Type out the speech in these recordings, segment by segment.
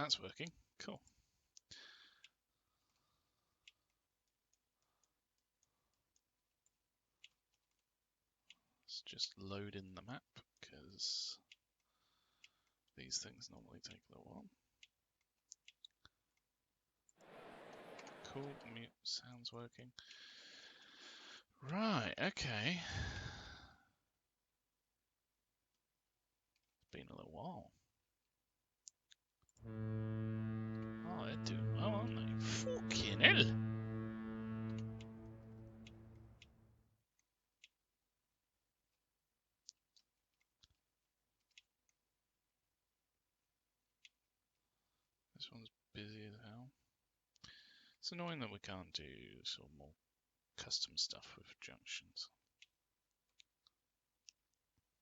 that's working. Cool. Let's just load in the map, because these things normally take a little while. Cool, mute sounds working. Right, okay. It's been a little while. Oh, they're doing well, aren't they? Fucking hell! This one's busy as hell. It's annoying that we can't do sort of more custom stuff with junctions.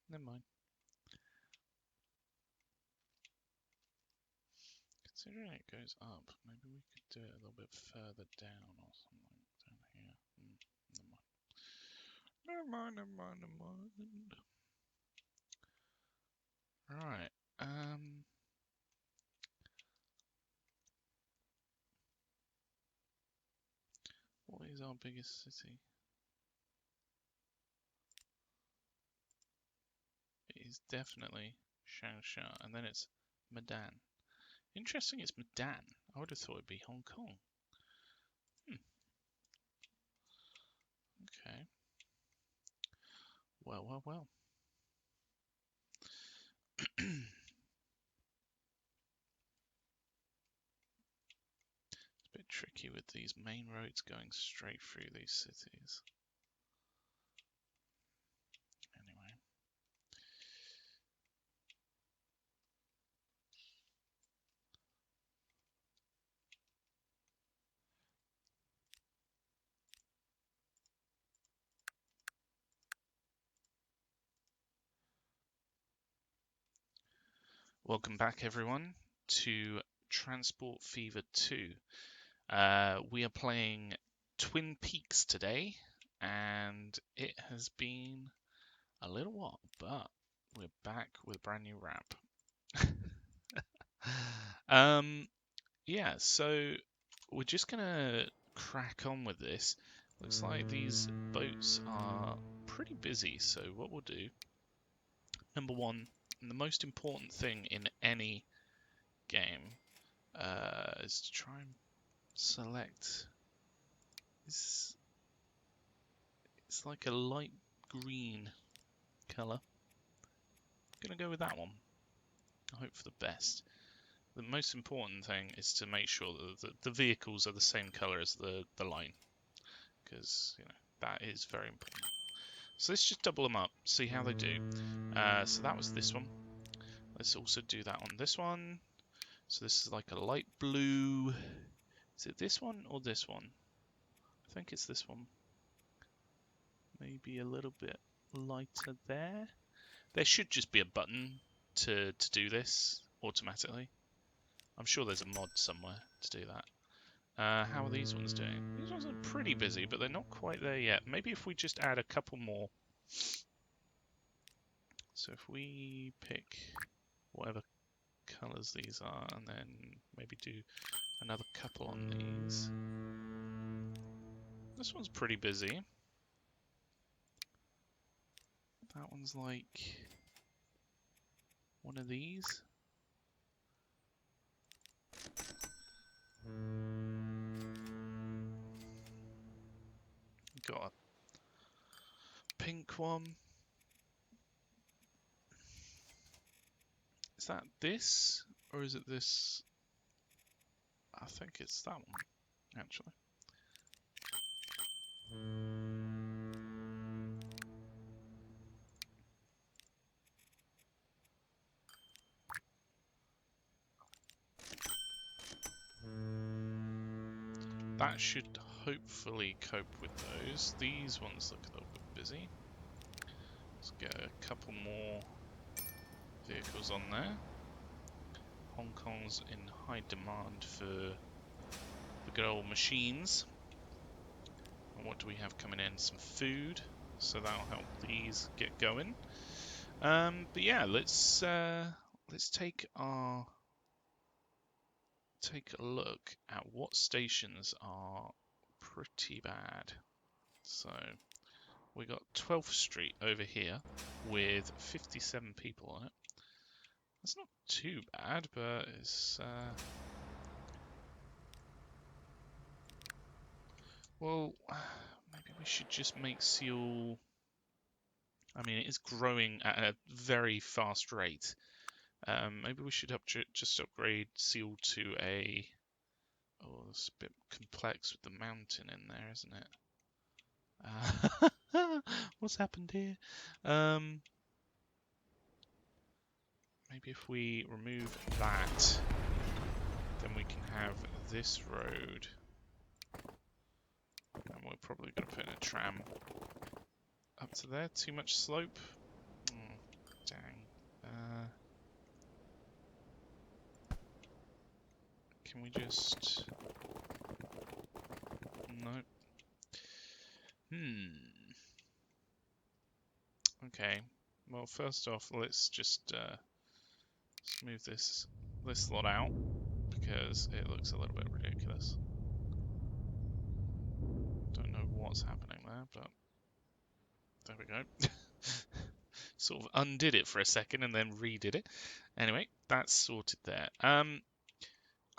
Never mind. Considering it goes up, maybe we could do it a little bit further down or something. Down here. Never mind. Never mind, never mind. Right. What is our biggest city? It is definitely Changsha, and then it's Medan. Interesting, it's Medan. I would have thought it'd be Hong Kong. Okay. Well. It's a bit tricky with these main roads going straight through these cities. Anyway. Welcome back, everyone, to Transport Fever 2. We are playing Twin Peaks today, and it has been a little while, but we're back with a brand new wrap. Yeah, so we're just gonna crack on with this. Looks like these boats are pretty busy, so what we'll do, number one, and the most important thing in any game, is to try and select. It's like a light green colour. I'm gonna go with that one. I hope for the best. The most important thing is to make sure that the vehicles are the same colour as the line, because that is very important. So let's just double them up, see how they do. So that was this one. Let's also do that on this one. So this is like a light blue. Is it this one or this one? I think it's this one. Maybe a little bit lighter there. There should just be a button to do this automatically. I'm sure there's a mod somewhere to do that. How are these ones doing? These ones are pretty busy, but they're not quite there yet. Maybe if we just add a couple more. So if we pick whatever colours these are, and then maybe do another couple on these. This one's pretty busy. That one's like one of these. Got a pink one. Is that this, or is it this? I think it's that one, actually. That should hopefully cope with those. These ones look a little bit busy. Let's get a couple more vehicles on there. Hong Kong's in high demand for the good old machines. And what do we have coming in? Some food, so that'll help these get going. But yeah, let's take our take a look at what stations are pretty bad. So we got 12th Street over here with 57 people on it. That's not too bad, but it's well, maybe we should just make Seal. I mean, it is growing at a very fast rate. Maybe we should just upgrade Seal to a. Oh, it's a bit complex with the mountain in there, isn't it? What's happened here? Maybe if we remove that, then we can have this road. And we're probably going to put in a tram up to there. Too much slope? Dang. Can we just... Nope. Okay. Well, first off, let's just smooth this lot out, because it looks a little bit ridiculous. Don't know what's happening there, but there we go. Sort of undid it for a second and then redid it. Anyway, that's sorted there. I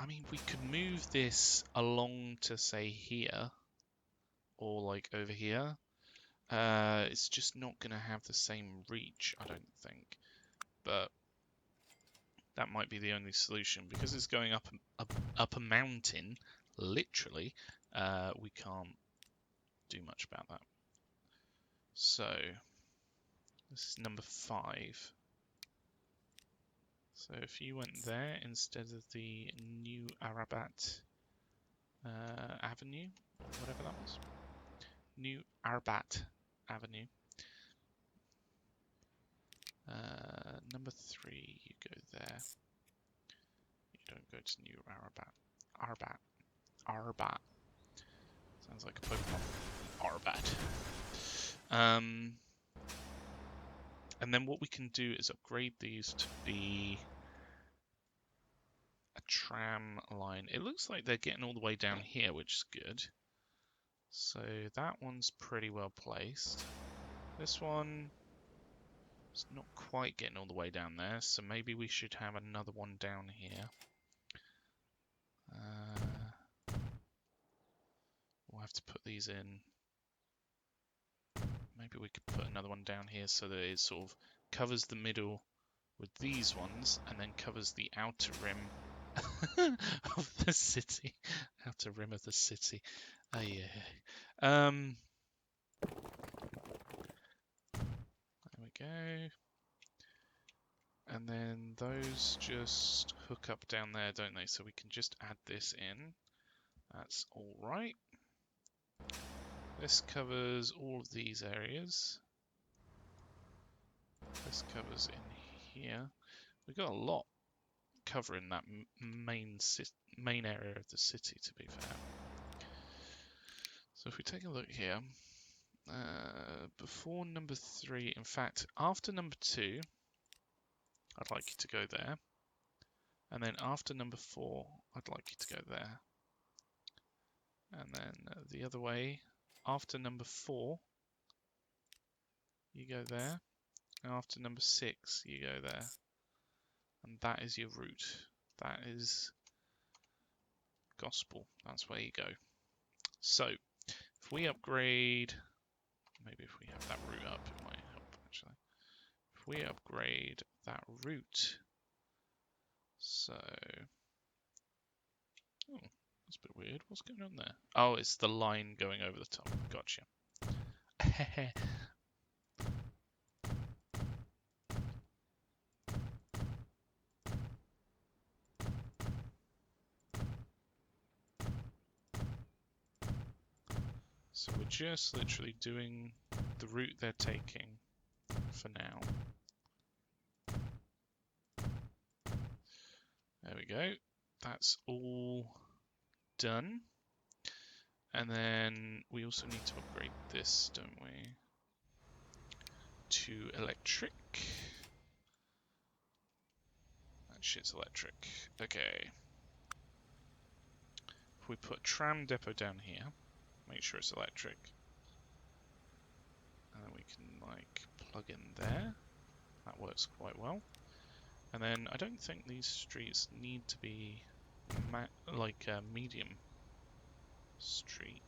mean, we could move this along to, say, here, or like over here. It's just not going to have the same reach, I don't think. But that might be the only solution, because it's going up a mountain, literally. We can't do much about that. So this is number 5. So if you went there instead of the new Arabat Avenue, or whatever that was, New Arabat Avenue. Number 3, you go there. You don't go to New Arabat. Arabat. Sounds like a Pokemon. Arabat. And then what we can do is upgrade these to be a tram line. It looks like they're getting all the way down here, which is good. So that one's pretty well placed. This one is not quite getting all the way down there, so maybe we should have another one down here. We'll have to put these in. Maybe we could put another one down here so that it sort of covers the middle with these ones, and then covers the outer rim of the city. Outer rim of the city. Oh yeah. There we go. And then those just hook up down there, don't they? So we can just add this in. That's all right. This covers all of these areas. This covers in here. We've got a lot covering that main area of the city, to be fair. So if we take a look here, before number 3, in fact, after number 2, I'd like you to go there. And then after number 4, I'd like you to go there. And then the other way, after number 4, you go there. And after number 6, you go there. And that is your route. That is gospel. That's where you go. So, if we upgrade, maybe if we have that route up, it might help actually. If we upgrade that route, so, oh, that's a bit weird. What's going on there? Oh, it's the line going over the top. Gotcha. So we're just literally doing the route they're taking for now. There we go. That's all done. And then we also need to upgrade this, don't we? To electric. That shit's electric. Okay. if we put tram depot down here, make sure it's electric, and then we can like plug in there. That works quite well. And then I don't think these streets need to be like a medium street.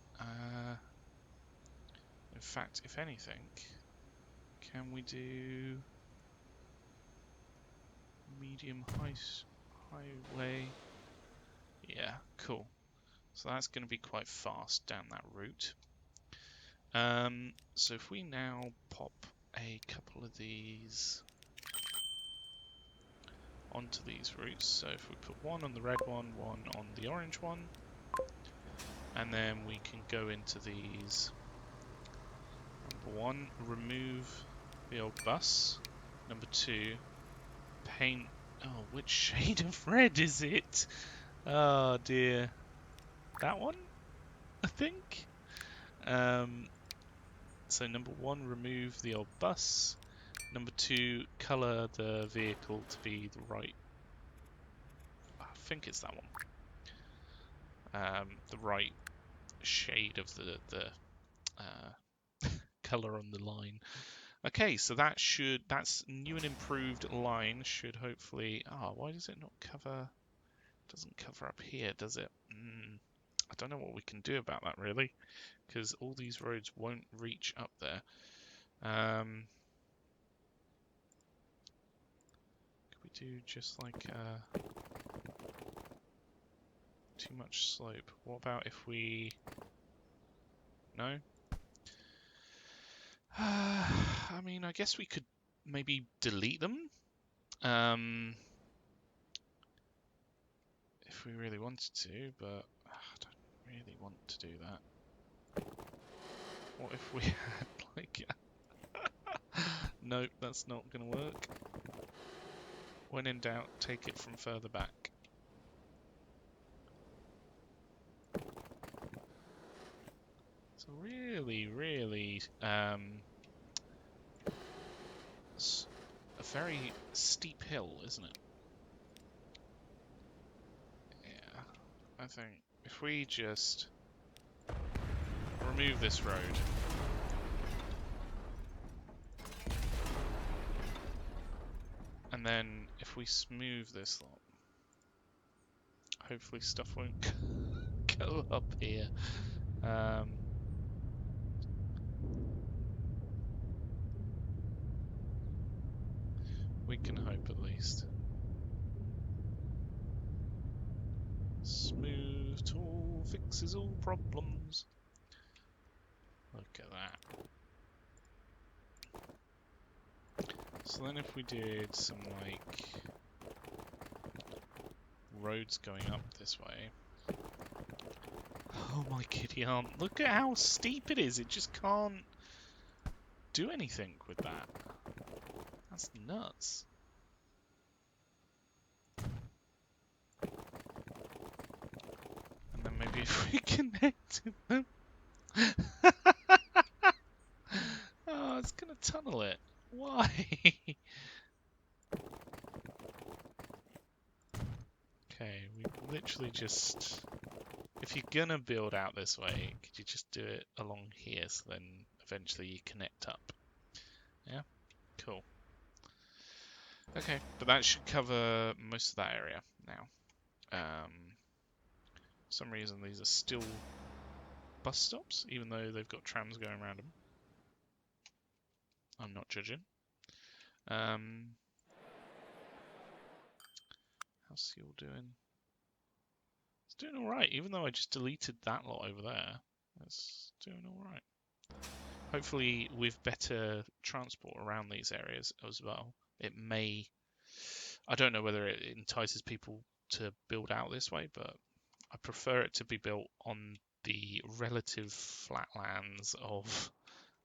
In fact, if anything, can we do medium highway? Yeah, cool. So that's going to be quite fast down that route. So if we now pop a couple of these onto these routes, so if we put one on the red one on the orange one, and then we can go into these. Number 1, remove the old bus. Number 2, paint. Oh, which shade of red is it? Oh dear. That one, I think. So number 1, remove the old bus. Number 2, colour the vehicle to be the right. I think it's that one. The right shade of the colour on the line. Okay, so that's new and improved line should hopefully. Why does it not cover? Doesn't cover up here, does it? I don't know what we can do about that really, because all these roads won't reach up there. Could we do just like too much slope? What about if we? No. I mean, I guess we could maybe delete them. If we really wanted to, but I don't really want to do that. What if we had like... Nope, that's not going to work. When in doubt, take it from further back. So really, really, a very steep hill, isn't it? Yeah, I think if we just remove this road. And then if we smooth this lot, hopefully stuff won't go up here. We can hope at least. Smooth tool fixes all problems. Look at that. So then if we did some like roads going up this way. Oh my giddy aunt, look at how steep it is. It just can't do anything with that. That's nuts. And then maybe if we connected them. Oh, it's gonna tunnel it. Why? Okay, we literally just... If you're gonna build out this way, could you just do it along here so then eventually you connect up? Yeah? Cool. Okay, but that should cover most of that area now. For some reason these are still bus stops, even though they've got trams going around them. I'm not judging. How's Seal doing? It's doing alright, even though I just deleted that lot over there. It's doing alright. Hopefully with better transport around these areas as well, it may... I don't know whether it entices people to build out this way, but I prefer it to be built on the relative flatlands of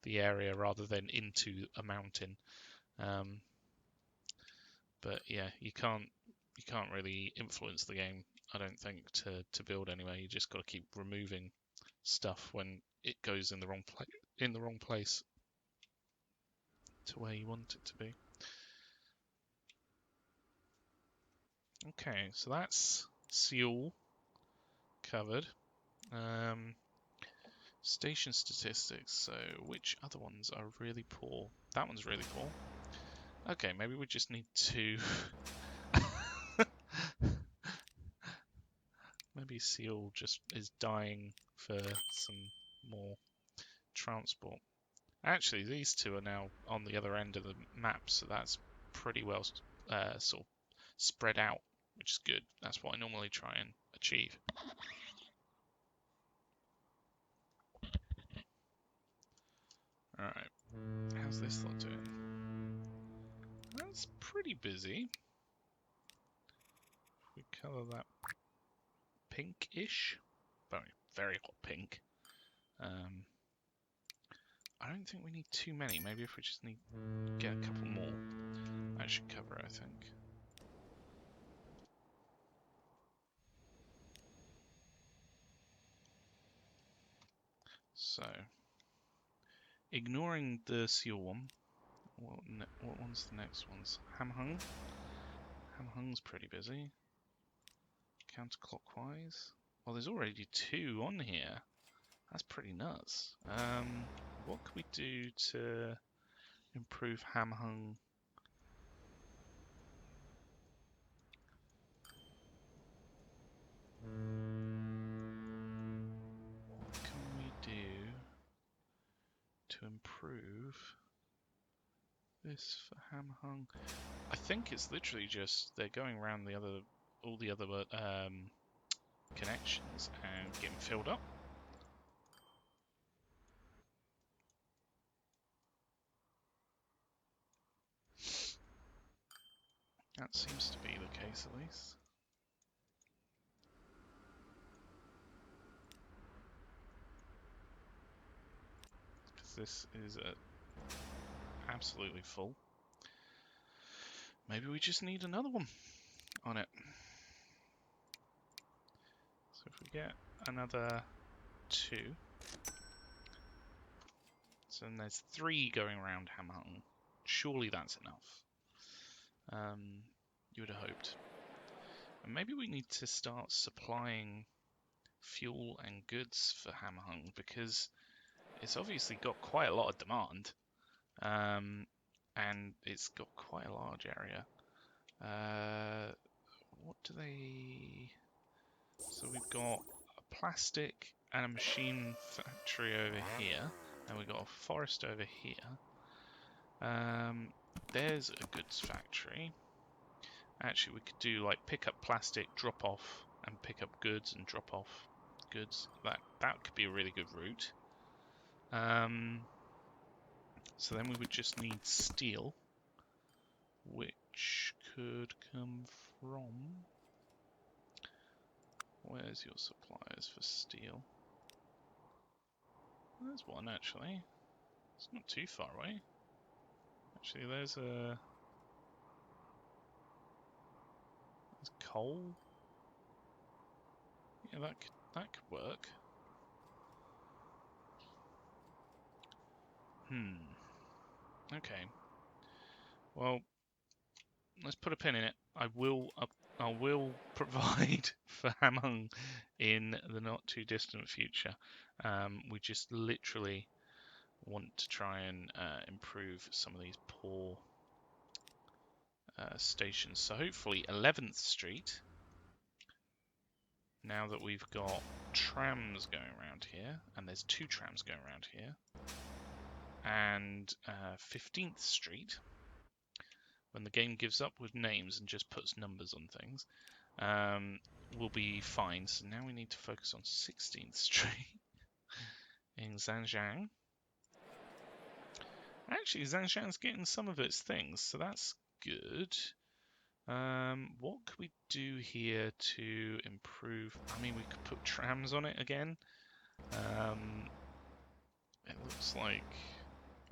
the area rather than into a mountain. But yeah, you can't really influence the game, I don't think, to build anyway. You just got to keep removing stuff when it goes in the wrong place to where you want it to be. Okay, so that's Seoul covered. Station statistics. So which other ones are really poor? That one's really poor. Okay, maybe we just need to... Maybe Seal just is dying for some more transport. Actually, these two are now on the other end of the map, so that's pretty well sort of spread out, which is good. That's what I normally try and achieve. Alright, how's this lot doing? That's pretty busy. If we colour that pinkish, very hot pink. I don't think we need too many. Maybe if we just need get a couple more, that should cover it, I think. So, ignoring the Seal one, what one's the next ones? Hamhung? Hamhung's pretty busy. Counterclockwise. Well, there's already 2 on here. That's pretty nuts. What can we do to improve Hamhung? What can we do to improve this for Hamhung? I think it's literally just they're going around all the other connections and getting filled up. That seems to be the case, at least. Because this is absolutely full. Maybe we just need another one on it. So if we get another 2, so then there's 3 going around Hamhung. Surely that's enough. You would have hoped. And maybe we need to start supplying fuel and goods for Hamhung, because it's obviously got quite a lot of demand, and it's got quite a large area. What do they... So we've got a plastic and a machine factory over here, and we've got a forest over here. There's a goods factory. Actually, we could do like pick up plastic, drop off, and pick up goods and drop off goods. That could be a really good route. So then we would just need steel, which could come from... Where's your suppliers for steel? There's one, actually. It's not too far away. Actually, there's coal. Yeah, that could work. Okay. Well, let's put a pin in it. I will provide for Hamhung in the not too distant future. We just literally want to try and improve some of these poor stations. So hopefully 11th Street, now that we've got trams going around here, and there's 2 trams going around here, and 15th Street, when the game gives up with names and just puts numbers on things, will be fine. So now we need to focus on 16th Street in Zhanjiang. Actually, Zhanjiang's getting some of its things, so that's good. What could we do here to improve? I mean, we could put trams on it again. It looks like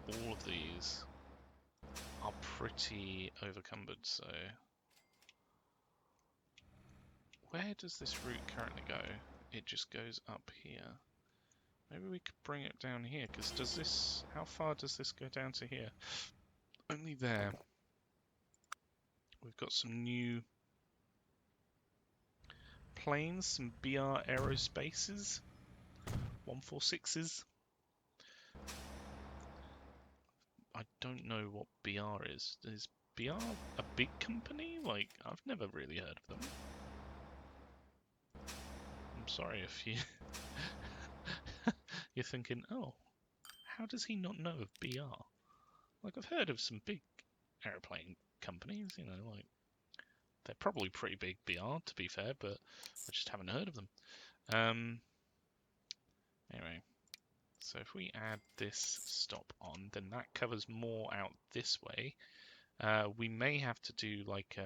all of these are pretty overcumbered, so... Where does this route currently go? It just goes up here. Maybe we could bring it down here, because does this... How far does this go down to here? Only there. We've got some new planes, some BR aerospaces. 146s. I don't know what BR is. Is BR a big company? Like, I've never really heard of them. I'm sorry if you you're thinking, oh, how does he not know of BR? Like, I've heard of some big airplane companies, you know, like, they're probably pretty big BR, to be fair, but I just haven't heard of them. Anyway, so if we add this stop on, then that covers more out this way. We may have to do, like,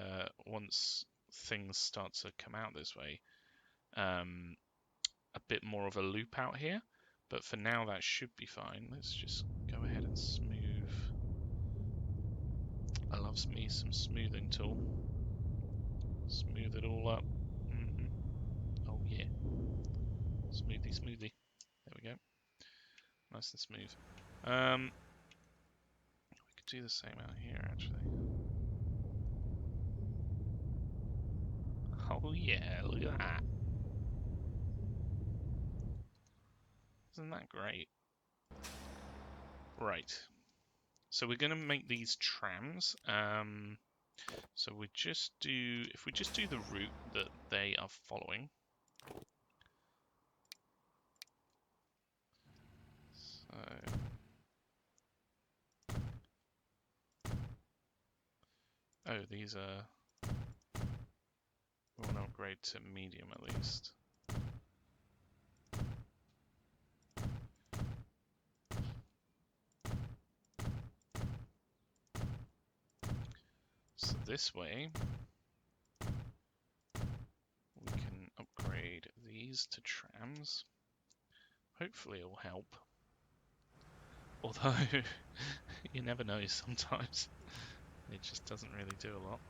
once things start to come out this way, a bit more of a loop out here. But for now, that should be fine. Let's just go ahead and smooth. I love me some smoothing tool. Smooth it all up. Oh yeah. Smoothie, smoothie. There we go. Nice and smooth. We could do the same out here, actually. Oh yeah, look at that. Isn't that great? Right. So we're going to make these trams. So we just do, if we just do the route that they are following. So, oh, these are, we want to upgrade to medium at least. So this way, we can upgrade these to trams. Hopefully it will help. Although, you never know sometimes. It just doesn't really do a lot.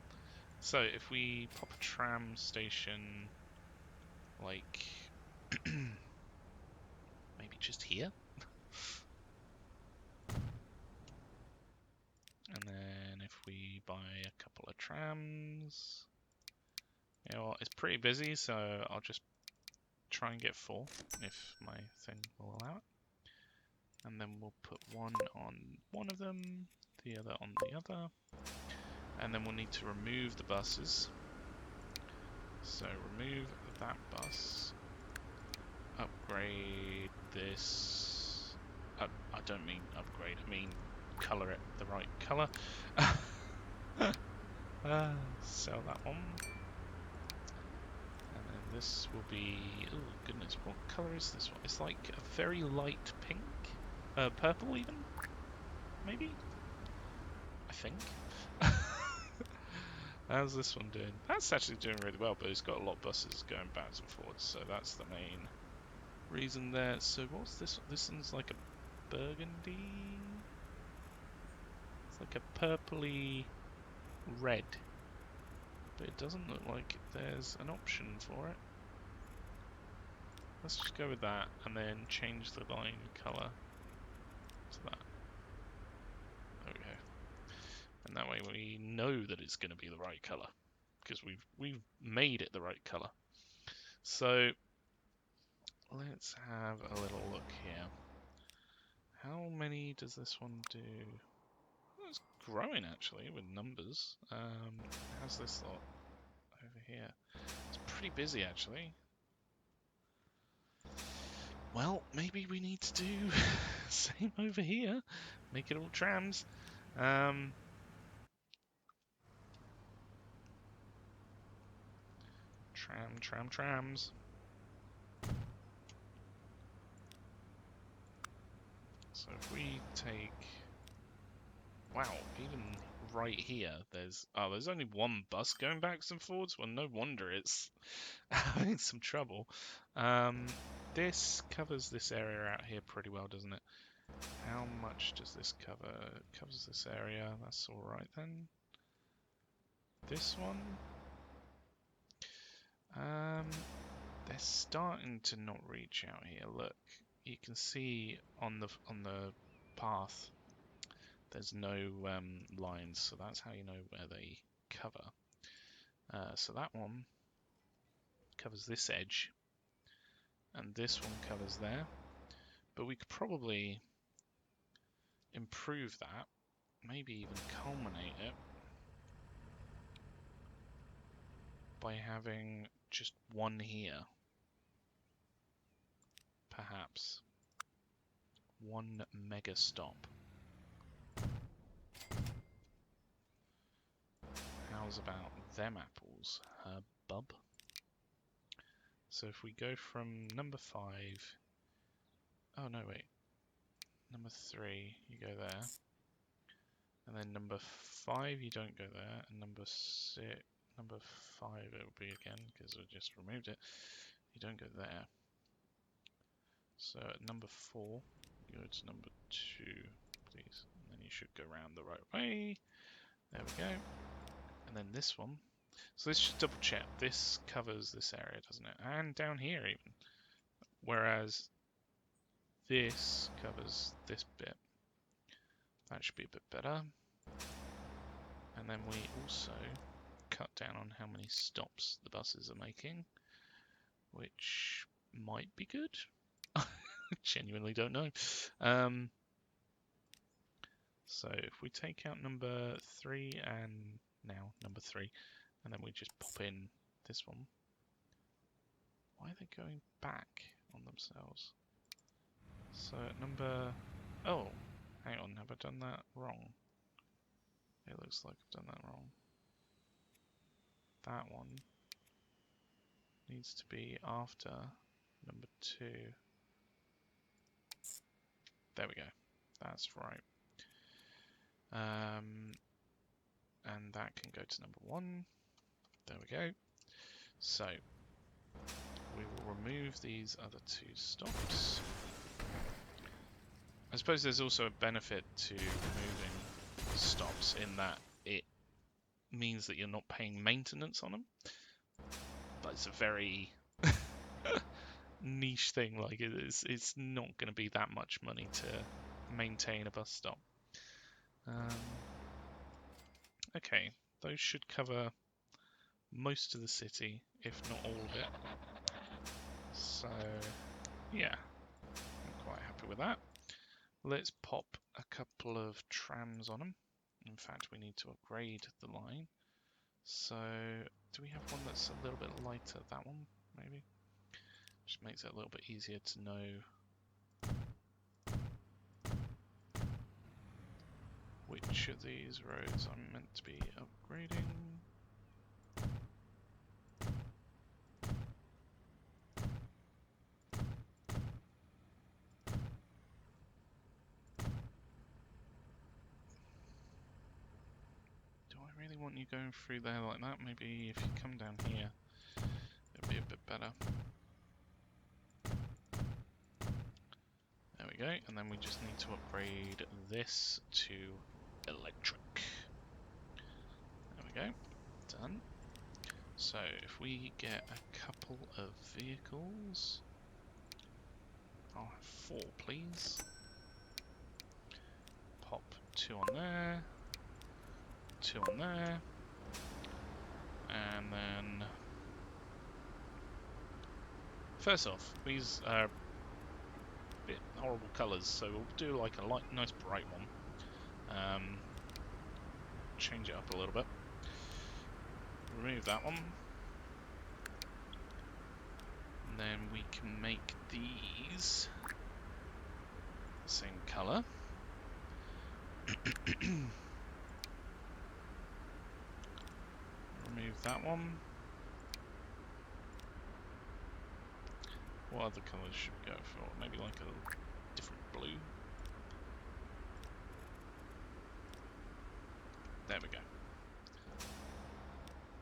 So if we pop a tram station, like, maybe just here? And then if we buy a couple of trams, you know what, it's pretty busy, so I'll just try and get 4 if my thing will allow it. And then we'll put one on one of them, the other on the other. And then we'll need to remove the buses. So remove that bus. Upgrade this. I don't mean upgrade, I mean colour it the right colour. Sell that one. And then this will be, oh goodness, what colour is this one? It's like a very light pink, purple even, maybe? I think. How's this one doing? That's actually doing really well, but it's got a lot of buses going backwards and forwards, so that's the main reason there. So what's this one? This one's like a burgundy. It's like a purpley red, but it doesn't look like there's an option for it. Let's just go with that and then change the line colour to that. There we go. And that way we know that it's going to be the right colour, because we've made it the right colour. So let's have a little look here. How many does this one do? Well, it's growing actually with numbers. How's this lot over here? It's pretty busy actually. Well, maybe we need to do same over here. Make it all trams. Trams. So if we take, wow, even right here, there's only one bus going backwards and forwards. Well, no wonder it's having some trouble. This covers this area out here pretty well, doesn't it? How much does this cover? It covers this area. That's all right then. This one. They're starting to not reach out here. Look, you can see on the path there's no lines, so that's how you know where they cover. So that one covers this edge, and this one covers there. But we could probably improve that, maybe even culminate it by having just one here. Perhaps. One mega stop. How's about them apples, bub? So if we go from number 5... Oh, no, wait. Number 3, you go there. And then number 5, you don't go there. And number 6... Number 5 it will be again, because I just removed it. You don't go there. So at number 4, you go to number 2, please. And then you should go around the right way. There we go. And then this one. So let's just double check. This covers this area, doesn't it? And down here even. Whereas this covers this bit. That should be a bit better. And then we also cut down on how many stops the buses are making, which might be good. Genuinely don't know. So if we take out number 3 and now number 3, and then we just pop in this one. Why are they going back on themselves? So at number... Oh, hang on, have I done that wrong? It looks like I've done that wrong. That one needs to be after number 2. There we go. That's right. And that can go to number 1. There we go. So we will remove these other 2 stops. I suppose there's also a benefit to removing stops in that it means that you're not paying maintenance on them. But it's a very niche thing. Like it's not going to be that much money to maintain a bus stop. Okay, those should cover most of the city, if not all of it. So, yeah, I'm quite happy with that. Let's pop a couple of trams on them. In fact, we need to upgrade the line. So, do we have one that's a little bit lighter? That one, maybe? Just makes it a little bit easier to know which of these roads I'm meant to be upgrading. Do I really want you going through there like that? Maybe if you come down here, it'll be a bit better. There we go, and then we just need to upgrade this to electric. There we go, done. So if we get a couple of vehicles, I'll have 4 please. Pop 2 on there, 2 on there, and then first off, these are a bit horrible colours, so we'll do like a light, nice bright one. Change it up a little bit. Remove that one. And then we can make these the same colour. Remove that one. What other colours should we go for? Maybe like a different blue. There we go.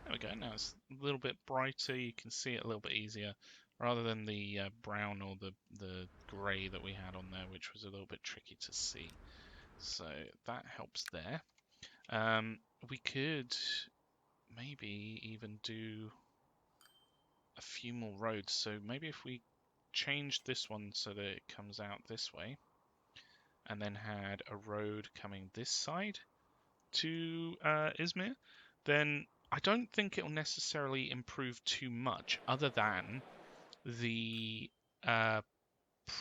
There we go. Now it's a little bit brighter. You can see it a little bit easier, rather than the brown or the grey that we had on there, which was a little bit tricky to see. So that helps there. We could maybe even do a few more roads. So maybe if we changed this one so that it comes out this way, and then had a road coming this side to Izmir, then I don't think it'll necessarily improve too much, other than the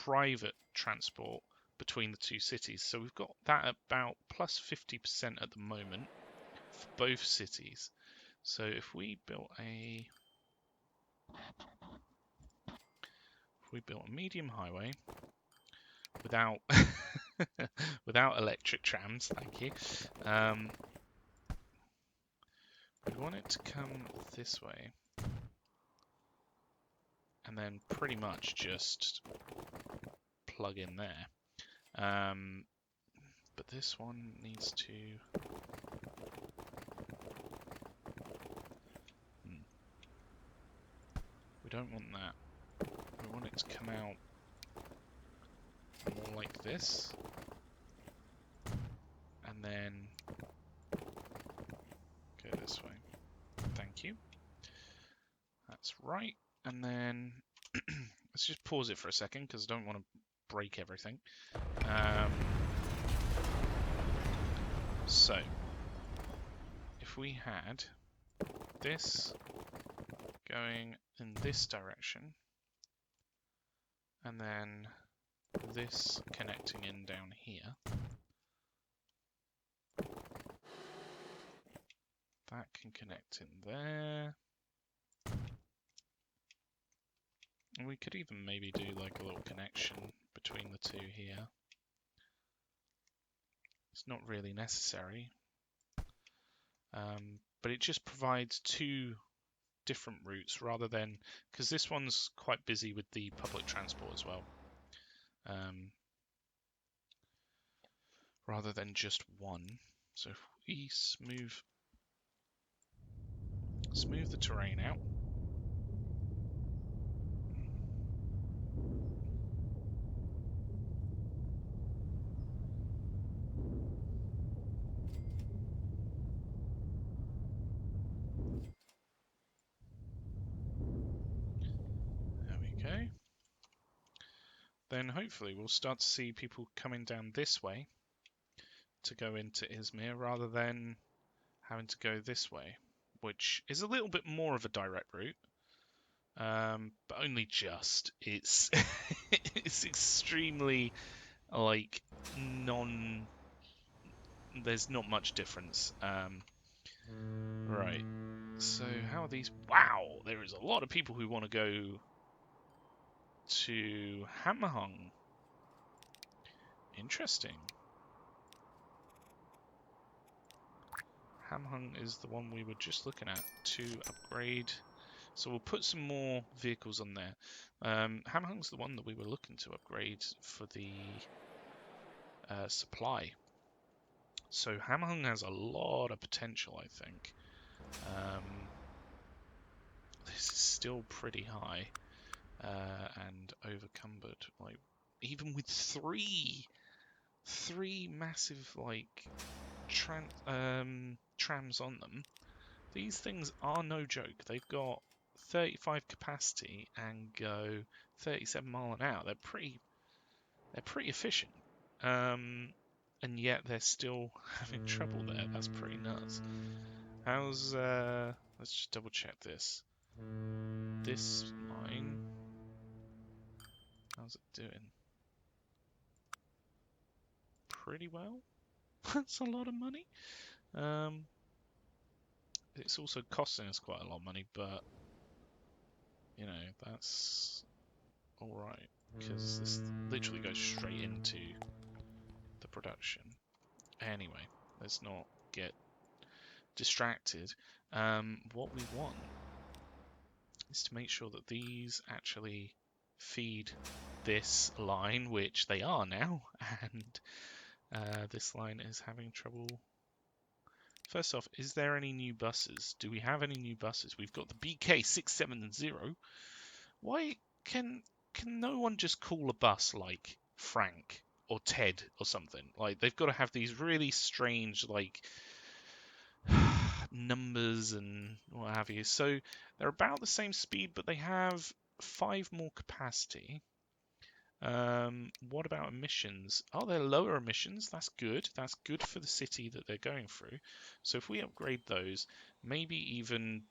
private transport between the two cities. So we've got that at about plus 50% at the moment for both cities. So if we built a medium highway without without electric trams, thank you. We'd want it to come this way, and then pretty much just plug in there. But this one needs to. We don't want that. We want it to come out more like this, and then go this way. Thank you. That's right. And then let's just pause it for a second because I don't want to break everything. So if we had this going in this direction, and then this connecting in down here, that can connect in there. And we could even maybe do like a little connection between the two here. It's not really necessary, but it just provides two different routes rather than, because this one's quite busy with the public transport as well, rather than just one. So if we smooth the terrain out, then hopefully we'll start to see people coming down this way to go into Izmir rather than having to go this way, which is a little bit more of a direct route, but only just. It's it's extremely like there's not much difference. Right, so how are these? Wow, there is a lot of people who want to go to Hamhung. Interesting. Hamhung is the one we were just looking at to upgrade. So we'll put some more vehicles on there. Hamhung's the one that we were looking to upgrade for the supply. So Hamhung has a lot of potential, I think. This is still pretty high and overcumbered. Like even with three massive like trams on them, these things are no joke. They've got 35 capacity and go 37 mile an hour. They're pretty efficient, and yet they're still having trouble there. That's pretty nuts. How's let's just double check this. This line, how's it doing? Pretty well. That's a lot of money. It's also costing us quite a lot of money, but you know, that's alright, because this literally goes straight into the production. Anyway, let's not get distracted. What we want is to make sure that these actually feed this line, which they are now, and this line is having trouble. First off, is there any new buses? Do we have any new buses? We've got the BK670. Why can no one just call a bus like Frank or Ted or something? Like, they've got to have these really strange like numbers and what have you. So they're about the same speed, but they have 5 more capacity. What about emissions? Oh, they're lower emissions. That's good. That's good for the city that they're going through. So if we upgrade those, maybe even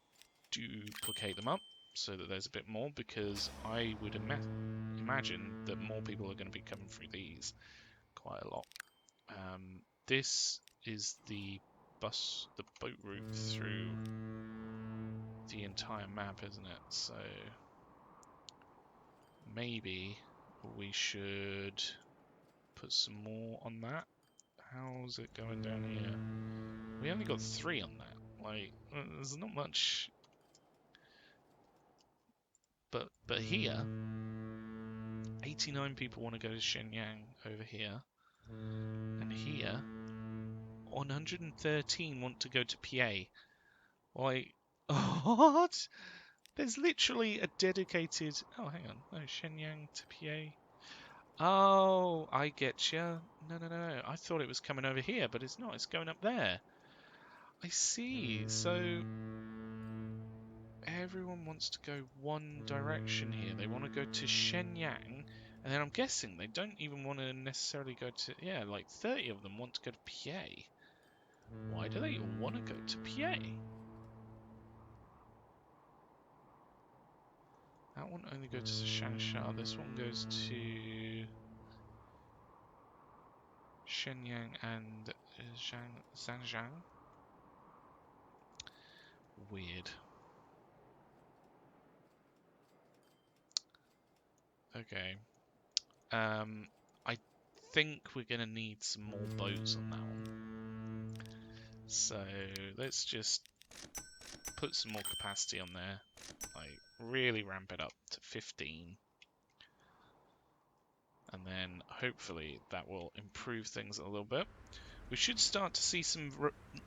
duplicate them up so that there's a bit more, because I would imagine imagine that more people are going to be coming through these quite a lot. This is the boat route through the entire map, isn't it? So maybe we should put some more on that. How's it going down here? We only got 3 on that. Like, there's not much. But here, 89 people want to go to Shenyang over here. And here, 113 want to go to PA. Like, what? There's literally a dedicated... Oh, hang on. No, Shenyang to PA. Oh, I get you. No. I thought it was coming over here, but it's not. It's going up there. I see. So everyone wants to go one direction here. They want to go to Shenyang, and then I'm guessing they don't even want to necessarily go to... Yeah, like 30 of them want to go to PA. Why do they all want to go to PA? That one only goes to Shangsha. This one goes to Shenyang and Zhangjiang. Weird. Okay. I think we're going to need some more boats on that one. So let's just put some more capacity on there. Like, really ramp it up to 15. And then hopefully that will improve things a little bit. We should start to see some,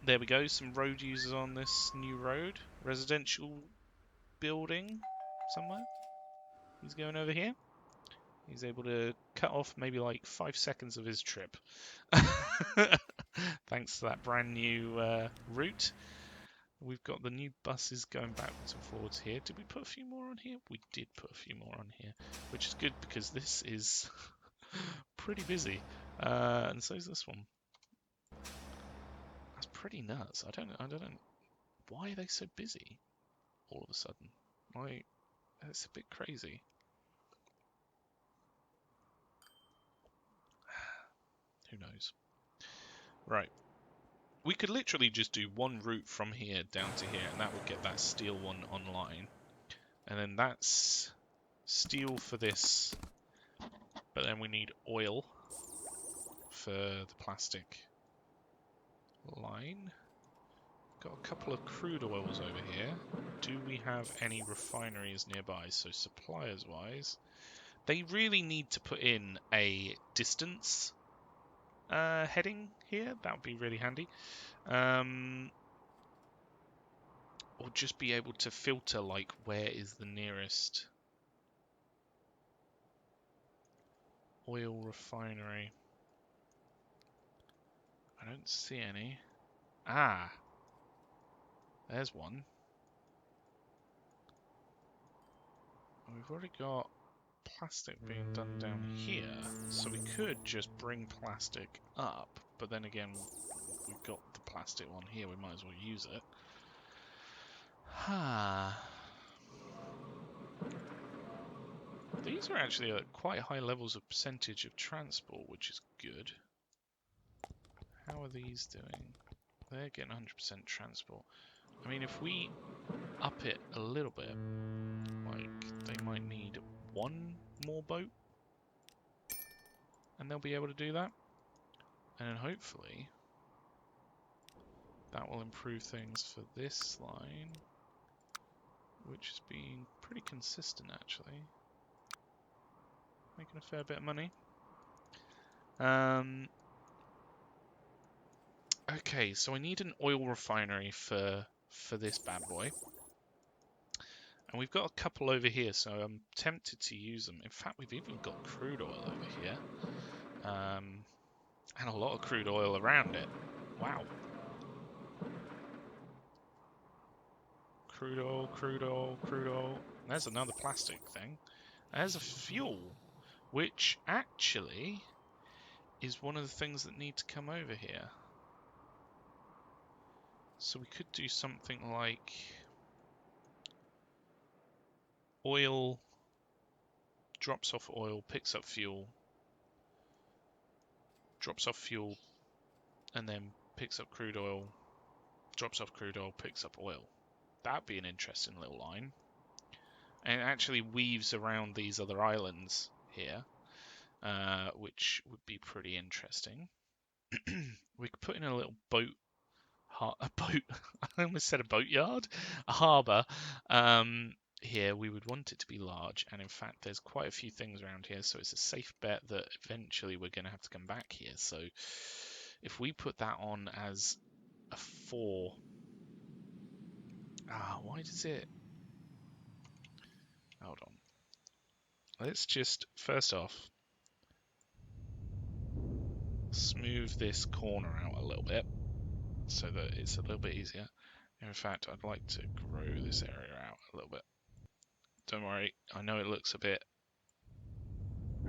there we go, some road users on this new road. Residential building somewhere. He's going over here. He's able to cut off maybe like 5 seconds of his trip. Thanks to that brand new route. We've got the new buses going backwards and forwards here. Did we put a few more on here? We did put a few more on here, which is good because this is pretty busy. And so is this one. That's pretty nuts. I don't know. Why are they so busy all of a sudden? Like, it's a bit crazy. Who knows? Right. We could literally just do one route from here down to here, and that would get that steel one online. And then that's steel for this, but then we need oil for the plastic line. Got a couple of crude oils over here. Do we have any refineries nearby? So suppliers-wise, they really need to put in a distance heading here. That would be really handy. Or just be able to filter, like, where is the nearest oil refinery. I don't see any. Ah, there's one. We've already got plastic being done down here, so we could just bring plastic up, but then again, we've got the plastic one here, we might as well use it. These are actually at quite high levels of percentage of transport, which is good. How are these doing? They're getting 100% transport. I mean, if we up it a little bit, like, they might need one more boat, and they'll be able to do that. And then hopefully that will improve things for this line, which has been pretty consistent actually. Making a fair bit of money. Okay, so I need an oil refinery for this bad boy. And we've got a couple over here, so I'm tempted to use them. In fact, we've even got crude oil over here. And a lot of crude oil around it. Wow. Crude oil, crude oil, crude oil. There's another plastic thing. There's a fuel, which actually is one of the things that need to come over here. So we could do something like oil drops off oil, picks up fuel, drops off fuel, and then picks up crude oil, drops off crude oil, picks up oil. That'd be an interesting little line. And it actually weaves around these other islands here, which would be pretty interesting. We could put in a little boat. I almost said a boatyard, a harbour. Here we would want it to be large, and in fact there's quite a few things around here, so it's a safe bet that eventually we're going to have to come back here. So if we put that on as a 4, why does it, hold on, let's just first off smooth this corner out a little bit so that it's a little bit easier. In fact, I'd like to grow this area out a little bit. Don't worry, I know it looks a bit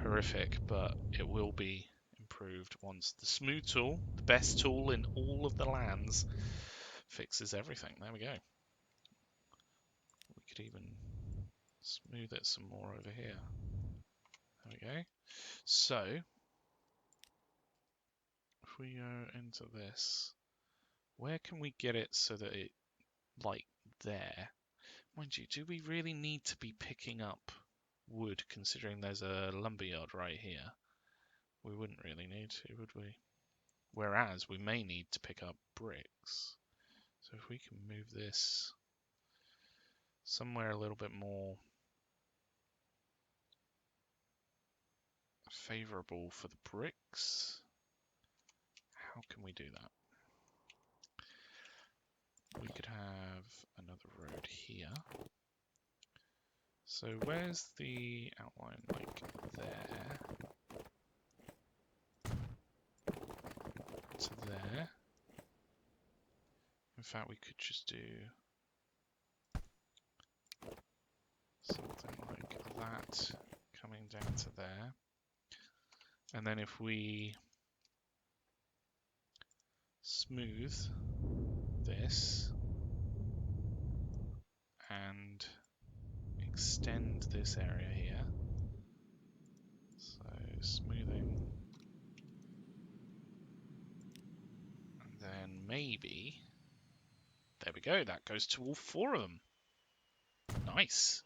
horrific, but it will be improved once the smooth tool, the best tool in all of the lands, fixes everything. There we go. We could even smooth it some more over here. There we go. So if we go into this, where can we get it so that it, like there? Mind you, do we really need to be picking up wood, considering there's a lumberyard right here? We wouldn't really need to, would we? Whereas we may need to pick up bricks. So if we can move this somewhere a little bit more favorable for the bricks, how can we do that? We could have another road here. So where's the outline, like there to there? In fact, we could just do something like that coming down to there. And then if we smooth this and extend this area here, so smoothing, and then maybe, there we go, that goes to all 4 of them. Nice.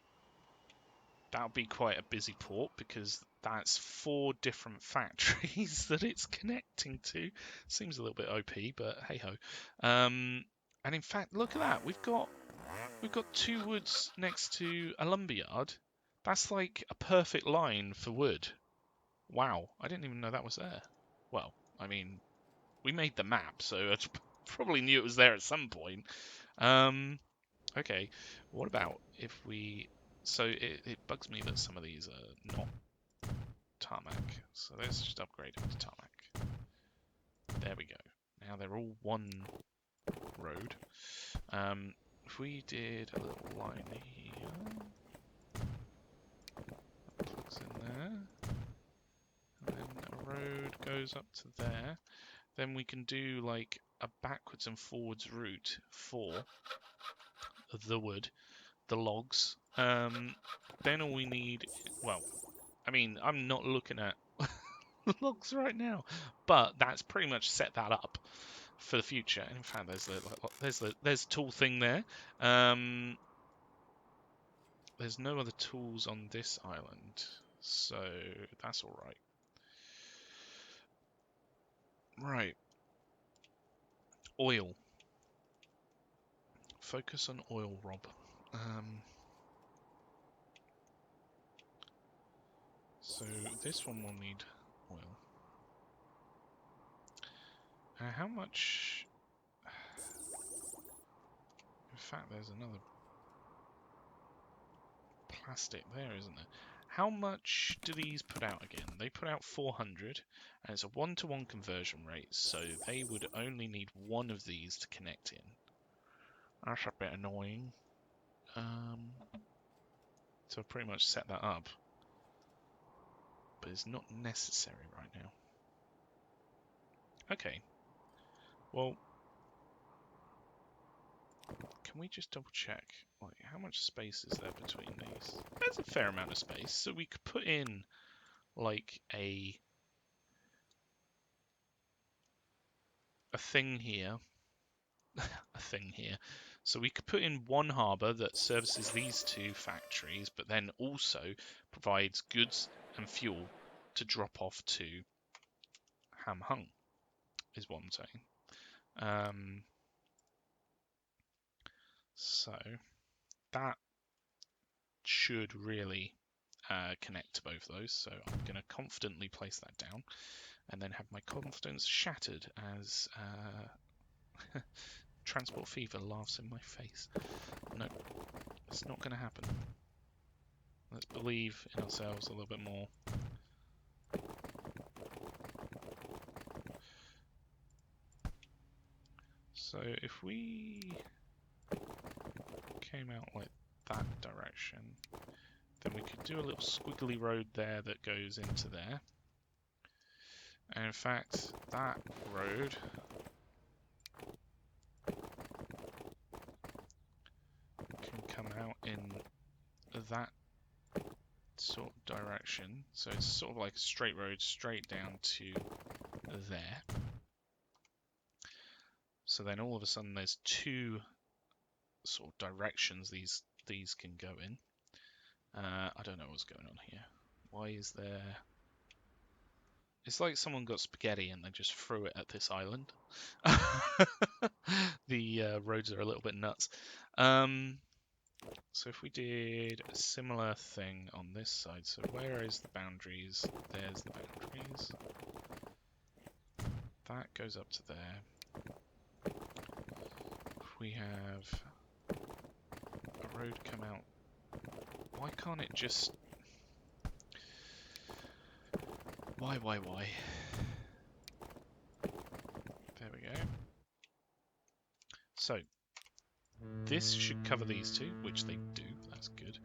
That'll be quite a busy port because that's 4 different factories that it's connecting to. Seems a little bit OP, but hey ho. And in fact, look at that. We've got 2 woods next to a lumberyard. That's like a perfect line for wood. Wow, I didn't even know that was there. Well, I mean, we made the map, so I probably knew it was there at some point. Okay, what about if we... So it bugs me that some of these are not tarmac. So let's just upgrade them to tarmac. There we go. Now they're all one road. If we did a little line here, that plugs in there, and then a road goes up to there, then we can do like a backwards and forwards route for the wood, the logs. Then all we need, well, I mean, I'm not looking at logs right now, but that's pretty much set that up for the future. In fact, there's a tool thing there. There's no other tools on this island, so that's all right. Right. Oil. Focus on oil, Rob. So this one will need oil. How much... In fact, there's another plastic there, isn't there? How much do these put out again? They put out 400, and it's a 1-to-1 conversion rate, so they would only need 1 of these to connect in. That's a bit annoying. So I've pretty much set that up, but it's not necessary right now. Okay. Well, Can we just double check? Like, how much space is there between these? There's a fair amount of space, so we could put in like a thing here, a thing here. So we could put in one harbour that services these two factories, but then also provides goods and fuel to drop off to Hamhung, is what I'm saying. So that should really connect to both of those. So I'm going to confidently place that down and then have my confidence shattered as Transport Fever laughs in my face. No, it's not going to happen. Let's believe in ourselves a little bit more. So if we came out like that direction, then we could do a little squiggly road there that goes into there. And in fact, that road can come out in that sort of direction. So it's sort of like a straight road straight down to there. So then all of a sudden there's two sort of directions these can go in. I don't know what's going on here. Why is there... It's like someone got spaghetti and they just threw it at this island. The roads are a little bit nuts. So if we did a similar thing on this side, so where is the boundaries? There's the boundaries. That goes up to there. If we have a road come out, why can't it just... Why? There we go. So, this should cover these two, which they do, that's good.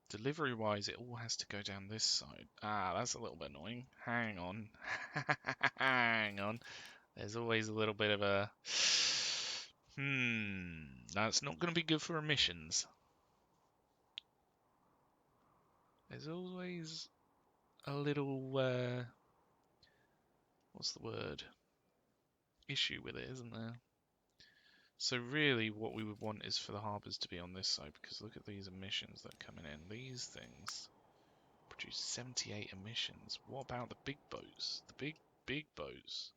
Delivery-wise, it all has to go down this side. Ah, that's a little bit annoying. Hang on. Hang on. There's always a little bit of a... That's not going to be good for emissions. There's always a little... what's the word? Issue with it, isn't there? So really what we would want is for the harbours to be on this side, because look at these emissions that are coming in. These things produce 78 emissions. What about the big boats? The big boats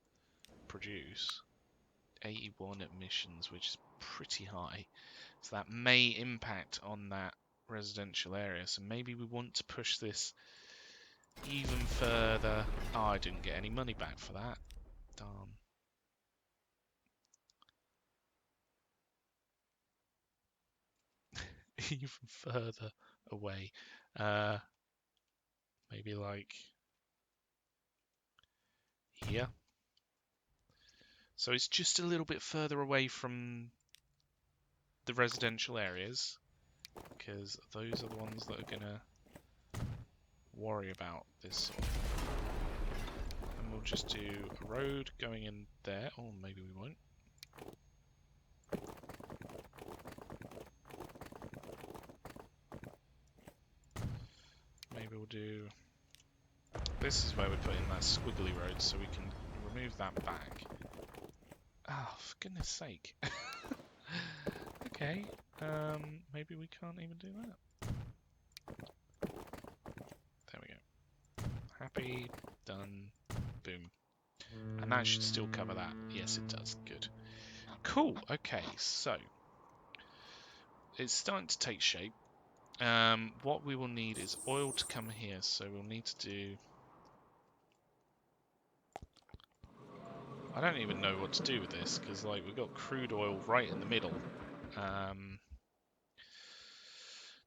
produce 81 emissions, which is pretty high. So that may impact on that residential area. So maybe we want to push this even further. Oh, I didn't get any money back for that. Darn. Even further away. Maybe like here. So it's just a little bit further away from the residential areas, because those are the ones that are going to worry about this sort of thing. And we'll just do a road going in there. Oh, maybe we won't. Maybe we'll do... This is where we put in that squiggly road, so we can remove that back. Oh, for goodness sake. Okay, maybe we can't even do that. There we go. Happy, done, boom. And that should still cover that. Yes, it does. Good. Cool. Okay, so it's starting to take shape. What we will need is oil to come here, so we'll need to do... I don't even know what to do with this, because like we've got crude oil right in the middle.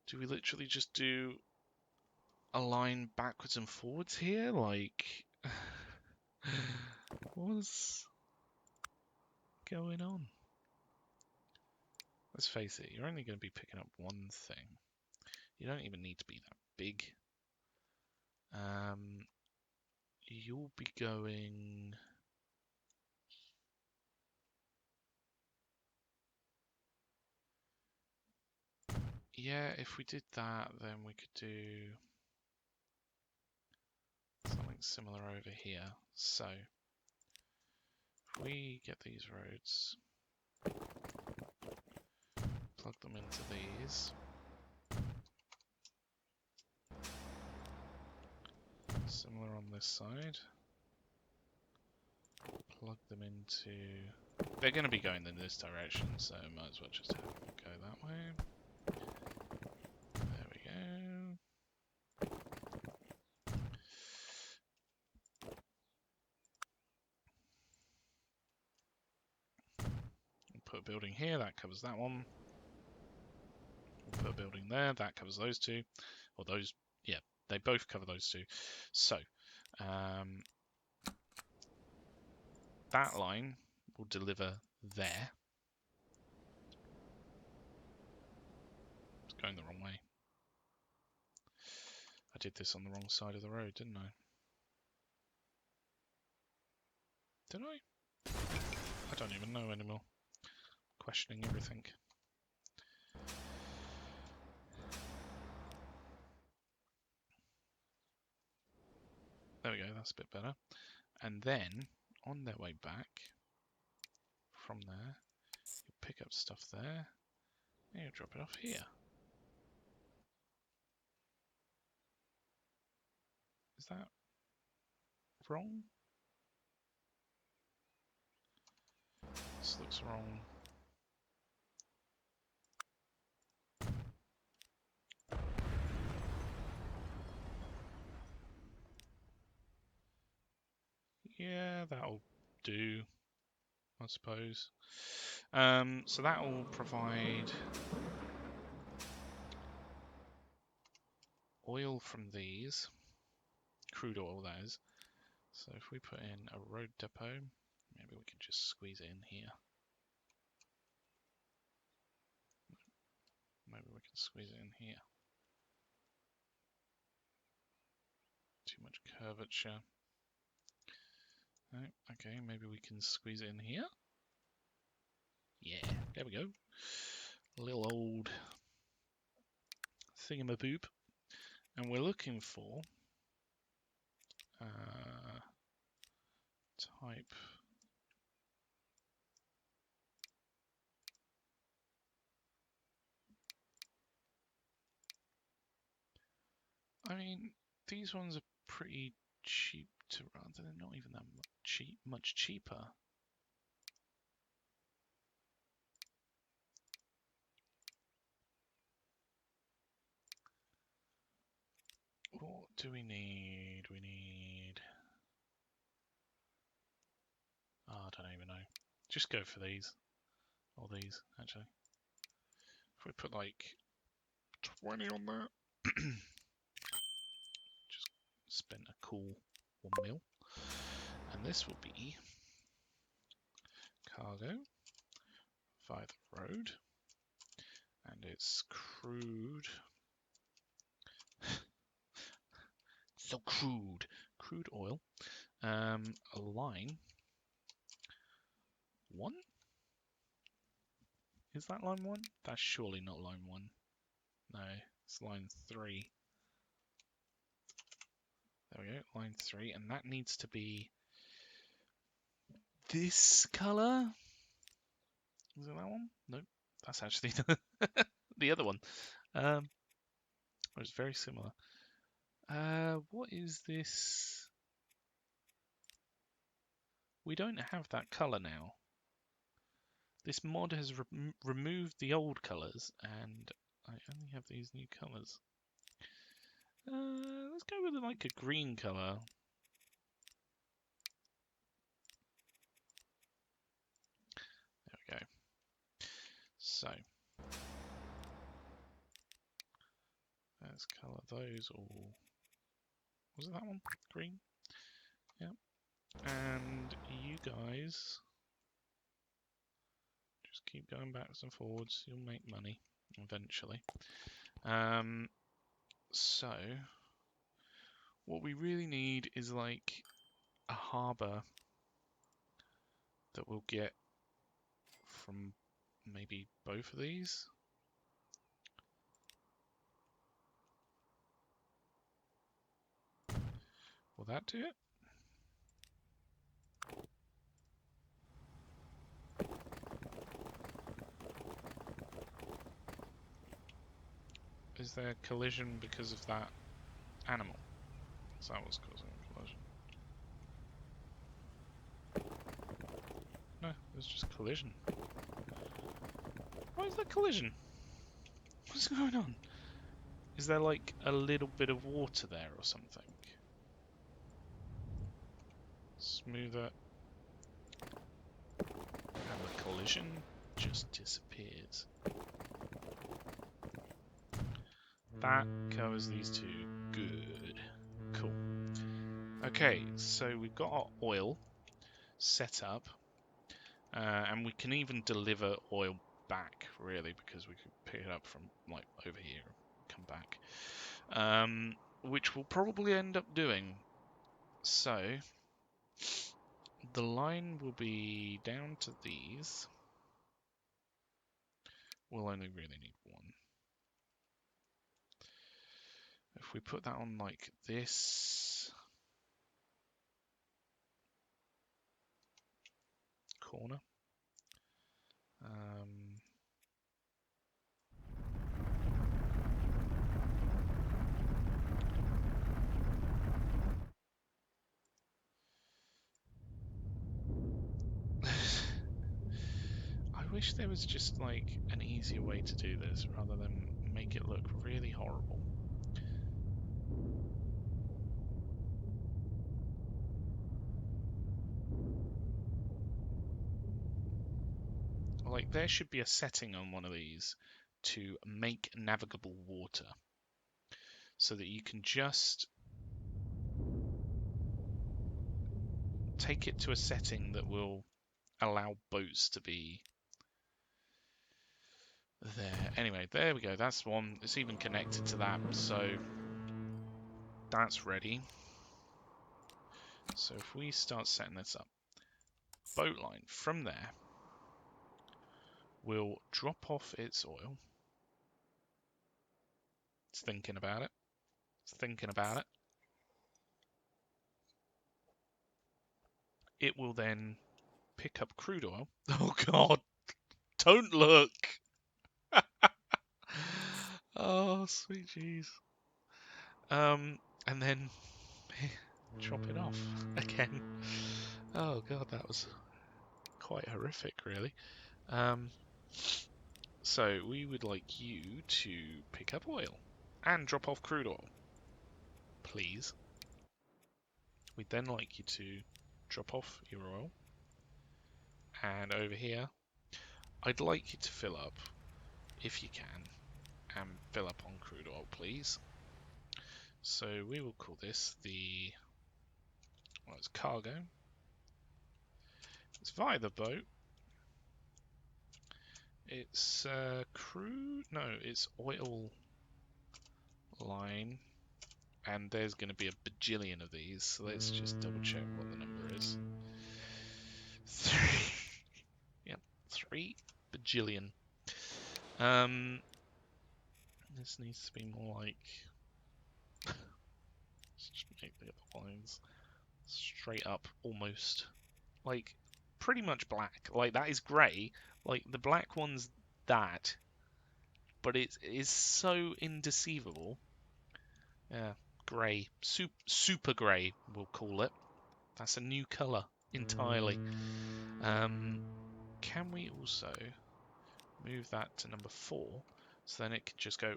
Do we literally just do a line backwards and forwards here? Like, what's going on? Let's face it, you're only going to be picking up one thing. You don't even need to be that big. you'll be going... Yeah, if we did that, then we could do something similar over here. So, if we get these roads, plug them into these, similar on this side, plug them into... They're going to be going in this direction, so might as well just have them go that way. There we go. Put a building here, that covers that one. We'll put a building there, that covers those two. Or those, yeah, they both cover those two. So, that line will deliver there. It's going the wrong way. I did this on the wrong side of the road, didn't I? Did I? I don't even know anymore. Questioning everything. There we go, that's a bit better. And then, on their way back, from there, you pick up stuff there, and you drop it off here. Is that wrong? This looks wrong. Yeah, that'll do, I suppose. So that will provide oil from these, crude oil that is. So if we put in a road depot, maybe we can just squeeze it in here. Maybe we can squeeze it in here. Too much curvature. Oh, okay, maybe we can squeeze it in here. Yeah, there we go. A little old thingamaboop. And we're looking for type. I mean, these ones are pretty cheap to run. They're not even that much cheaper. What do we need? We need... Oh, I don't even know. Just go for these. Or these, actually. If we put like 20 on that. Just spend a cool 1 mil. And this will be cargo via the road. And it's crude. So crude. Crude oil. A line 1? Is that line 1? That's surely not line 1. No, it's line 3. There we go, line 3, and that needs to be this colour. Is it that one? Nope, that's actually the other one. It's very similar. What is this? We don't have that colour now. This mod has removed the old colours, and I only have these new colours. Let's go with like a green colour. There we go. So let's colour those all. Was it that one? Green? Yep. And you guys just keep going backwards and forwards. You'll make money eventually. So what we really need is like a harbour that we'll get from maybe both of these. Will that do it? Is there collision because of that animal? Is that what's causing a collision? No, there's just collision. Why is there collision? What's going on? Is there like a little bit of water there or something? Smoother. And the collision just disappears. That covers these two. Good. Cool. Okay, so we've got our oil set up. And we can even deliver oil back, really, because we could pick it up from, like, over here and come back. Which we'll probably end up doing. So, the line will be down to these. We'll only really need one. If we put that on like this corner, I wish there was just like an easier way to do this rather than make it look really horrible. Like, there should be a setting on one of these to make navigable water so that you can just take it to a setting that will allow boats to be there. Anyway, there we go. That's one. It's even connected to that, so that's ready. So if we start setting this up, boat line from there will drop off its oil. It's thinking about it. It's thinking about it. It will then pick up crude oil. Oh God, don't look. Oh, sweet jeez. And then drop it off again. Oh God, that was quite horrific, really. So we would like you to pick up oil and drop off crude oil, please. We'd then like you to drop off your oil. And over here, I'd like you to fill up, if you can, and fill up on crude oil, please. So we will call this the, well, it's cargo. It's via the boat. It's crude, no, it's oil line. And there's going to be a bajillion of these, so let's just double check what the number is. 3. Yep, 3 bajillion. This needs to be more like... Let's just make the other lines straight up, almost. Like, pretty much black. Like, that is grey. Like, the black one's that. But it is so indeceiveable. Yeah, grey. Super grey, we'll call it. That's a new colour entirely. Can we also move that to number 4 so then it can just go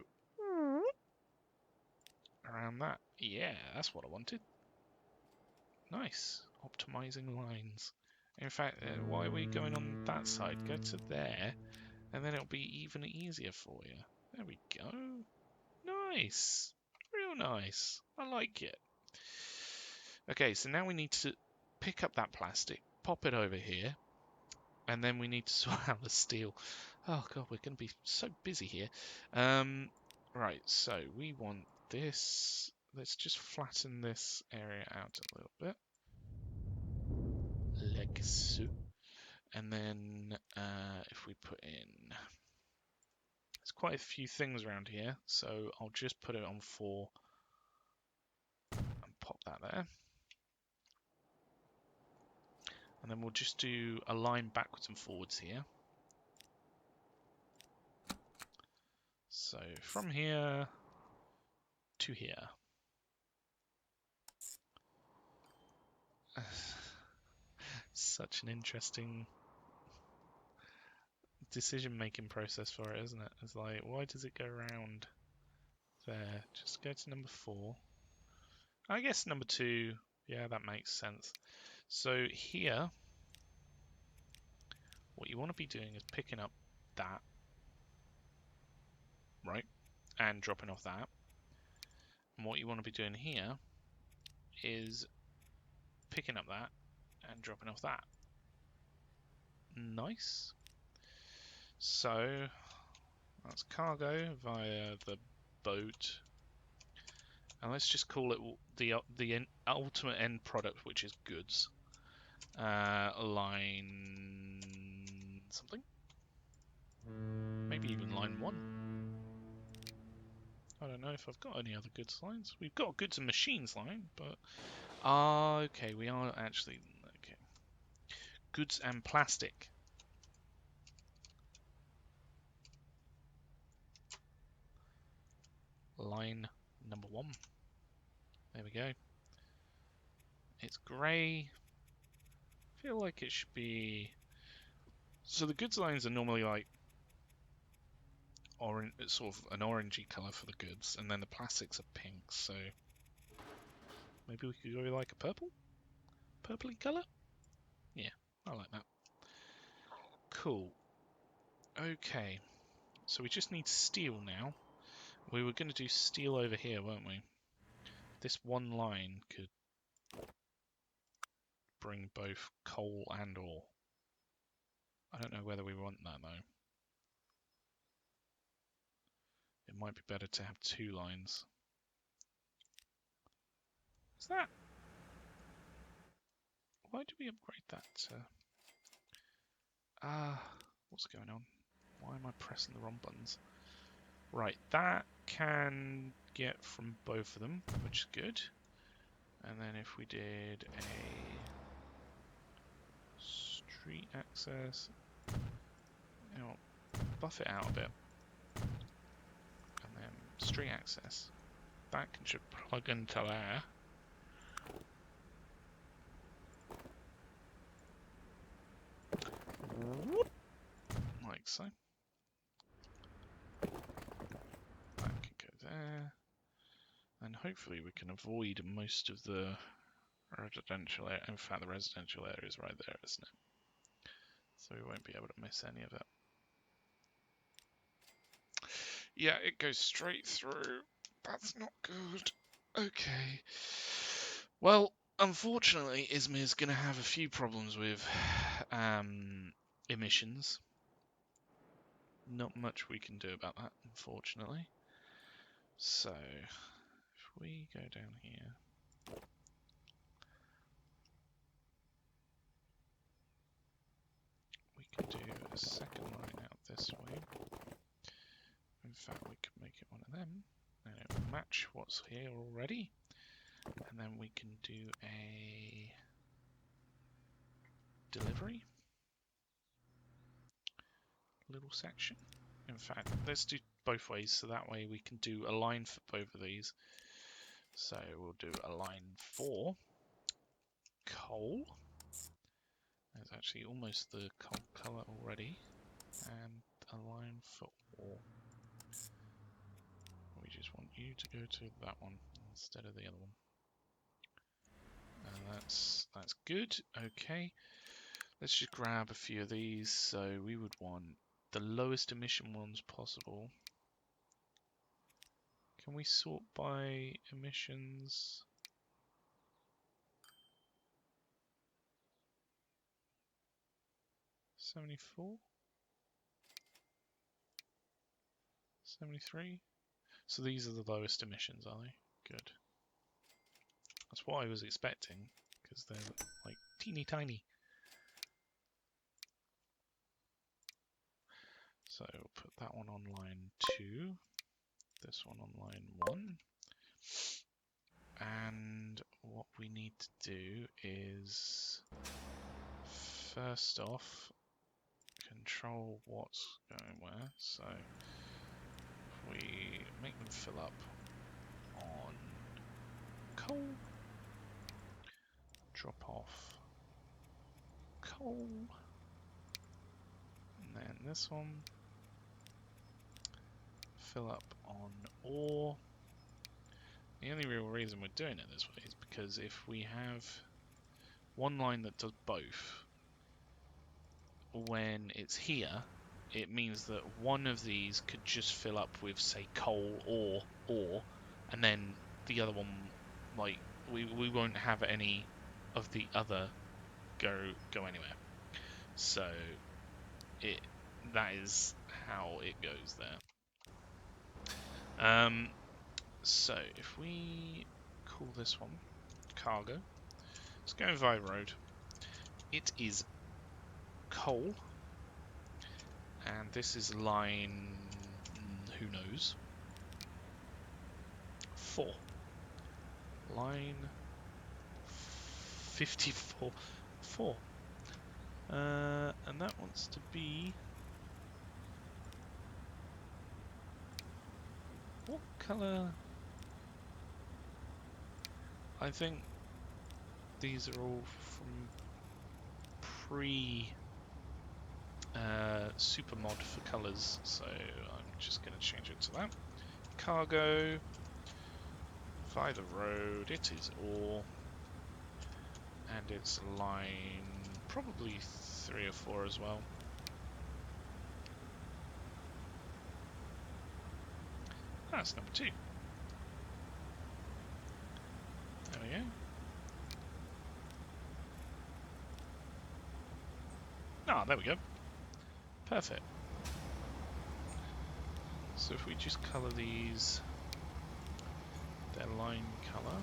around that? Yeah, that's what I wanted. Nice. Optimizing lines. In fact, why are we going on that side? Go to there, and then it'll be even easier for you. There we go. Nice. Real nice. I like it. Okay, so now we need to pick up that plastic, pop it over here, and then we need to sort out the steel. Oh God, we're going to be so busy here. Right, so we want this. Let's just flatten this area out a little bit. so. And then if we put in, there's quite a few things around here, so I'll just put it on 4 and pop that there. And then we'll just do a line backwards and forwards here. So from here to here. Such an interesting decision-making process for it, isn't it? It's like, why does it go around there? Just go to number 4. I guess number 2, yeah, that makes sense. So here, what you want to be doing is picking up that, right, and dropping off that. And what you want to be doing here is picking up that and dropping off that. Nice. So that's cargo via the boat, and let's just call it the ultimate end product, which is goods. Line something, maybe even line 1. I don't know if I've got any other goods lines. We've got goods and machines line, but okay, we are actually okay. Goods and plastic. Line number 1. There we go. It's grey. I feel like it should be. So the goods lines are normally like orange, sort of an orangey colour for the goods, and then the plastics are pink. So maybe we could go with like a purpley colour. Yeah, I like that. Cool. Okay, so we just need steel now. We were going to do steel over here, weren't we? This one line could bring both coal and ore. I don't know whether we want that though. It might be better to have 2 lines. Is that? Why do we upgrade that to... what's going on? Why am I pressing the wrong buttons? Right, that can get from both of them, which is good. And then if we did a street access, you know, buff it out a bit. And then street access. That should plug into there. Like so. That can go there. And hopefully we can avoid most of the residential area. In fact, the residential area is right there, isn't it? So we won't be able to miss any of it. Yeah, it goes straight through. That's not good. Okay. Well, unfortunately, Izmir's going to have a few problems with emissions. Not much we can do about that, unfortunately. So, if we go down here... we can do a second line out this way. In fact, we could make it one of them, and it will match what's here already. And then we can do a delivery little section. In fact, let's do both ways, so that way we can do a line for both of these. So we'll do a line for coal. There's actually almost the coal colour already. And a line for ore. We just want you to go to that one instead of the other one. And that's good. Okay. Let's just grab a few of these. So we would want the lowest emission ones possible. Can we sort by emissions? $74? 73? So these are the lowest emissions, are they? Good. That's what I was expecting, because they're like teeny tiny. So we'll put that one on line 2, this one on line 1. And what we need to do is, first off, control what's going where. So if we make them fill up on coal, drop off coal, and then this one fill up on ore. The only real reason we're doing it this way is because if we have one line that does both, when it's here, it means that one of these could just fill up with, say, coal or ore, and then the other one, like, we won't have any of the other go anywhere. So that is how it goes there. So if we call this one cargo, let's go via road. It is coal, and this is line, who knows, 4. Line 54, 4. And that wants to be, what colour? I think these are all from super mod for colours, so I'm just going to change it to that. Cargo, via the road, it is ore, and it's line probably 3 or 4 as well. That's number 2. There we go. Ah, there we go. Perfect. So if we just colour these their line colour.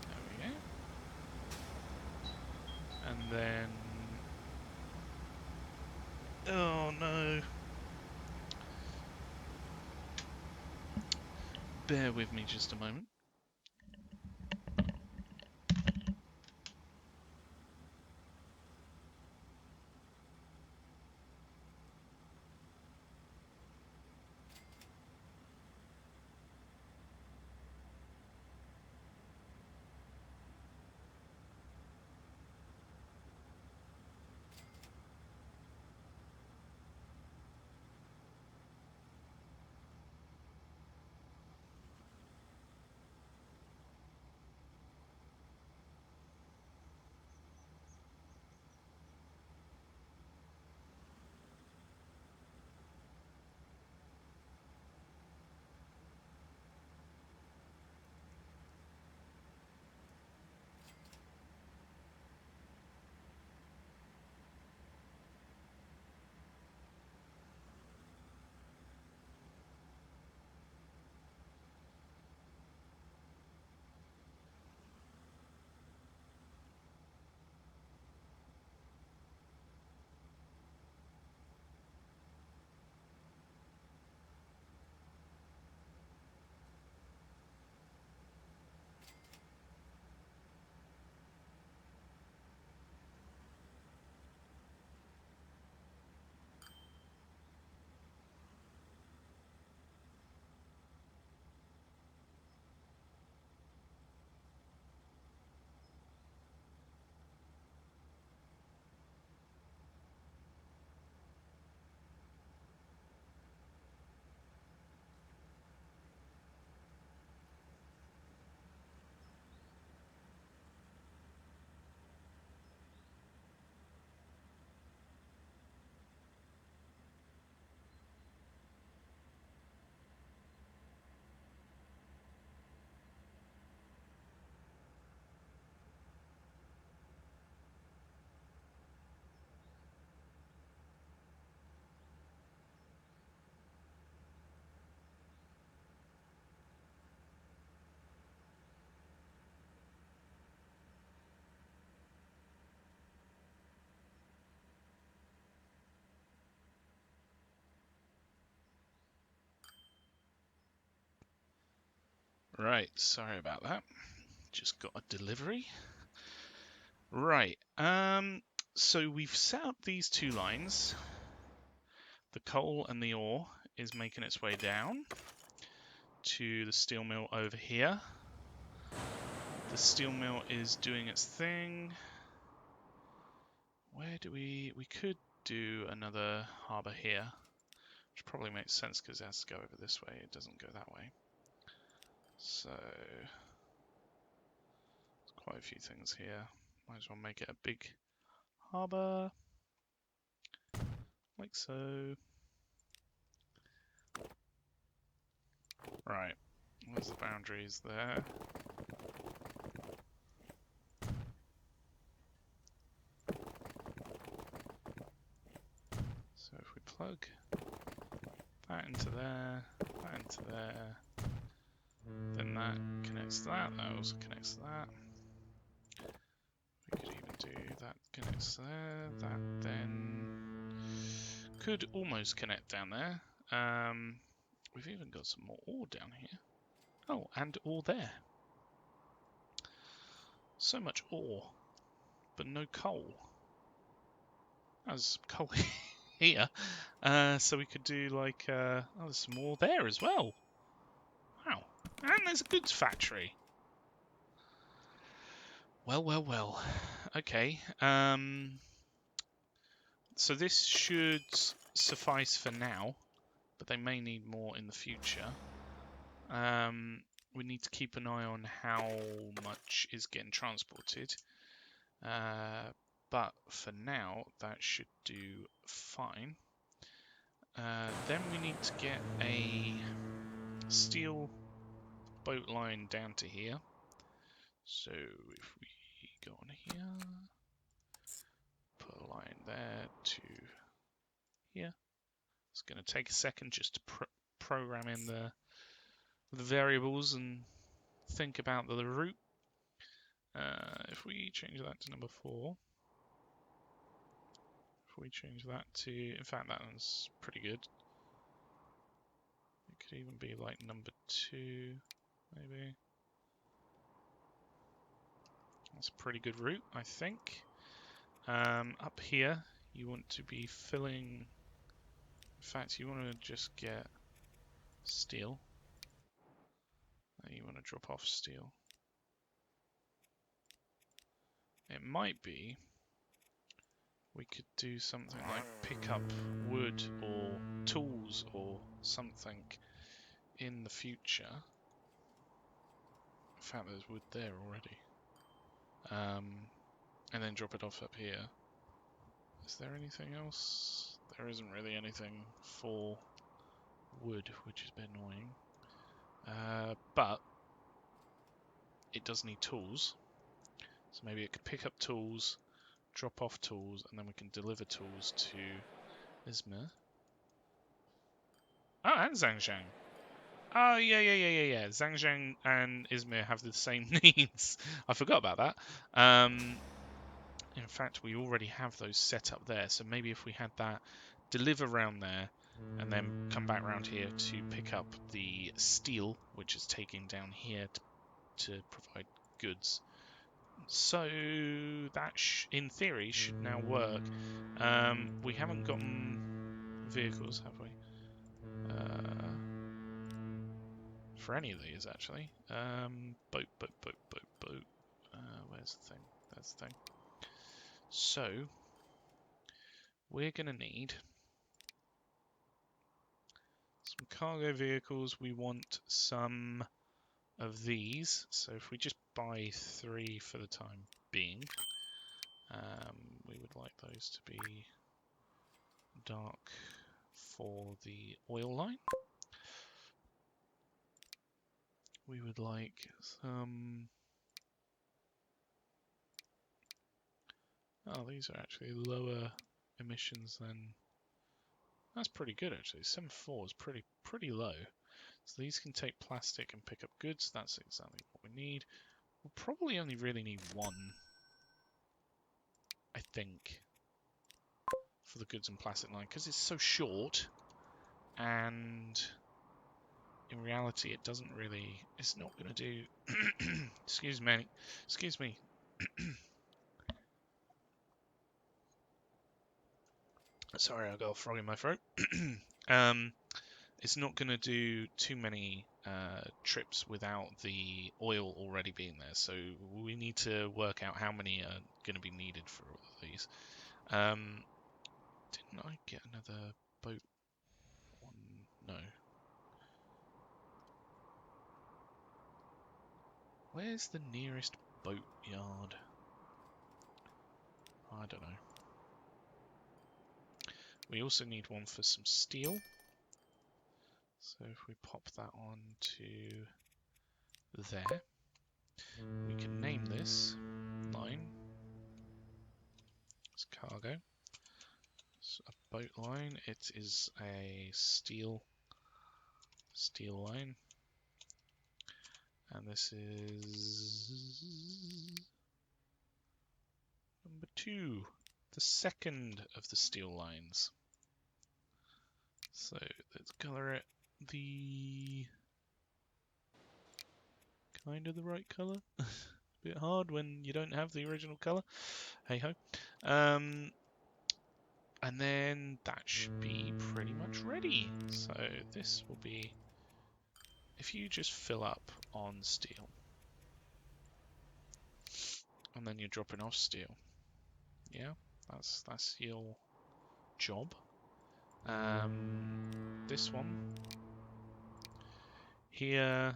There we go. And then, oh no. Bear with me just a moment. Right, sorry about that. Just got a delivery. Right, so we've set up these two lines. The coal and the ore is making its way down to the steel mill over here. The steel mill is doing its thing. Where do we could do another harbour here, which probably makes sense because it has to go over this way. It doesn't go that way. So there's quite a few things here. Might as well make it a big harbour, like so. Right, where's the boundaries there? So if we plug that into there, that into there, then that connects to that, that also connects to that. We could even do that connects there, that then could almost connect down there. We've even got some more ore down here. Oh, and ore there. So much ore, but no coal. There's coal here. So we could do like, oh, there's some ore there as well. Wow. And there's a goods factory. Well, well, well. Okay. So this should suffice for now, but they may need more in the future. We need to keep an eye on how much is getting transported. But for now, that should do fine. Then we need to get a steel boat line down to here. So if we go on here, put a line there to here. It's going to take a second just to program in the variables and think about the route. If we change that to number 4, if we change that to, in fact that one's pretty good. It could even be like number 2, maybe. That's a pretty good route, I think. Up here, you want to be filling. In fact, you want to just get steel. You want to drop off steel. It might be we could do something like pick up wood or tools or something in the future. In fact, there's wood there already. And then drop it off up here. Is there anything else? There isn't really anything for wood, which is a bit annoying. But it does need tools. So maybe it could pick up tools, drop off tools, and then we can deliver tools to Izmir. Oh, and Zhangjiang. Oh, yeah. Zhangjiang and Izmir have the same needs. I forgot about that. In fact, we already have those set up there. So maybe if we had that deliver round there and then come back round here to pick up the steel, which is taking down here to provide goods. So that, in theory, should now work. We haven't gotten vehicles, have we? For any of these, actually. Boat. Where's the thing? There's the thing. So, we're going to need some cargo vehicles. We want some of these. So if we just buy 3 for the time being, we would like those to be dark for the oil line. We would like some... Oh, these are actually lower emissions than... That's pretty good, actually. 7.4 is pretty low. So these can take plastic and pick up goods. That's exactly what we need. We'll probably only really need 1, I think, for the goods and plastic line, because it's so short. And in reality, it doesn't really. It's not going to do. Excuse me. Excuse me. Sorry, I got a frog in my throat. It's not going to do too many trips without the oil already being there. So we need to work out how many are going to be needed for all of these. Didn't I get another boat one? No. Where's the nearest boat yard? I don't know. We also need one for some steel. So if we pop that on to there, we can name this line. It's cargo. It's a boat line. It is a steel line. And this is number 2, the second of the steel lines. So let's colour it the kind of the right colour. A bit hard when you don't have the original colour. Hey ho. And then that should be pretty much ready. So this will be, if you just fill up on steel, and then you're dropping off steel. Yeah, that's your job. This one here,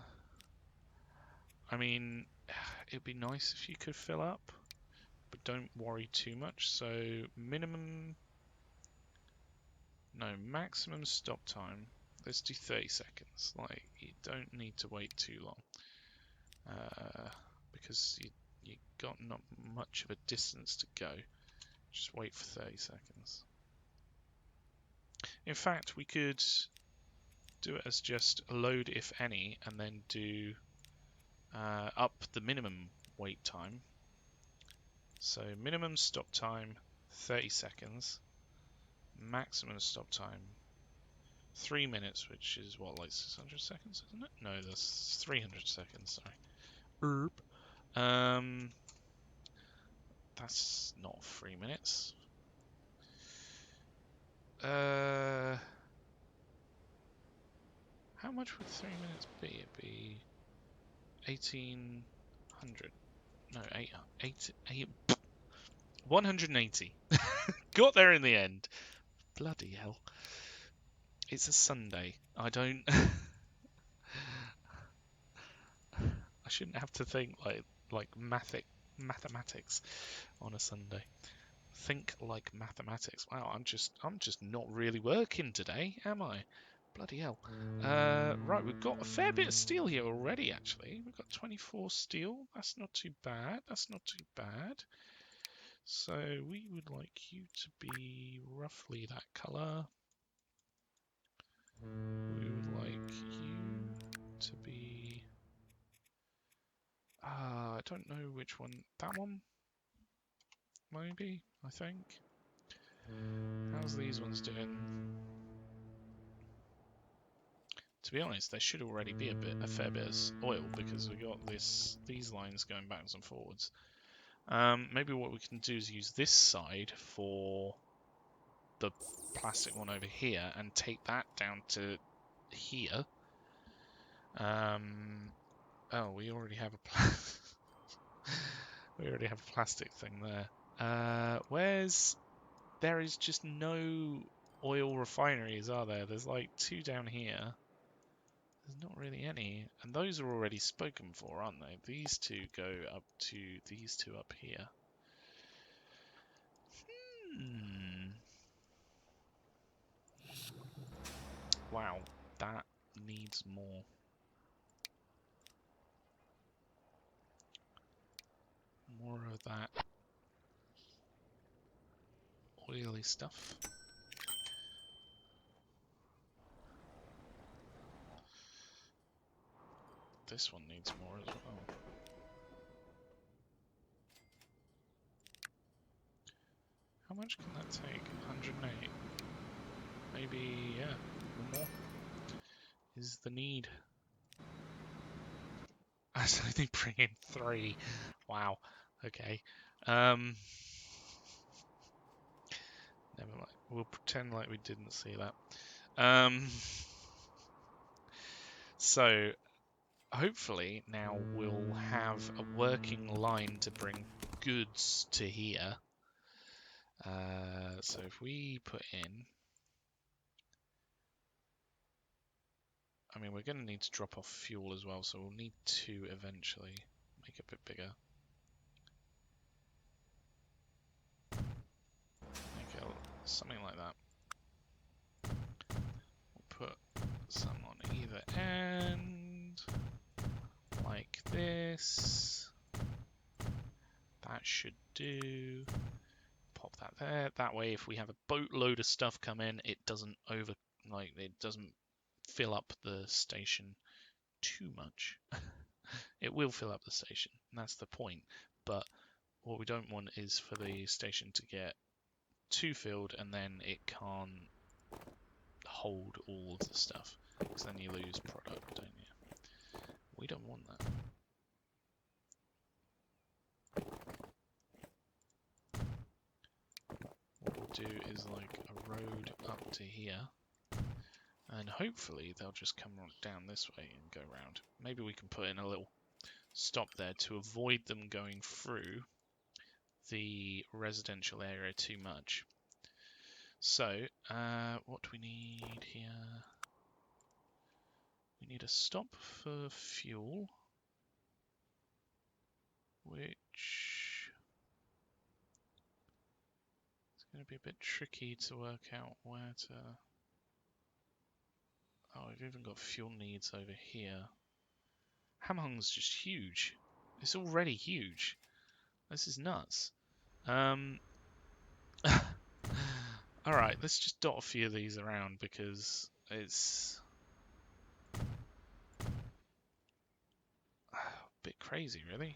I mean, it'd be nice if you could fill up, but don't worry too much. So maximum stop time. Let's do 30 seconds. Like, you don't need to wait too long, because you got not much of a distance to go. Just wait for 30 seconds. In fact, we could do it as just a load, if any, and then do up the minimum wait time. So minimum stop time 30 seconds, maximum stop time 3 minutes, which is what, like 600 seconds, isn't it? No, that's 300 seconds. Sorry. That's not 3 minutes. How much would 3 minutes be? It'd be 1800. No, 180. Got there in the end. Bloody hell. It's a Sunday. I don't... I shouldn't have to think like mathematics on a Sunday. Think like mathematics. Wow, I'm just not really working today, am I? Bloody hell. Right, we've got a fair bit of steel here already, actually. We've got 24 steel. That's not too bad. That's not too bad. So we would like you to be roughly that colour. We would like you to be... I don't know which one. That one? Maybe, I think. How's these ones doing? To be honest, there should already be a fair bit of oil, because we got these lines going backwards and forwards. Maybe what we can do is use this side for the plastic one over here and take that down to here. Oh, we already have we already have a plastic thing there. There is just no oil refineries, are there? There's like 2 down here. There's not really any, and those are already spoken for, aren't they? These 2 go up to these 2 up here. Wow, that needs more. More of that oily stuff. This one needs more as well. How much can that take? 108. Maybe, yeah, more is the need. So they bring in 3. Wow. Okay. Never mind. We'll pretend like we didn't see that. So hopefully now we'll have a working line to bring goods to here. So if we put in, I mean, we're going to need to drop off fuel as well, so we'll need to eventually make it a bit bigger. Make it something like that. We'll put some on either end, like this. That should do. Pop that there. That way, if we have a boatload of stuff come in, it doesn't it doesn't fill up the station too much. It will fill up the station, and that's the point. But what we don't want is for the station to get too filled, and then it can't hold all of the stuff, because then you lose product, don't you? We don't want that. What we'll do is like a road up to here, and hopefully they'll just come down this way and go round. Maybe we can put in a little stop there to avoid them going through the residential area too much. So, what do we need here? We need a stop for fuel, which is going to be a bit tricky to work out where to... Oh, we've even got fuel needs over here. Hamhung's just huge. It's already huge. This is nuts. Alright, let's just dot a few of these around because it's a bit crazy, really.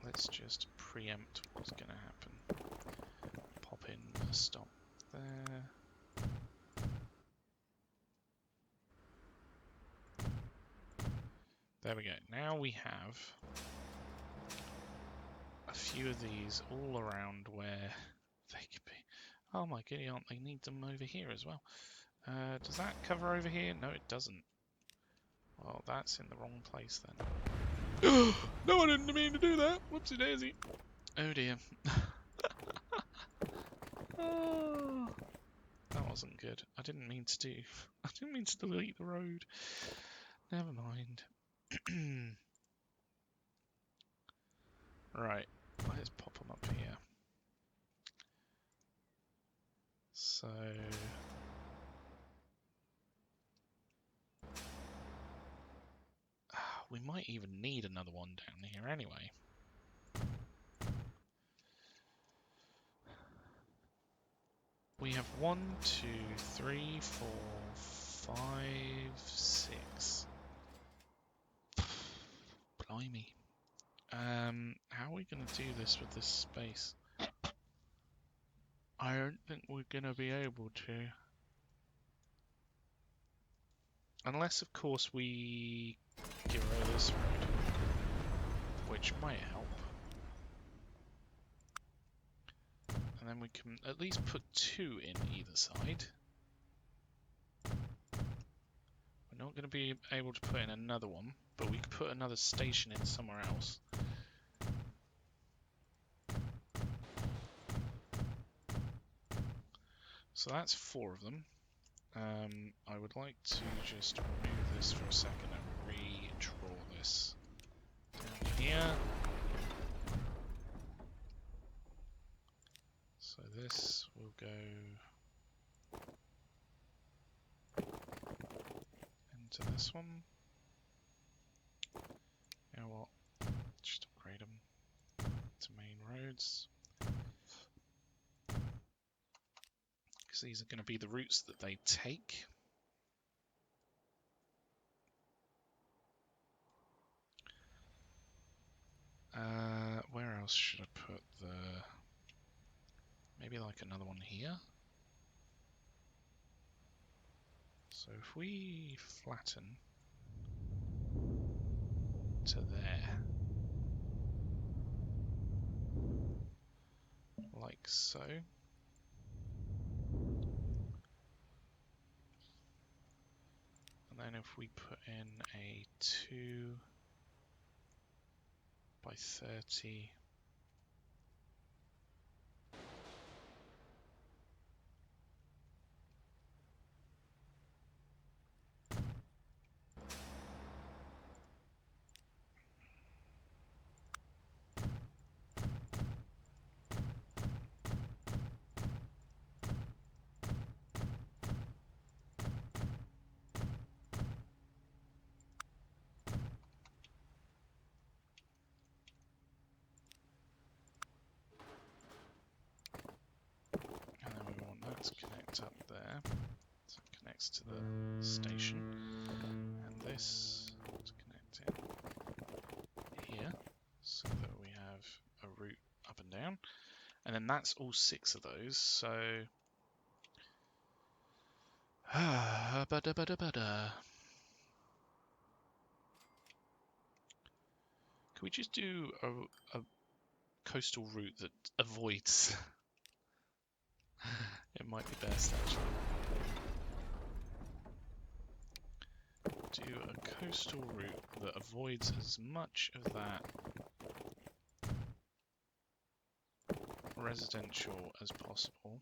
Let's just preempt what's going to happen. Pop in a stop there. There we go. Now we have a few of these all around where they could be. Oh my goodness, they need them over here as well. Does that cover over here? No, it doesn't. Well, that's in the wrong place then. No, I didn't mean to do that. Whoopsie daisy. Oh dear. Oh, that wasn't good. I didn't mean to do. I didn't mean to delete the road. Never mind. Right, let's pop them up here. So we might even need another one down here anyway. We have 1, 2, 3, 4, 5, 6. Blimey. How are we going to do this with this space? I don't think we're going to be able to. Unless, of course, we get rid of this road, which might help. And then we can at least put 2 in either side. We're not going to be able to put in another one, but we could put another station in somewhere else. So that's 4 of them. I would like to just remove this for a second and redraw this down here. So this will go into this one. You know what? Just upgrade them to main roads. Because these are going to be the routes that they take. Where else should I put the... Maybe like another one here? So if we flatten to there, like so, and then if we put in a 2 by 30, and then we want that to connect up there, so it connects to the station, and this to connect in here, so that we have a route up and down, and then that's all 6 of those, so can we just do a coastal route that avoids it might be best actually. Do a coastal route that avoids as much of that residential as possible.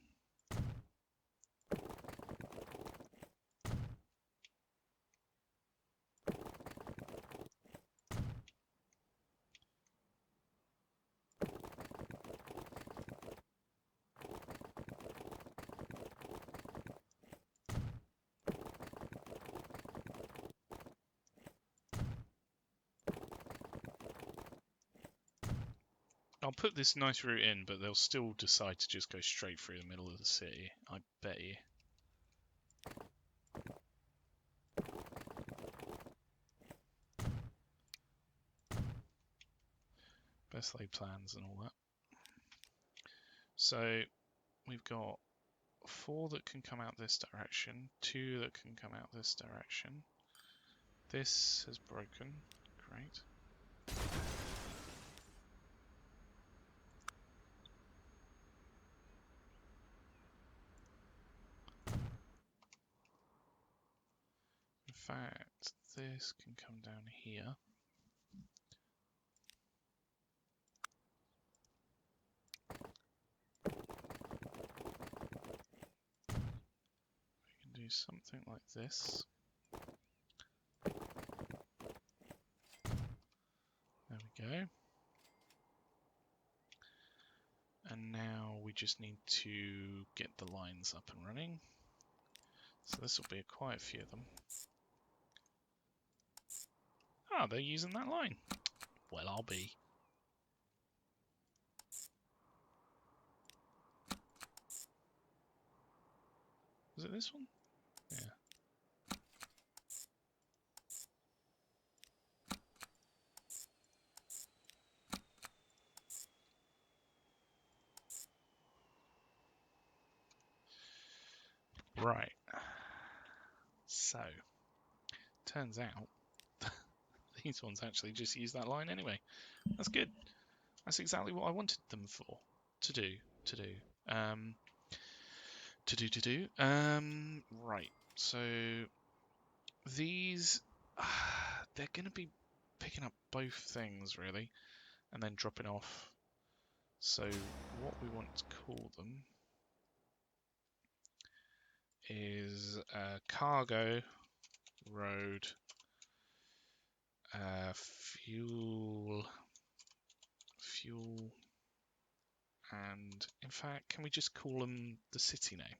I'll put this nice route in, but they'll still decide to just go straight through the middle of the city, I bet you. Best laid plans and all that. So we've got 4 that can come out this direction, 2 that can come out this direction. This has broken, great. In fact, this can come down here. We can do something like this. There we go. And now we just need to get the lines up and running. So this will be quite a few of them. Ah, they're using that line. Well, I'll be. Was it this one? Yeah. Right. So, turns out these ones actually just use that line anyway. That's good. That's exactly what I wanted them for. To do. Right. So, these, they're going to be picking up both things, really, and then dropping off. So, what we want to call them is cargo, road, fuel, and in fact, can we just call them the city name?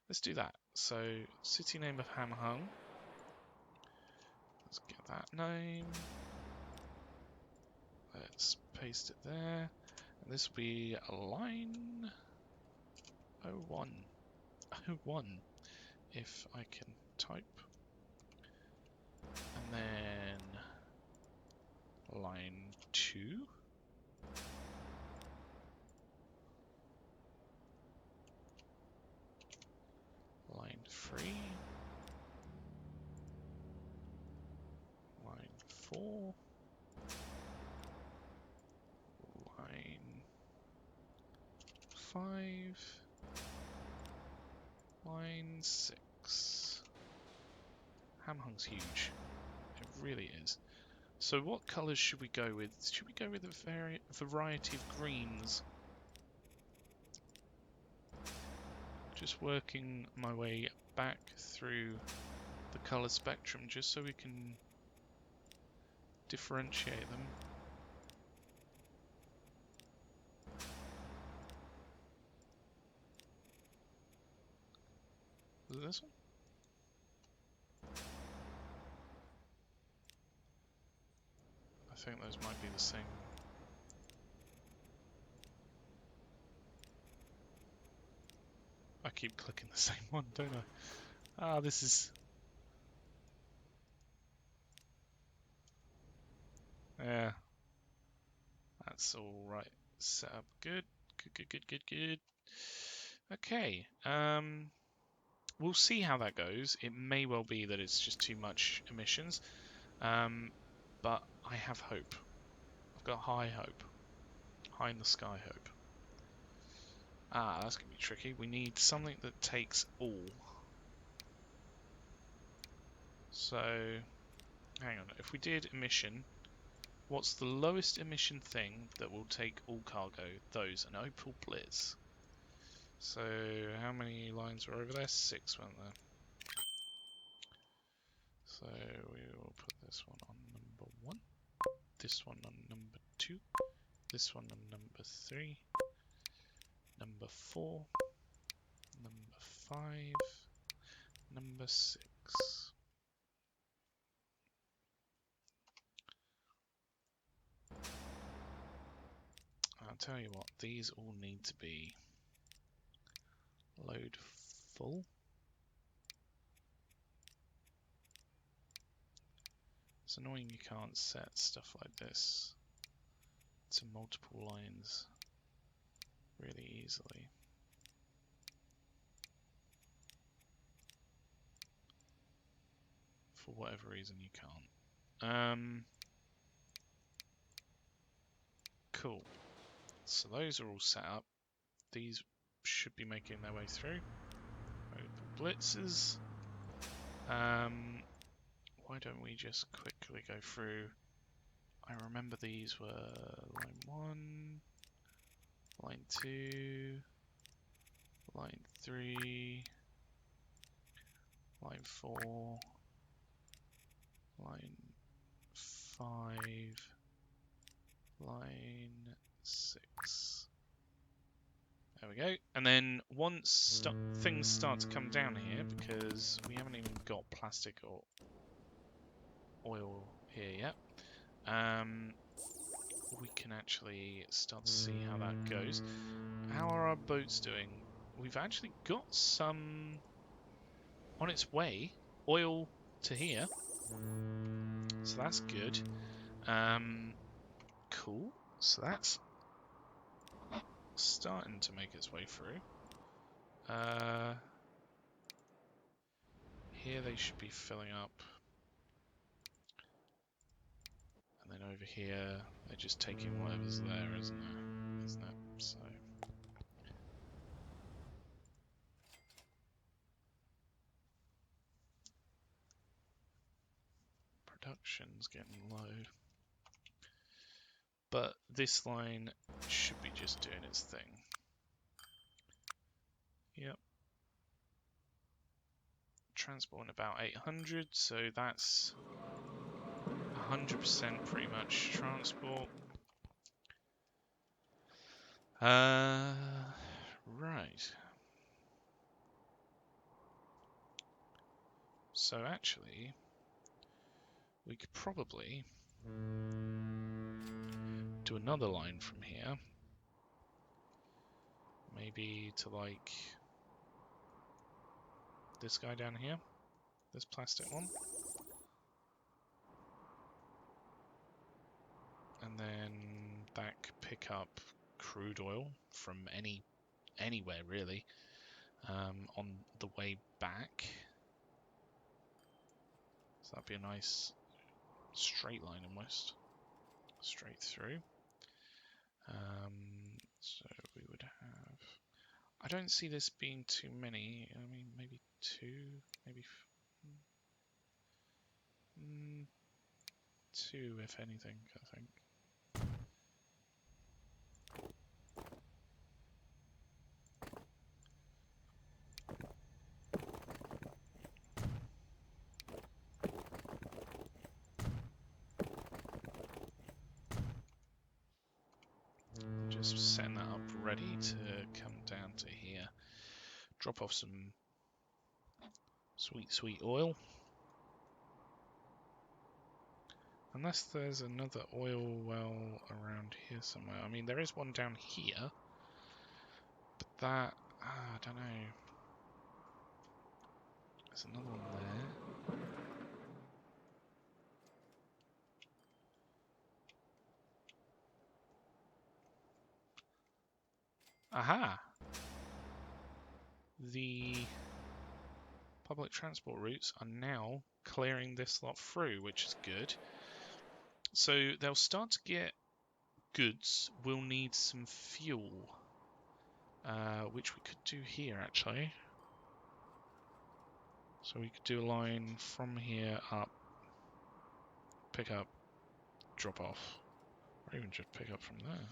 Let's do that. So, city name of Hamhung. Let's get that name. Let's paste it there. And this will be a line 01. 01, if I can type. And then line 2. Line 3. 5. Line 6. Hamhung's huge. It really is. So what colours should we go with? Should we go with a variety of greens? Just working my way back through the colour spectrum just so we can differentiate them. Is it this one? I think those might be the same. I keep clicking the same one, don't I? Ah, this is... Yeah. That's alright. Set up good. Good. Okay. We'll see how that goes. It may well be that it's just too much emissions. But I have hope. I've got high hope. High in the sky hope. Ah, that's going to be tricky. We need something that takes all. So, hang on. If we did emission, what's the lowest emission thing that will take all cargo? Those, an Opal Blitz. So, how many lines were over there? 6, weren't there? So, we will put this one on number 1. This one on number 2. This one on number 3. Number 4. Number 5. Number 6. I'll tell you what, these all need to be load full. It's annoying you can't set stuff like this to multiple lines really easily. For whatever reason you can't. Cool. So those are all set up. These should be making their way through. Open blitzes. Why don't we just quickly go through? I remember these were line 1, line 2, line 3, line 4, line 5, line 6. There we go. And then once things start to come down here, because we haven't even got plastic or oil here yet, we can actually start to see how that goes. How are our boats doing? We've actually got some on its way. Oil to here. So that's good. Cool. So that's starting to make its way through. Here they should be filling up. And then over here, they're just taking whatever's there, isn't it? So... production's getting low. But this line should be just doing its thing. Yep. Transporting about 800, so that's 100% pretty much transport. Right. So actually, we could probably do another line from here. Maybe to like this guy down here, this plastic one. And then that could pick up crude oil from anywhere really, on the way back. So that'd be a nice straight line almost, straight through. So we would have I don't see this being too many. I mean, maybe 2, maybe 2 if anything, I think. Just setting that up ready to come down to here. Drop off some sweet oil. Unless there's another oil well around here somewhere. I mean, there is one down here. But that, I don't know. There's another one there. Aha! The public transport routes are now clearing this lot through, which is good. So they'll start to get goods. We'll need some fuel, which we could do here actually. So we could do a line from here up, pick up, drop off, or even just pick up from there.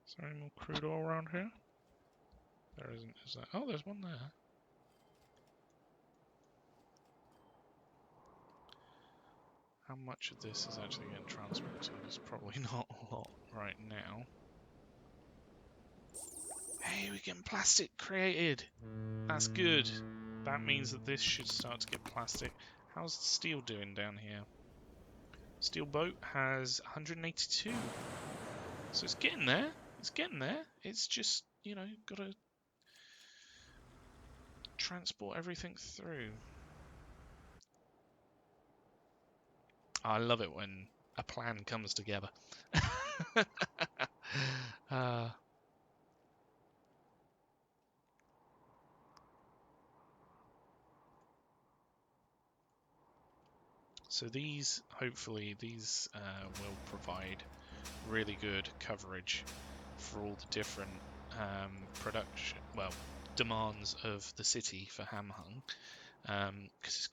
Is there any more crude oil around here? There isn't, is there? Oh, there's one there. How much of this is actually getting transported? It's probably not a lot right now. Hey, we're getting plastic created. That's good. That means that this should start to get plastic. How's the steel doing down here? Steel boat has 182. So it's getting there. It's getting there. It's just, you know, got to transport everything through. I love it when a plan comes together. So these, hopefully, these will provide really good coverage for all the different production, well, demands of the city for Hamhung, because it's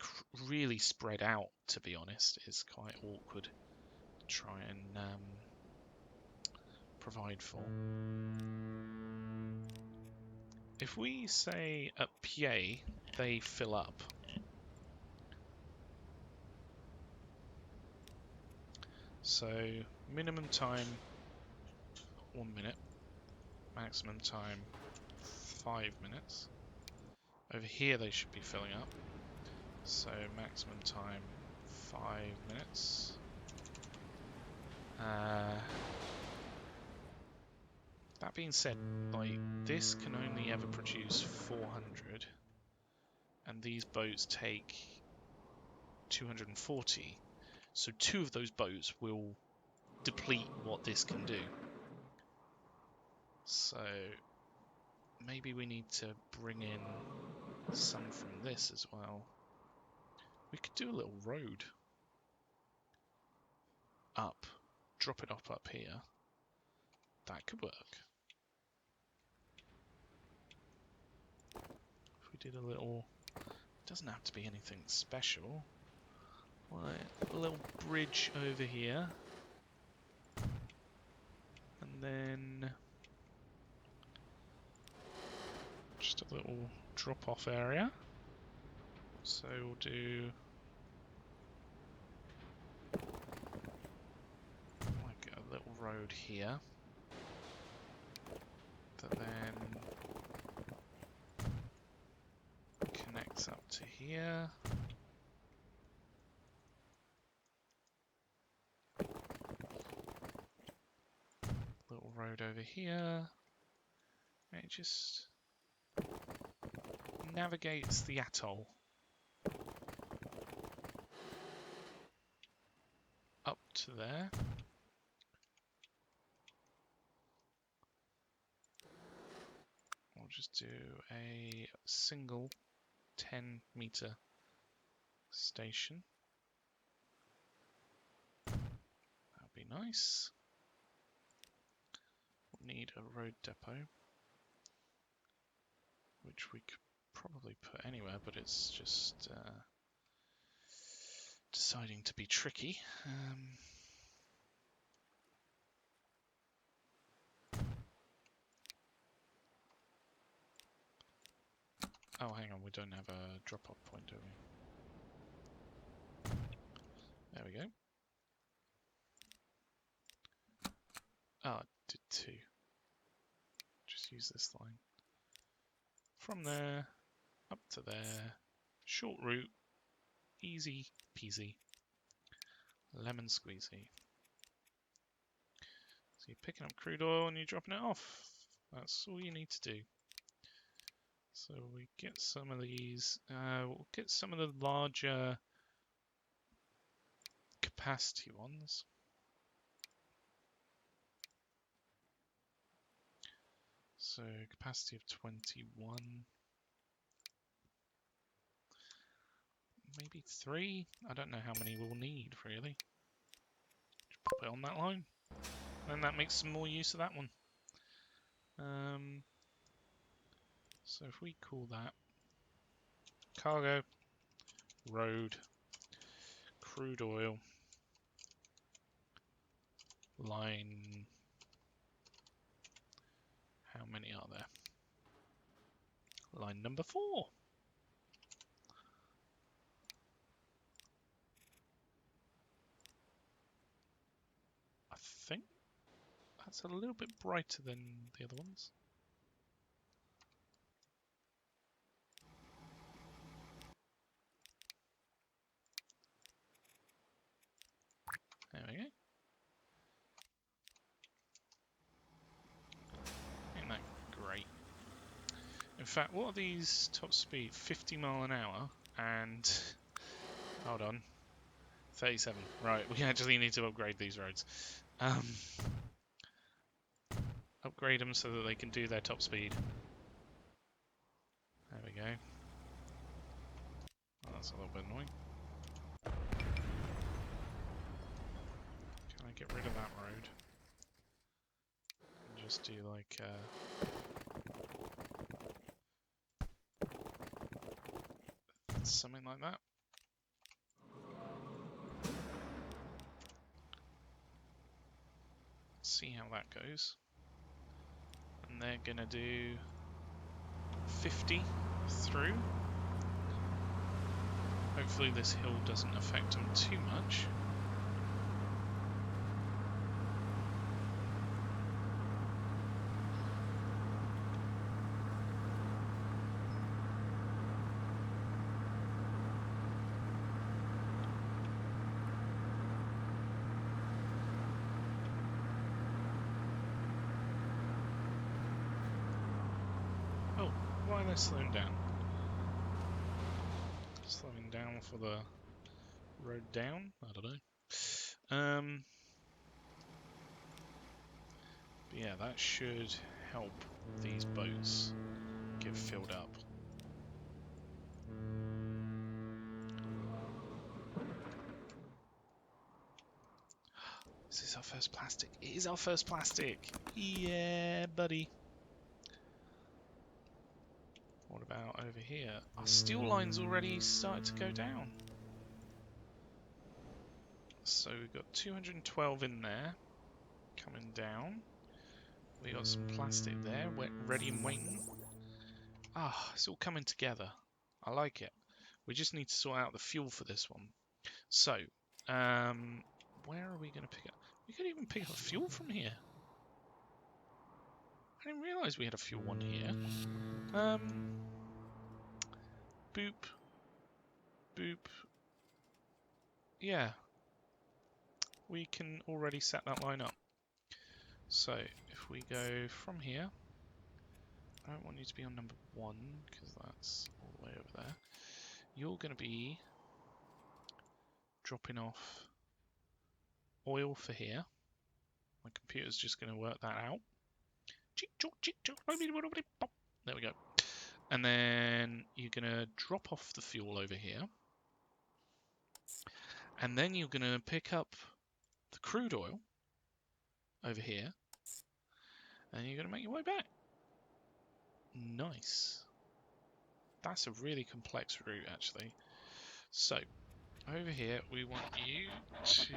really spread out, to be honest. It's quite awkward to try and provide for. If we say at Pie, they fill up. So minimum time 1 minute, maximum time 5 minutes. Over here they should be filling up. So maximum time 5 minutes. That being said, like, this can only ever produce 400, and these boats take 240. So 2 of those boats will deplete what this can do. So maybe we need to bring in some from this as well. We could do a little road up, drop it up here. That could work. If we did a little, it doesn't have to be anything special. Like a little bridge over here. And then just a little drop-off area. So we'll do like a little road here that then connects up to here. Little road over here. And it just navigates the atoll up to there. We'll just do a single 10-meter station. That'd be nice. We'll need a road depot. which we could probably put anywhere, but it's just deciding to be tricky. Oh, hang on, we don't have a drop-off point, do we? There we go. Oh, I did 2. Just use this line. From there, up to there. Short route. Easy peasy. Lemon squeezy. So you're picking up crude oil and you're dropping it off. That's all you need to do. So we get some of these. We'll get some of the larger capacity ones. So capacity of 21. Maybe 3. I don't know how many we'll need, really. Just pop it on that line. And that makes some more use of that one. So if we call that cargo, road, crude oil, line. How many are there? Line number 4. I think that's a little bit brighter than the other ones. There we go. Ain't that great? In fact, what are these top speed? 50 mile an hour and hold on, 37. Right, we actually need to upgrade these roads. Upgrade them so that they can do their top speed. There we go. Oh, that's a little bit annoying. Can I get rid of that road? And just do like something like that. See how that goes. And they're gonna do 50 through. Hopefully this hill doesn't affect them too much. Oh, why are they slowing down? Slowing down for the road down? I don't know. But yeah, that should help these boats get filled up. Is this our first plastic? It is our first plastic! Yeah, buddy! What about over here? Our steel line's already started to go down. So we've got 212 in there, coming down. We got some plastic there, ready and waiting. Ah, it's all coming together. I like it. We just need to sort out the fuel for this one. So, where are we going to pick up? We could even pick up fuel from here. I didn't realise we had a fuel one here. Boop. Boop. Yeah. We can already set that line up. So, if we go from here, I don't want you to be on number 1, because that's all the way over there. You're going to be dropping off oil for here. My computer's just going to work that out. There we go. And then you're going to drop off the fuel over here. And then you're going to pick up the crude oil over here. And you're going to make your way back. Nice. That's a really complex route, actually. So, over here, we want you to,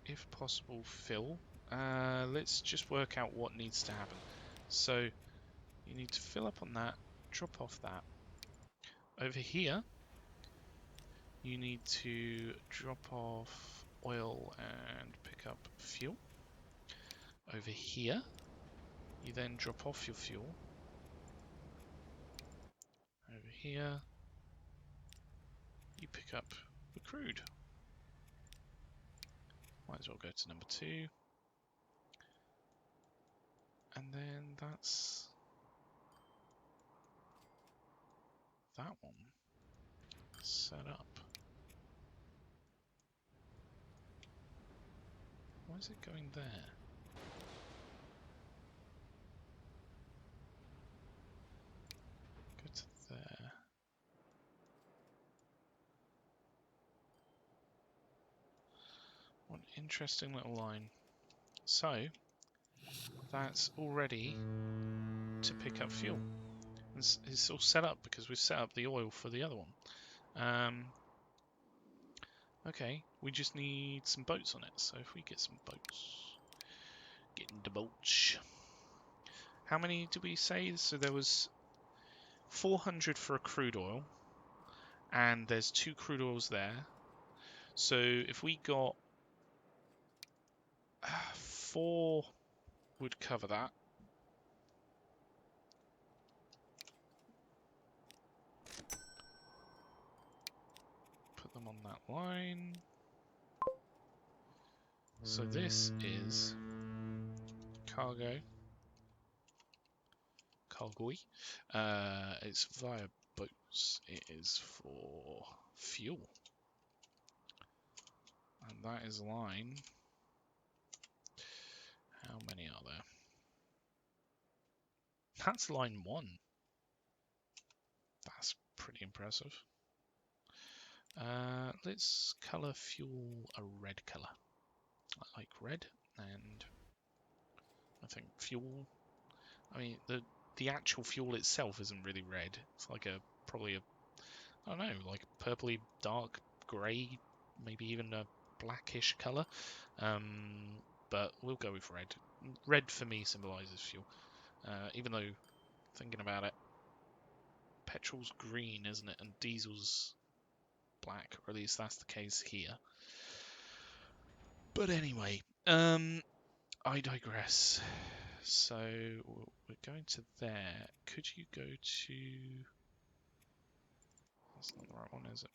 if possible, fill. Let's just work out what needs to happen. So, you need to fill up on that, drop off that. Over here, you need to drop off oil and pick up fuel. Over here, you then drop off your fuel. Over here, you pick up the crude. Might as well go to number 2. And then that's that one set up. Why is it going there? Go to there. One interesting little line. So, that's all ready to pick up fuel. It's all set up because we've set up the oil for the other one. Okay, we just need some boats on it. So if we get some boats, get into boats. How many did we say? So there was 400 for a crude oil, and there's 2 crude oils there. So if we got 4 would cover that. Put them on that line. So this is cargo. Cargoi. It's via boats. It is for fuel. And that is line. How many are there? That's line 1. That's pretty impressive. Let's colour fuel a red colour. I like red, and I think fuel. I mean, the actual fuel itself isn't really red. It's like probably a, I don't know, like a purpley dark grey, maybe even a blackish colour. But we'll go with red. Red for me symbolises fuel. Even though, thinking about it, petrol's green, isn't it? And diesel's black, or at least that's the case here. But anyway, I digress. So we're going to there. Could you go to... That's not the right one, is it?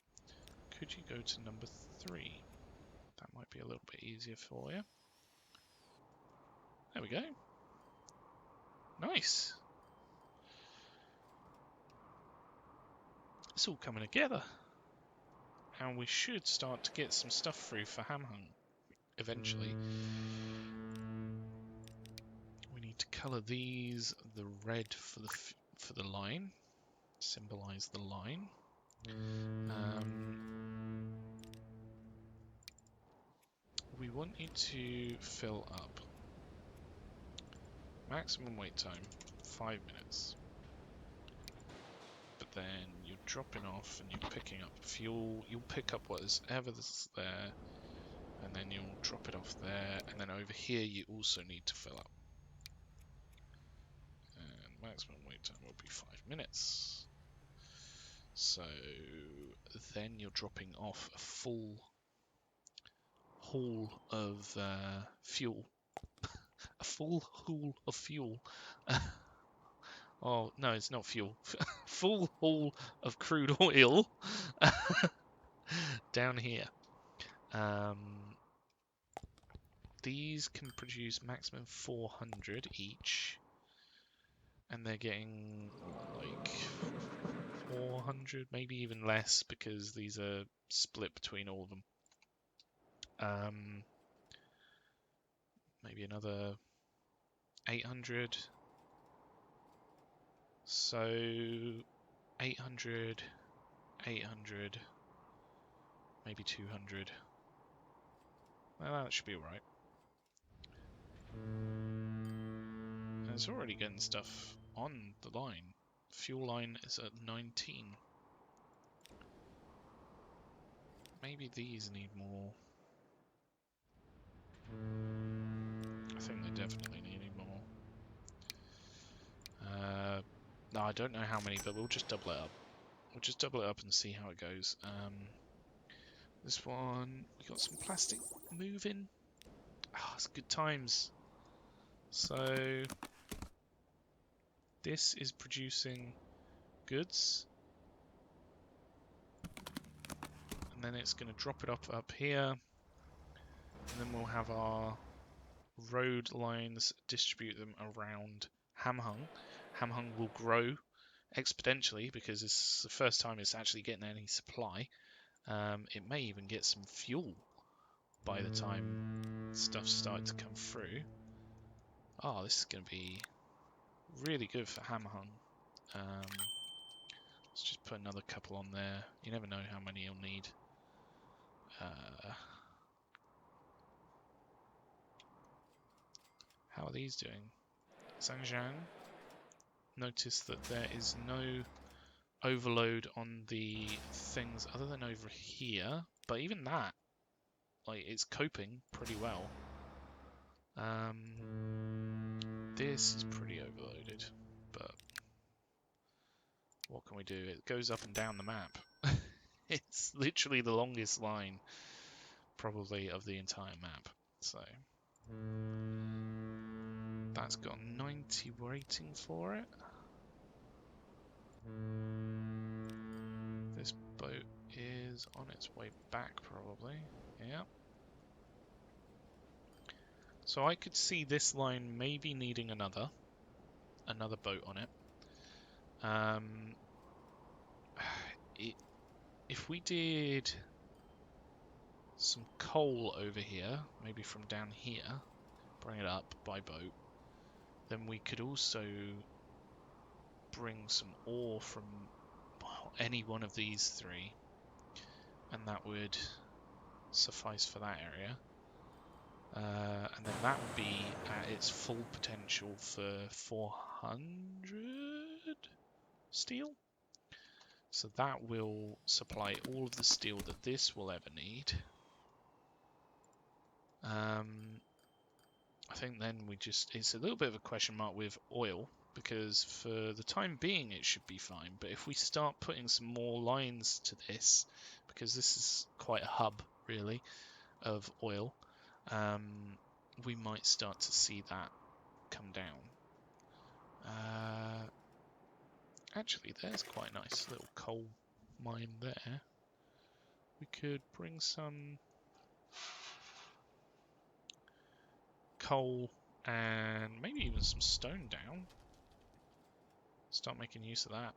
Could you go to number 3? That might be a little bit easier for you. There we go. Nice. It's all coming together. And we should start to get some stuff through for Hamhung eventually. We need to colour these the red for the line, symbolise the line. We want you to fill up. Maximum wait time 5 minutes. But then you're dropping off and you're picking up fuel. You'll pick up whatever's there, and then you'll drop it off there. And then over here you also need to fill up. And maximum wait time will be 5 minutes. So then you're dropping off a full haul of fuel. A full haul of fuel. Oh, no, it's not fuel. Full haul of crude oil down here. These can produce maximum 400 each. And they're getting like 400, maybe even less, because these are split between all of them. Maybe another 800. So 800, 800, maybe 200. Well, that should be alright. And it's already getting stuff on the line. Fuel line is at 19. Maybe these need more. I think they definitely need more. No, I don't know how many, but we'll just double it up. We'll just double it up and see how it goes. This one, we got some plastic moving. Ah, it's good times. So this is producing goods, and then it's going to drop it up here, and then we'll have our road lines distribute them around Hamhung. Hamhung will grow exponentially because it's the first time it's actually getting any supply. It may even get some fuel by the time stuff's started to come through. Oh, this is going to be really good for Hamhung. Let's just put another couple on there. You never know how many you'll need. How are these doing? Zhangjiang. Notice that there is no overload on the things other than over here, but even that, like, it's coping pretty well. This is pretty overloaded, but what can we do? It goes up and down the map. It's literally the longest line probably of the entire map. So that's got 90 waiting for it. This boat is on its way back probably. Yeah. So I could see this line maybe needing another boat on it. If we did some coal over here, maybe from down here, bring it up by boat, then we could also bring some ore from any one of these three, and that would suffice for that area. And then that would be at its full potential for 400 steel. So that will supply all of the steel that this will ever need. I think then it's a little bit of a question mark with oil, because for the time being it should be fine. But if we start putting some more lines to this, because this is quite a hub really of oil, we might start to see that come down. Actually, there's quite a nice little coal mine there. We could bring some coal and maybe even some stone down. Start making use of that.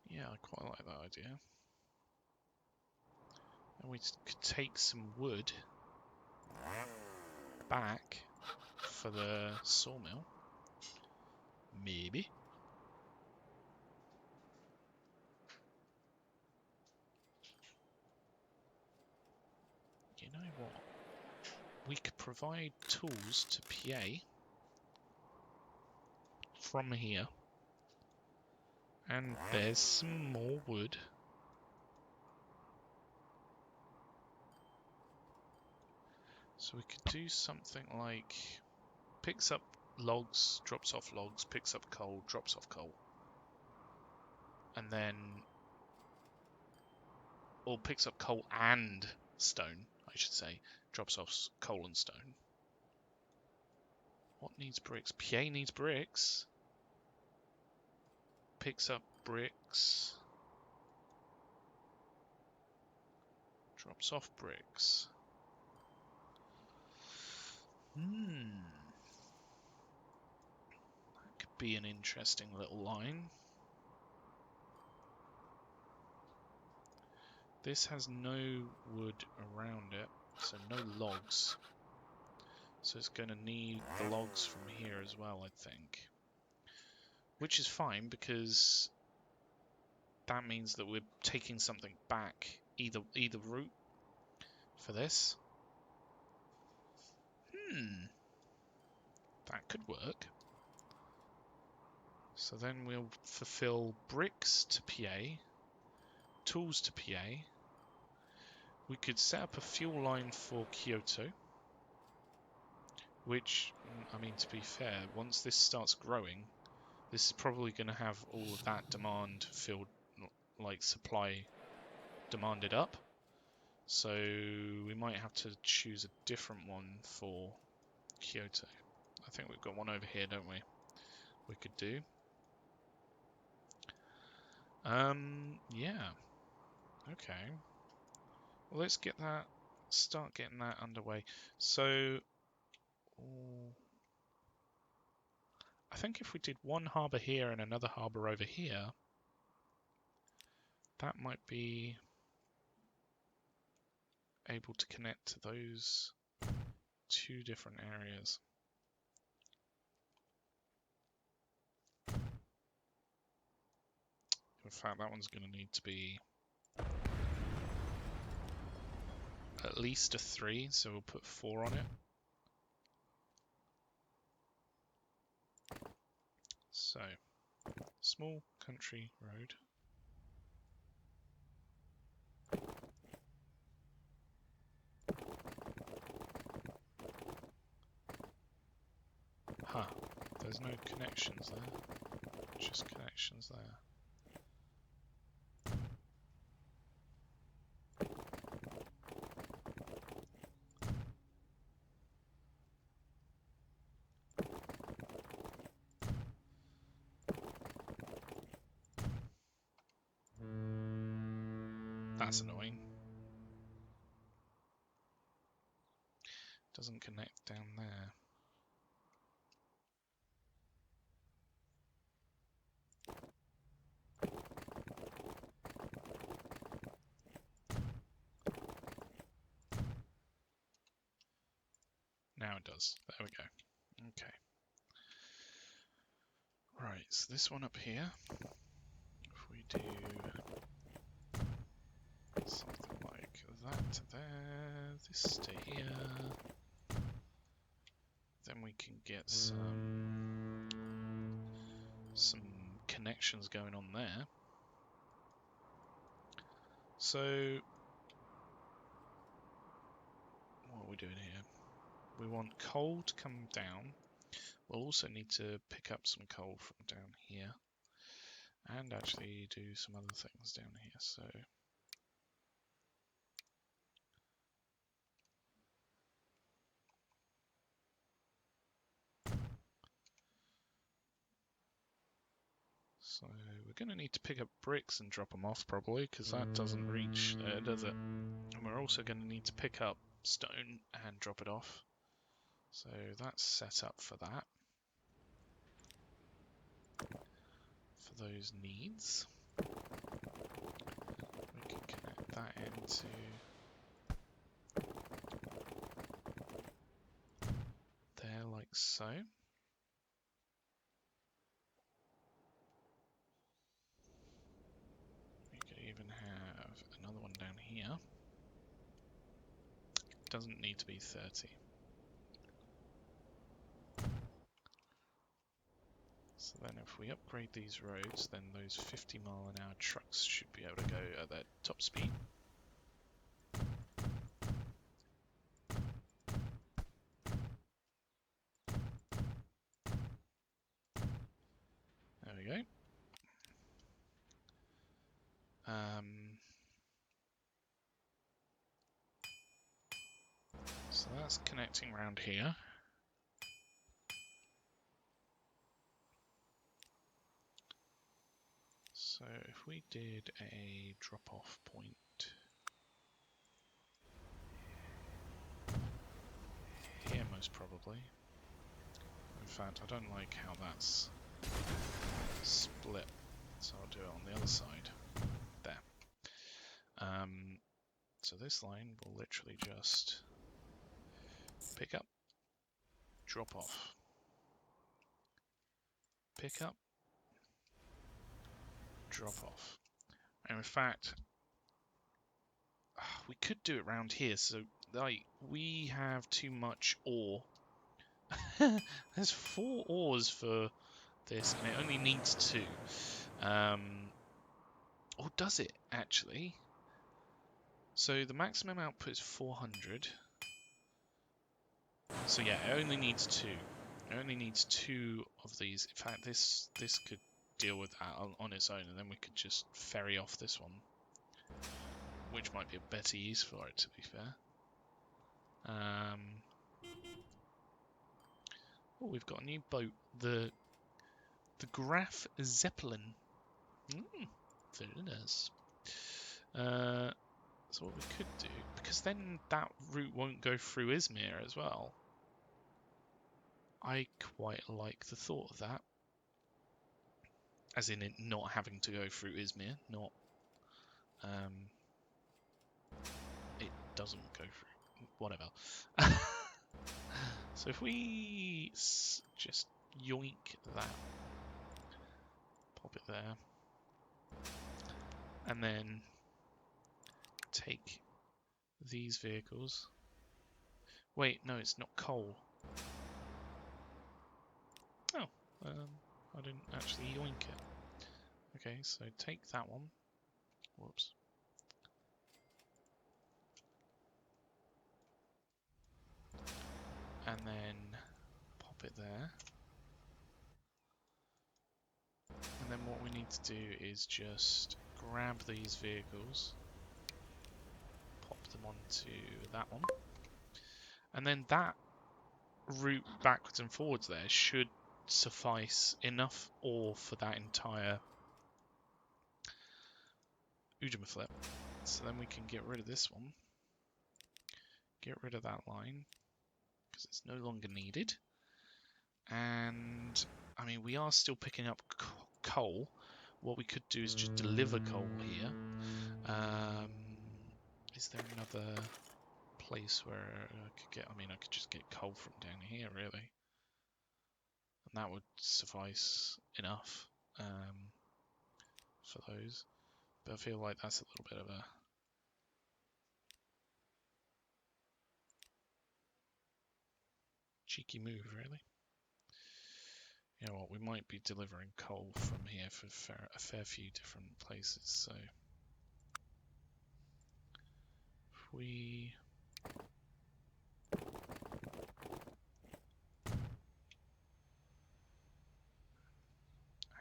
Yeah, I quite like that idea. And we could take some wood back for the sawmill. Maybe. You know what? We could provide tools to PA from here. And there's some more wood. So we could do something like picks up logs, drops off logs, picks up coal, drops off coal. And then, or picks up coal and stone, I should say, drops off coal and stone. What needs bricks? PA needs bricks. Picks up bricks. Drops off bricks. That could be an interesting little line. This has no wood around it, so no logs. So it's going to need the logs from here as well, I think. Which is fine, because that means that we're taking something back either route for this. That could work. So then we'll fulfill bricks to PA, tools to PA. We could set up a fuel line for Kyoto, which, I mean, to be fair, once this starts growing, this is probably going to have all of that demand filled, like supply demanded up. So we might have to choose a different one for Kyoto. I think we've got one over here, don't we? We could do. Yeah. Okay. Well, let's get that, start getting that underway. So, I think if we did one harbour here and another harbour over here, that might be able to connect to those two different areas. In fact, that one's going to need to be at least a 3, so we'll put 4 on it. So, small country road. Huh, there's no connections there, just connections there. That's annoying. Doesn't connect down there. Now it does. There we go. Okay. Right, so this one up here, if we do something like that to there, this to here, then we can get some connections going on there. So, what are we doing here? We want coal to come down. We'll also need to pick up some coal from down here and actually do some other things down here. So we're going to need to pick up bricks and drop them off probably, because that doesn't reach there, does it? And we're also going to need to pick up stone and drop it off. So that's set up for that. For those needs. We can connect that into there like so. We could even have another one down here. Doesn't need to be 30. So then if we upgrade these roads, then those 50-mile-an-hour trucks should be able to go at their top speed. There we go. So that's connecting around here. So if we did a drop-off point here, most probably. In fact, I don't like how that's split, so I'll do it on the other side. There. So this line will literally just pick up, drop off, pick up, drop off. And in fact, we could do it around here. So like we have too much ore There's 4 ores for this, and it only needs 2. Or does it, actually? So the maximum output is 400. So yeah, it only needs 2. It only needs 2 of these. In fact, this could deal with that on its own, and then we could just ferry off this one, which might be a better use for it, to be fair. Oh, we've got a new boat, the Graf Zeppelin. Very nice. So what we could do, because then that route won't go through Izmir as well. I quite like the thought of that. As in it not having to go through Izmir, not it doesn't go through, whatever. So if we just yoink that, pop it there, and then take these vehicles. Wait, no, it's not coal. Oh, I didn't actually yoink it. Okay, so take that one. Whoops. And then pop it there. And then what we need to do is just grab these vehicles, pop them onto that one, and then that route backwards and forwards there should suffice enough ore for that entire Ujima flip. So then we can get rid of this one, get rid of that line, because it's no longer needed. And, I mean, we are still picking up coal. What we could do is just deliver coal here. Is there another place where I could get... I mean, I could just get coal from down here, really. And that would suffice enough for those. But I feel like that's a little bit of a... cheeky move, really. You know what, we might be delivering coal from here for a fair few different places, so... If we...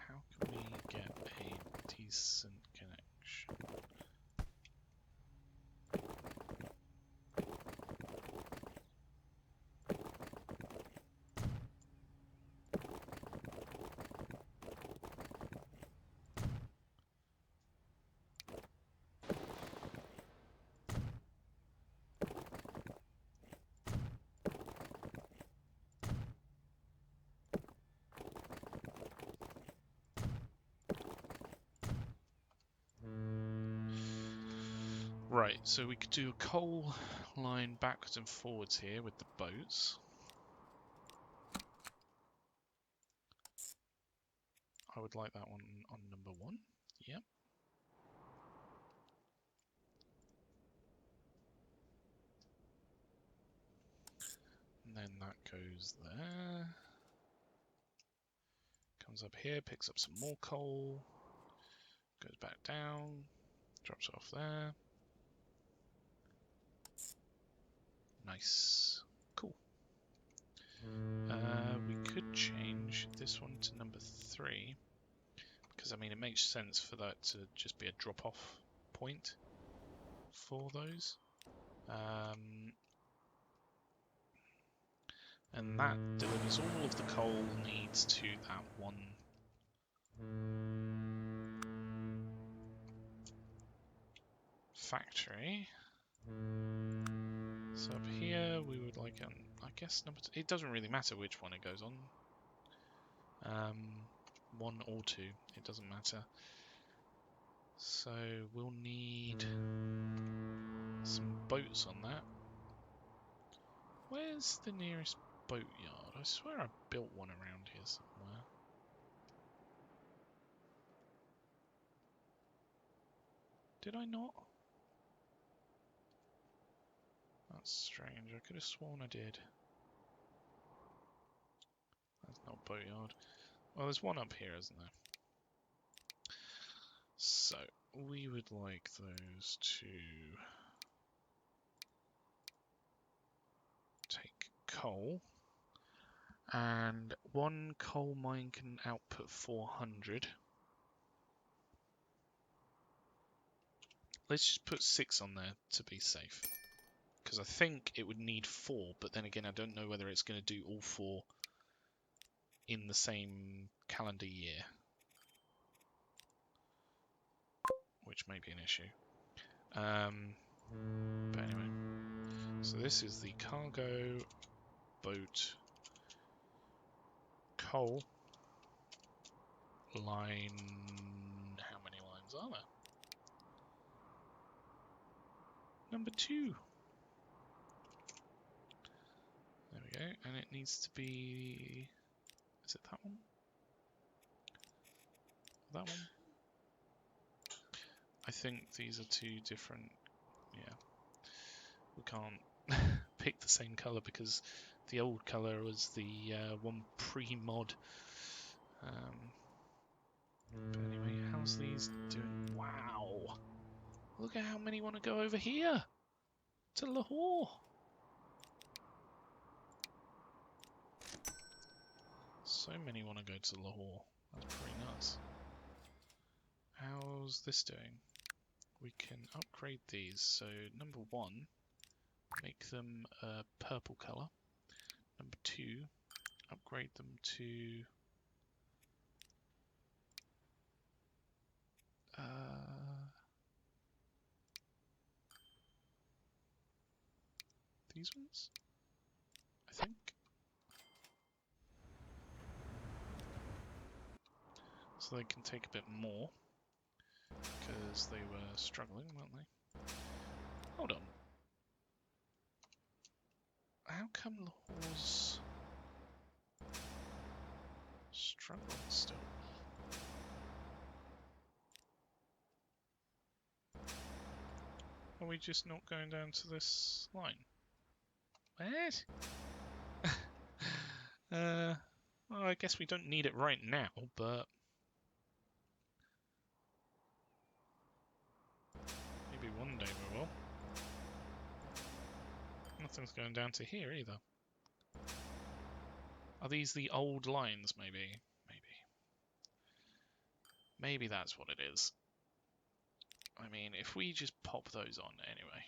How can we get a decent connection? Right, so we could do a coal line backwards and forwards here with the boats. I would like that one on number 1. Yep. And then that goes there. Comes up here, picks up some more coal. Goes back down. Drops off there. Nice. Cool. We could change this one to number 3. Because, I mean, it makes sense for that to just be a drop-off point for those. And that delivers all of the coal needs to that one factory. So up here we would like, I guess number 2. It doesn't really matter which one it goes on. 1 or 2, it doesn't matter. So we'll need some boats on that. Where's the nearest boat yard? I swear I built one around here somewhere. Did I not? That's strange. I could have sworn I did. There's not a boatyard. Well, there's one up here, isn't there? So, we would like those to take coal. And one coal mine can output 400. Let's just put 6 on there to be safe. Because I think it would need 4, but then again, I don't know whether it's going to do all 4 in the same calendar year. Which may be an issue. But anyway. So this is the cargo boat coal line. How many lines are there? Number 2. There we go. And it needs to be... Is it that one? That one? I think these are 2 different... Yeah. We can't pick the same colour because the old colour was the one pre-mod. But anyway, how's these doing? Wow! Look at how many want to go over here! To Lahore! So many want to go to Lahore. That's pretty nuts. How's this doing? We can upgrade these. So number 1, make them a purple colour. Number 2, upgrade them to these ones, I think. So they can take a bit more, because they were struggling, weren't they? Hold on. How come Lahore's struggling still? Are we just not going down to this line? What? Well, I guess we don't need it right now, but maybe one day we will. Nothing's going down to here either. Are these the old lines, maybe? Maybe that's what it is. I mean, if we just pop those on anyway.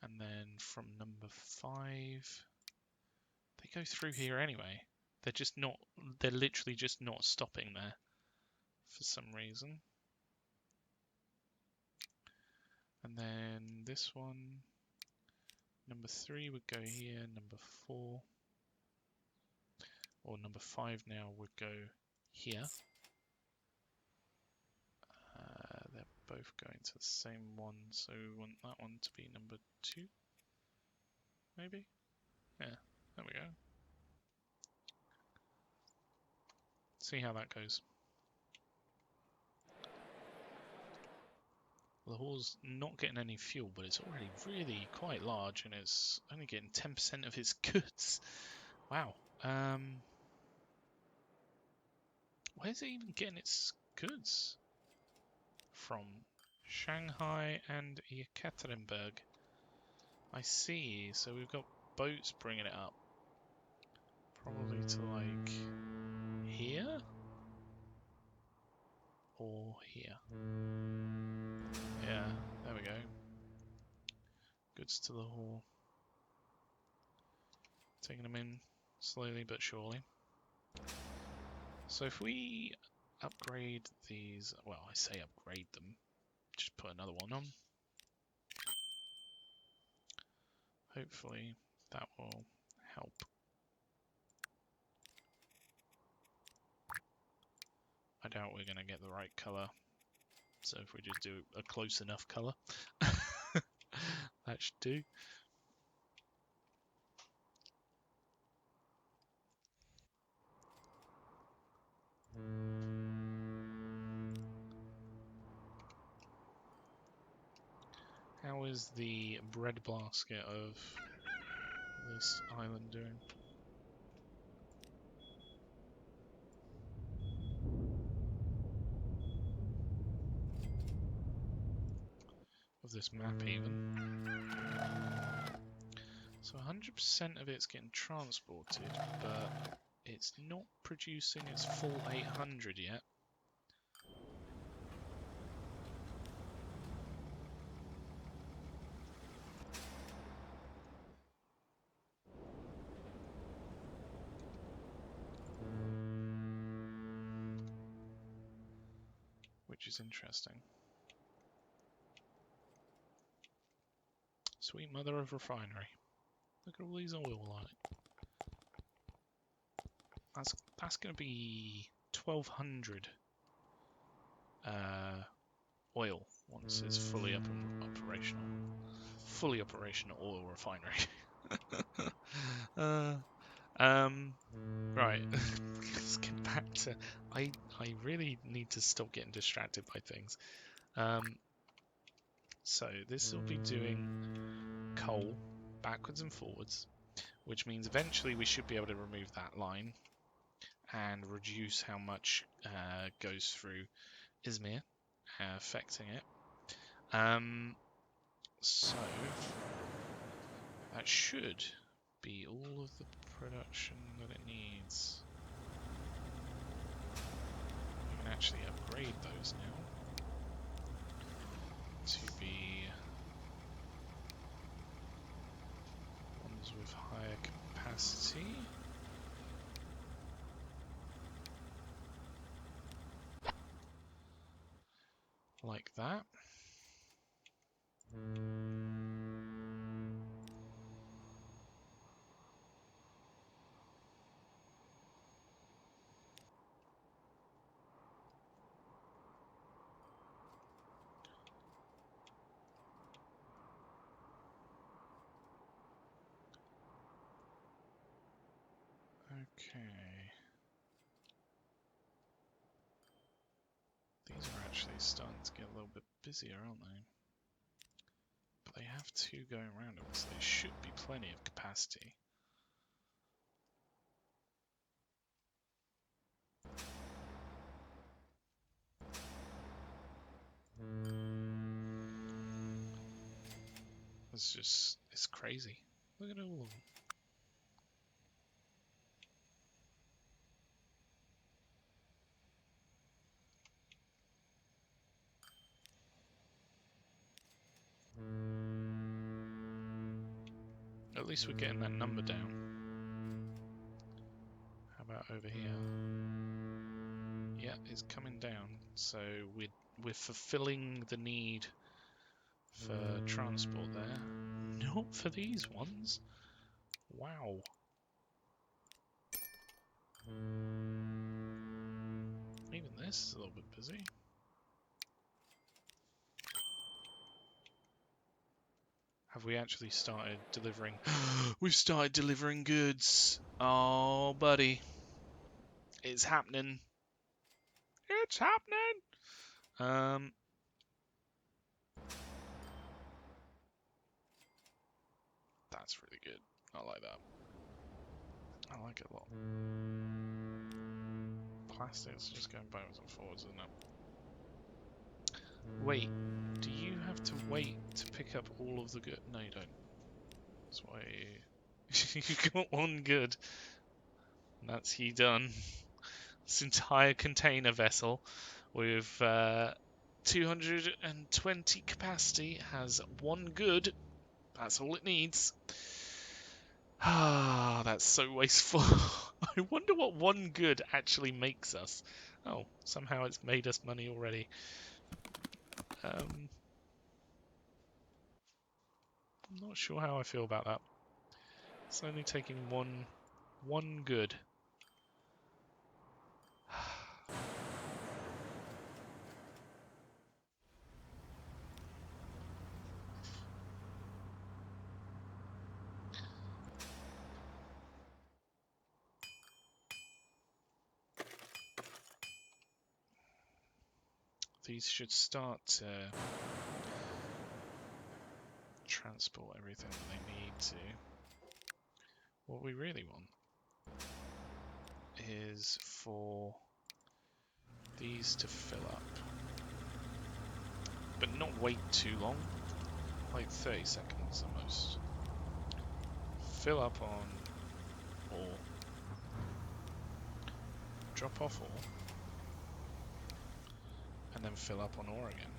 And then from number 5, they go through here anyway. They're just not, they're literally just not stopping there for some reason. And then this one, number 3 would go here, number 4, or number 5 now would go here. They're both going to the same one, so we want that one to be number 2, maybe? Yeah, there we go. See how that goes. Lahore's not getting any fuel, but it's already really quite large, and it's only getting 10% of its goods. Wow. Where's it even getting its goods from? Shanghai and Yekaterinburg. I see. So we've got boats bringing it up. Probably to like here? Or here? Yeah, there we go. Goods to Lahore. Taking them in slowly but surely. So if we upgrade these, well, I say upgrade them, just put another one on. Hopefully that will help. I doubt we're going to get the right colour, so if we just do a close enough colour, that should do. How is the breadbasket of this island doing? Of this map even. So 100% of it's getting transported, but it's not producing its full 800 yet. Which is interesting. Sweet mother of refinery. Look at all these oil on it. That's going to be 1,200 oil once it's fully up and operational. Fully operational oil refinery. Right. Let's get back to. I really need to stop getting distracted by things. So this will be doing coal backwards and forwards, which means eventually we should be able to remove that line and reduce how much goes through Izmir, affecting it. So that should be all of the production that it needs. We can actually upgrade those now to be ones with higher capacity. Like that. Okay. These are actually starting to get a little bit busier, aren't they? But they have two going around them, so there should be plenty of capacity. It's crazy. Look at all of them. At least we're getting that number down. How about over here? Yeah, it's coming down. So we're fulfilling the need for transport there. Not for these ones. Wow. Even this is a little bit busy. Have we actually started delivering? We've started delivering goods. Oh, buddy. It's happening. It's happening. That's really good. I like that. I like it a lot. Plastics just going backwards and forwards, isn't it? Wait, do you have to wait to pick up all of the good? No, you don't. That's why you got one good. And that's you done. This entire container vessel with 220 capacity has one good. That's all it needs. Ah, that's so wasteful. I wonder what one good actually makes us. Oh, somehow it's made us money already. I'm not sure how I feel about that. It's only taking one good. These should start transport everything that they need to. What we really want is for these to fill up, but not wait too long, like 30 seconds at most. Fill up on ore, drop off ore, and then fill up on ore again.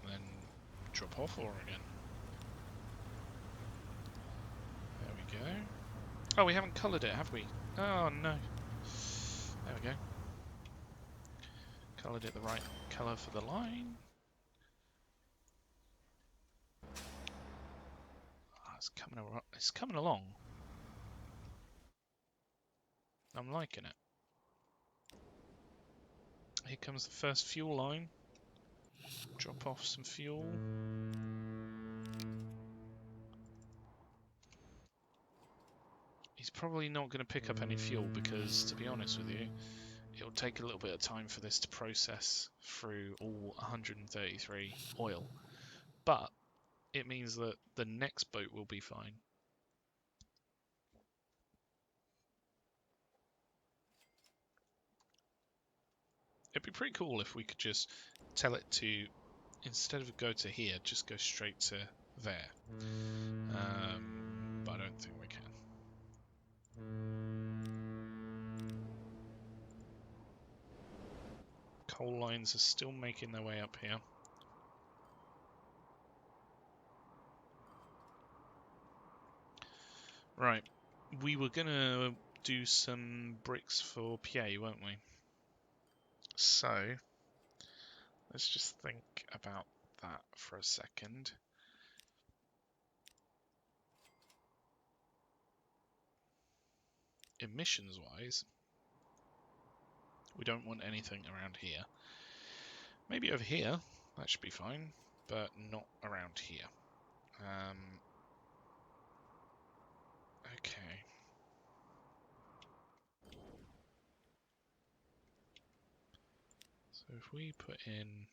And then drop off ore again. There we go. Oh, we haven't coloured it, have we? Oh no. There we go. Coloured it the right colour for the line. Oh, it's coming along. I'm liking it. Here comes the first fuel line. Drop off some fuel. He's probably not going to pick up any fuel because, to be honest with you, it'll take a little bit of time for this to process through all 133 oil. But it means that the next boat will be fine. It'd be pretty cool if we could just tell it to, instead of go to here, just go straight to there. But I don't think we can. Coal lines are still making their way up here. Right, we were going to do some bricks for PA, weren't we? So, let's just think about that for a second. Emissions-wise, we don't want anything around here. Maybe over here, that should be fine, but not around here. Okay. So if we put in...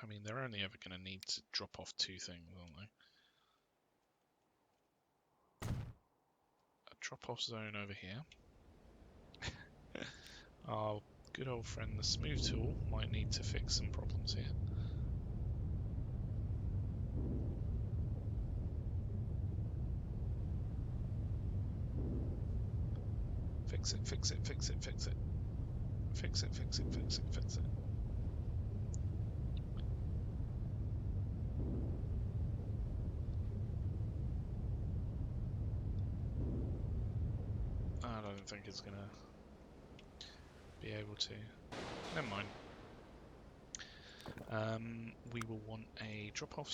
I mean, they're only ever going to need to drop off two things, aren't they? A drop-off zone over here. Our good old friend the smooth tool might need to fix some problems here. Fix it, fix it, fix it, fix it. Fix it, fix it, fix it, fix it. I don't think it's gonna be able to. Never mind. We will want a drop-off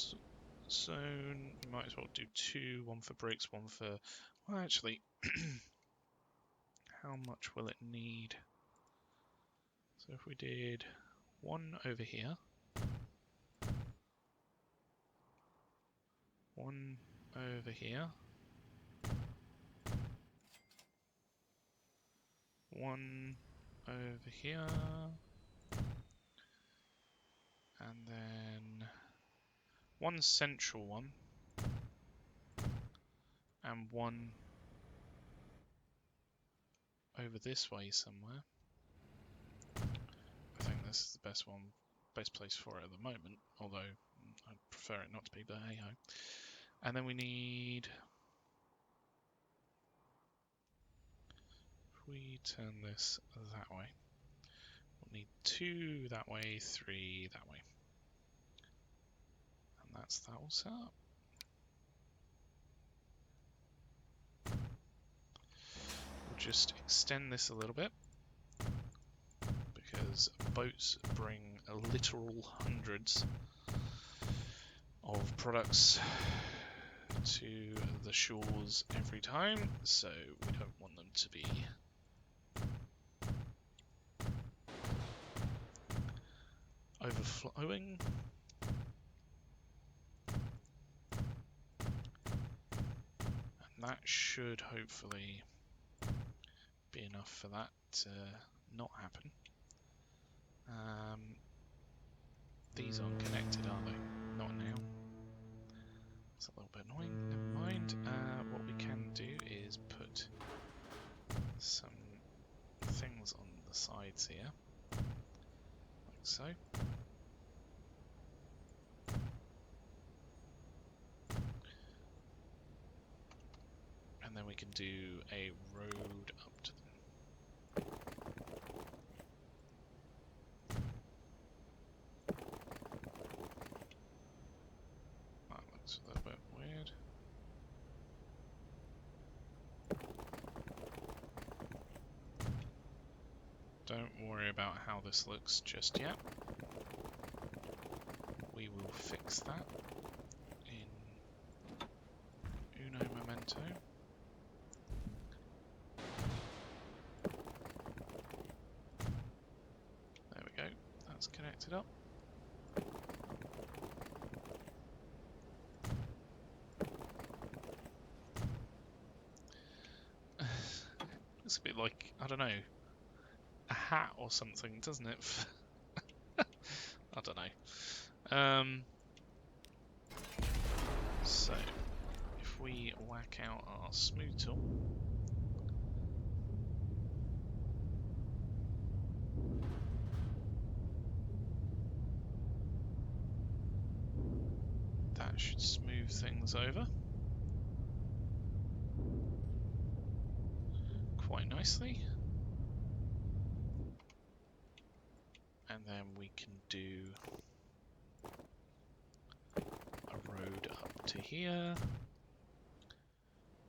zone. We might as well do two, one for bricks, one for... Well, actually, how much will it need? So if we did one over here, one over here, one over here, and then one central one, and one over this way somewhere. I think this is the best place for it at the moment, although I'd prefer it not to be, but hey ho. And then we need, if we turn this that way, we'll need two that way, three that way. And that's that all set up. We'll just extend this a little bit, because boats bring literal hundreds of products to the shores every time, so we don't want them to be overflowing. And that should hopefully be enough for that to not happen. These aren't connected, are they? Not now. It's a little bit annoying. Never mind. What we can do is put some things on the sides here, like so. And then we can do a road up to them. That looks a little bit weird. Don't worry about how this looks just yet. We will fix that in uno momento. There we go, that's connected up. Looks a bit like, I don't know, a hat or something, doesn't it? I don't know. So, if we whack out our smooth tool, that should smooth things over quite nicely. And then we can do a road up to here,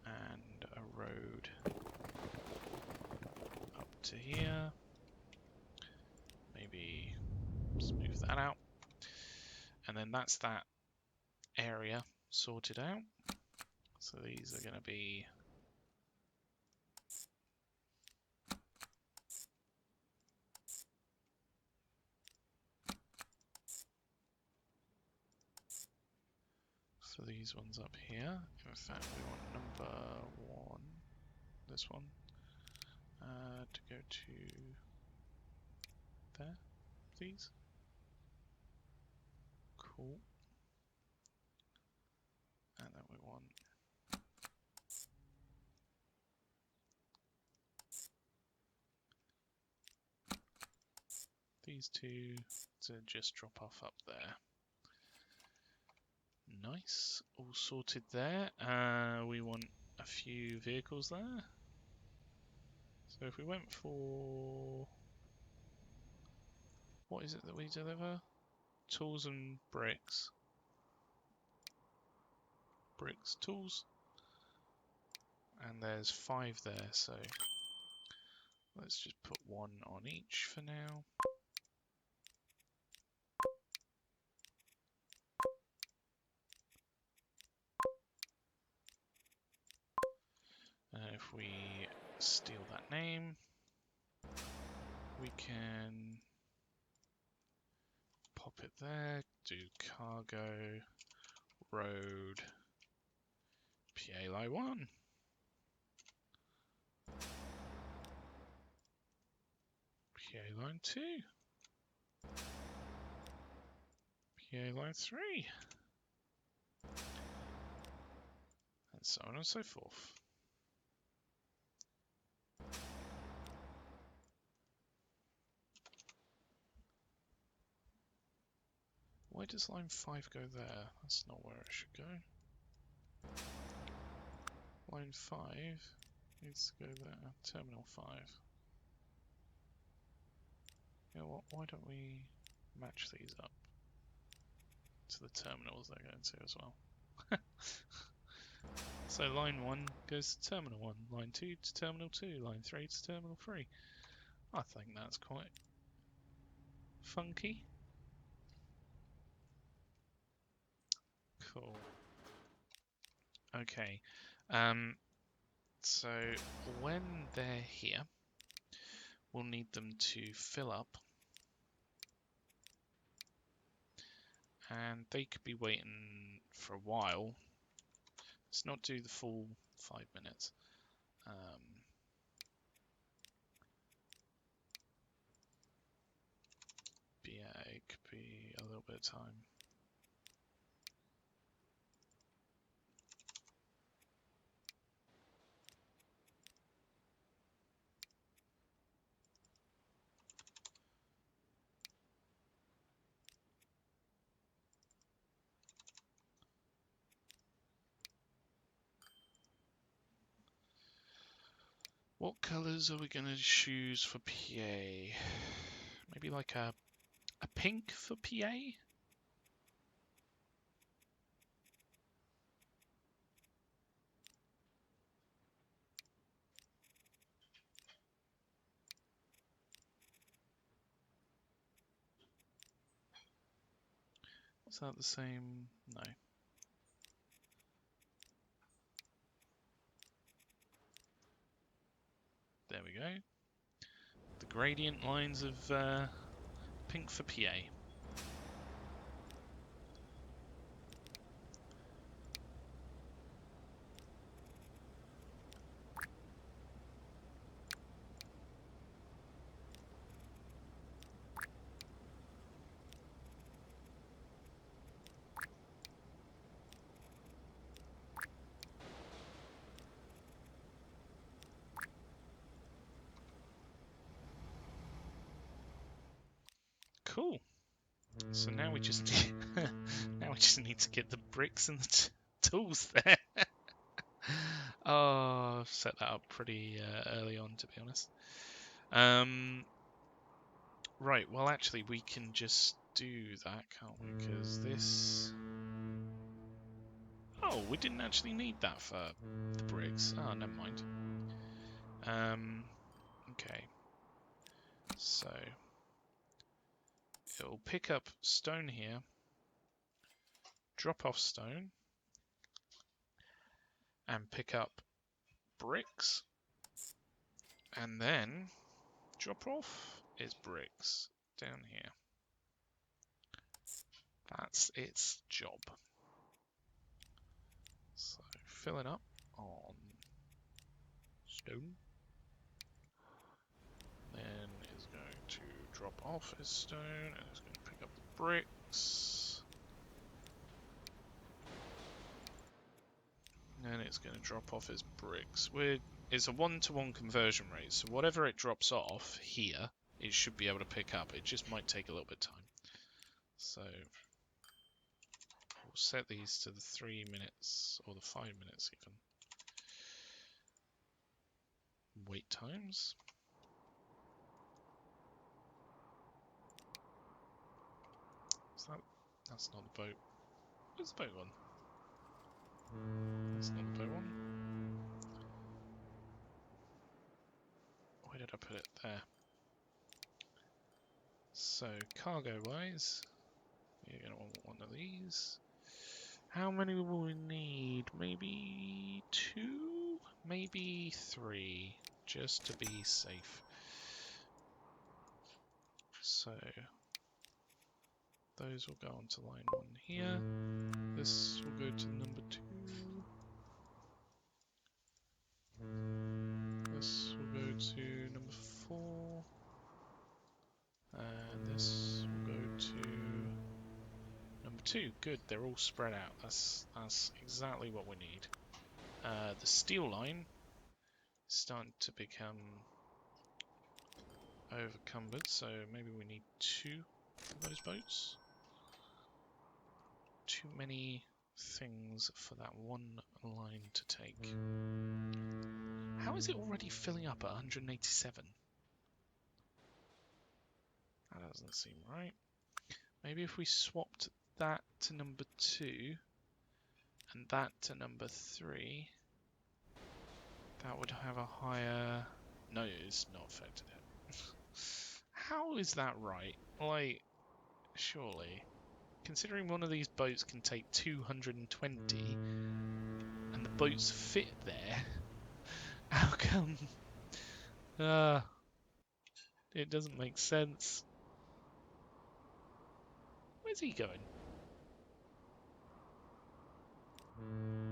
and a road up to here. Maybe smooth that out. And then that's that area sorted out. So these are going to be these ones up here. In fact, we want number 1, this one, to go to there, please. Cool. And then we want these two to just drop off up there. Nice, all sorted there. We want a few vehicles there. So if we went for, what is it that we deliver? Tools and bricks. Bricks, tools. And there's 5 there, so let's just put 1 on each for now. And if we steal that name, we can pop it there, do cargo, road, PA line 1. PA line 2. PA line 3. And so on and so forth. Why does line 5 go there? That's not where it should go. Line 5 needs to go there. Terminal 5. Yeah, why don't we match these up to the terminals they're going to as well? So line 1 goes to terminal 1, line 2 to terminal 2, line 3 to terminal 3. I think that's quite funky. Cool. Okay, so when they're here, we'll need them to fill up, and they could be waiting for a while, Let's not do the full 5 minutes. Yeah, it could be a little bit of time. What colours are we going to choose for PA? Maybe like a pink for PA? Is that the same? No. There we go. The gradient lines of pink for PA. Cool. So now we just need to get the bricks and the tools there. Oh, I've set that up pretty early on, to be honest. Right. Well, actually, we can just do that, can't we? Because this. Oh, we didn't actually need that for the bricks. Oh, never mind. Okay. So it'll pick up stone here, drop off stone, and pick up bricks, and then drop off its bricks down here. That's its job. So fill it up on stone. Then it's going to drop off its stone, and it's going to pick up the bricks. And it's going to drop off its bricks. It's a 1-to-1 conversion rate, so whatever it drops off here, it should be able to pick up. It just might take a little bit of time. So we'll set these to the 3 minutes, or the 5 minutes even. Wait times. That's not the boat. Where's the boat one? That's not the boat one. Where did I put it? There. So, cargo-wise, you're going to want one of these. How many will we need? Maybe 2? Maybe 3, just to be safe. So, those will go onto line 1 here. This will go to number 2. This will go to number 4. And this will go to number 2. Good, they're all spread out. That's exactly what we need. The steel line is starting to become overcumbered, so maybe we need 2 of those boats. Too many things for that one line to take. How is it already filling up at 187? That doesn't seem right. Maybe if we swapped that to number 2 and that to number 3, that would have a higher... No, it's not affected it. How is that right? Like, surely. Considering one of these boats can take 220 and the boats fit there, how come? It doesn't make sense. Where's he going?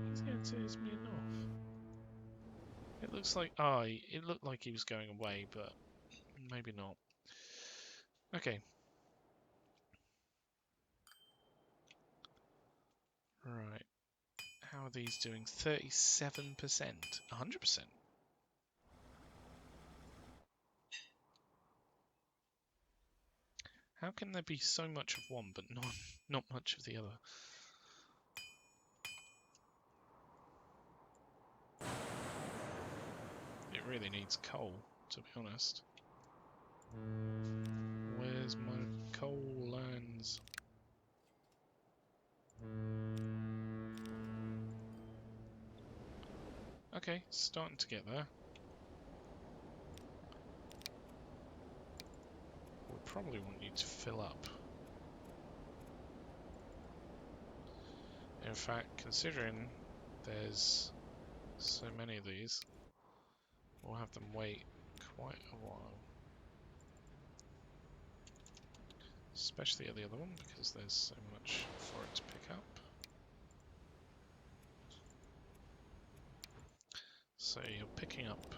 He's going steers me off? It looks like... Oh, it looked like he was going away, but maybe not. Okay. Right. How are these doing? 37%. 100%. How can there be so much of one, but not much of the other? It really needs coal, to be honest. Where's my coal lands? Okay, starting to get there. We probably want you to fill up. In fact, considering there's so many of these, we'll have them wait quite a while. Especially at the other one, because there's so much for it to pick up. So you're picking up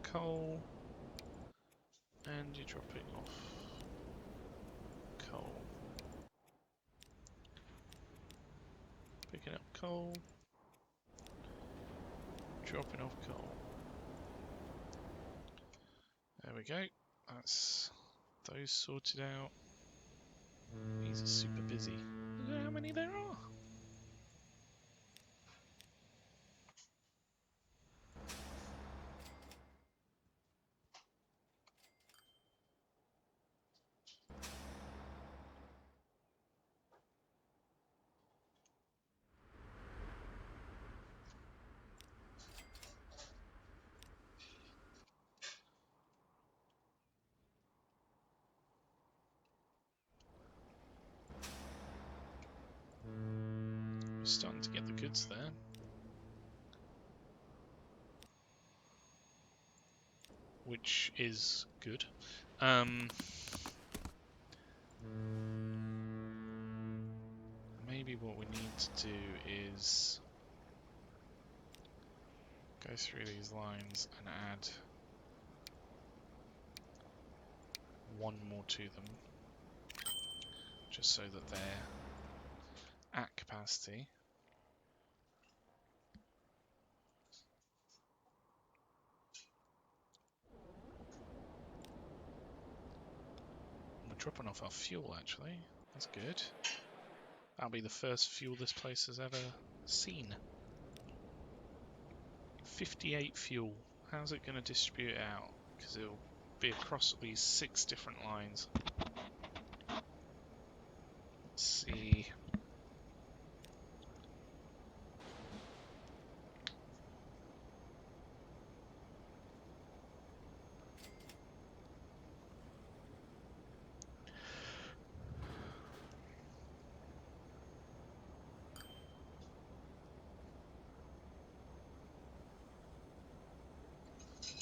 coal, and you're dropping off coal. Picking up coal, dropping off coal. There we go. That's those sorted out. These are super busy. Look at how many there are. We're starting to get the goods there. Which is good. Maybe what we need to do is go through these lines and add one more to them, just so that they're at capacity. We're dropping off our fuel, actually. That's good. That'll be the first fuel this place has ever seen. 58 fuel. How's it going to distribute it out? Because it'll be across these 6 different lines. Let's see.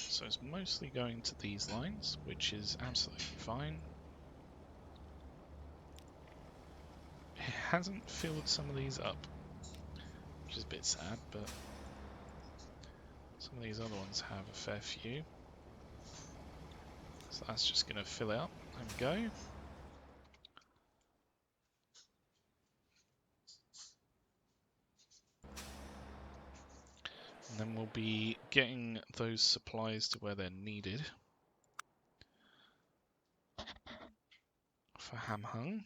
So it's mostly going to these lines, which is absolutely fine. It hasn't filled some of these up, which is a bit sad, but some of these other ones have a fair few. So that's just going to fill it up and go. And then we'll be getting those supplies to where they're needed for Hamhung.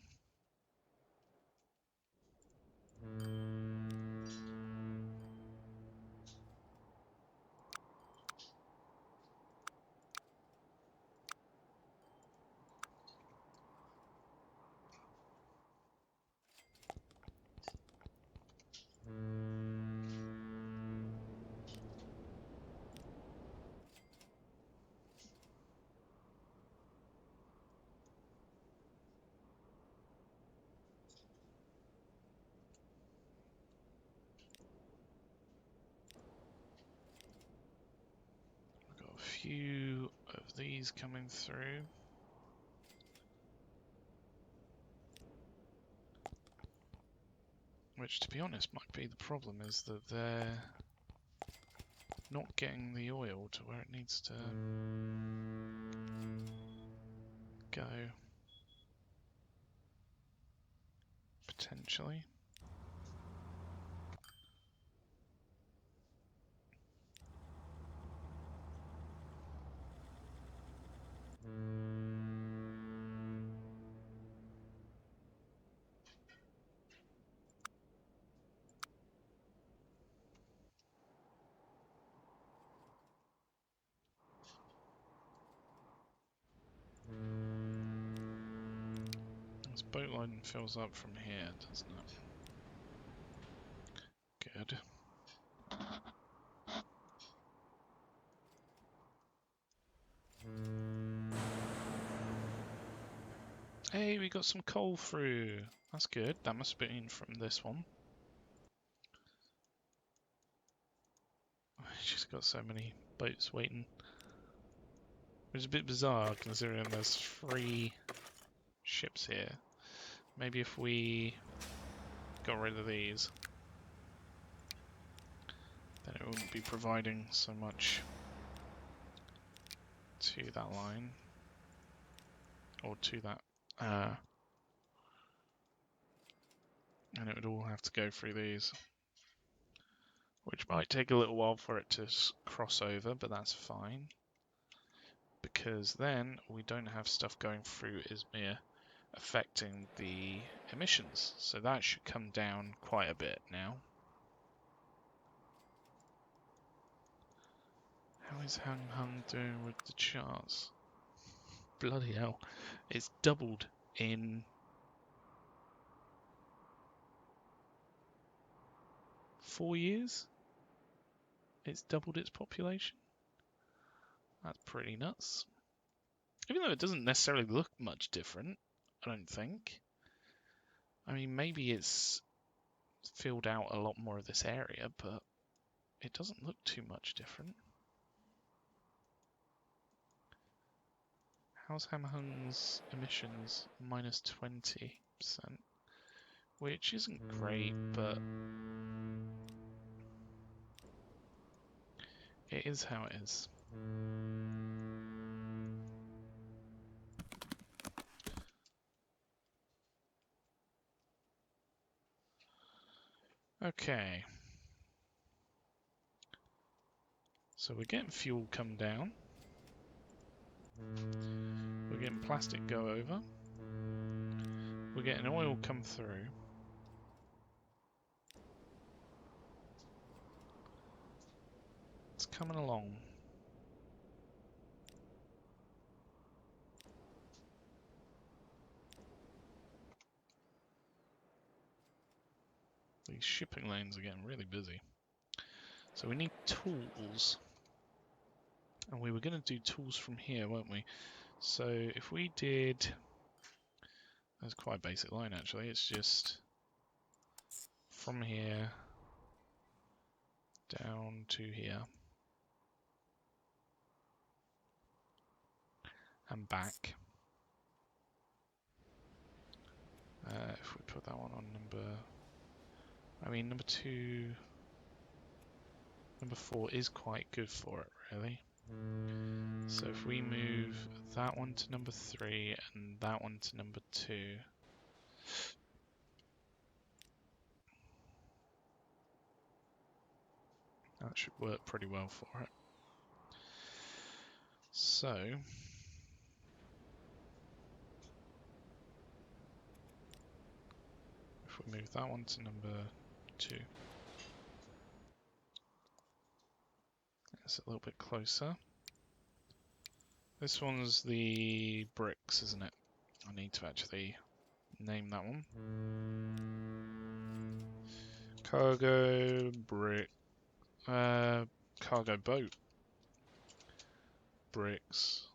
Few of these coming through. Which, to be honest, might be the problem, is that they're not getting the oil to where it needs to go. Potentially. This boat line fills up from here, doesn't it? Good. Hey, we got some coal through. That's good. That must have been from this one. She's got so many boats waiting. Which is a bit bizarre considering there's 3 ships here. Maybe if we got rid of these, then it wouldn't be providing so much to that line. Or to that. And it would all have to go through these. Which might take a little while for it to cross over, but that's fine. Because then we don't have stuff going through Izmir affecting the emissions. So that should come down quite a bit now. How is Hamhung doing with the charts? Bloody hell. It's doubled in 4 years? It's doubled its population? That's pretty nuts. Even though it doesn't necessarily look much different, I don't think. I mean, maybe it's filled out a lot more of this area, but it doesn't look too much different. How's Hamhung's emissions? Minus 20%. Which isn't great, but it is how it is. Okay. So we're getting fuel come down. We're getting plastic go over. We're getting oil come through. It's coming along. These shipping lanes are getting really busy. So we need tools. And we were going to do tools from here, weren't we? So if we did... That's quite a basic line actually. It's just from here down to here. And back. If we put that one on number... I mean, number 2... Number 4 is quite good for it, really. So if we move that one to number 3 and that one to number 2... That should work pretty well for it. So... If we move that one to number 2... It's a little bit closer. This one's the bricks, isn't it? I need to actually name that one. Cargo brick. Cargo boat. Bricks.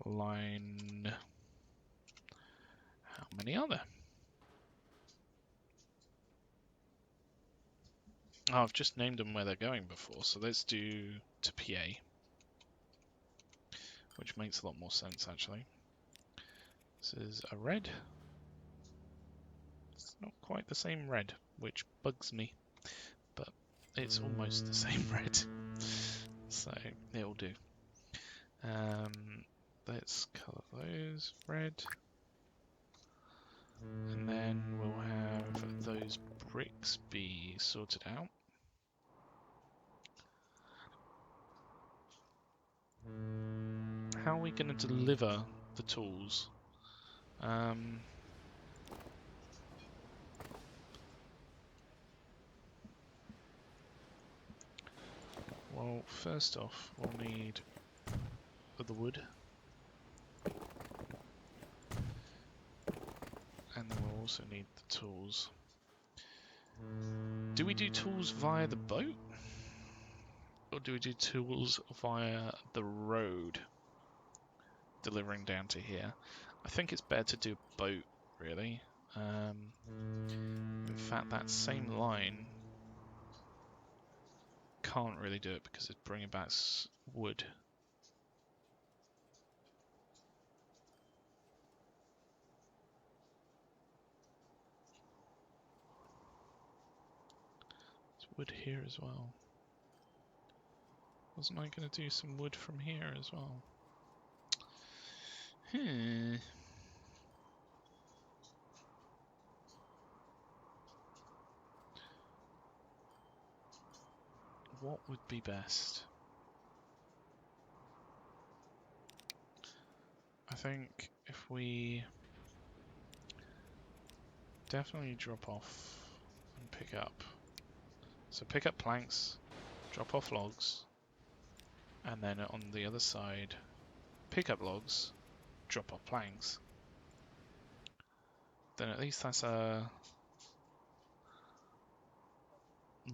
Line. How many are there? Oh, I've just named them where they're going before, so let's do to PA. Which makes a lot more sense, actually. This is a red. not quite the same red, which bugs me, but it's almost the same red, so it'll do. Let's colour those red, and then we'll have those bricks be sorted out. How are we going to deliver the tools? Well, first off, we'll need the wood. And then we'll also need the tools. Do we do tools via the boat? Or do we do tools via the road? Delivering down to here. I think it's better to do a boat, really. In fact, that same line can't really do it because it's bringing back wood. There's wood here as well. Wasn't I going to do some wood from here as well? What would be best? I think if we definitely drop off and pick up. So pick up planks, drop off logs, and then on the other side, pick up logs, drop off planks. Then at least that's a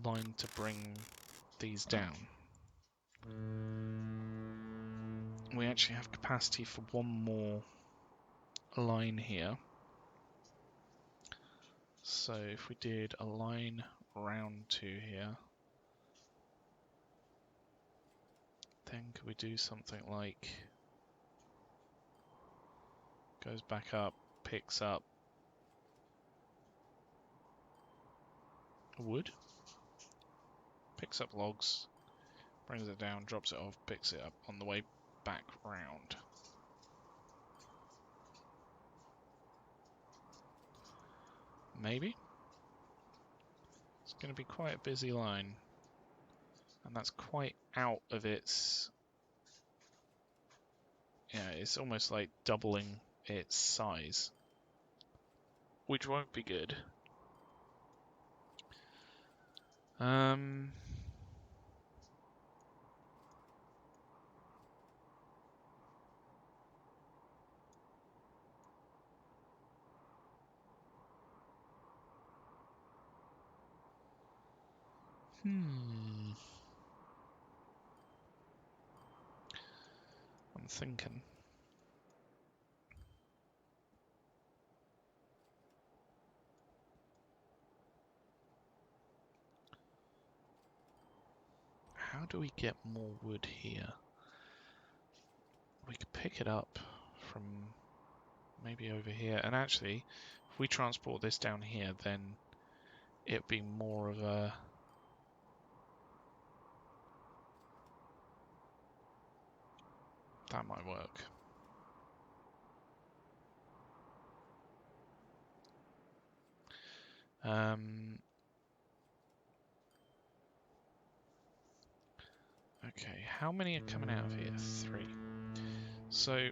line to bring these down. We actually have capacity for one more line here. So if we did a line round to here, then could we do something like goes back up, picks up wood, picks up logs, brings it down, drops it off, picks it up on the way back round. Maybe? It's going to be quite a busy line. And that's quite out of its... Yeah, it's almost like doubling its size. Which won't be good. I'm thinking. How do we get more wood here? We could pick it up from maybe over here. And actually, if we transport this down here, then it'd be more of a... That might work. Okay, how many are coming out of here? 3. So,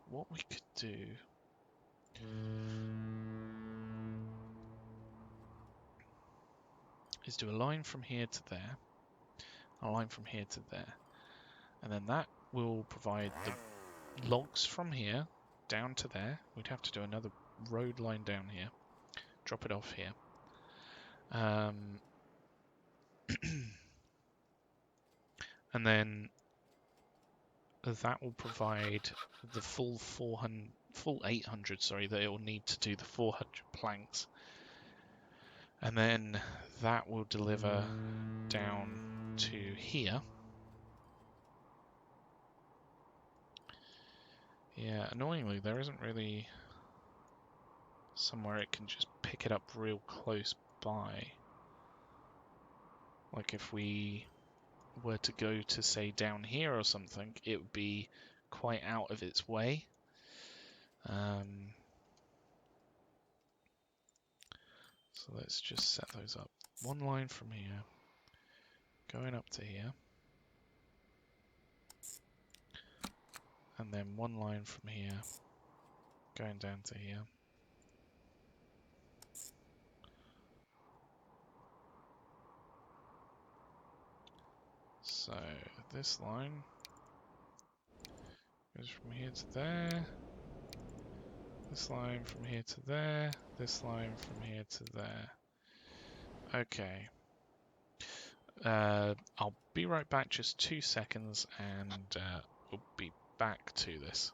what we could do... is do a line from here to there, a line from here to there, and then that will provide the logs from here down to there. We'd have to do another road line down here, drop it off here. And then that will provide the full 800, sorry, that it will need to do the 400 planks. And then that will deliver down to here. Yeah, annoyingly, there isn't really... somewhere it can just pick it up real close by. Like if we were to go to, say, down here or something, it would be quite out of its way. So let's just set those up. One line from here, going up to here. And then one line from here, going down to here. So this line goes from here to there. This line from here to there. This line from here to there. Okay. I'll be right back, just 2 seconds, and we'll be back to this.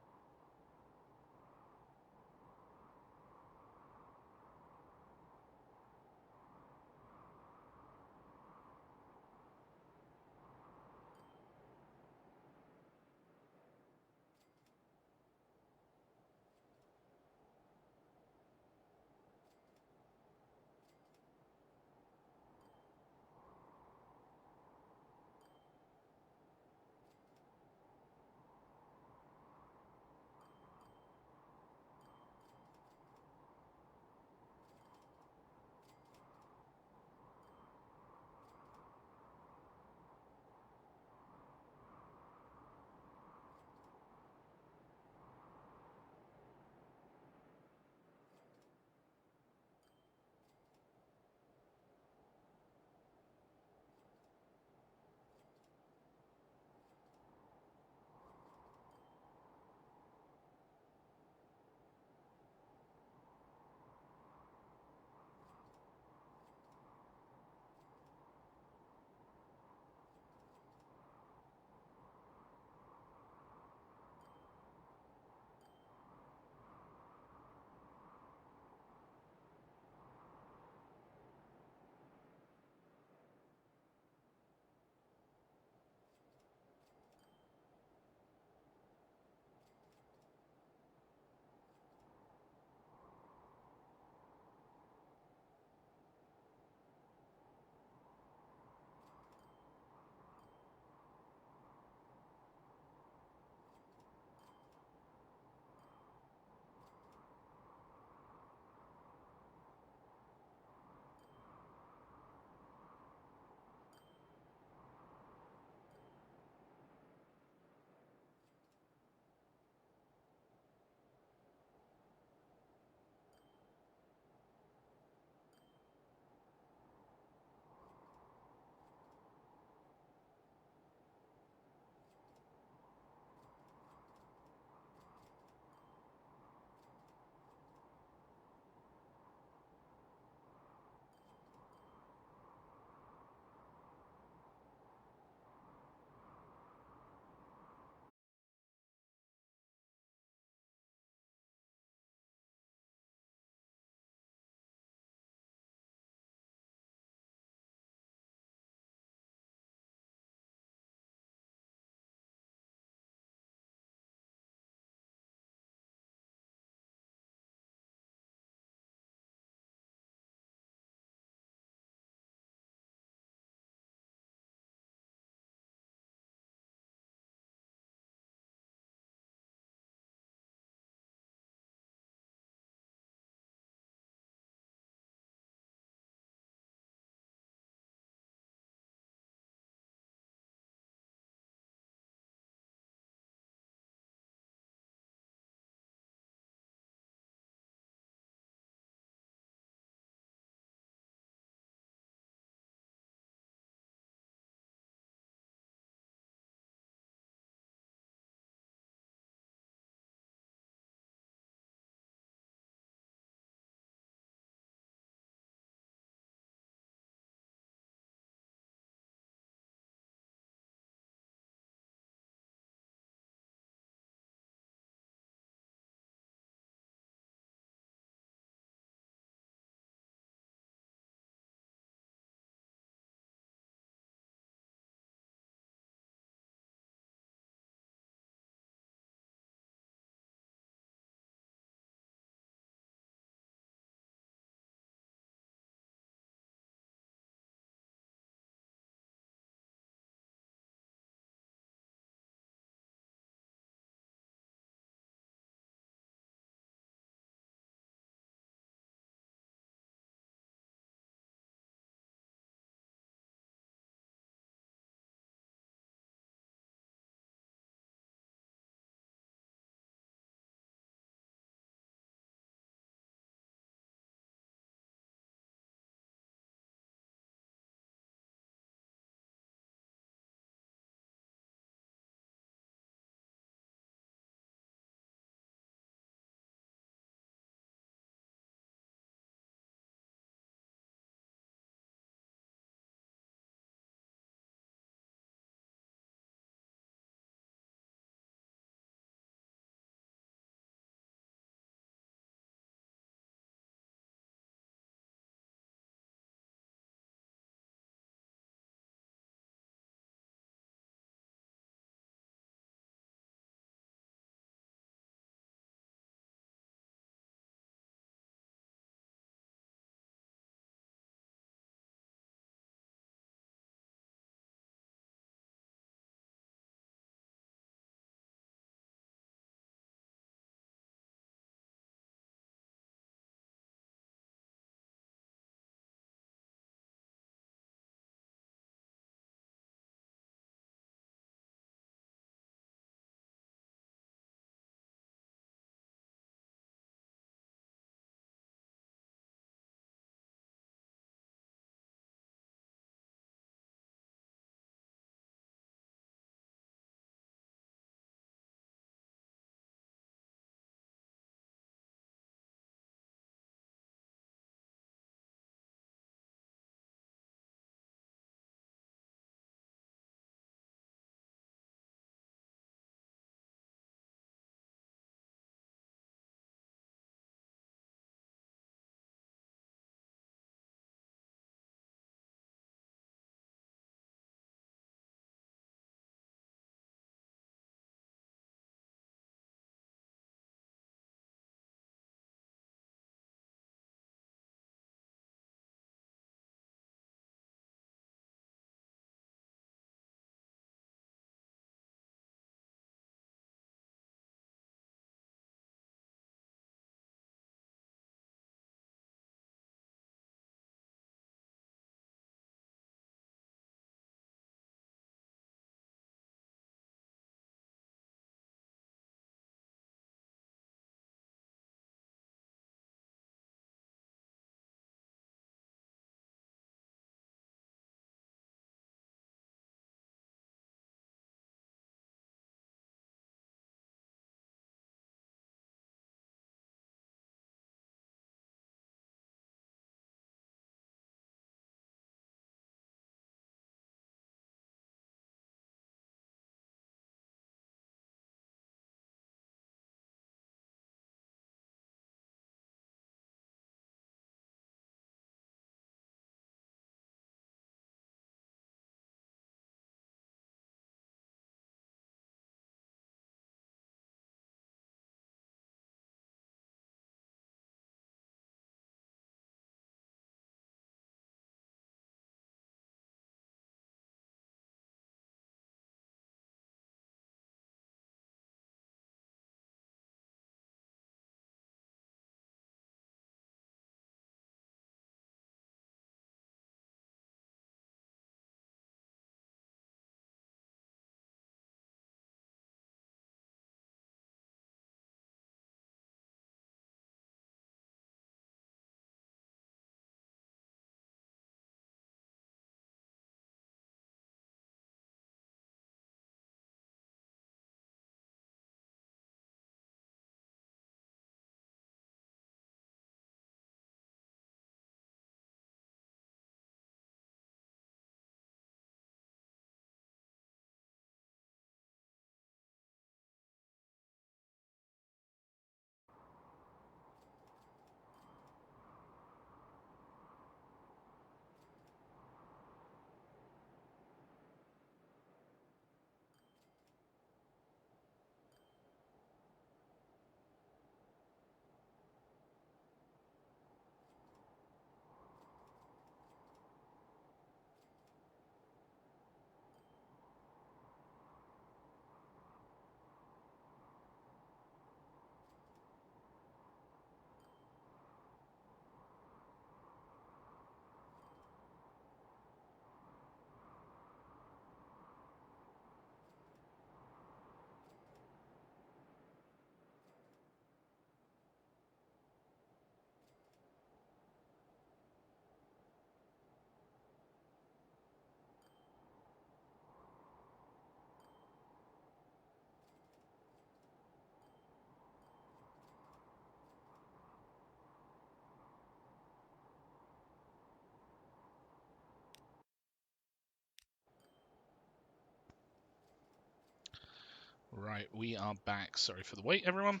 Right, we are back. Sorry for the wait, everyone.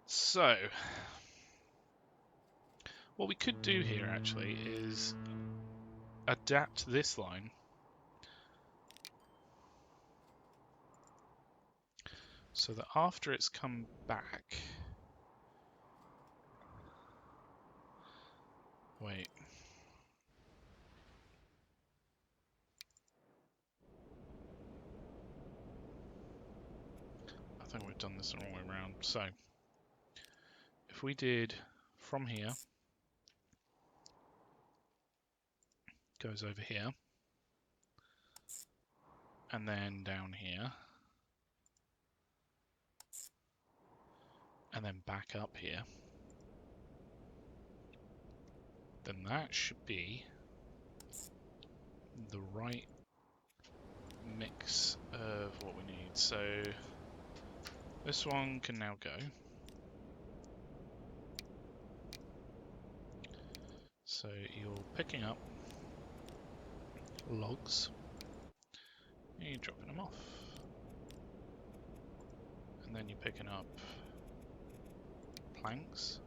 So, what we could do here actually is adapt this line so that after it's come back... Wait. I think we've done this the wrong way around. So, if we did from here, goes over here, and then down here, and then back up here, then that should be the right mix of what we need. So this one can now go. So you're picking up logs and you're dropping them off, and then you're picking up planks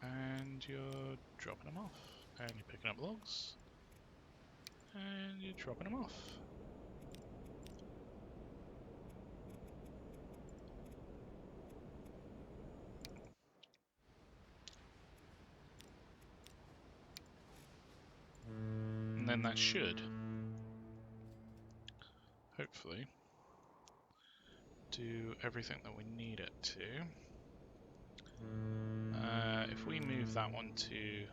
and you're dropping them off, and you're picking up logs and you're dropping them off. And then that should hopefully do everything that we need it to. If we move that one to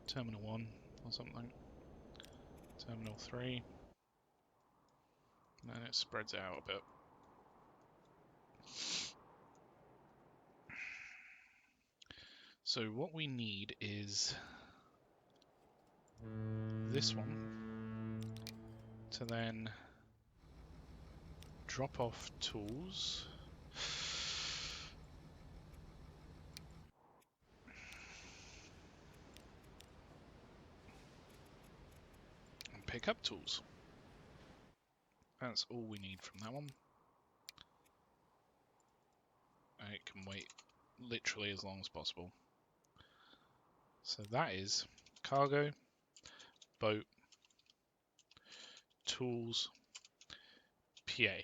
Terminal 1 or something, Terminal 3, and then it spreads out a bit. So what we need is this one to then drop off tools and pick up tools. That's all we need from that one. And it can wait literally as long as possible. So that is cargo, boat, tools, PA.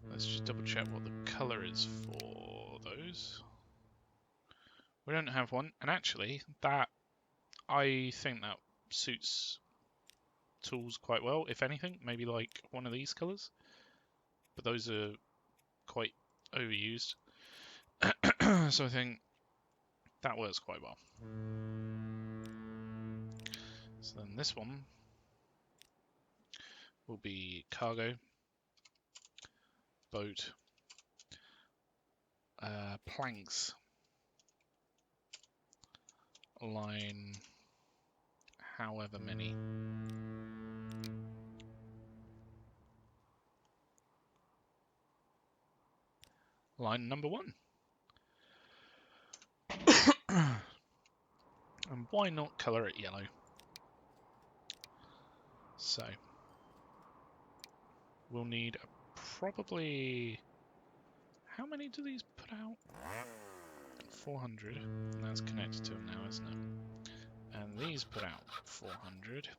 Let's just double check what the colour is for those. We don't have one, and actually that, I think that suits tools quite well. If anything, maybe like one of these colours, but those are quite overused. So I think that works quite well. So then this one will be cargo, boat, planks, line however many. Line number 1. And why not colour it yellow? So we'll need probably, how many do these put out? 400, and that's connected to them now, isn't it? And these put out 400.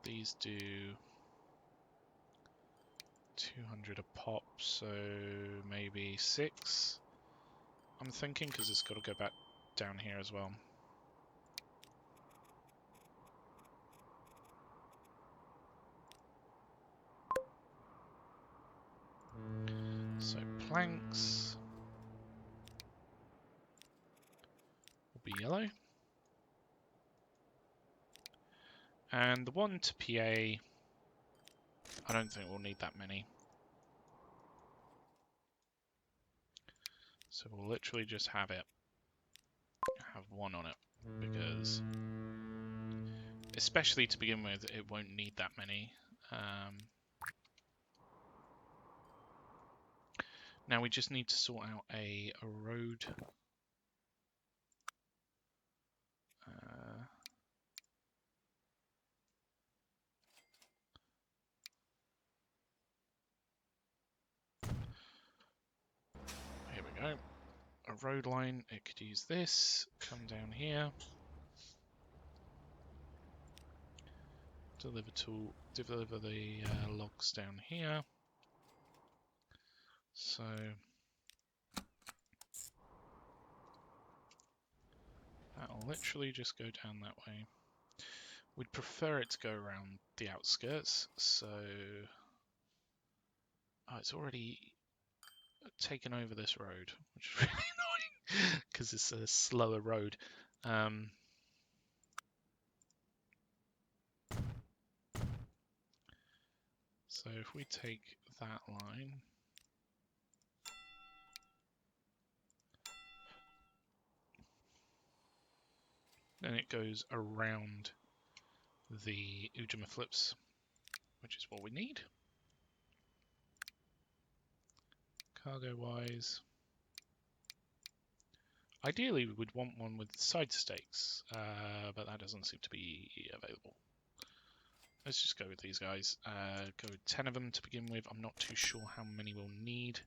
These do 200 a pop, so maybe 6. I'm thinking, because it's got to go back down here as well. So planks will be yellow. And the one to PA, I don't think we'll need that many. So we'll literally just have one on it, because especially to begin with, it won't need that many. Now we just need to sort out a road. Here we go. A road line. It could use this. Come down here. Deliver the logs down here. So that'll literally just go down that way. We'd prefer it to go around the outskirts, so it's already taken over this road, which is really annoying because it's a slower road. So if we take that line, then it goes around the Ujima flips, which is what we need. Cargo wise, ideally we would want one with side stakes, but that doesn't seem to be available. Let's just go with these guys. Go with 10 of them to begin with. I'm not too sure how many we'll need.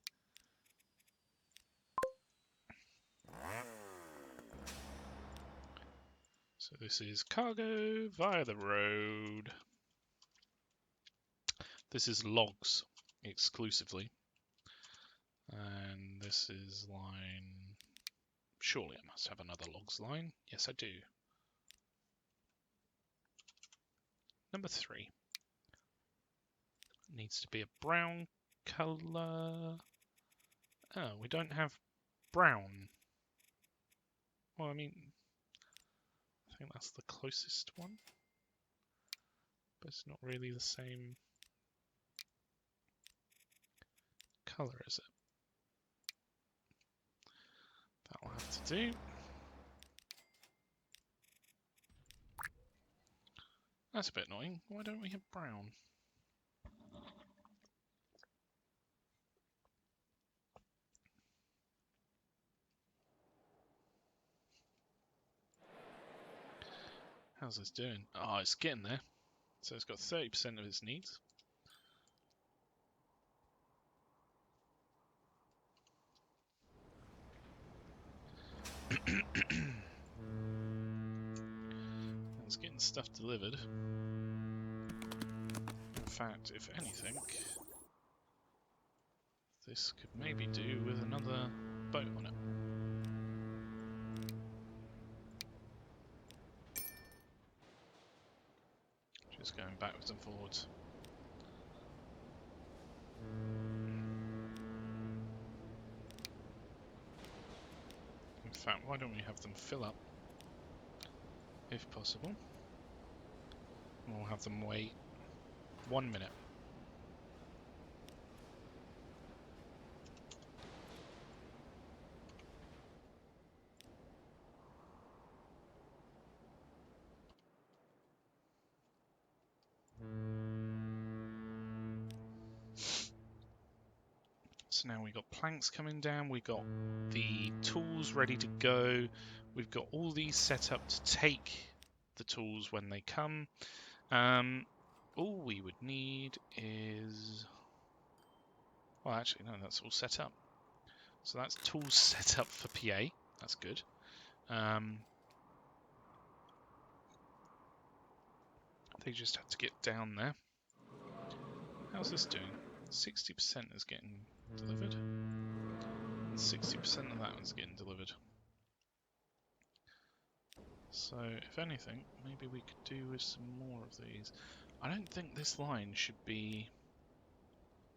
So this is cargo via the road. This is logs exclusively. And this is line... Surely I must have another logs line. Yes, I do. Number 3. Needs to be a brown colour. Oh, we don't have brown. Well, I mean, I think that's the closest one. But it's not really the same colour, is it? That'll have to do. That's a bit annoying. Why don't we have brown? How's this doing? Oh, it's getting there. So it's got 30% of its needs. It's getting stuff delivered. In fact, if anything, this could maybe do with another boat on it. Just going backwards and forwards. In fact, why don't we have them fill up, if possible. And we'll have them wait 1 minute. So now we've got planks coming down, we've got the tools ready to go, we've got all these set up to take the tools when they come. All we would need is... Well, actually, no, that's all set up. So that's tools set up for PA. That's good. They just have to get down there. How's this doing? 60% is getting delivered. And 60% of that is getting delivered. So, if anything, maybe we could do with some more of these. I don't think this line should be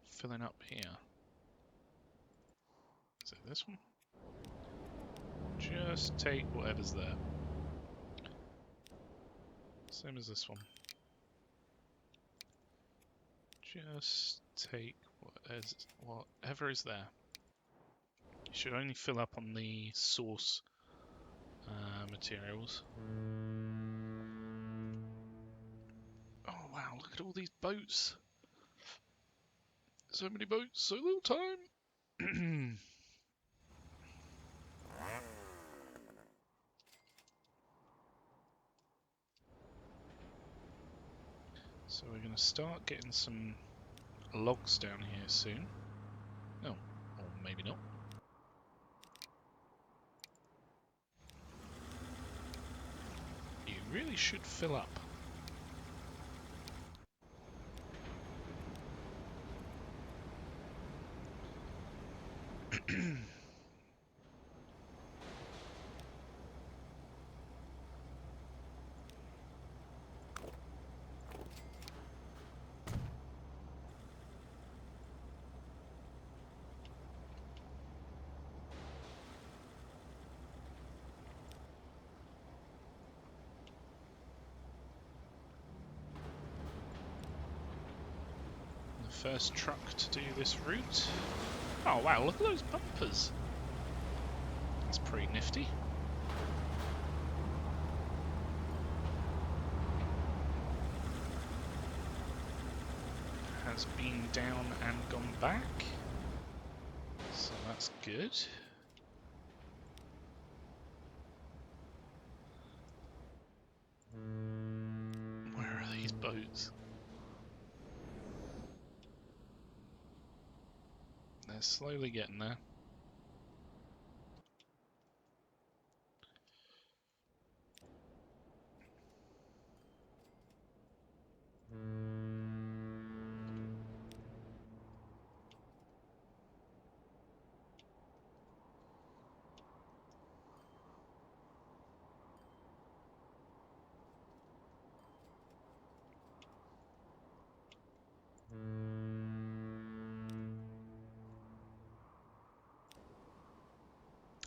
filling up here. Is it this one? Just take whatever's there. Same as this one. Just take whatever is there. You should only fill up on the source materials. Oh wow, look at all these boats. So many boats, so little time. So we're going to start getting some logs down here soon. Oh, or maybe not. You really should fill up. First truck to do this route. Oh wow, look at those bumpers. That's pretty nifty. Has been down and gone back. So that's good. Where are these boats? They're slowly getting there.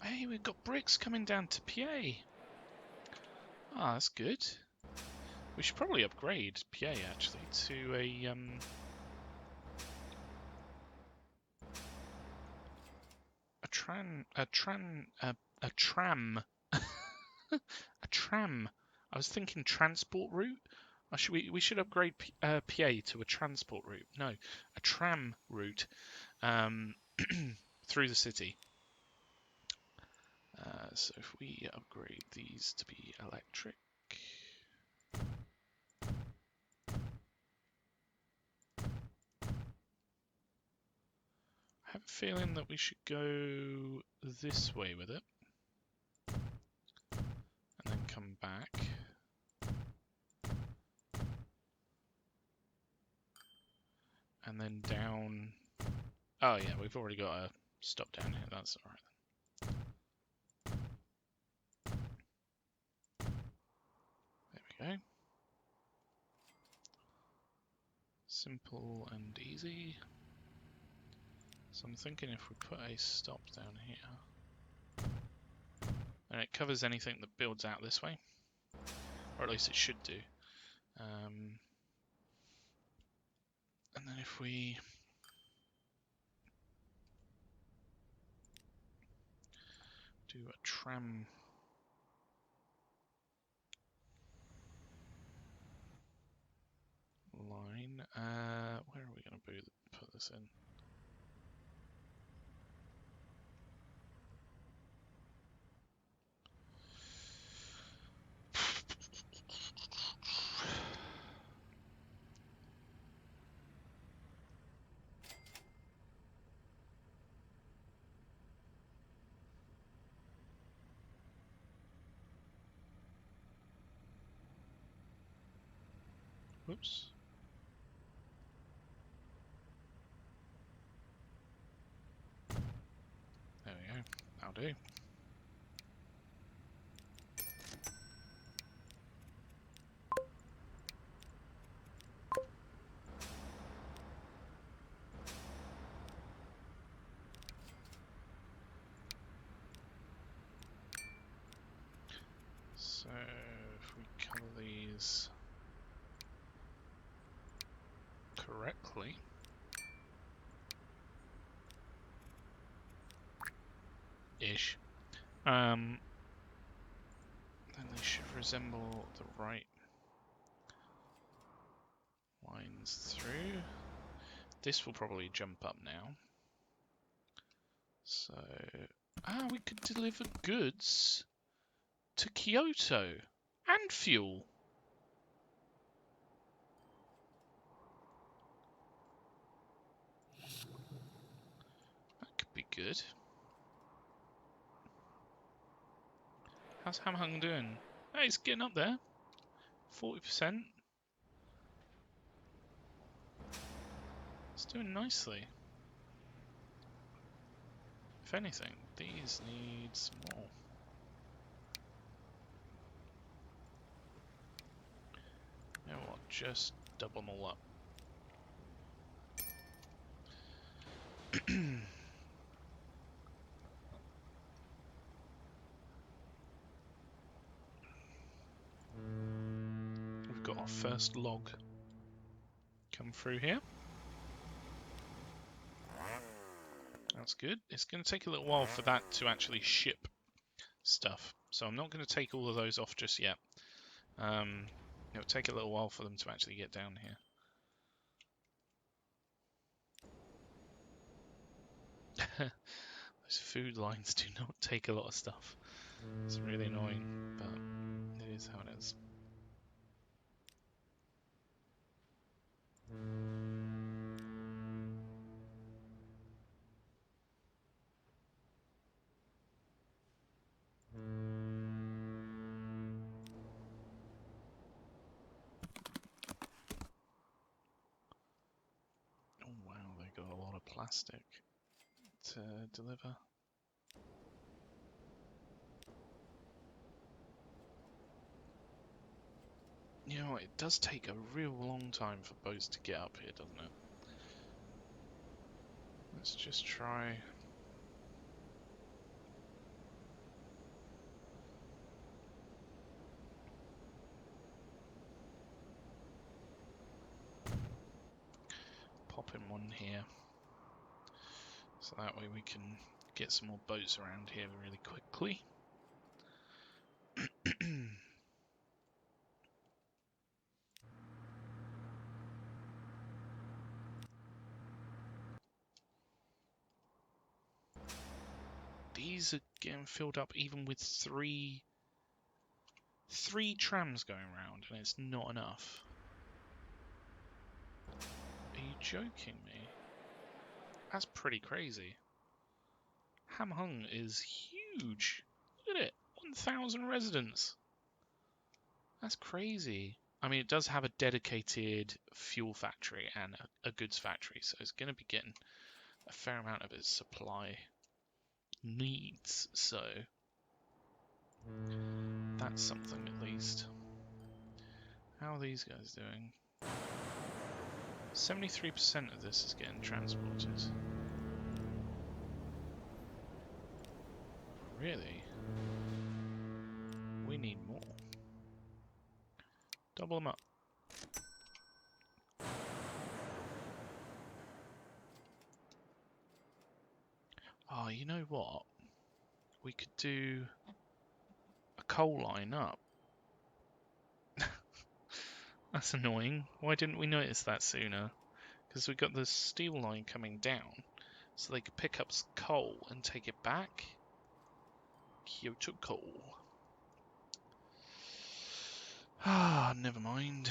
Hey, we've got bricks coming down to PA. Ah, that's good. We should probably upgrade PA actually to a tram. A tram. I was thinking transport route. We should upgrade PA to a transport route. No, a tram route through the city. So if we upgrade these to be electric. I have a feeling that we should go this way with it. And then come back. And then down. Oh yeah, we've already got a stop down here. That's alright then. There we go. Simple and easy. So I'm thinking if we put a stop down here, and it covers anything that builds out this way, or at least it should do. And then if we do a tram line, where are we going to put this in? Whoops. There we go. That'll do. So if we cover these correctly, ish, then they should resemble the right lines through. This will probably jump up now. So, we could deliver goods to Kyoto and fuel. That could be good. How's Hamhung doing? Hey, he's getting up there. 40%. It's doing nicely. If anything, these need some more. You know what? Just double them all up. We've got our first log come through here. That's good. It's going to take a little while for that to actually ship stuff, so I'm not going to take all of those off just yet. It'll take a little while for them to actually get down here. Those food lines do not take a lot of stuff. It's really annoying, but it is how it is. Oh wow, they got a lot of plastic to deliver. You know, it does take a real long time for boats to get up here, doesn't it? Let's just try. Pop in one here. So that way we can get some more boats around here really quickly. These are getting filled up even with three trams going around, and it's not enough. Are you joking me? That's pretty crazy. Hamhung is huge. Look at it, 1,000 residents. That's crazy. I mean, it does have a dedicated fuel factory and a goods factory, so it's going to be getting a fair amount of its supply needs, so that's something at least. How are these guys doing? 73% of this is getting transported. Really? We need more. Double them up. Oh, you know what? We could do a coal line up. That's annoying. Why didn't we notice that sooner? Because we've got the steel line coming down, so they could pick up coal and take it back. Kyoto coal. Ah, never mind.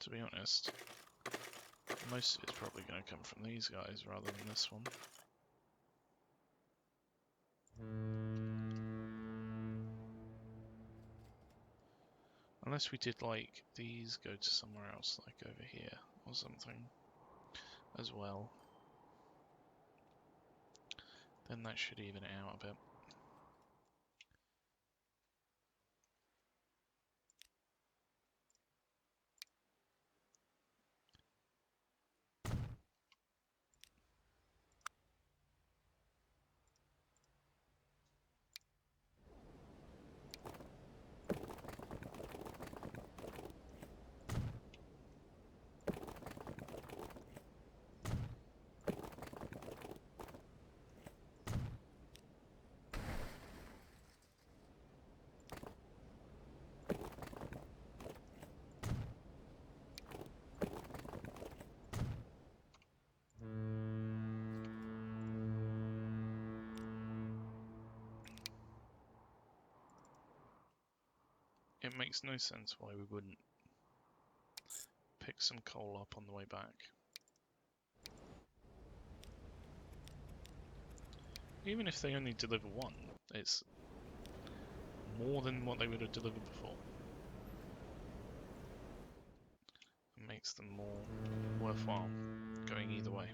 To be honest, most of it's probably going to come from these guys rather than this one. Unless we did like these go to somewhere else, like over here or something as well. Then that should even it out a bit. it makes no sense why we wouldn't pick some coal up on the way back. Even if they only deliver one, it's more than what they would have delivered before. It makes them more worthwhile going either way.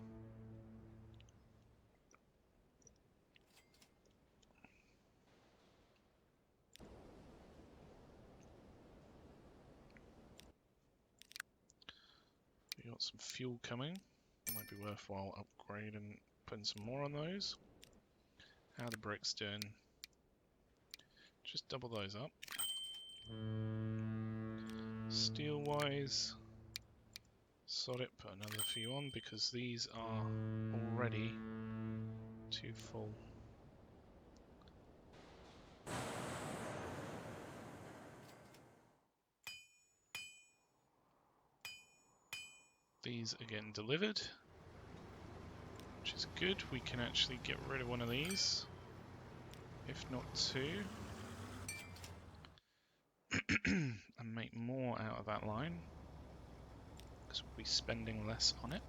We got some fuel coming. Might be worthwhile upgrading, putting some more on those. How are the bricks doing? Just double those up. Steel wise, sod it, put another few on because these are already too full. These are getting delivered, which is good. We can actually get rid of one of these, if not two, and make more out of that line, because we'll be spending less on it.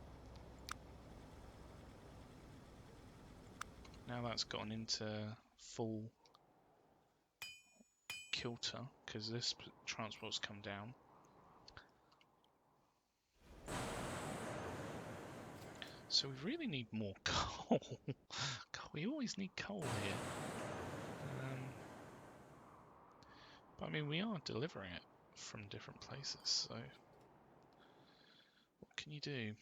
Now that's gotten into full kilter, because this transport's come down. So we really need more coal. We always need coal here. But I mean, we are delivering it from different places, so what can you do?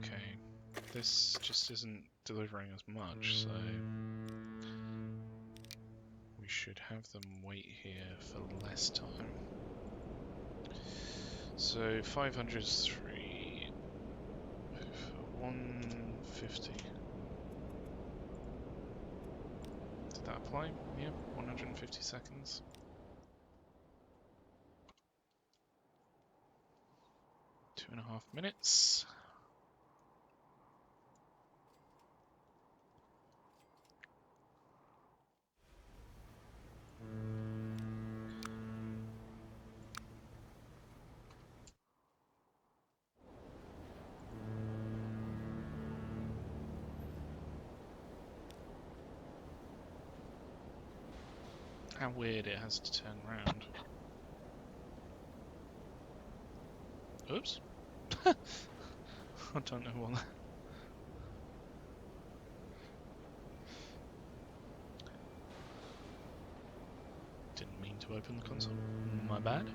Okay, this just isn't delivering as much, so we should have them wait here for less time. So 500 is 3 for 150. Did that apply? Yeah, 150 seconds. Two and a half minutes. How weird it has to turn round. Oops. I don't know what that... Didn't mean to open the console. My bad.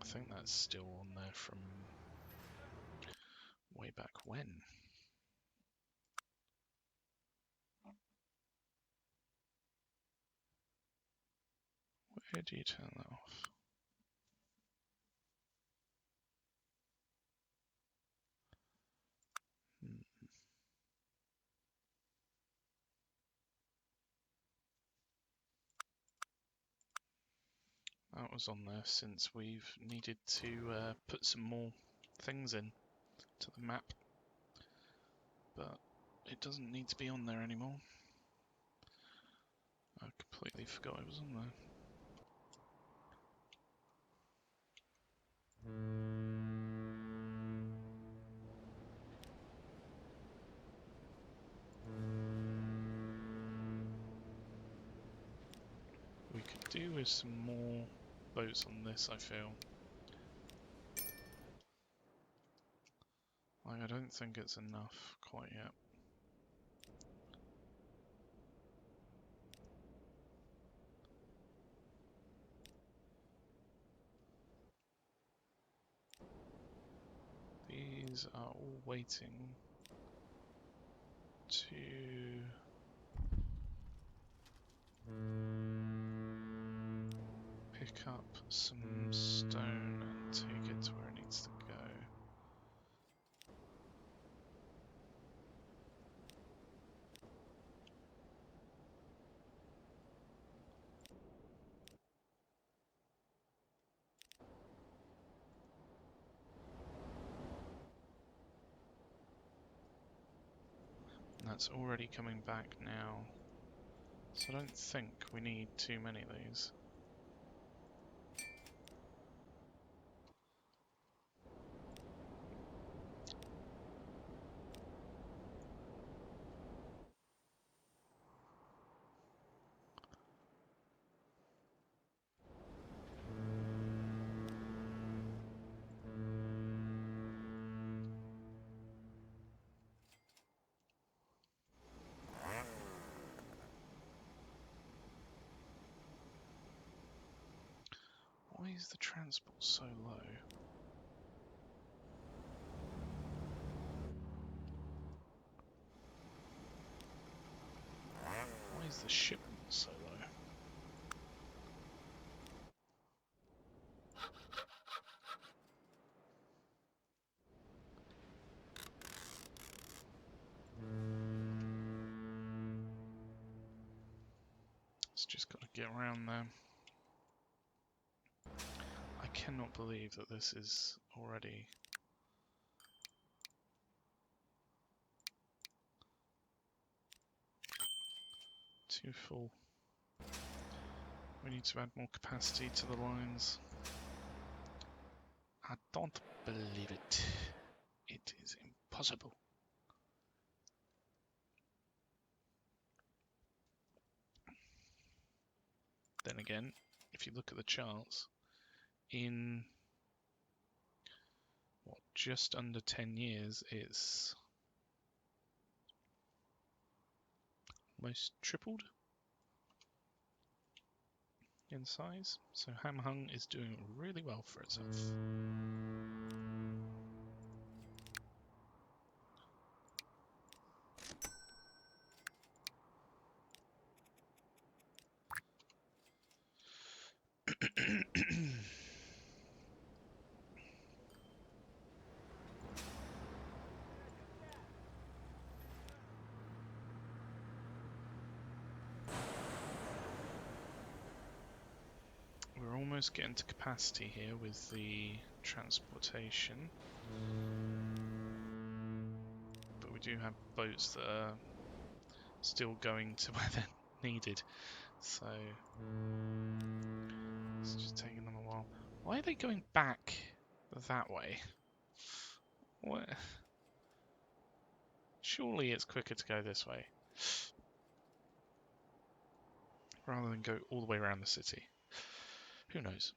I think that's still on there from way back when. Where do you turn that off? That was on there since we've needed to put some more things in to the map, but it doesn't need to be on there anymore. I completely forgot it was on there. We could do with some more boats on this, I feel. Like, I don't think it's enough quite yet. These are all waiting to... some stone and take it to where it needs to go. And that's already coming back now. So I don't think we need too many of these. Why is the transport so low? Why is the shipment so low? It's just got to get around there. I cannot believe that this is already too full. We need to add more capacity to the lines. I don't believe it. It is impossible. Then again, if you look at the charts, in what, just under 10 years, it's almost tripled in size. So Hamhung is doing really well for itself. We're almost getting to capacity here with the transportation. But we do have boats that are still going to where they're needed. So it's just taking them a while. Why are they going back that way? What? Surely it's quicker to go this way, rather than go all the way around the city. Who knows?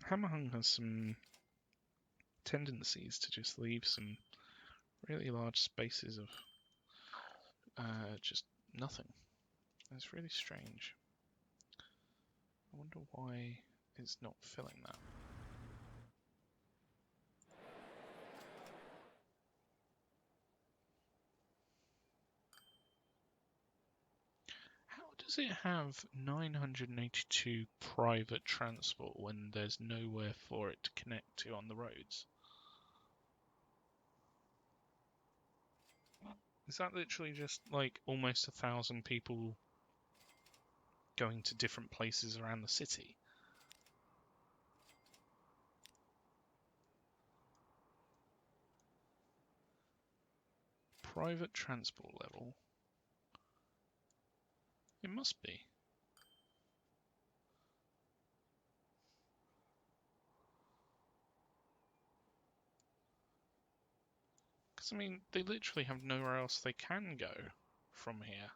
Hamhung has some tendencies to just leave some really large spaces of just nothing. It's really strange. I wonder why it's not filling that. How does it have 982 private transport when there's nowhere for it to connect to on the roads? Is that literally just like almost 1,000 people going to different places around the city? Private transport level? It must be. Because, I mean, they literally have nowhere else they can go from here.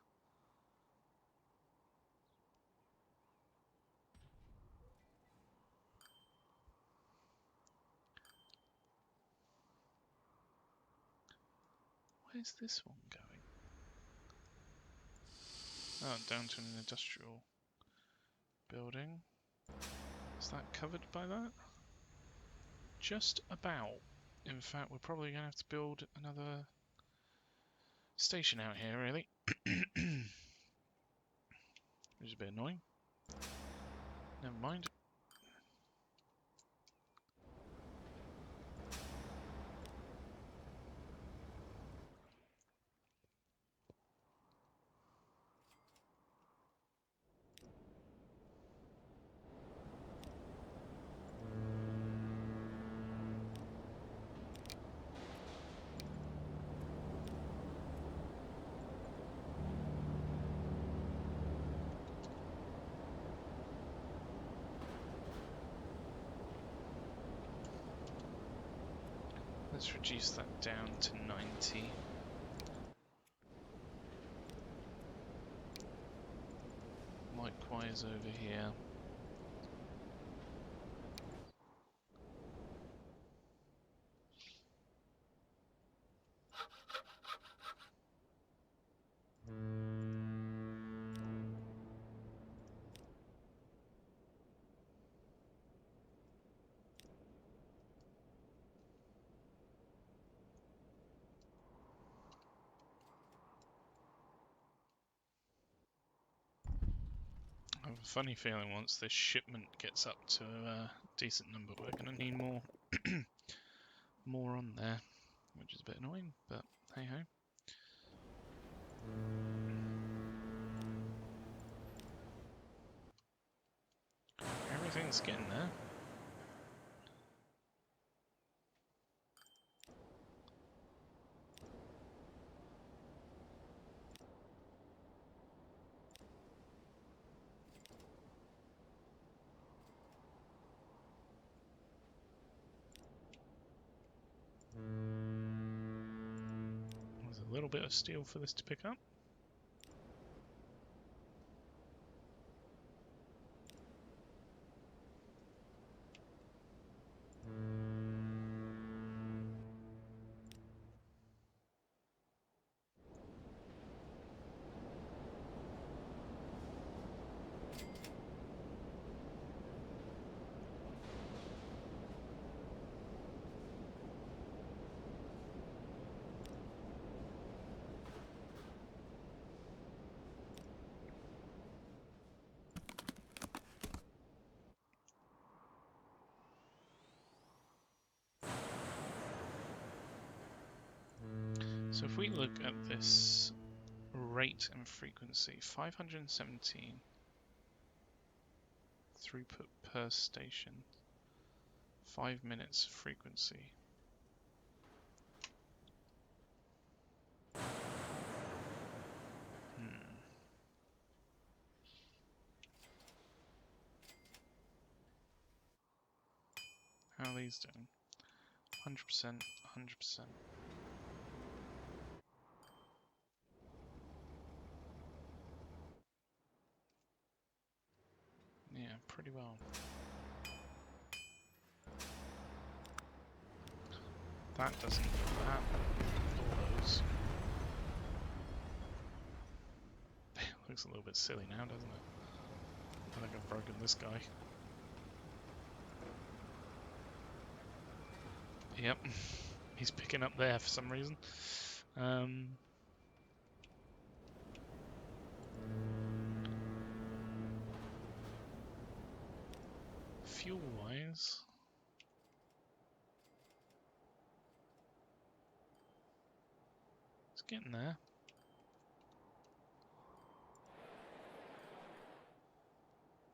Where's this one going? Oh, down to an industrial building. Is that covered by that? Just about. In fact, we're probably going to have to build another station out here, really. Which is a bit annoying. Never mind. Let's reduce that down to 90. Likewise over here. I have a funny feeling once this shipment gets up to a decent number, we're going to need more, more on there, which is a bit annoying, but hey ho. Everything's getting there. There's a little bit of steel for this to pick up. So if we look at this rate and frequency, 517 throughput per station, 5 minutes frequency. How are these doing? 100%, 100%. Yeah, pretty well. That doesn't do that. All those. It looks a little bit silly now, doesn't it? I think I've broken this guy. Yep, he's picking up there for some reason. Fuel-wise, it's getting there.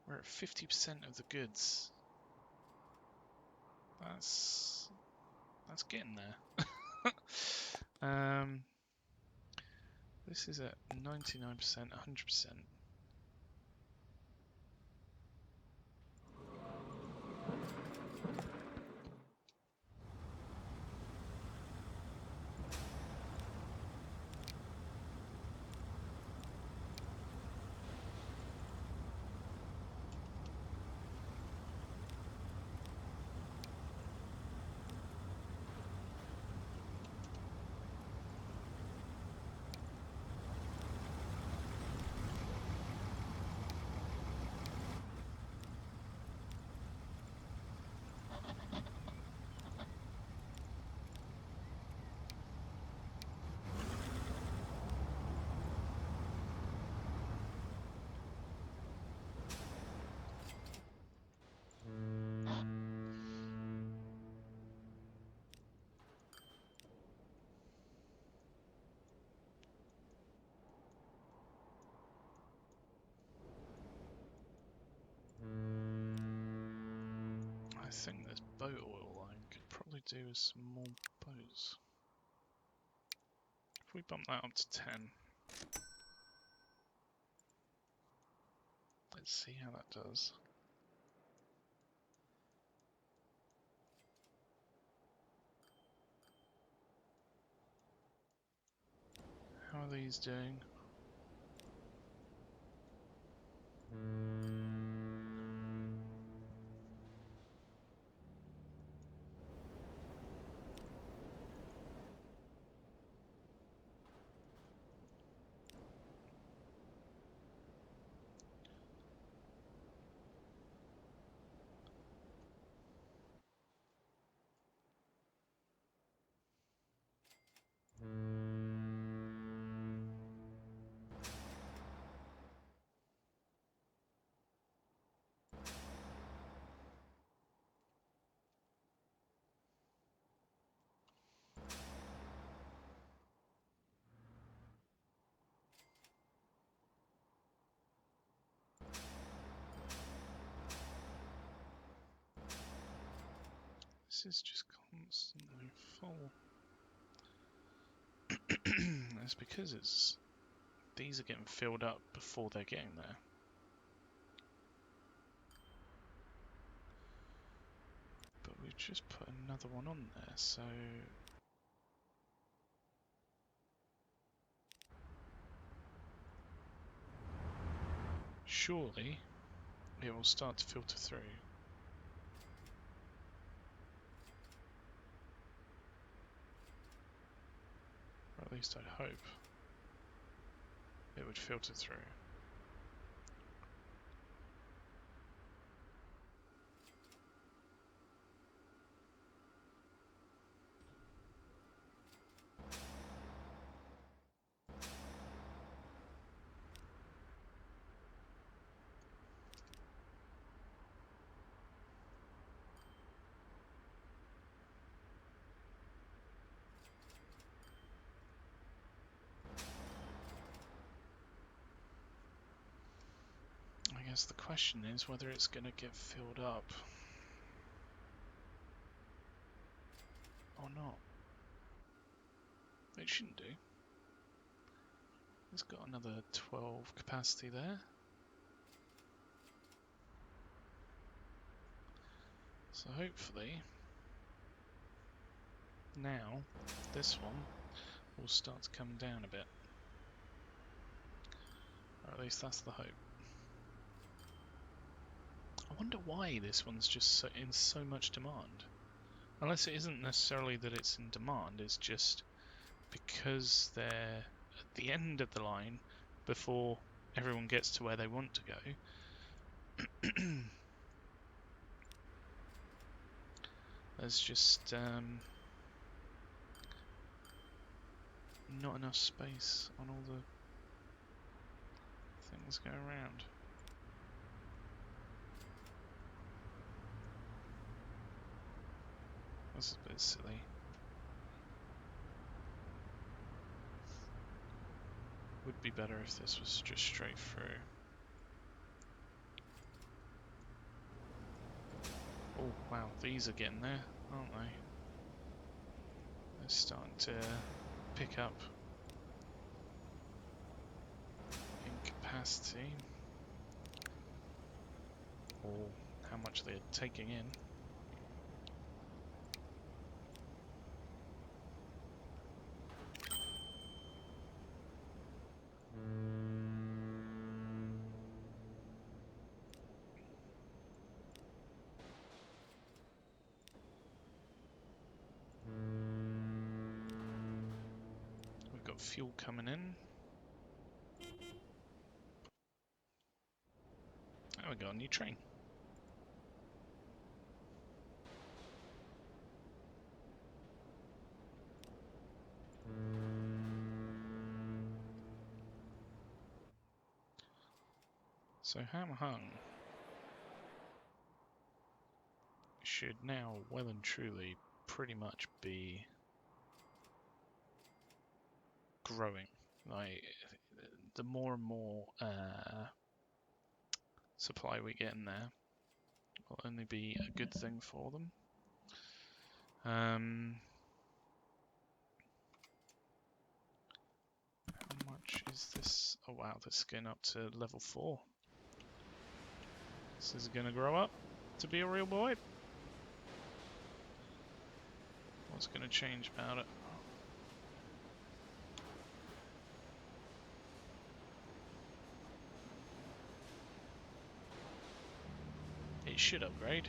We're at 50% of the goods. That's getting there. This is at 99%, 100%. think this boat oil line could probably do with some more boats. If we bump that up to 10, let's see how that does. How are these doing? This is just constantly full. That's because these are getting filled up before they're getting there. But we've just put another one on there, so surely it will start to filter through. Or at least I hope it would filter through. I guess the question is whether it's going to get filled up or not. It shouldn't do. It's got another 12 capacity there. So hopefully now this one will start to come down a bit. Or at least that's the hope. I wonder why this one's just in so much demand. Unless it isn't necessarily that it's in demand, it's just because they're at the end of the line before everyone gets to where they want to go. There's just not enough space on all the things going around. That's a bit silly. Would be better if this was just straight through. Oh wow, these are getting there, aren't they? They're starting to pick up in capacity. Or how much they're taking in. We've got fuel coming in. Oh, we got a new train. So Hamhung should now well and truly pretty much be growing. Like the more and more supply we get in there, will only be a good thing for them. How much is this? Oh wow, this is getting up to level 4. This is going to grow up to be a real boy. What's going to change about it? It should upgrade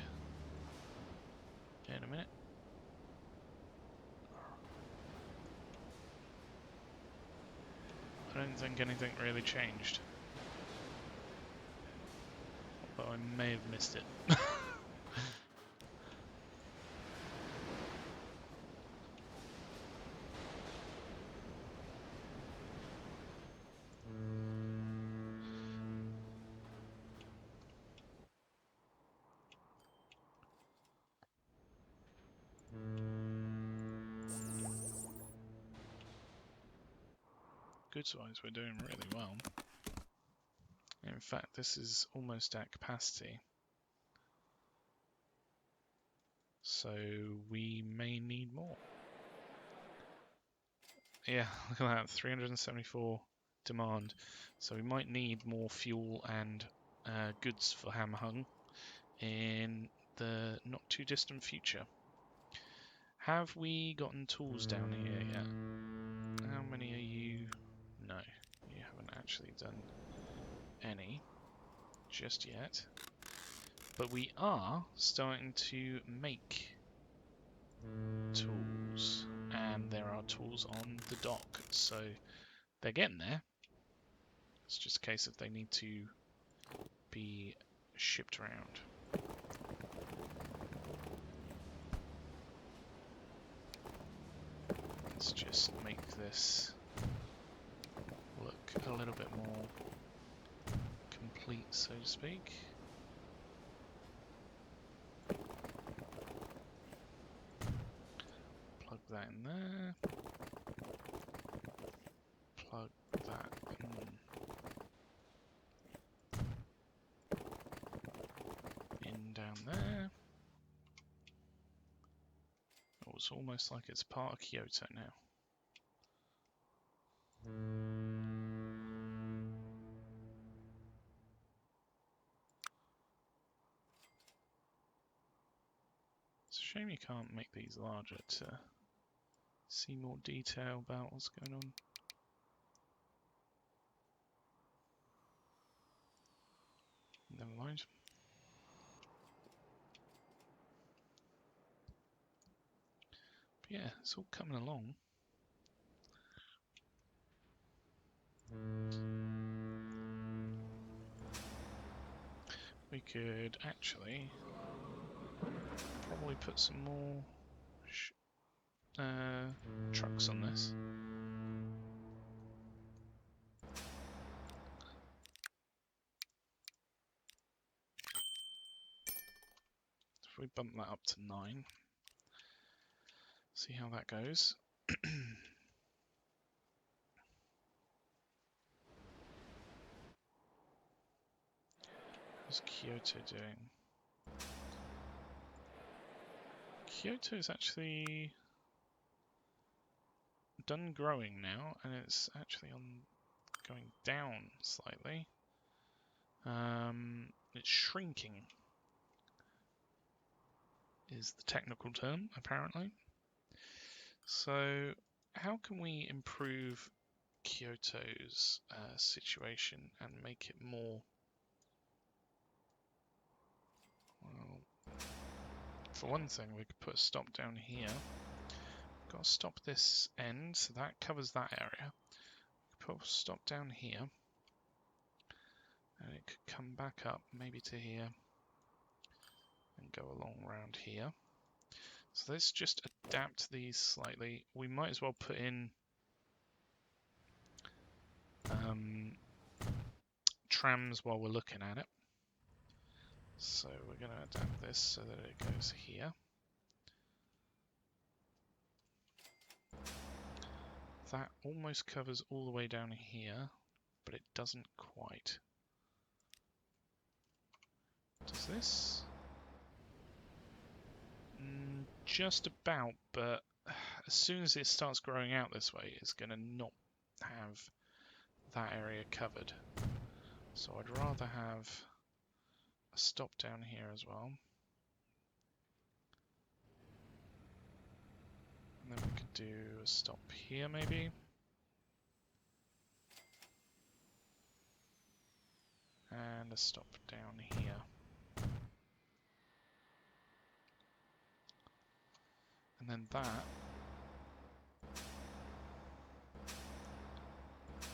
in a minute. I don't think anything really changed. But I may have missed it. Goods-wise, we're doing really well. In fact, this is almost at capacity. So we may need more. Yeah, look at that, 374 demand. So we might need more fuel and goods for Hamhung in the not too distant future. Have we gotten tools down here yet? How many are you? No, you haven't actually done any just yet. But we are starting to make tools, and there are tools on the dock, so they're getting there. It's just a case of they need to be shipped around. Let's just make this look a little bit more complete, so to speak. Plug that in there. Plug that in down there. Oh, it's almost like it's part of Kyoto now. It's a shame you can't make these larger to see more detail about what's going on. Never mind. But yeah, it's all coming along. We could actually probably put some more trucks on this. If we bump that up to 9, see how that goes. How's Kyoto doing? Kyoto is actually done growing now, and it's actually going down slightly. It's shrinking is the technical term, apparently. So how can we improve Kyoto's situation and make it more, well, for one thing, we could put a stop down here. Got to stop this end, so that covers that area. Put a stop down here, and it could come back up, maybe to here, and go along around here. So let's just adapt these slightly. We might as well put in trams while we're looking at it. So we're going to adapt this so that it goes here. That almost covers all the way down here, but it doesn't quite. Does this? Just about, but as soon as it starts growing out this way, it's going to not have that area covered. So I'd rather have a stop down here as well. And then we could do a stop here maybe. And a stop down here. And then that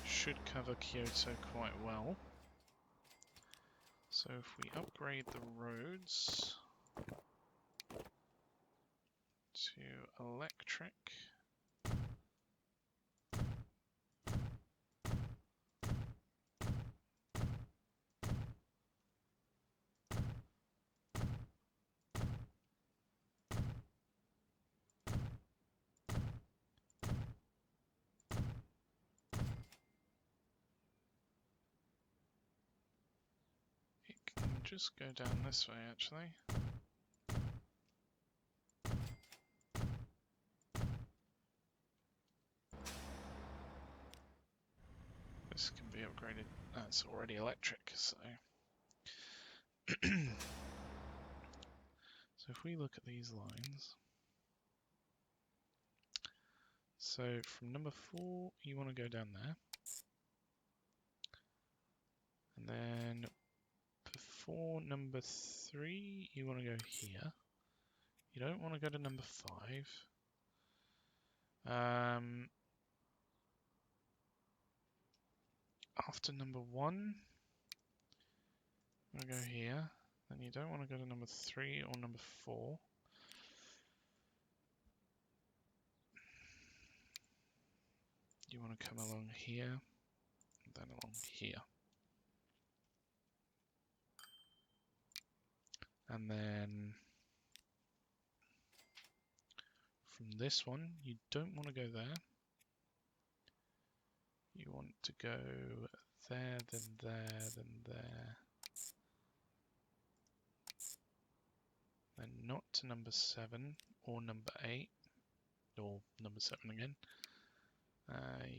should cover Kyoto quite well. So if we upgrade the roads to electric, just go down this way actually. This can be upgraded. That's already electric, so. So if we look at these lines. So from number 4, you want to go down there. And then before number 3, you want to go here. You don't want to go to number 5. After number 1, you want to go here. Then you don't want to go to number 3 or number 4. You want to come along here, and then along here. And then from this one, you don't want to go there. You want to go there, then there, then there. Then not to number 7 or number 8, or number 7 again.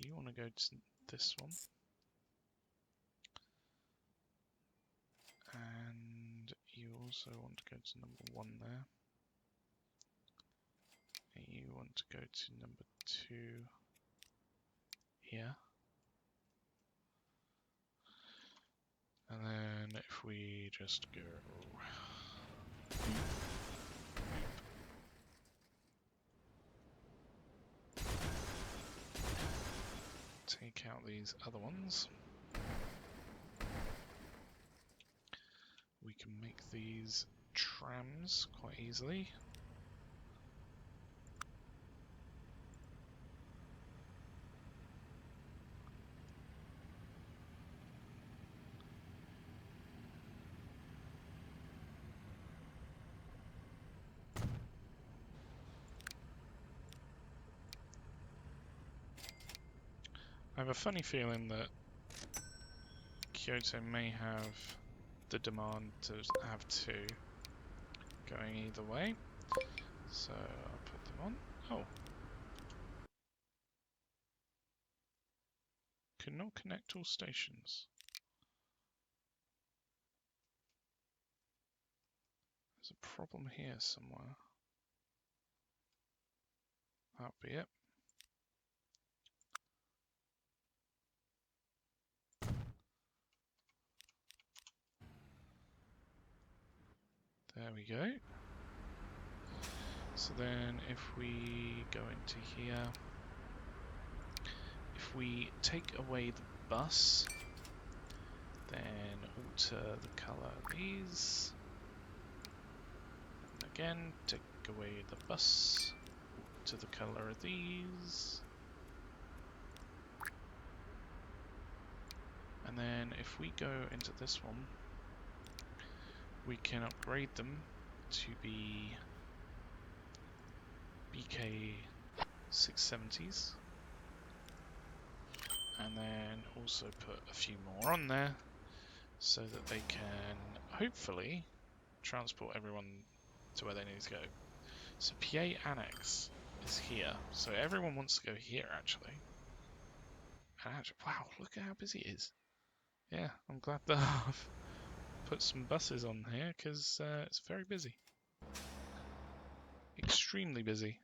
You want to go to this one. And you also want to go to number 1 there. And you want to go to number 2 here. And then if we just go take out these other ones, we can make these trams quite easily. I have a funny feeling that Kyoto may have the demand to have 2 going either way, so I'll put them on. Oh, cannot connect all stations. There's a problem here somewhere. That'll be it. There we go. So then if we go into here, if we take away the bus, then alter the color of these. And again, take away the bus, alter the color of these. And then if we go into this one, we can upgrade them to be BK 670s, and then also put a few more on there so that they can hopefully transport everyone to where they need to go. So PA Annex is here. So everyone wants to go here, actually. And actually, wow, look at how busy it is. Yeah, I'm glad that I've put some buses on here, because it's very busy. Extremely busy.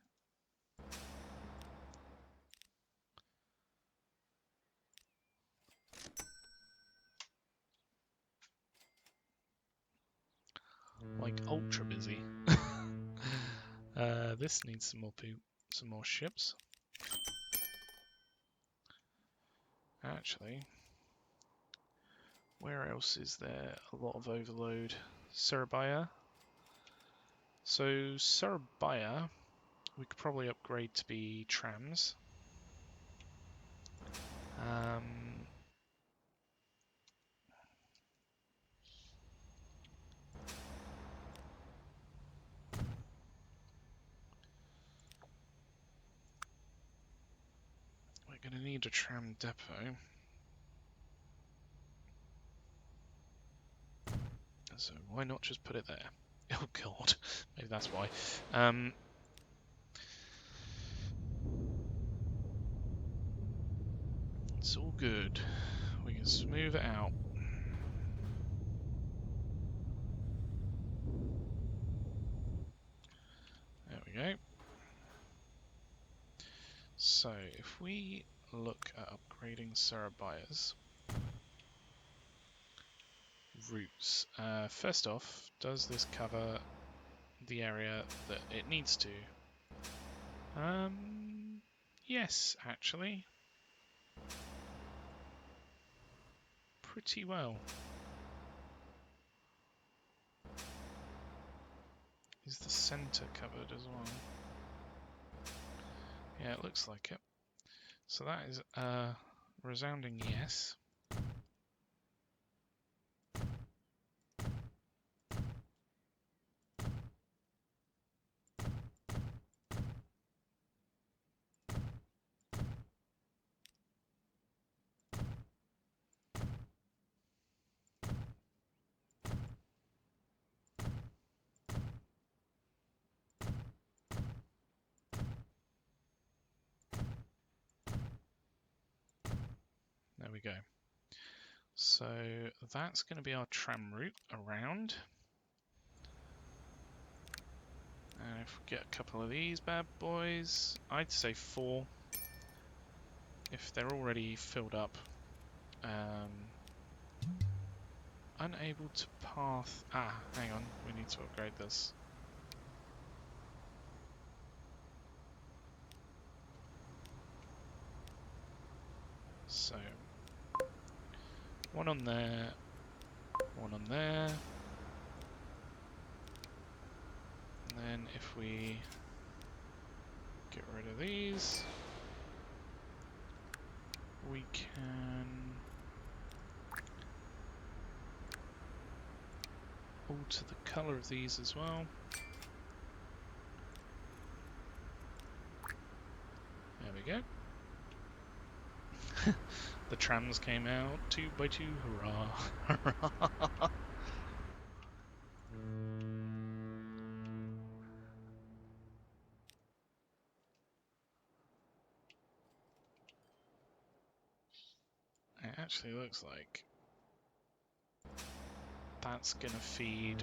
Like, ultra busy. This needs some more ships. Actually, where else is there a lot of overload? Surabaya. So Surabaya, we could probably upgrade to be trams. We're going to need a tram depot. So why not just put it there? Oh god, maybe that's why. It's all good. We can smooth it out. There we go. So if we look at upgrading Sarabaya's routes, first off, does this cover the area that it needs to? Yes, actually. Pretty well. Is the centre covered as well? Yeah, it looks like it. So that is a resounding yes. There we go. So that's going to be our tram route around. And if we get a couple of these bad boys, I'd say 4. If they're already filled up. Unable to path. Ah, hang on. We need to upgrade this. So, one on there, one on there. And then if we get rid of these, we can alter the colour of these as well. There we go. The trams came out 2 by 2, hurrah! Hurrah! It actually looks like that's gonna feed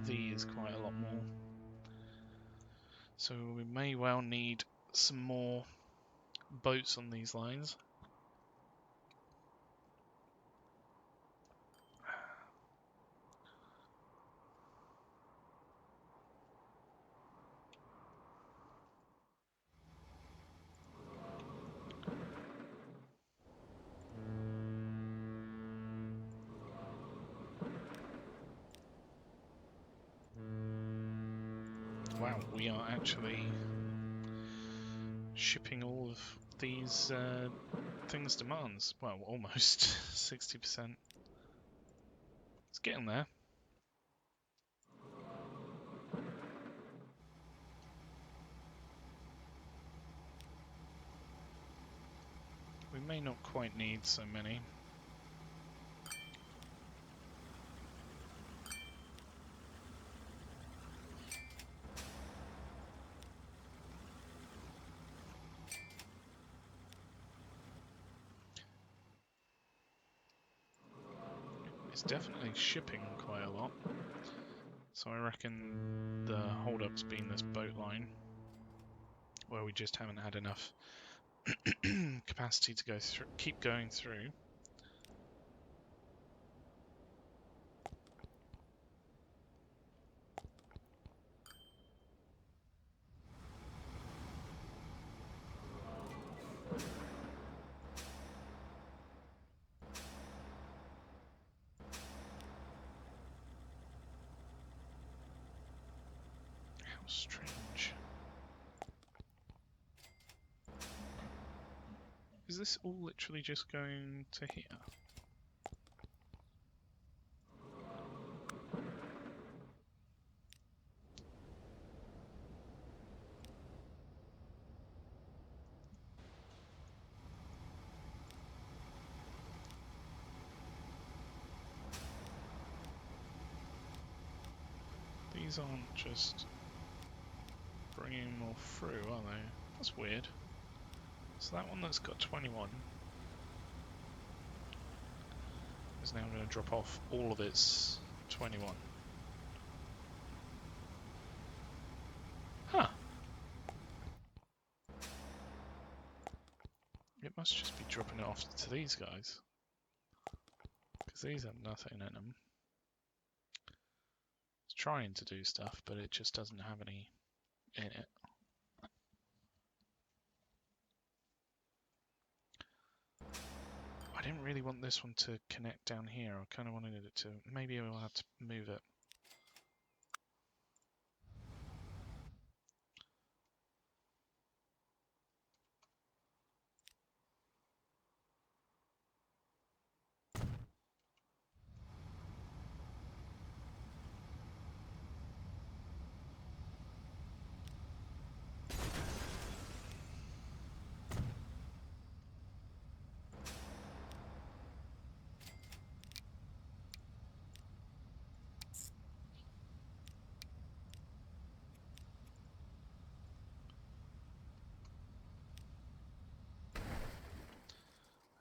these quite a lot more. So we may well need some more boats on these lines. Wow, we are actually shipping all of these things demands. Well, almost 60%. It's getting there. We may not quite need so many. It's definitely shipping quite a lot. So I reckon the hold-up's been this boat line, where we just haven't had enough capacity to go through, keep going through. How strange. Is this all literally just going to here? These aren't just bringing more through, are they? That's weird. So that one that's got 21 is now going to drop off all of its 21. Huh. It must just be dropping it off to these guys, because these have nothing in them. It's trying to do stuff, but it just doesn't have any in it. I didn't really want this one to connect down here. I kind of wanted it to... Maybe we'll have to move it.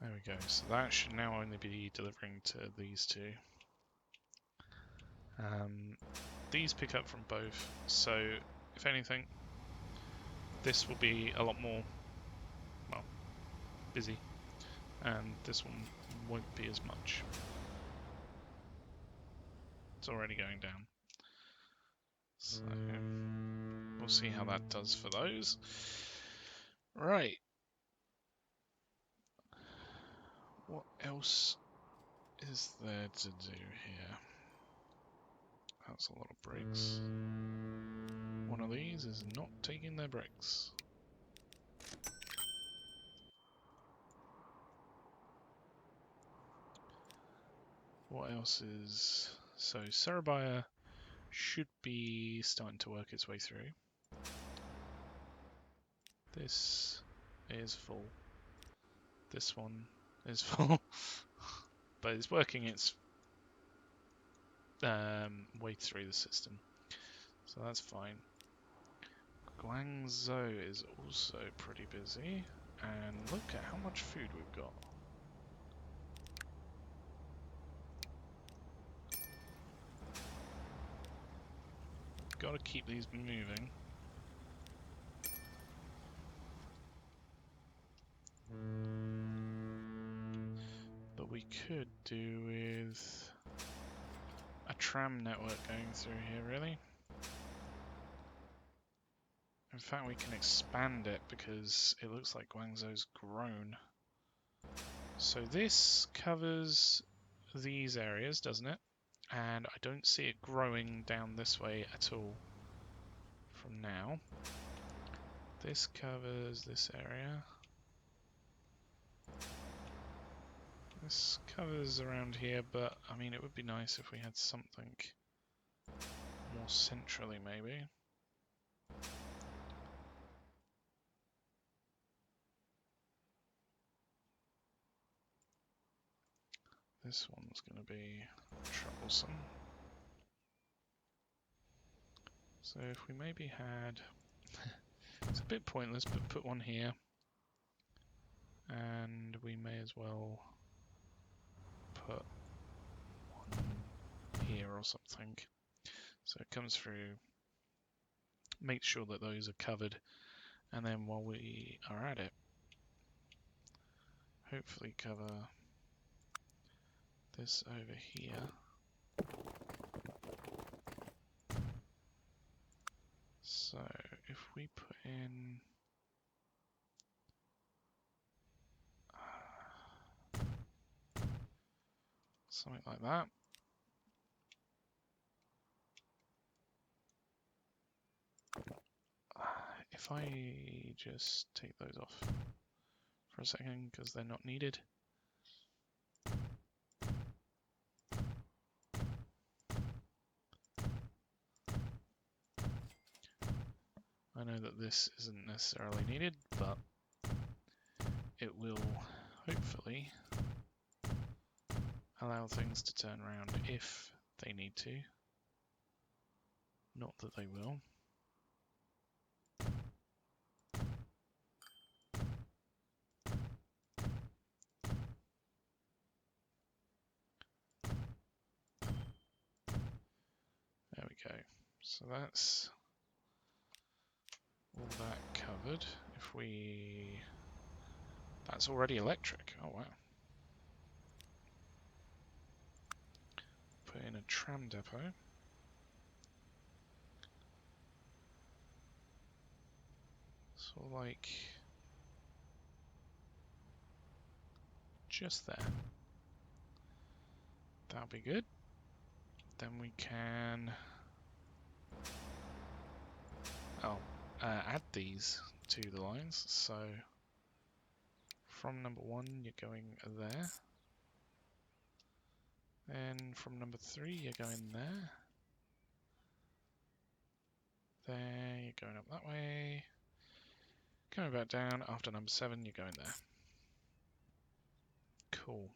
There we go. So that should now only be delivering to these two. These pick up from both, so if anything, this will be a lot more, well, busy, and this one won't be as much. It's already going down. So we'll see how that does for those. Right. What else is there to do here? That's a lot of brakes. One of these is not taking their brakes. What else is... So Surabaya should be starting to work its way through. This is full. This one is full. But it's working its way through the system. So that's fine. Guangzhou is also pretty busy. And look at how much food we've got. Got to keep these moving. But we could do with a tram network going through here, really. In fact, we can expand it because it looks like Guangzhou's grown. So this covers these areas, doesn't it? And I don't see it growing down this way at all from now. This covers this area. This covers around here, but I mean it would be nice if we had something more centrally maybe. This one's going to be troublesome. So if we maybe had... It's a bit pointless, but put one here. And we may as well put one here or something. So it comes through, make sure that those are covered, and then while we are at it, hopefully cover this over here. So if we put in something like that. If I just take those off for a second because they're not needed. I know that this isn't necessarily needed, but it will hopefully allow things to turn around if they need to. Not that they will. There we go. So that's all that covered. If we... That's already electric. Oh wow. Put in a tram depot. So like... just there. That'll be good. Then we can... add these to the lines. So from number 1 you're going there. Then from number 3 you're going there. There, you're going up that way. Coming back down after number 7 you're going there. Cool.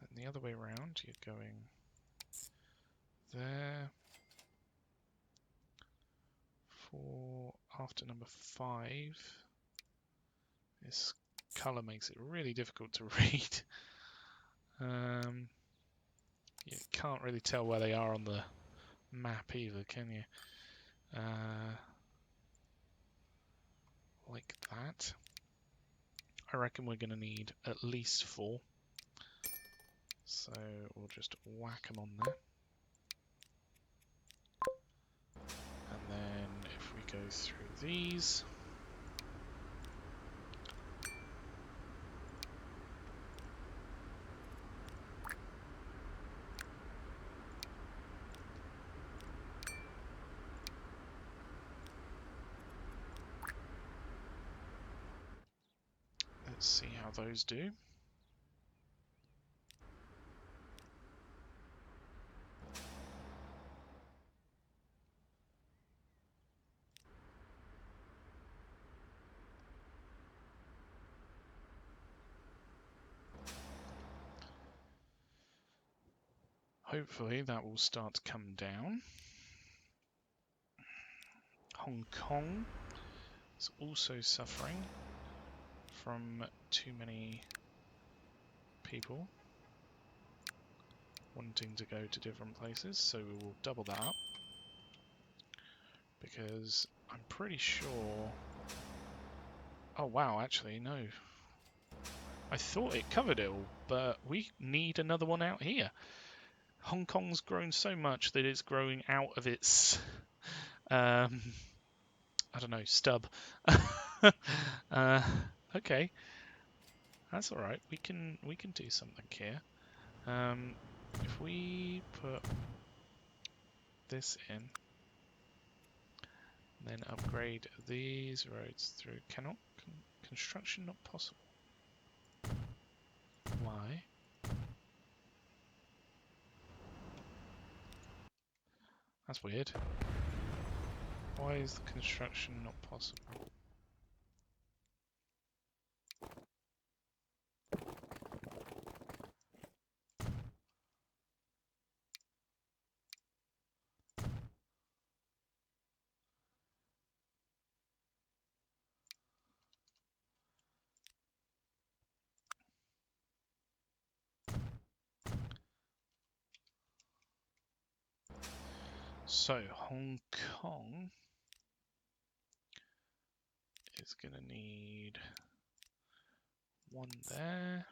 Then the other way around you're going there. For after number 5, this colour makes it really difficult to read. You can't really tell where they are on the map either, can you? Like that. I reckon we're going to need at least 4. So we'll just whack them on there. And then if we go through these, let's see how those do. Hopefully that will start to come down. Hong Kong is also suffering from too many people wanting to go to different places, so we will double that up. Because I'm pretty sure... Oh wow, actually no. I thought it covered it all, but we need another one out here. Hong Kong's grown so much that it's growing out of its, I don't know, stub. Okay, that's all right. We can do something here. If we put this in, then upgrade these roads through. Cannot construction not possible? Why? That's weird. Why is the construction not possible? So Hong Kong is going to need one there.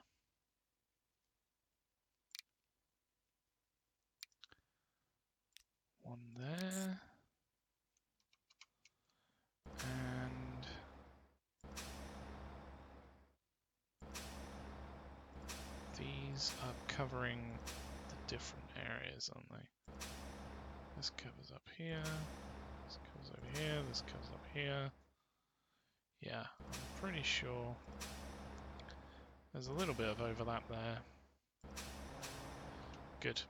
One there. And these are covering the different areas, aren't they? This covers up here, this covers over here, this covers up here. Yeah, I'm pretty sure there's a little bit of overlap there. Good.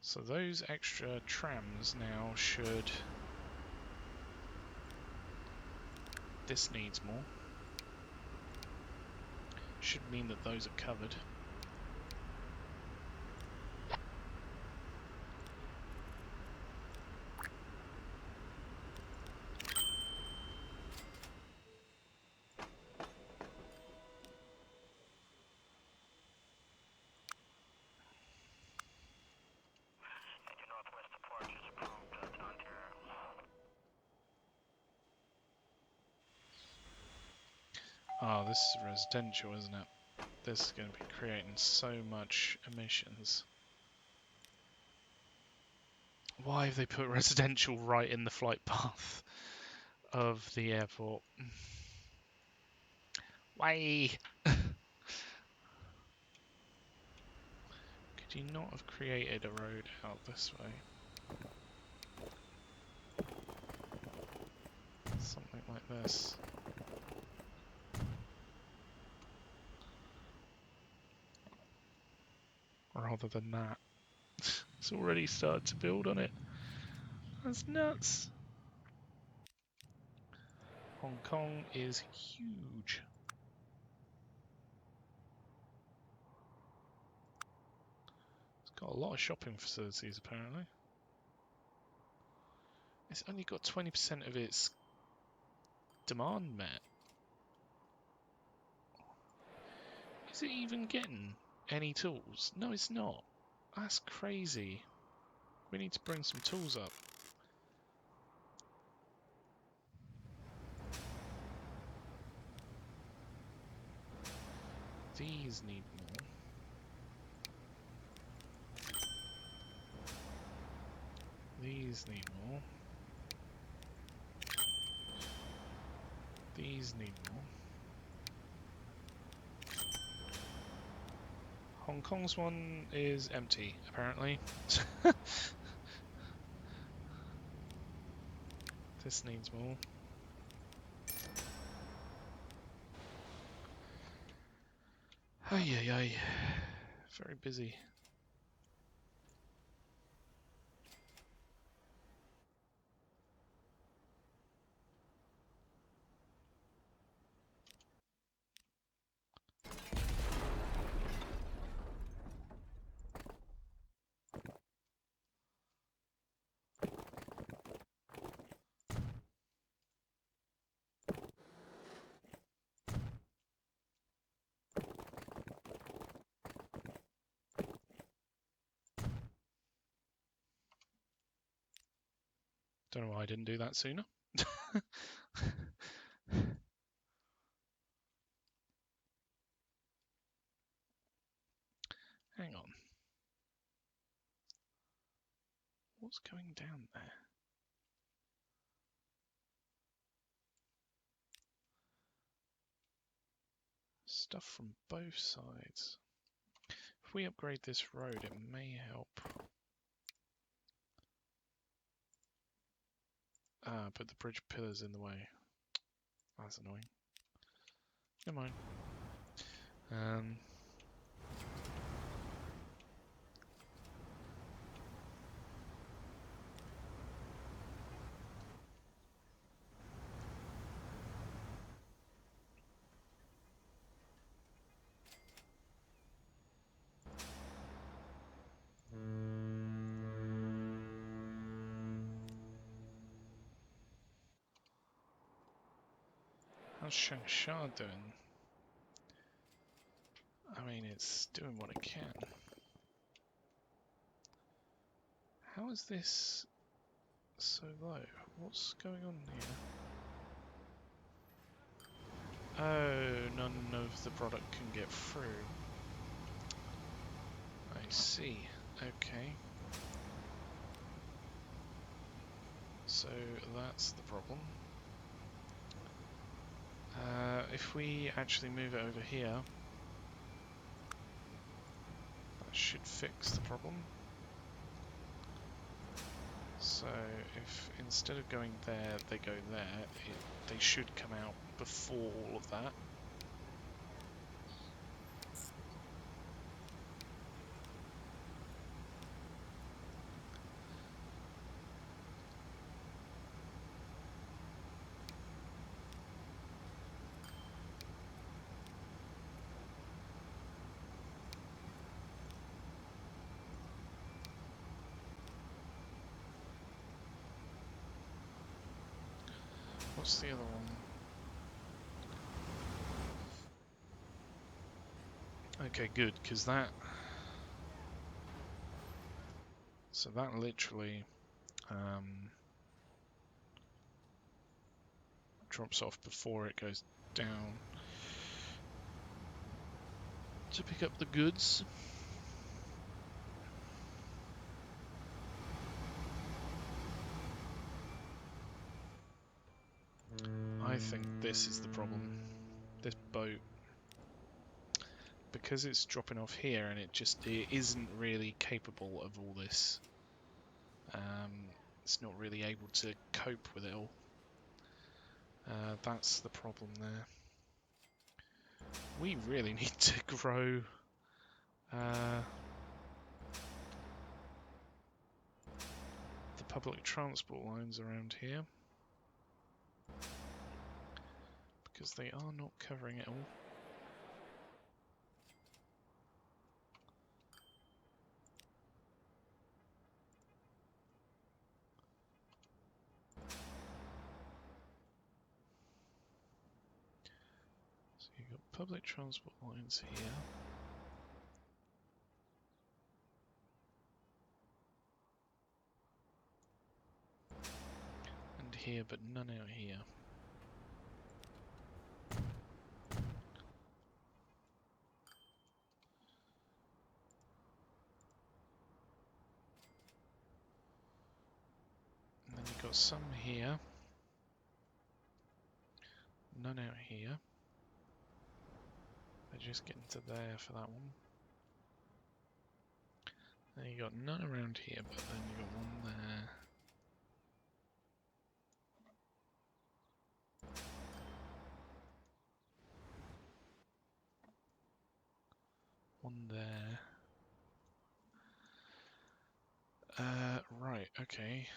So those extra trams now should... This needs more. Should mean that those are covered. Oh, this is residential, isn't it? This is going to be creating so much emissions. Why have they put residential right in the flight path of the airport? Why? Could you not have created a road out this way? Something like this. Rather than that. It's already started to build on it. That's nuts. Hong Kong is huge. It's got a lot of shopping facilities apparently. It's only got 20% of its demand met. Is it even getting any tools? No, it's not. That's crazy. We need to bring some tools up. These need more. These need more. These need more. Hong Kong's one is empty, apparently. This needs more. Ay, ay, ay. Very busy. Don't know why I didn't do that sooner. Hang on. What's going down there? Stuff from both sides. If we upgrade this road, it may help. Ah, but the bridge pillar's in the way. That's annoying. Never mind. How's Changsha doing? I mean, it's doing what it can. How is this so low? What's going on here? Oh, none of the product can get through. I see. Okay. So that's the problem. If we actually move it over here, that should fix the problem. So if instead of going there, they go there, they should come out before all of that. What's the other one? Okay, good, because that... So that literally drops off before it goes down to pick up the goods. I think this is the problem. This boat. Because it's dropping off here and it isn't really capable of all this. It's not really able to cope with it all. That's the problem there. We really need to grow the public transport lines around here, because they are not covering it all. So you've got public transport lines here. And here, but none out here. And then you've got some here. None out here. They just get into there for that one. Then you got none around here, but then you got one there. One there. Right, okay.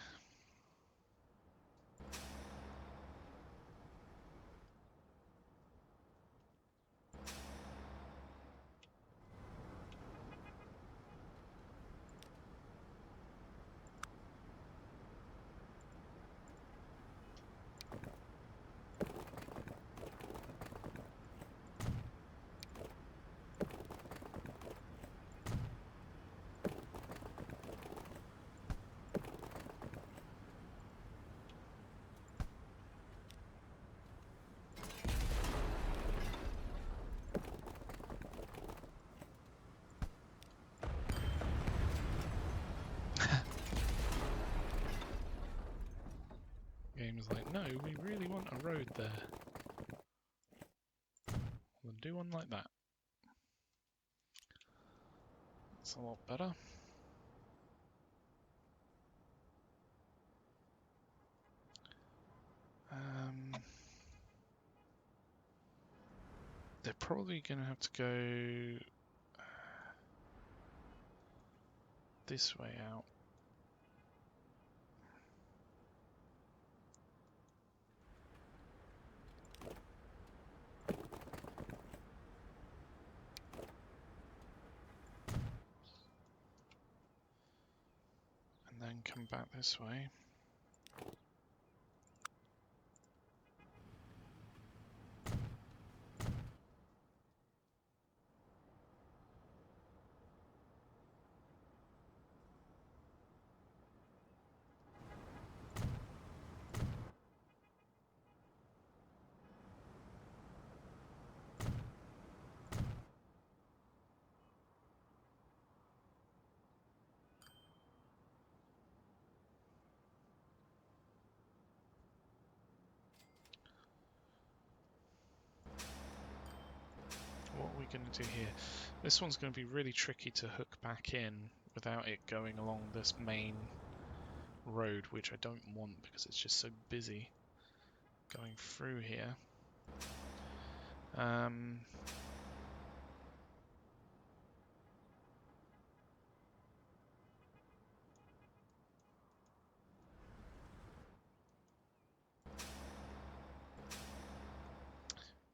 Game's like, no, we really want a road there. We'll do one like that. That's a lot better. They're probably going to have to go this way out. And then come back this way. going to do here? This one's going to be really tricky to hook back in without it going along this main road, which I don't want because it's just so busy going through here.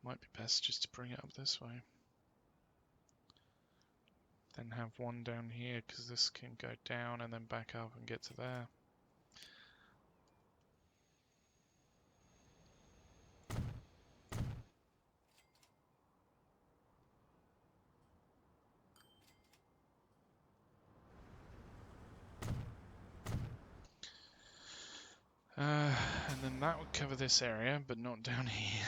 Might be best just to bring it up this way. Then have one down here, because this can go down and then back up and get to there. And then that would cover this area, but not down here.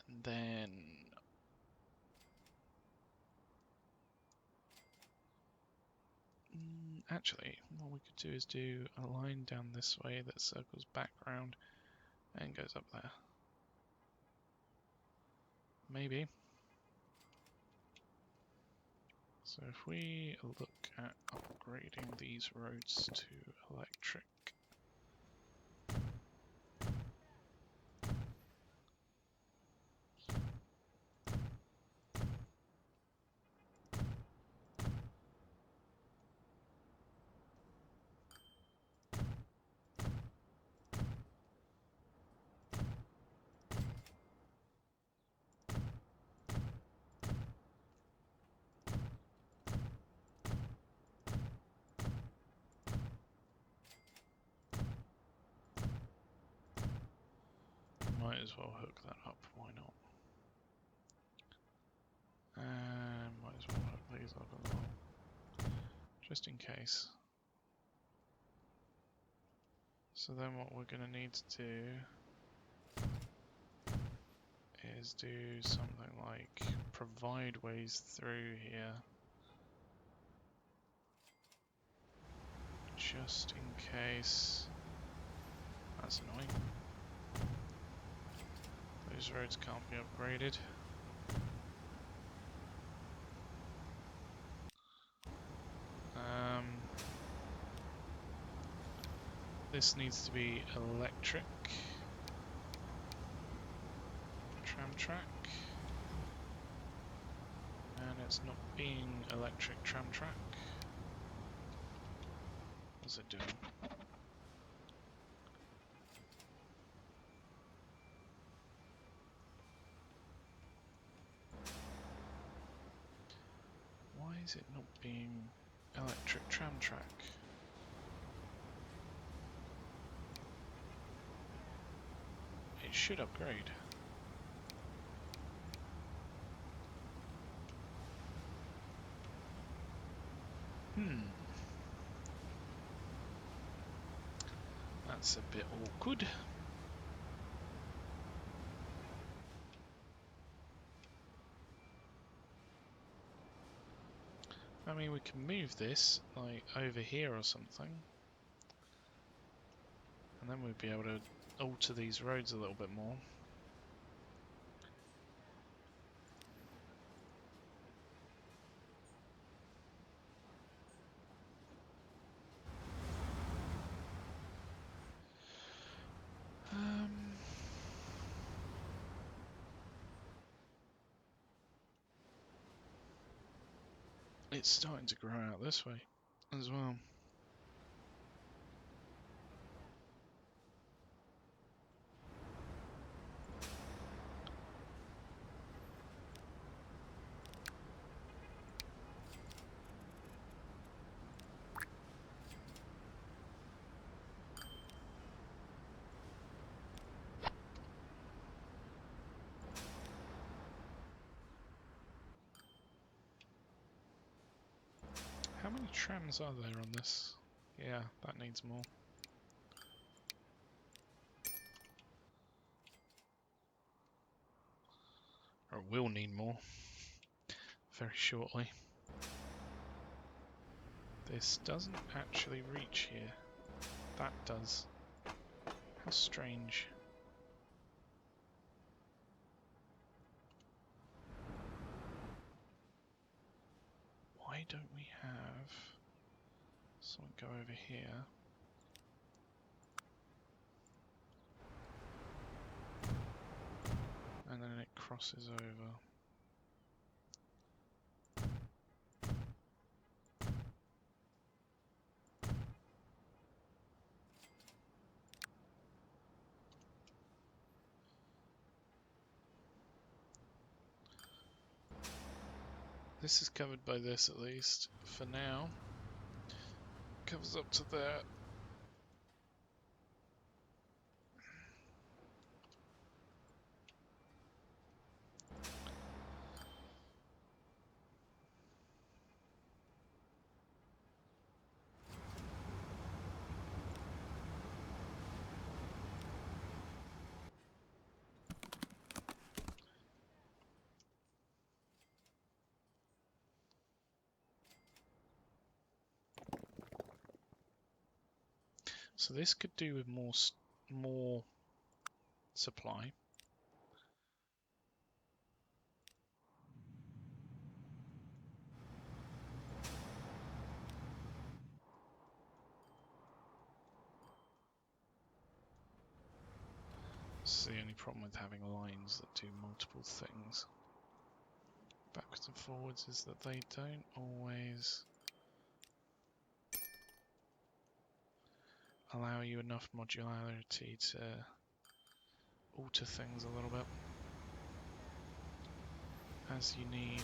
And then actually, what we could do is do a line down this way that circles back round and goes up there. Maybe. So if we look at upgrading these roads to electric, might as well hook that up, why not? And might as well hook these up as well, just in case. So then what we're going to need to do is do something like provide ways through here, just in case. That's annoying. Those roads can't be upgraded. This needs to be electric tram track, and it's not being electric tram track. What's it doing? Why is it not being electric tram track? It should upgrade. That's a bit awkward. I mean, we can move this, like, over here or something. And then we'd be able to alter these roads a little bit more. It's starting to grow out this way as well. How many trams are there on this? Yeah, that needs more. Or will need more very shortly. This doesn't actually reach here. That does. How strange. Why don't we have someone go over here? And then it crosses over. This is covered by this at least, for now. Covers up to there. So this could do with more supply. This is the only problem with having lines that do multiple things. Backwards and forwards is that they don't always allow you enough modularity to alter things a little bit as you need.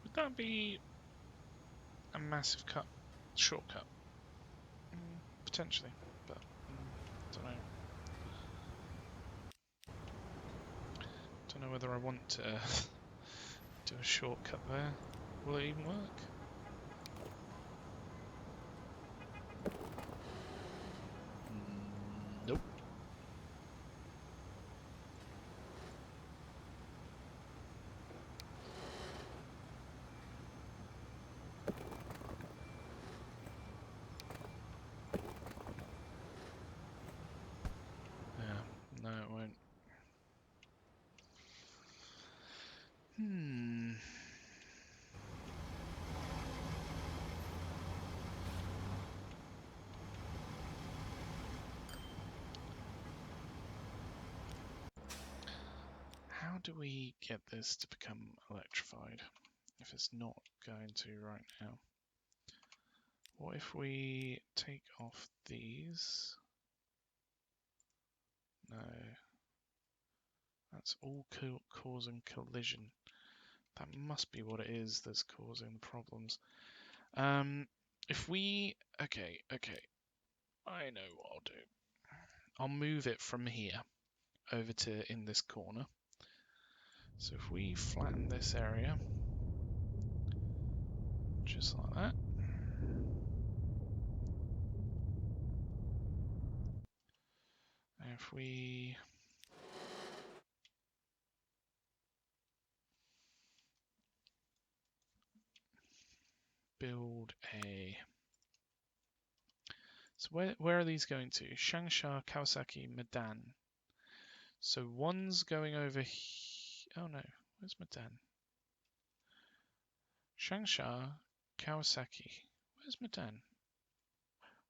Would that be a massive shortcut? Potentially, but don't know. Don't know whether I want to do a shortcut there. Will it even work? Nope. Yeah, no it won't. How do we get this to become electrified if it's not going to right now? What if we take off these? No. That's all causing collision. That must be what it is that's causing the problems. If we... Okay. I know what I'll do. I'll move it from here over to in this corner. So if we flatten this area, just like that. And if we build a... So where are these going to? Changsha, Kawasaki, Medan. So one's going over here. Oh no, where's Medan? Changsha, Kawasaki. Where's Medan?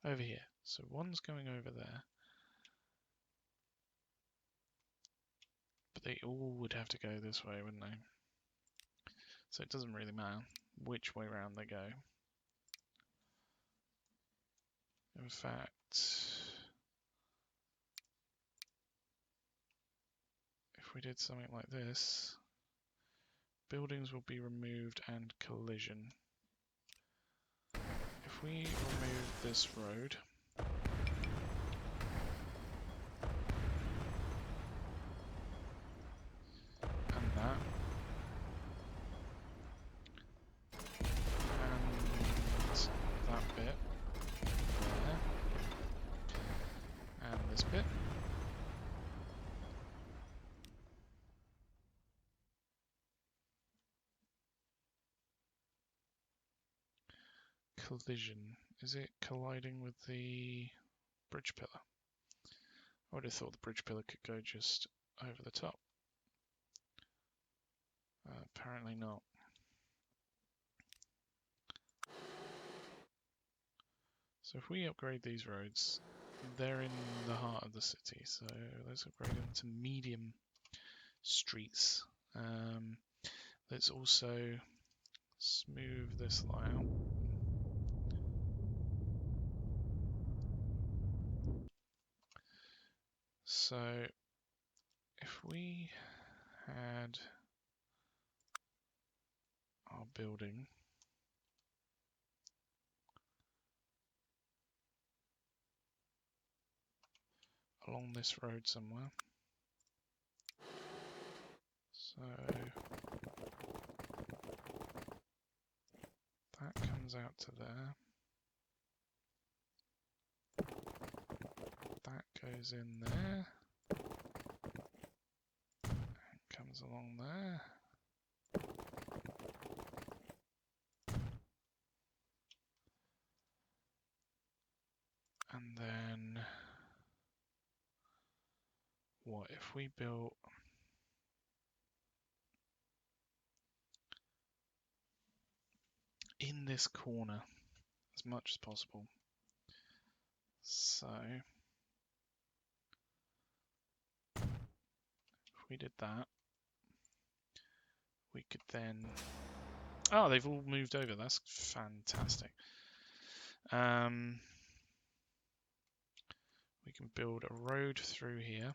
Over here. So one's going over there. But they all would have to go this way, wouldn't they? So it doesn't really matter which way round they go. In fact, if we did something like this, buildings will be removed and collision. If we remove this road, and that, and that bit there, and this bit, collision. Is it colliding with the bridge pillar? I would have thought the bridge pillar could go just over the top. Apparently not. So if we upgrade these roads, they're in the heart of the city, so let's upgrade them to medium streets. Let's also smooth this layout. So if we had our building along this road somewhere, so that comes out to there, that goes in there, and comes along there, and then what if we built in this corner as much as possible? So if we did that, we could then... Oh, they've all moved over. That's fantastic. We can build a road through here.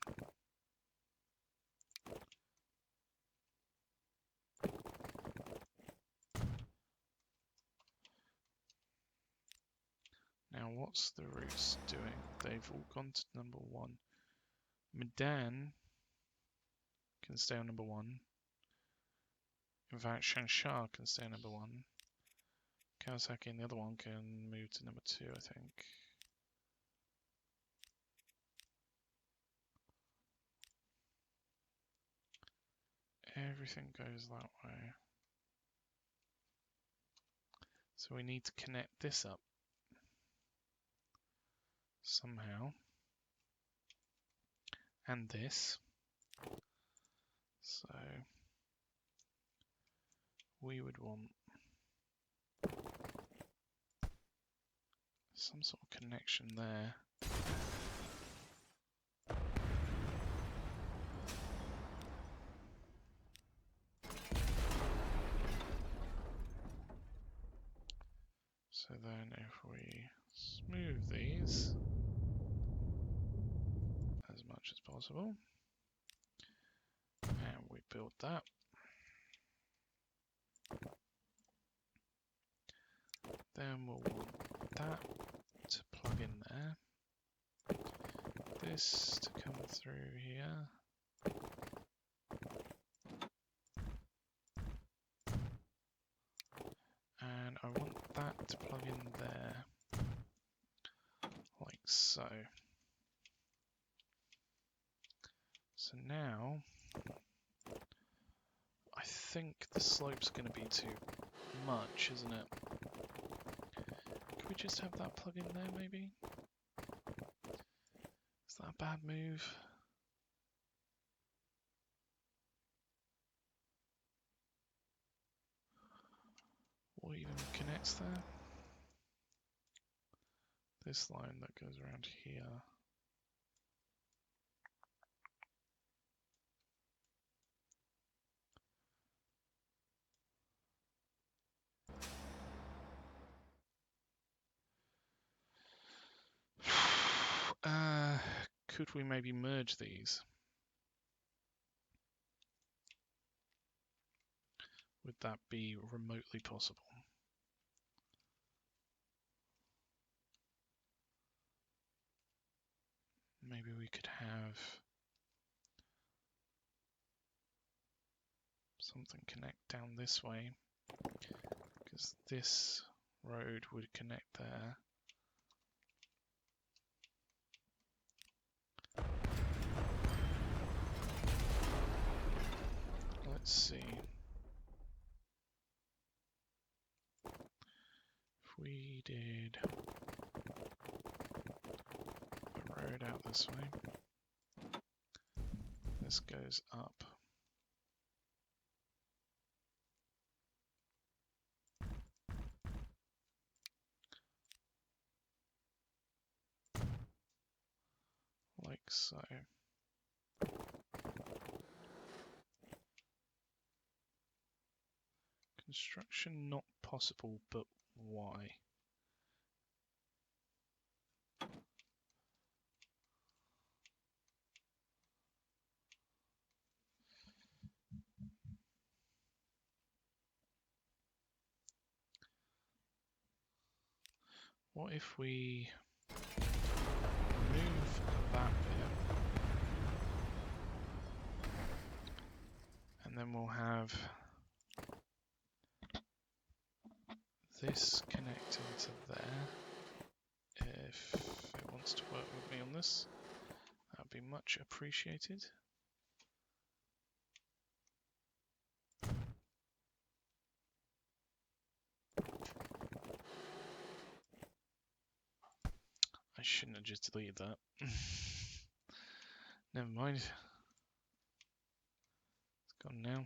Now, what's the routes doing? They've all gone to number 1. Medan can stay on number 1. In fact, Shansha can stay on number 1. Kawasaki and the other one can move to number 2, I think. Everything goes that way. So we need to connect this up somehow. And this. So we would want some sort of connection there. So then if we smooth these as much as possible, and we build that, then we'll want that to plug in there, this to come through here, and I want that to plug in there, like so. So now, I think the slope's going to be too much, isn't it? Could we just have that plug in there, maybe? Is that a bad move? What even connects there? This line that goes around here. could we maybe merge these? Would that be remotely possible? Maybe we could have something connect down this way, because this road would connect there. Let's see. If we did a road out this way, this goes up. Like so. Construction not possible, but why? What if we remove that bit, and then we'll have this connecting to there. If it wants to work with me on this, that would be much appreciated. I shouldn't have just deleted that. Never mind. It's gone now.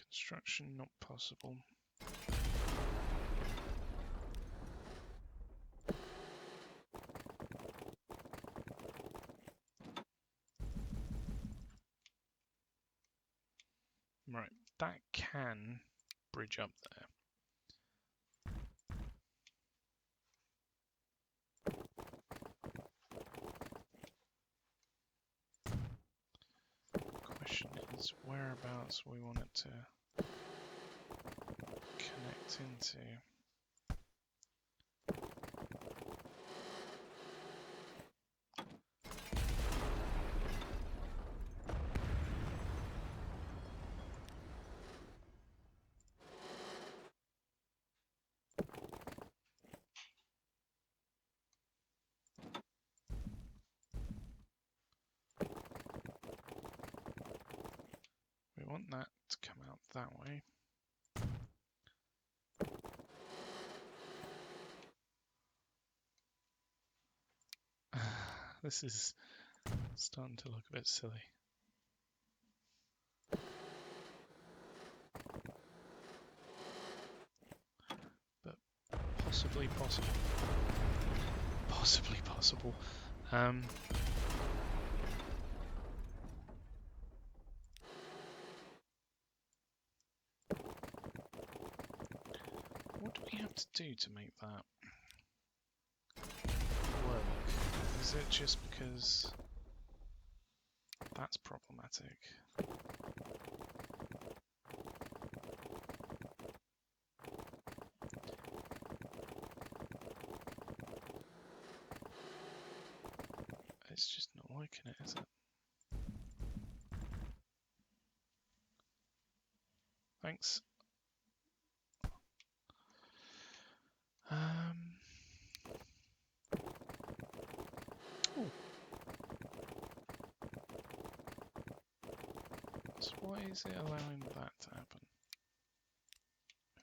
Construction not possible. Right, that can bridge up there. Question is whereabouts we want it to connect into. We want that to come out that way. This is starting to look a bit silly. But possibly possible. Possibly possible. What do we have to do to make that work? Is it just because that's problematic? It's just not liking it, is it? Thanks. Oh. So why is it allowing that to happen?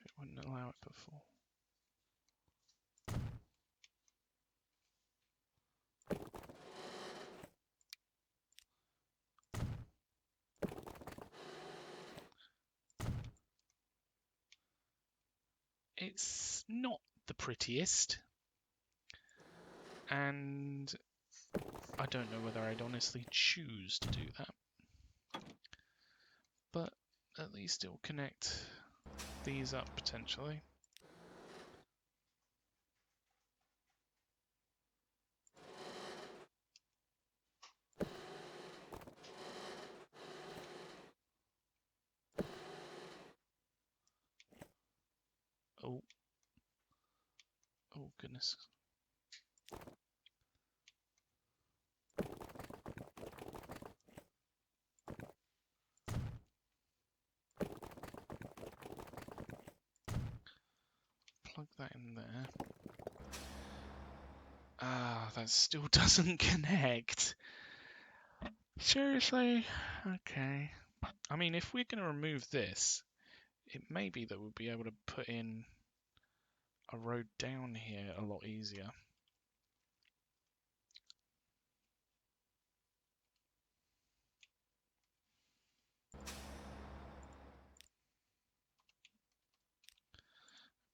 It wouldn't allow it before. It's not the prettiest, and I don't know whether I'd honestly choose to do that. But at least it will connect these up potentially. Oh. Oh goodness. Plug that in there. Ah, that still doesn't connect. Seriously? Okay. I mean, if we're going to remove this, it may be that we'll be able to put in a road down here a lot easier.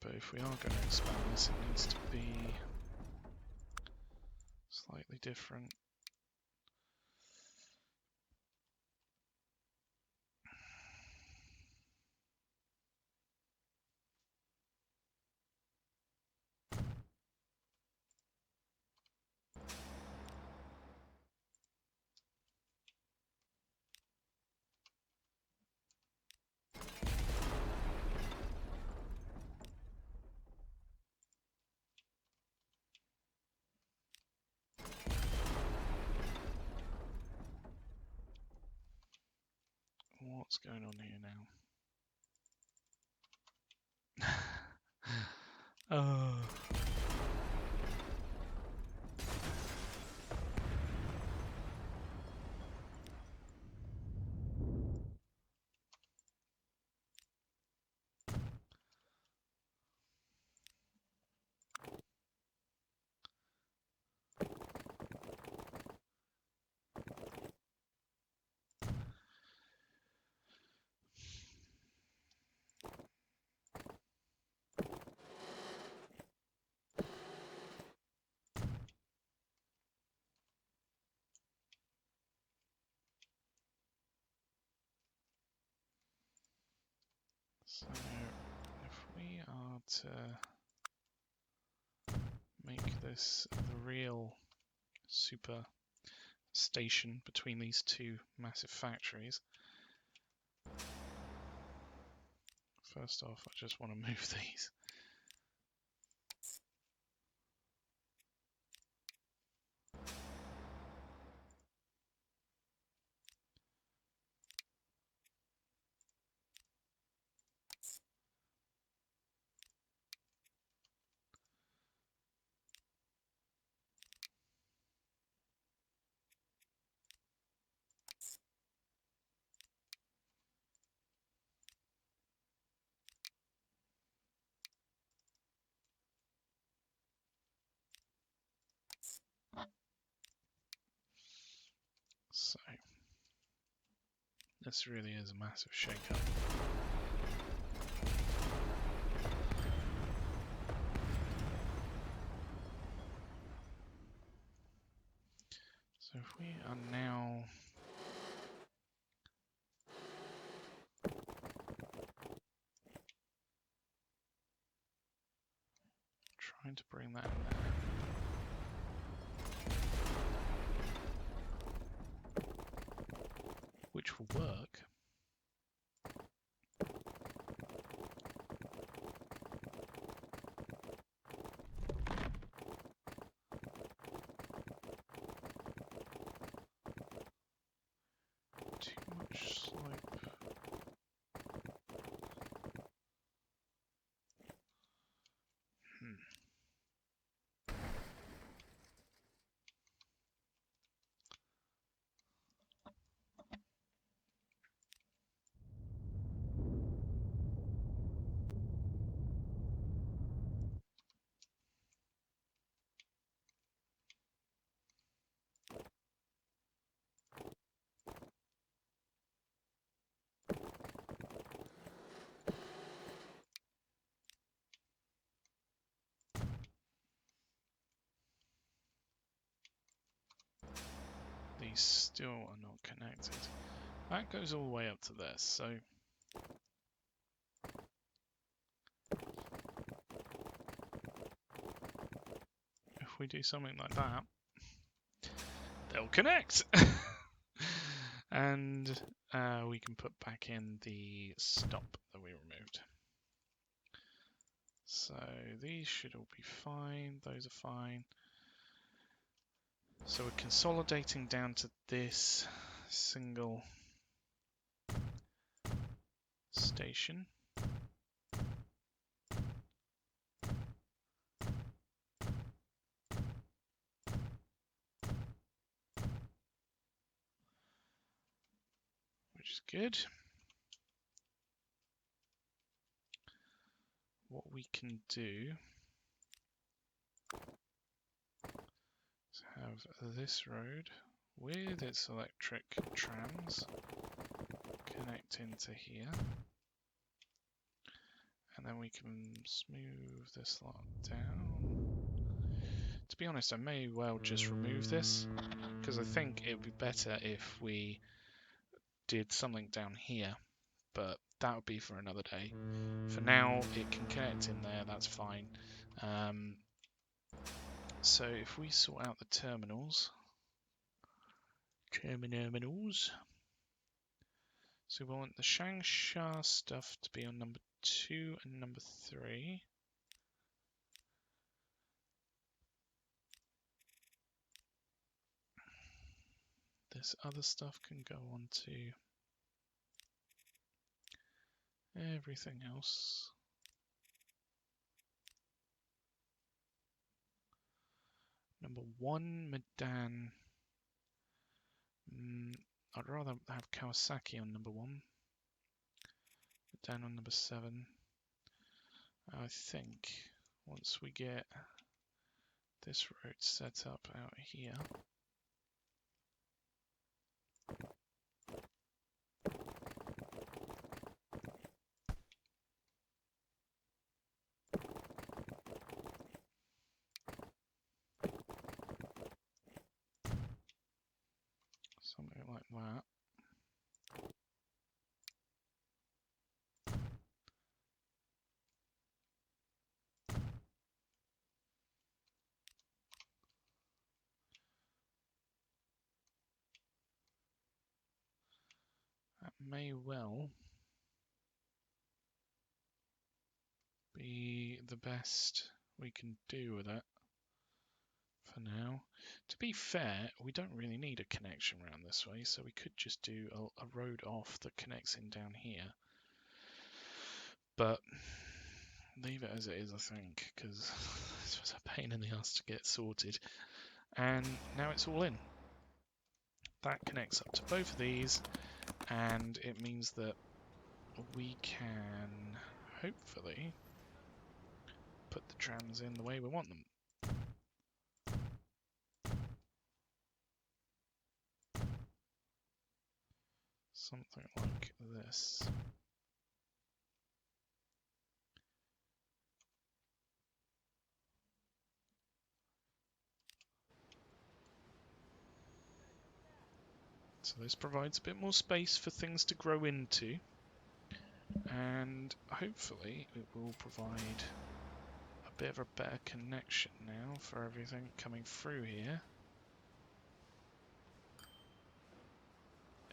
But if we are going to expand this, it needs to be slightly different. What's going on here now? Oh. So if we are to make this the real super station between these two massive factories, first off I just want to move these. So this really is a massive shake-up. So if we are now trying to bring that in there. Which will work. Too much slope. These still are not connected. That goes all the way up to this, so if we do something like that, they'll connect. And we can put back in the stop that we removed. So these should all be fine. Those are fine. So we're consolidating down to this single station. Which is good. What we can do is have this road with its electric trams connect into here. And then we can smooth this lot down. To be honest, I may well just remove this, because I think it would be better if we did something down here, but that would be for another day. For now, it can connect in there, that's fine. So if we sort out the terminals, so we want the Changsha stuff to be on number 2 and number 3. This other stuff can go on to everything else. Number 1, Medan. I'd rather have Kawasaki on number 1. Medan on number 7. I think once we get this road set up out here, something like that. That may well be the best we can do with it for now. To be fair, we don't really need a connection around this way, so we could just do a road off that connects in down here. But leave it as it is, I think, because this was a pain in the ass to get sorted. And now it's all in. That connects up to both of these, and it means that we can hopefully put the trams in the way we want them. Something like this. So this provides a bit more space for things to grow into, and hopefully it will provide a bit of a better connection now for everything coming through here.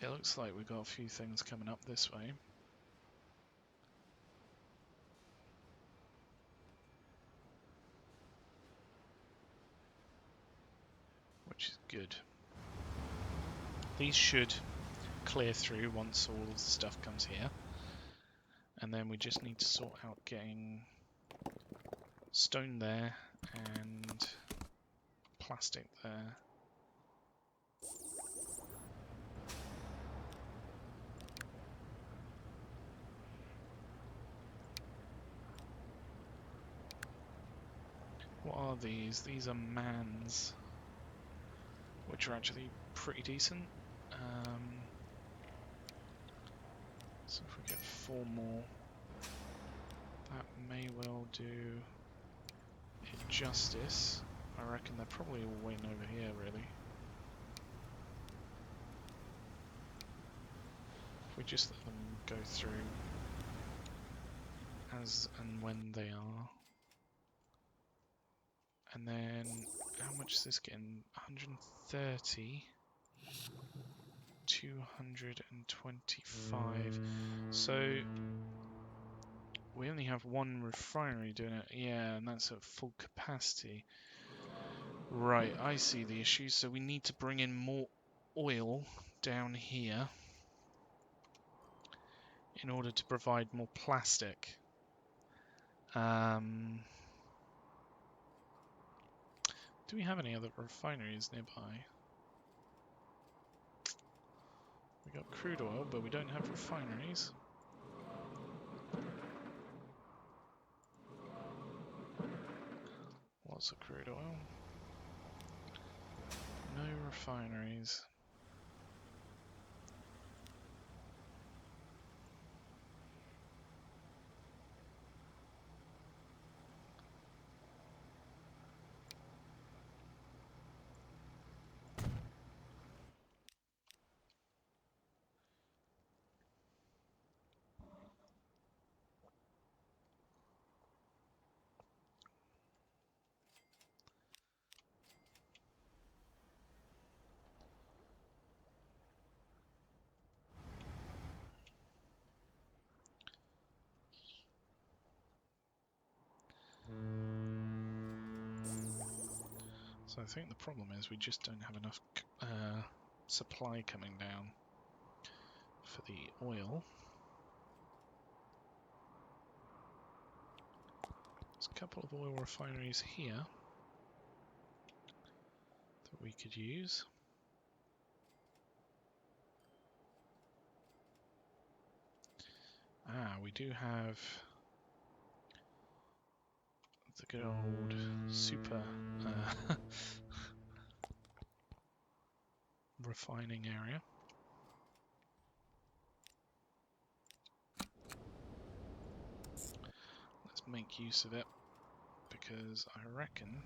It looks like we've got a few things coming up this way. Which is good. These should clear through once all the stuff comes here. And then we just need to sort out getting stone there and plastic there. What are these? These are mans, which are actually pretty decent. So if we get 4 more, that may well do it justice. I reckon they're probably all waiting over here, really. just let them go through as and when they are. And then, how much is this getting? 130, 225. So, we only have one refinery doing it. Yeah, and that's at full capacity. Right, I see the issue. So we need to bring in more oil down here in order to provide more plastic. Do we have any other refineries nearby? We got crude oil, but we don't have refineries. Lots of crude oil. No refineries. So I think the problem is we just don't have enough supply coming down for the oil. There's a couple of oil refineries here that we could use. We do have the good old super refining area. Let's make use of it, because I reckon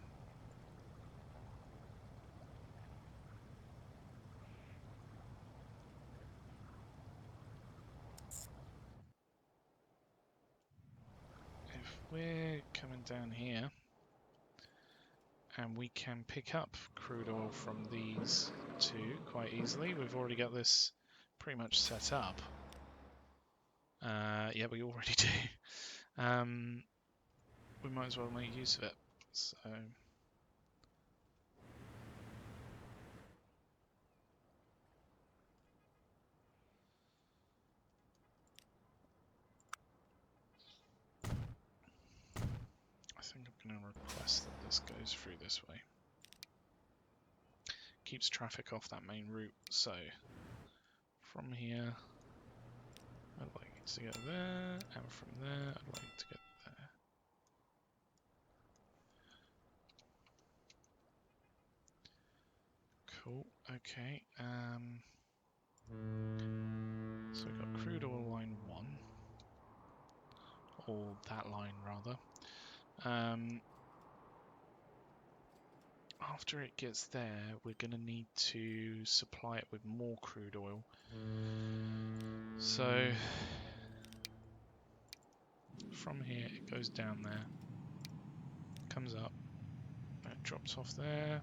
if we're coming down here and we can pick up crude oil from these two quite easily, we've already got this pretty much set up. Yeah, we already do. We might as well make use of it. So I think I'm going to request that this goes through this way. Keeps traffic off that main route. So from here, I'd like it to go there, and from there, I'd like it to get there. Cool. Okay. So we've got crude oil line 1, or that line rather. After it gets there, we're going to need to supply it with more crude oil. So from here, it goes down there, comes up, and it drops off there,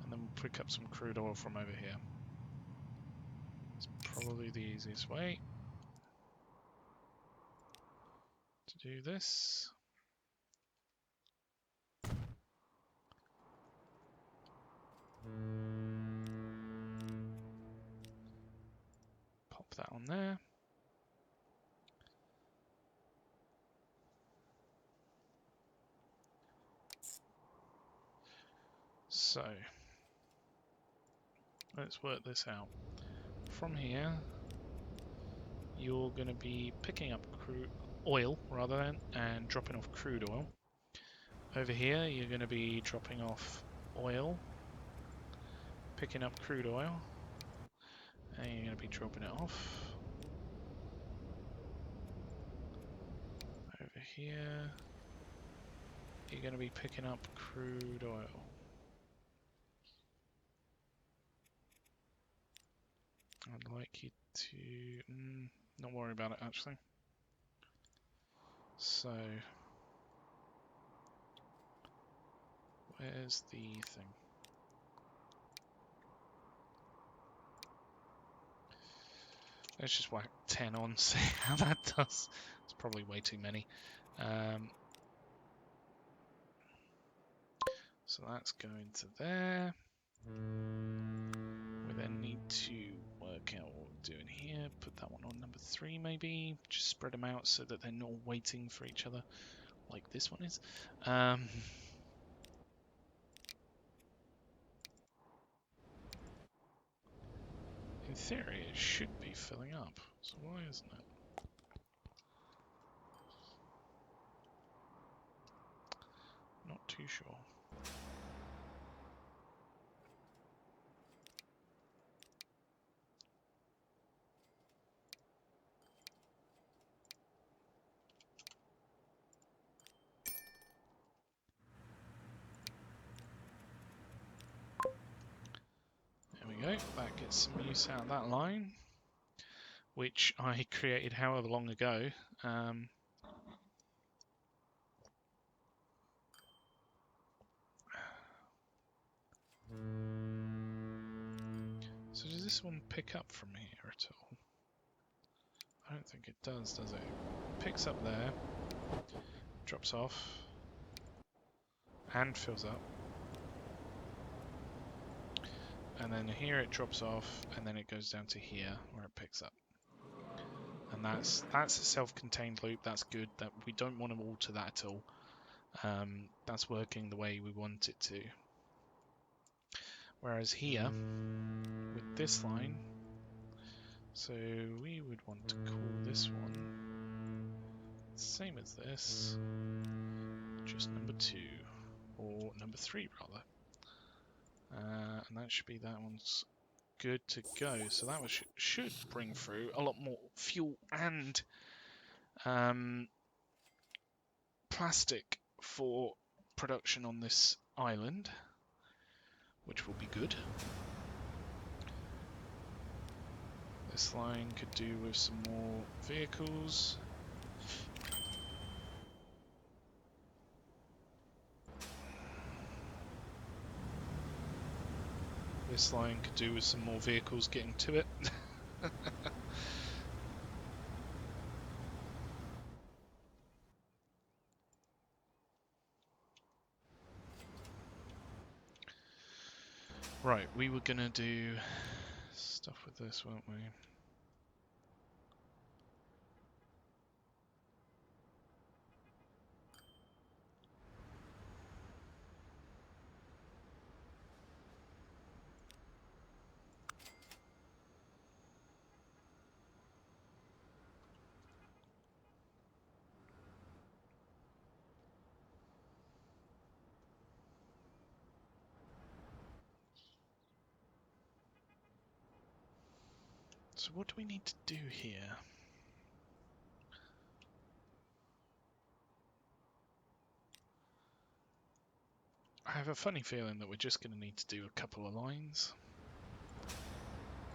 and then we'll pick up some crude oil from over here. It's probably the easiest way to do this. Pop that on there. So let's work this out. From here, you're going to be picking up oil rather than, and dropping off crude oil. Over here, you're going to be dropping off oil, picking up crude oil, and you're going to be dropping it off. Over here, you're going to be picking up crude oil. I'd like you to not worry about it actually. So where's the thing? Let's just whack 10 on, see how that does. It's probably way too many. So that's going to there. We then need to work out what we're doing here. Put that one on number 3 maybe. Just spread them out so that they're not waiting for each other like this one is. In theory it should be filling up. So why isn't it? Not too sure. There we go, that gets some use out of that line, which I created however long ago. So does this one pick up from here at all? I don't think it does it? It picks up there, drops off, and fills up. And then here it drops off, and then it goes down to here where it picks up. And that's a self-contained loop. That's good. That we don't want to alter that at all. That's working the way we want it to. Whereas here, with this line, so we would want to call this one same as this, just number 2, or number 3 rather. And that should be that one's good to go. So that was should bring through a lot more fuel and plastic for production on this island, which will be good. This line could do with some more vehicles. This line could do with some more vehicles getting to it. Right, we were gonna do stuff with this, weren't we? So what do we need to do here? I have a funny feeling that we're just going to need to do a couple of lines.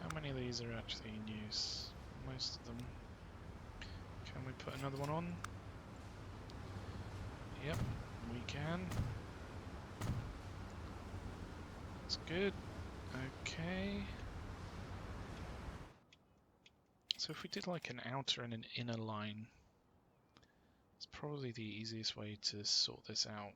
How many of these are actually in use? Most of them. Can we put another one on? Yep, we can. That's good. Okay. So if we did like an outer and an inner line, it's probably the easiest way to sort this out.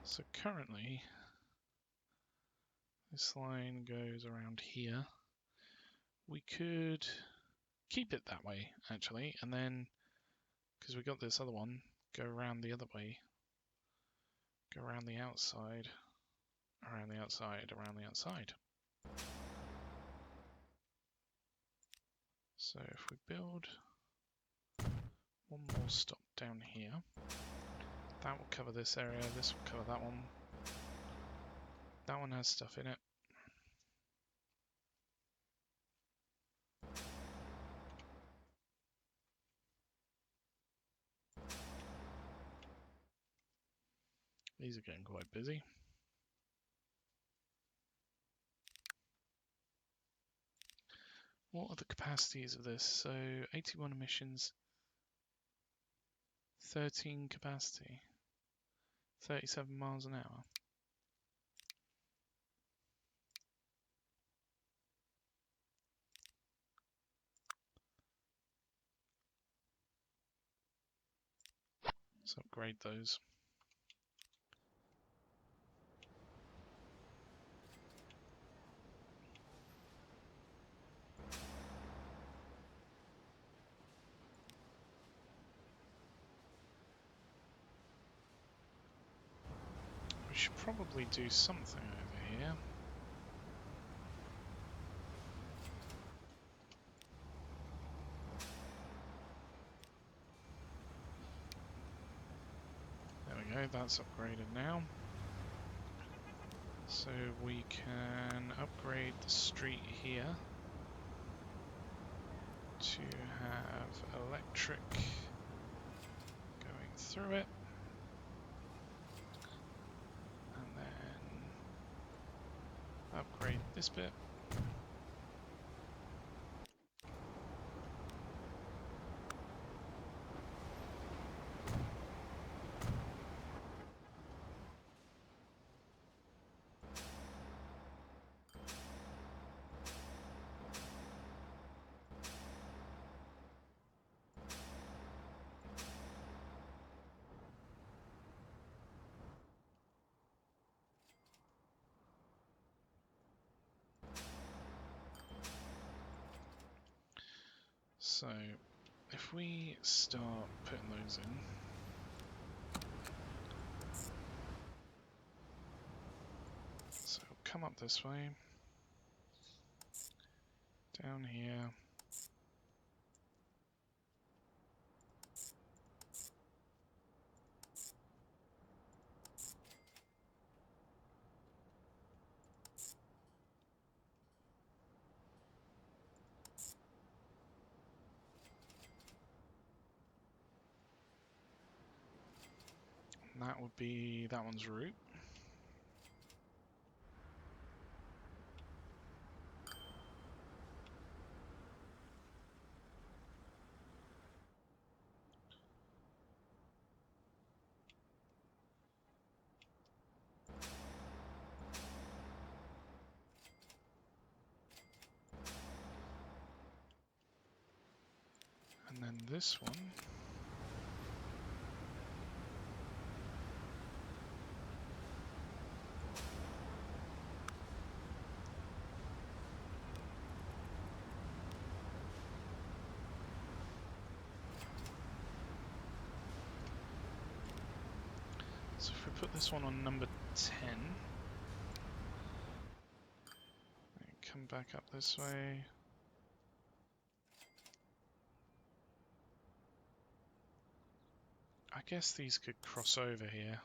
So currently, this line goes around here. We could keep it that way, actually, and then, because we got this other one, go around the other way. Go around the outside, around the outside, around the outside. So if we build one more stop down here, that will cover this area, this will cover that one. That one has stuff in it. These are getting quite busy. What are the capacities of this? So 81 emissions, 13 capacity, 37 miles an hour. Let's upgrade those. We should probably do something over here. There we go, that's upgraded now. So we can upgrade the street here to have electric going through it. And then upgrade this bit. So if we start putting those in, so come up this way, down here, and that would be that one's route. And then this one, so if we put this one on number 10, and come back up this way, I guess these could cross over here.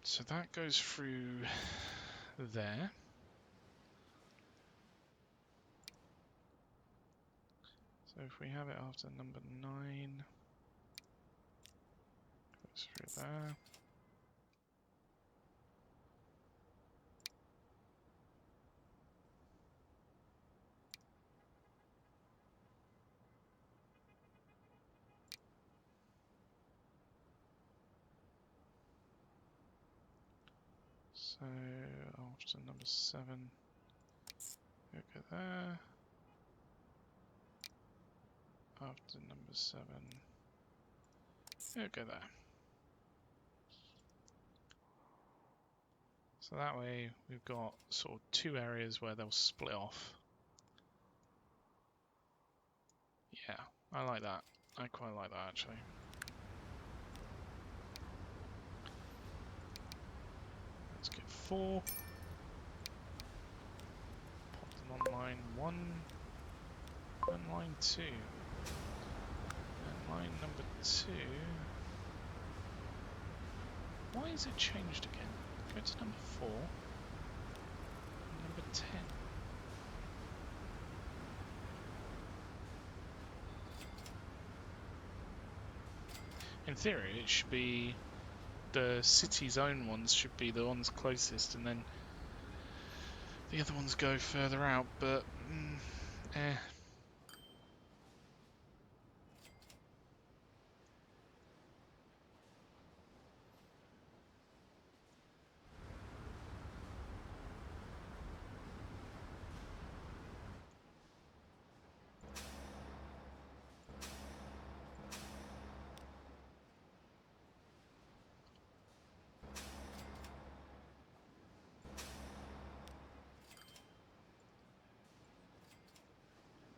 So that goes through there. So if we have it after number 9, goes through there. So after number 7, we'll go there. After number 7, we'll go there. So that way we've got sort of 2 areas where they'll split off. Yeah, I like that. I quite like that actually. Let's get 4. Pop them on line 1 and line 2. And line number 2. Why is it changed again? Go to number 4. Number 10. In theory, it should be the city's own ones should be the ones closest, and then the other ones go further out, but eh.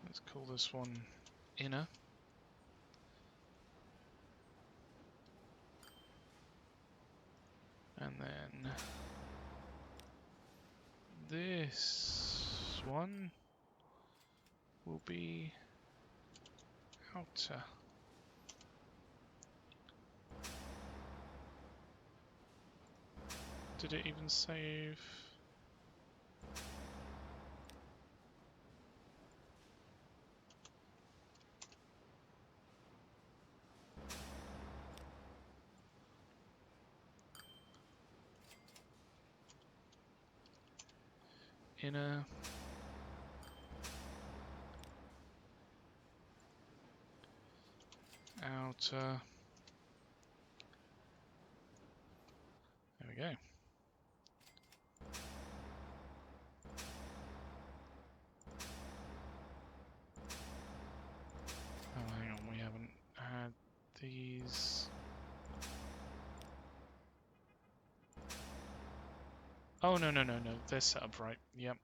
Let's call this one inner. And then this one will be outer. Did it even save? Inner. Outer. There we go. Oh, hang on, we haven't had these. Oh, no, they're set up right. Yep.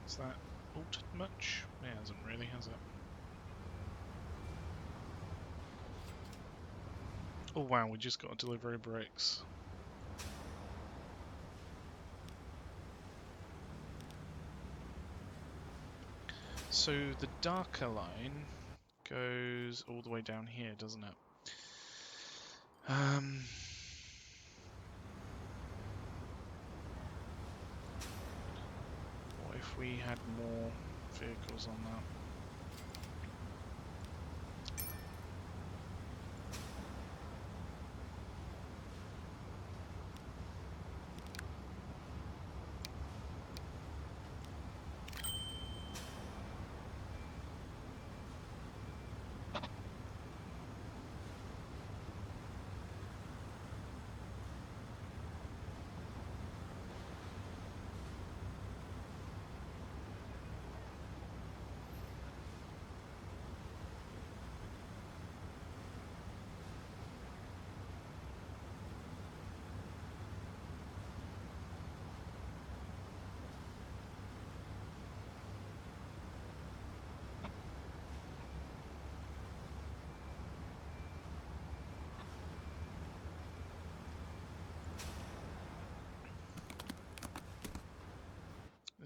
Has that altered much? It hasn't really, has it? Oh wow, we just got a delivery of bricks. So the darker line goes all the way down here, doesn't it? What if we had more vehicles on that?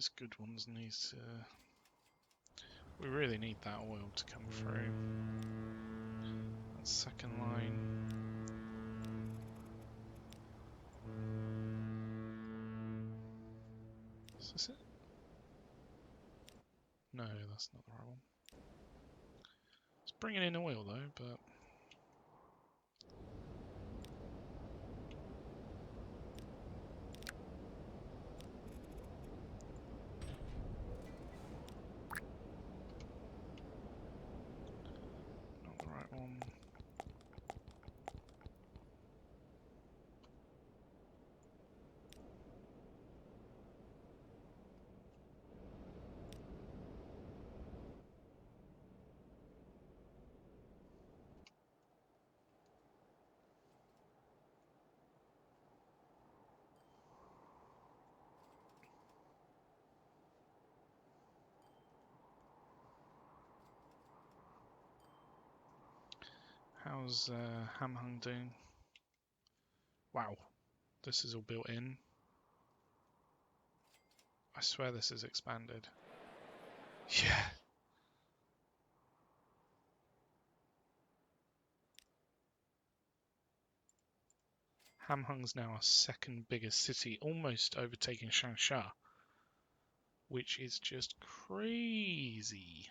This good ones needs to... We really need that oil to come through. That second line. Is this it? No, that's not the right one. It's bringing in oil though, but... not the right one. How's Hamhung doing? Wow, this is all built in. I swear this is expanded. Yeah. Hamhung's now our second biggest city, almost overtaking Changsha, which is just crazy.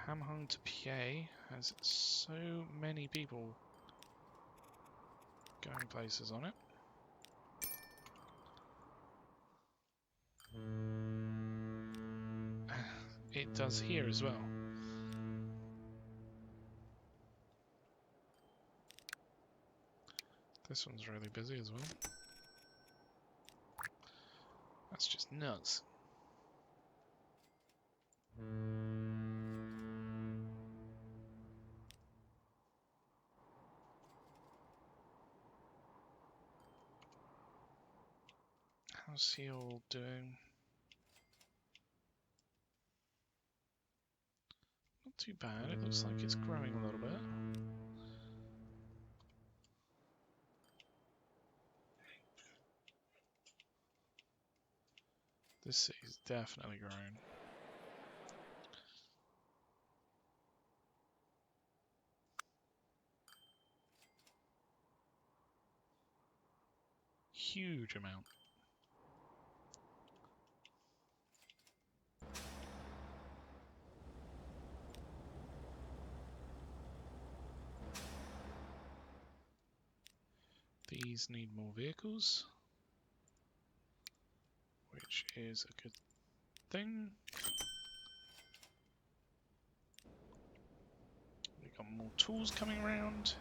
Hamhung to Pie has so many people going places on it. It does here as well. This one's really busy as well. That's just nuts. How's he all doing? Not too bad. It looks like it's growing a little bit. This city's definitely growing. Huge amount. These need more vehicles, which is a good thing. We got more tools coming around.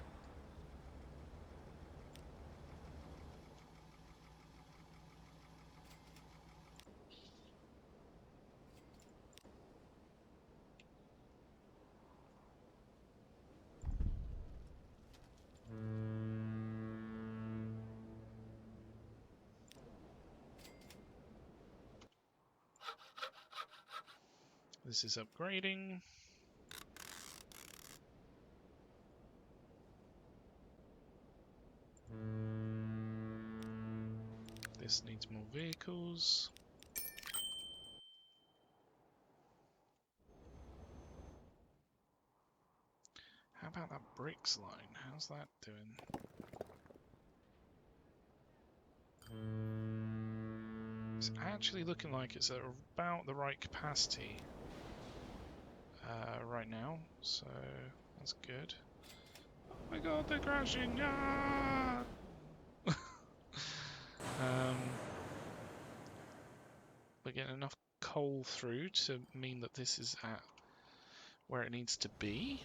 This is upgrading. This needs more vehicles. How about that bricks line? How's that doing? It's actually looking like it's at about the right capacity right now, so that's good. Oh my god, they're crashing! Ah! We're getting enough coal through to mean that this is at where it needs to be.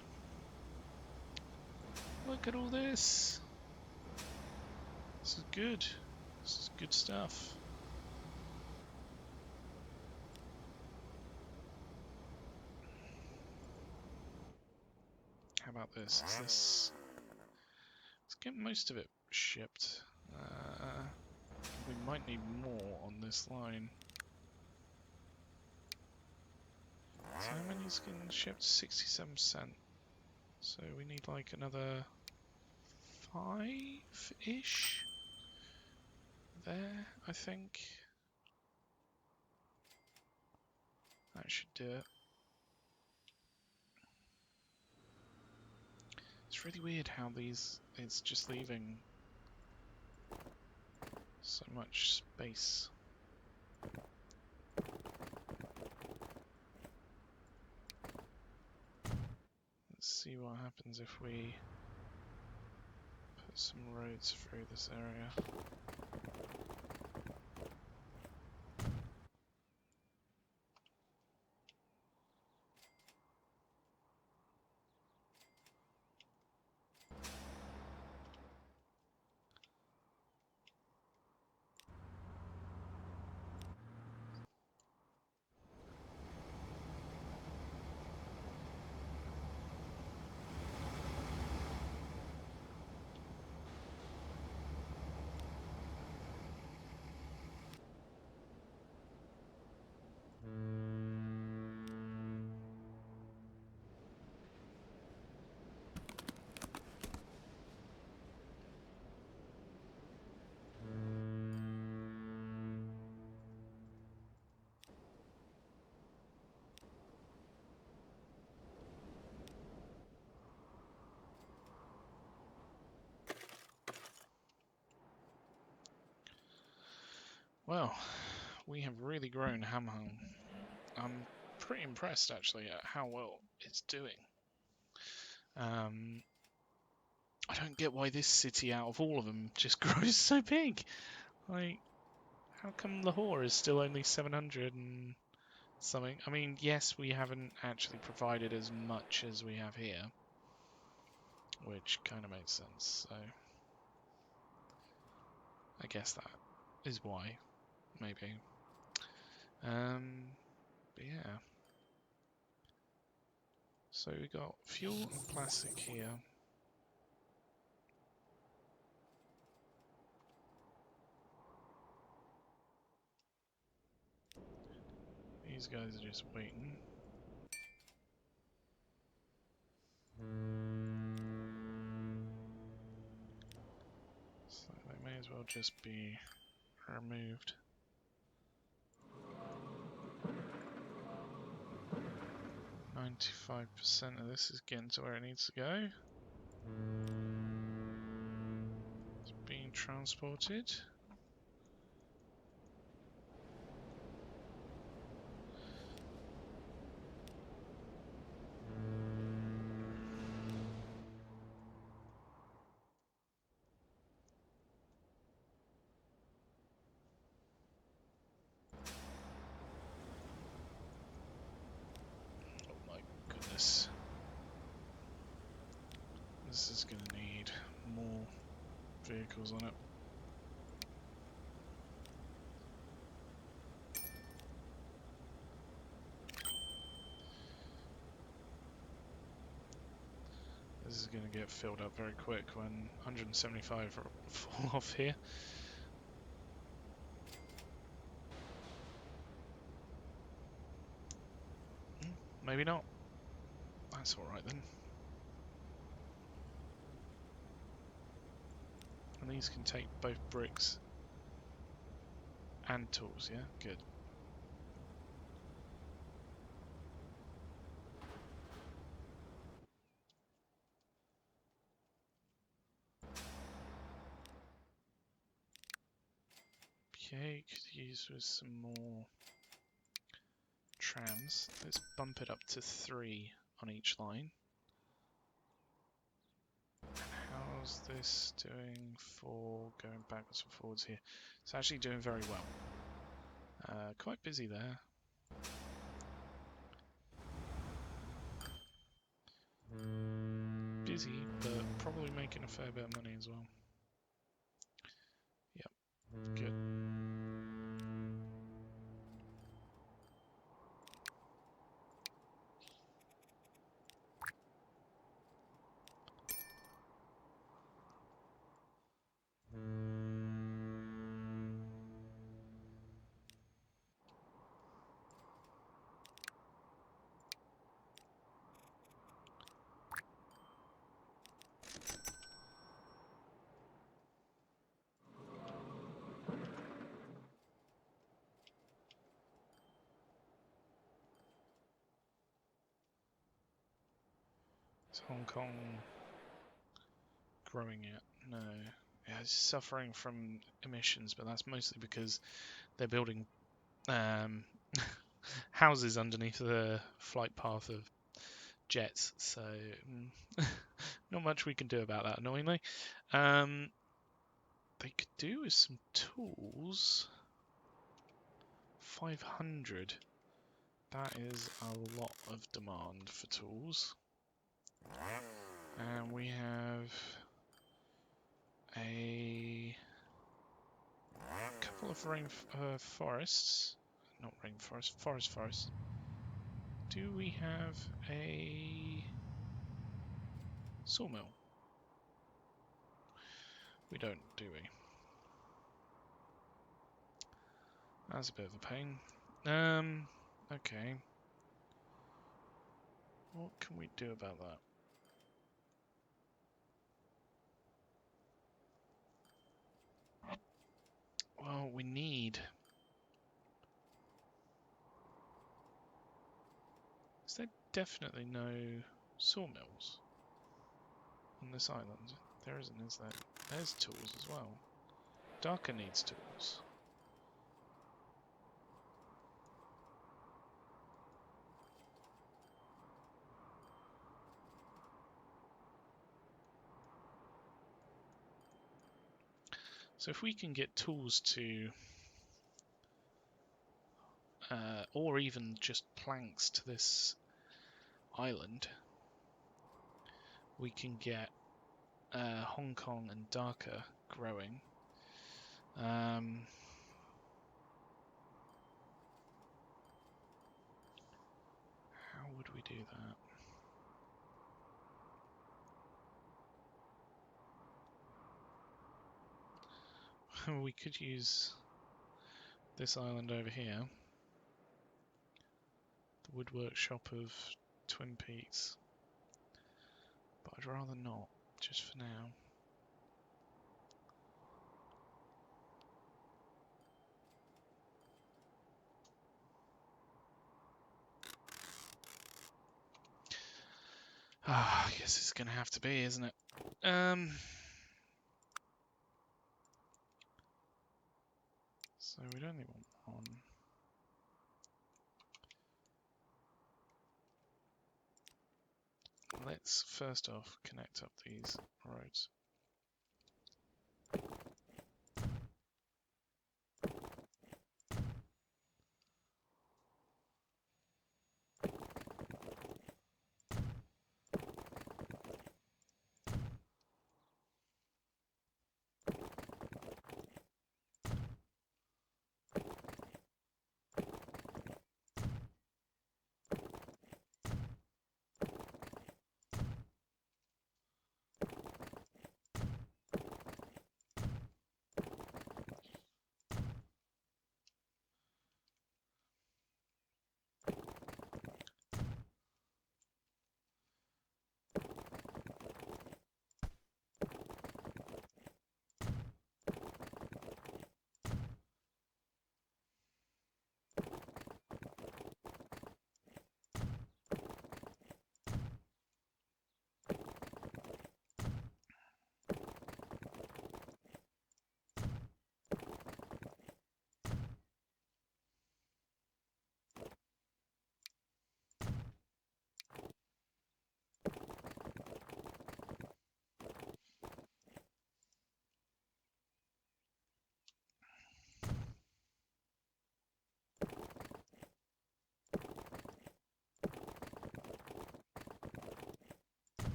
Look at all this! This is good. This is good stuff. How about this? Is this... Let's get most of it shipped. We might need more on this line. So how many's getting shipped? 67%. So we need like another 5-ish there, I think. That should do it. It's really weird how it's just leaving so much space. Let's see what happens if we put some roads through this area. Well, we have really grown Hamhung. I'm pretty impressed actually at how well it's doing. I don't get why this city out of all of them just grows so big. Like, how come Lahore is still only 700 and something? I mean, yes, we haven't actually provided as much as we have here, which kind of makes sense, so I guess that is why, maybe. But yeah. So we got fuel and plastic here. These guys are just waiting. So they may as well just be removed. 95% of this is getting to where it needs to go. It's being transported. Oh my goodness. This is going to need more vehicles on it. This is going to get filled up very quick when 175 fall off here. Maybe not. That's alright then. And these can take both bricks and tools, yeah? Good. Okay, could use with some more trams. Let's bump it up to 3 on each line. How's this doing for going backwards and forwards here? It's actually doing very well. Quite busy there. Busy, but probably making a fair bit of money as well. Yep, good. Is Hong Kong growing yet? No. Yeah, it's suffering from emissions, but that's mostly because they're building houses underneath the flight path of jets, so not much we can do about that, annoyingly. They could do with some tools. 500. That is a lot of demand for tools. And we have a couple of forests. Not rainforest, forests. Do we have a sawmill? We don't, do we? That's a bit of a pain. Okay. What can we do about that? Well, we need... Is there definitely no sawmills on this island? There isn't, is there? There's tools as well. Dhaka needs tools. So if we can get tools to, or even just planks to this island, we can get Hong Kong and Dhaka growing. How would we do that? We could use this island over here, the woodwork shop of Twin Peaks, but I'd rather not, just for now. I guess it's going to have to be, isn't it? So we'd only want one. Let's first off connect up these roads.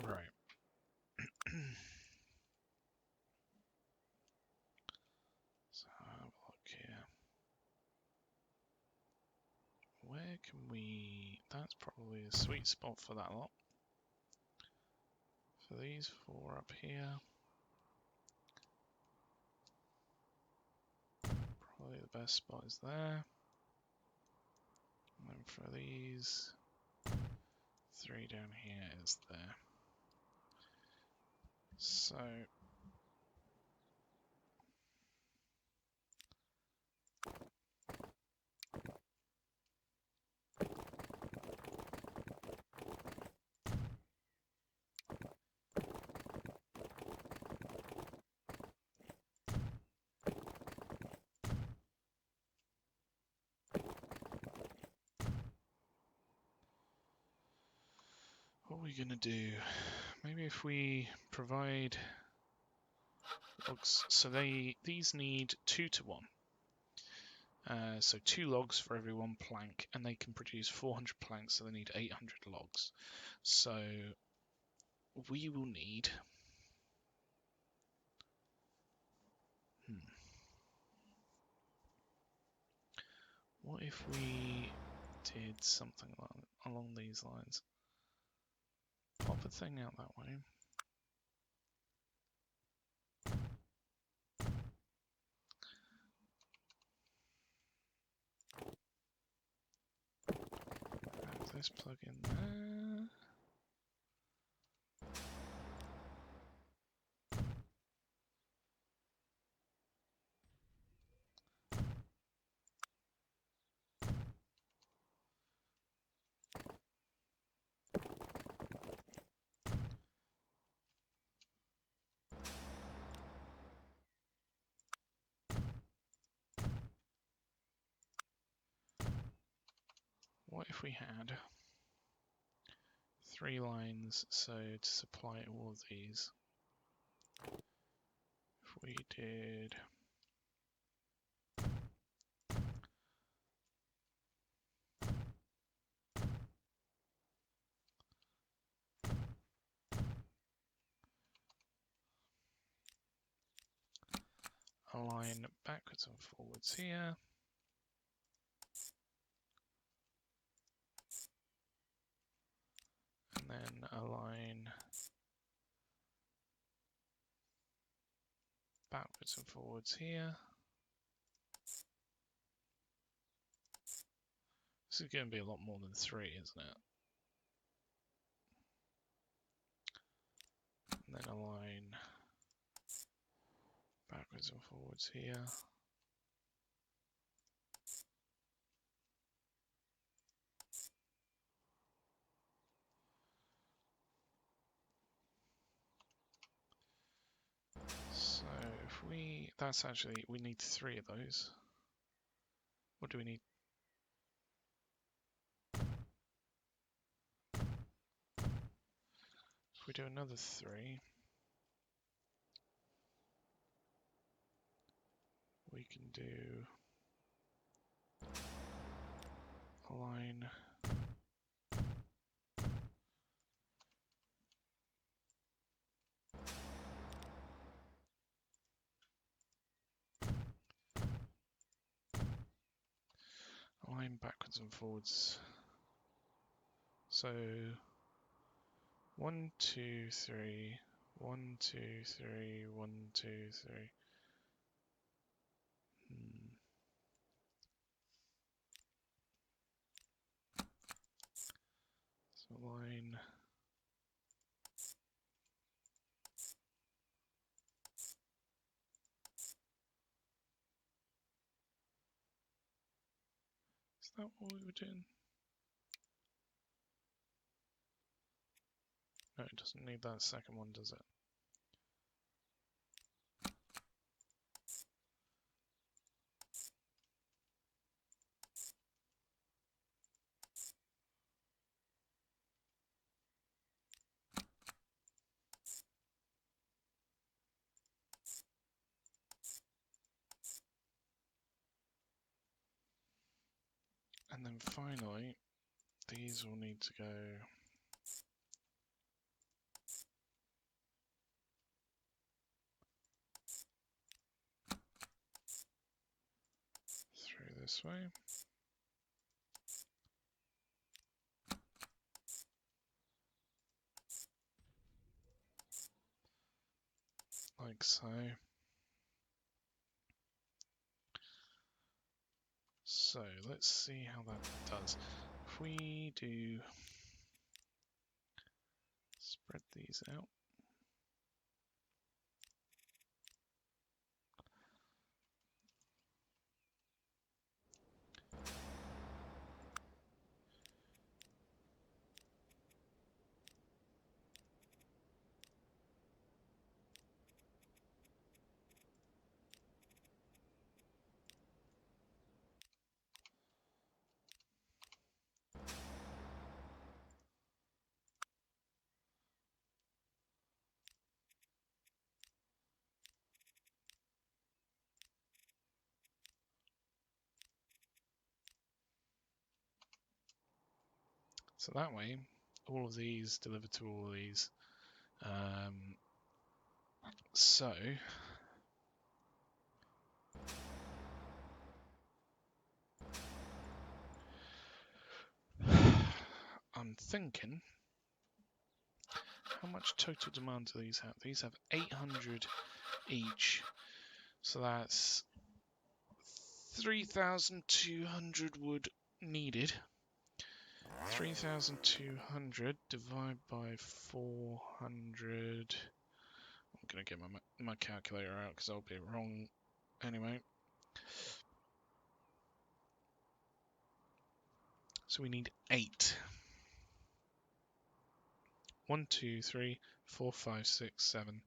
Right. So have a look here. Where can we... That's probably a sweet spot for that lot. For these four up here. Probably the best spot is there. And then for these, 3 down here is there. So what are we going to do? Maybe if we provide logs, so these need 2 to 1. So 2 logs for every 1 plank, and they can produce 400 planks, so they need 800 logs. So we will need... What if we did something along these lines? Pop a thing out that way. Have this plug in there. What if we had 3 lines, so to supply all of these? If we did... a line backwards and forwards here. And then a line backwards and forwards here. This is going to be a lot more than 3, isn't it? And then a line backwards and forwards here. So if we, that's actually, we need 3 of those. What do we need? If we do another 3, we can do a line backwards and forwards. So 1, 2, 3, 1, 2, 3, 1, 2, 3. So line is that what we were doing? No, it doesn't need that second one, does it? And then finally, these will need to go through this way. Like so. So let's see how that does. If we do spread these out. So that way, all of these deliver to all of these. So I'm thinking, how much total demand do these have? These have 800 each, so that's 3,200 wood needed. 3,200 divided by 400. I'm going to get my calculator out because I'll be wrong anyway. So we need 8. 1, 2, 3, 4, 5, 6, 7,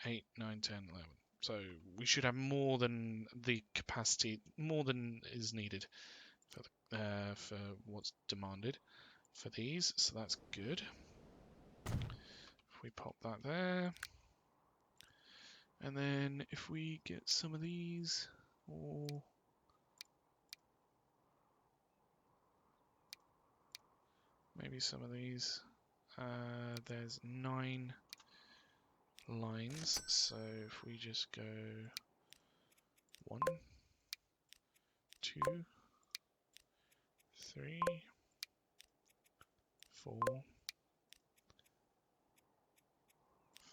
8, 9, 10, 11. So we should have more than the capacity, more than is needed for what's demanded for these. So that's good. If we pop that there. And then if we get some of these, or maybe some of these, there's 9 lines, so if we just go 1, 2, 3, 4,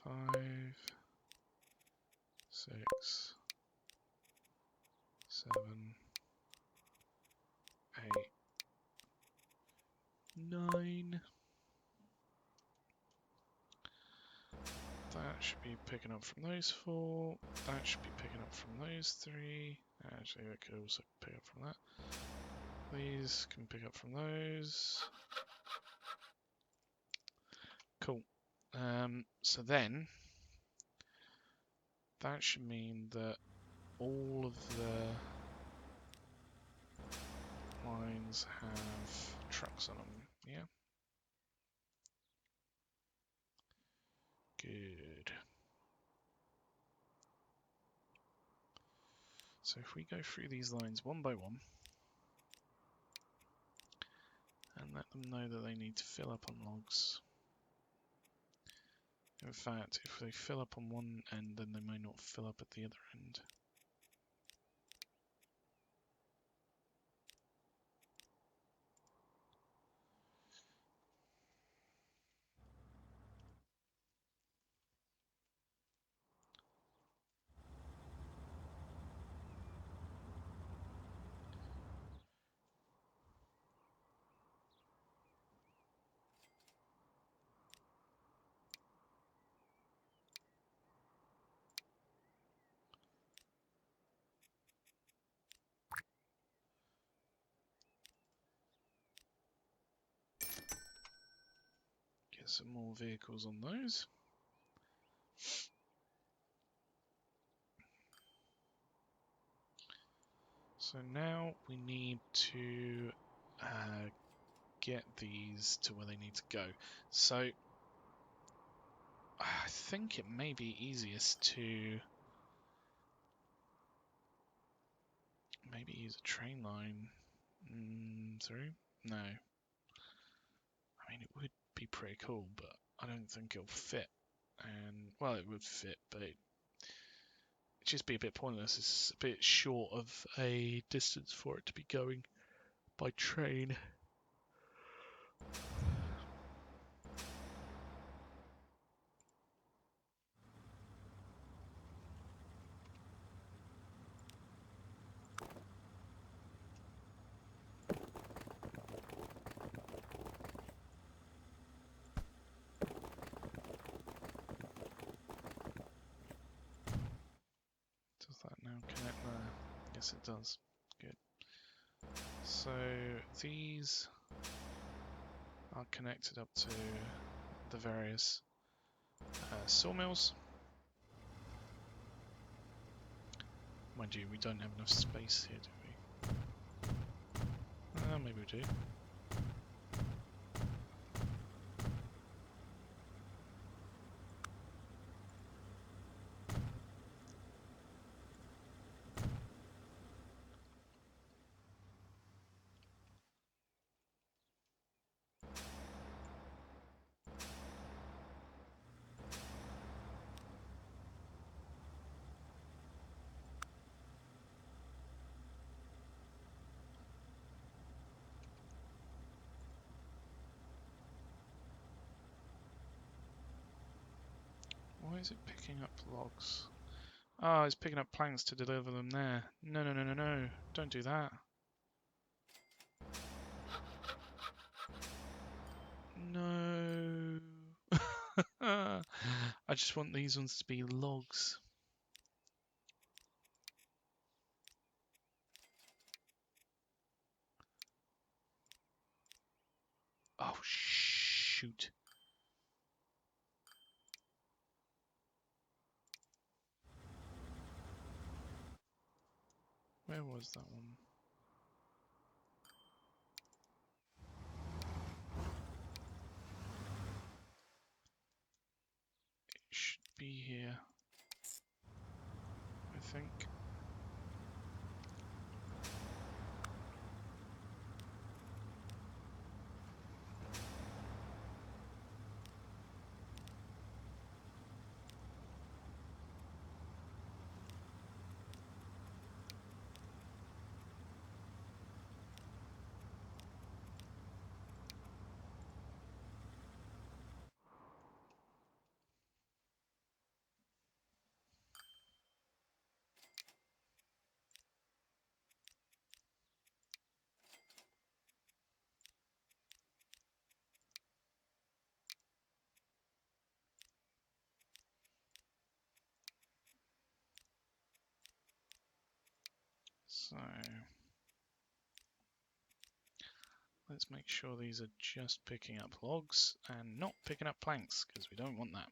5, 6, 7, 8, 9. That should be picking up from those 4. That should be picking up from those 3. Actually, that could also pick up from that. These can pick up from those. Cool. So then, that should mean that all of the lines have trucks on them, yeah? Good. So if we go through these lines one by one, and let them know that they need to fill up on logs. In fact, if they fill up on one end, then they may not fill up at the other end. Get some more vehicles on those. So now we need to get these to where they need to go. So I think it may be easiest to maybe use a train line through. No. I mean, it would be pretty cool, but I don't think it'll fit. And, well, it would fit, but it'd just be a bit pointless. It's a bit short of a distance for it to be going by train. Does that now connect there? Yes, it does. Good. So these are connected up to the various sawmills. Mind you, we don't have enough space here, do we? Maybe we do. is it picking up logs? Oh, it's picking up planks to deliver them there. No, no, no, no, no. Don't do that. No. I just want these ones to be logs. Oh, shoot. Where was that one? It should be here, I think. So let's make sure these are just picking up logs and not picking up planks, because we don't want that.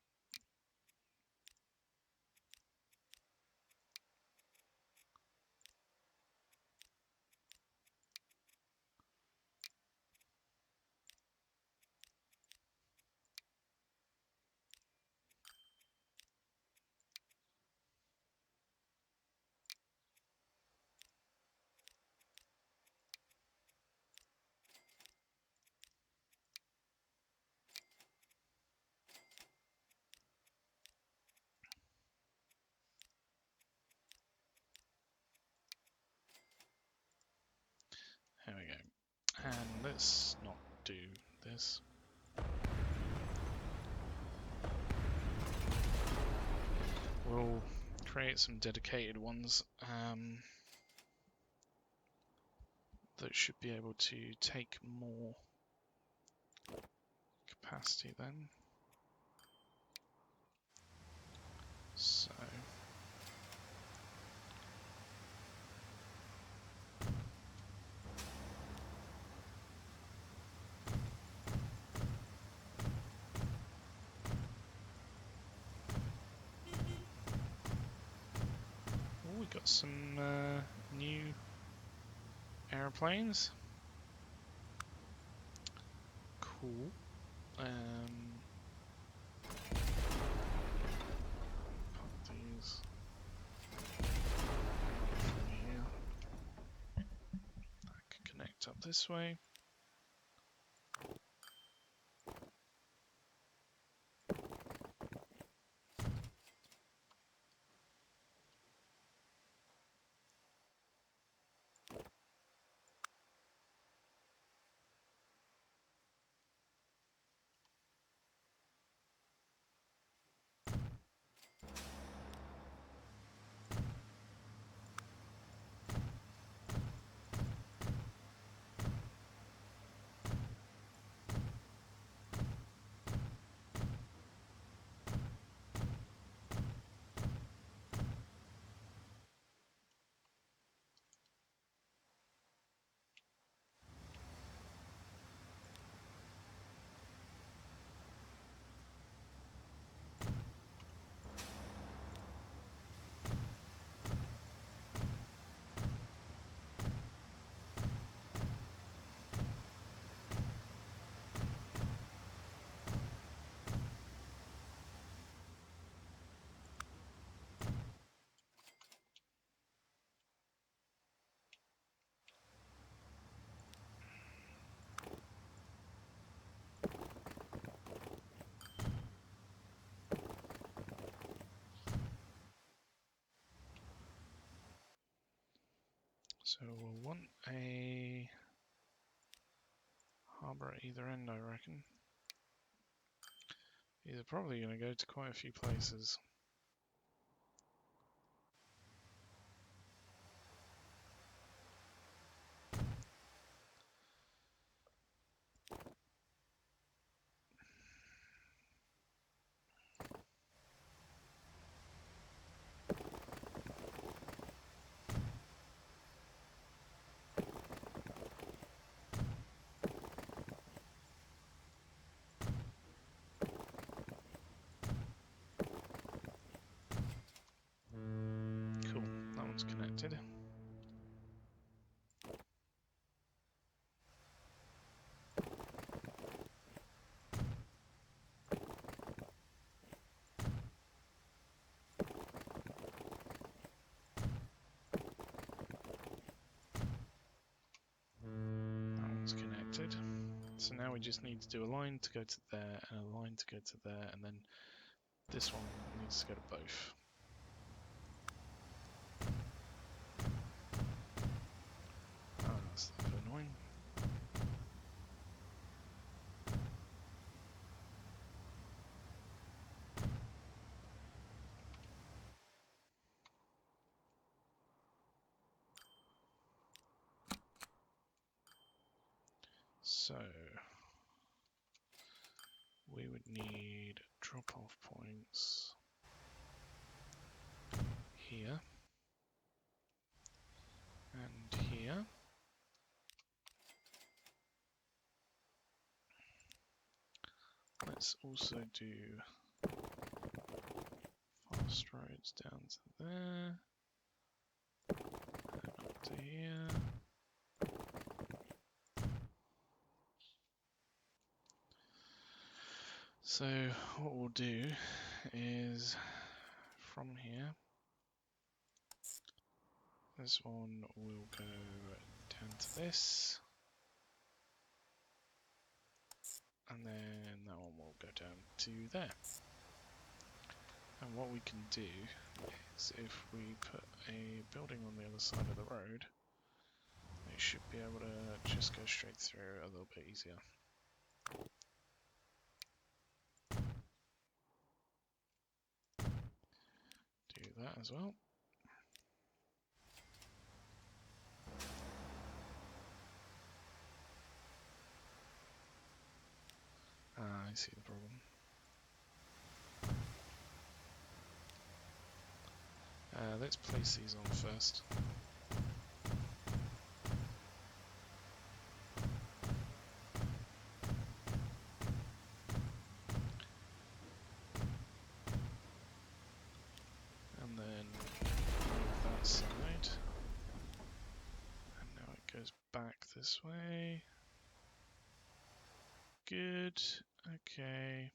There we go. And let's not do this. We'll create some dedicated ones that should be able to take more capacity then. So oh, we got some new airplanes. Cool. Put these from here. I can connect up this way. So we'll want a harbour at either end, I reckon. These are probably going to go to quite a few places. Cool, that one's connected. That one's connected. So now we just need to do a line to go to there and a line to go to there, and then this one needs to go to both. Oh, that's a bit annoying. So we would need drop-off points here and here. Let's also do fast roads down to there, and up to here. So what we'll do is from here, this one will go down to this, and then that one will go down to there. And what we can do is if we put a building on the other side of the road, it should be able to just go straight through a little bit easier. Do that as well. I see the problem. Let's place these on first. And then move that side. And now it goes back this way. Good. Okay.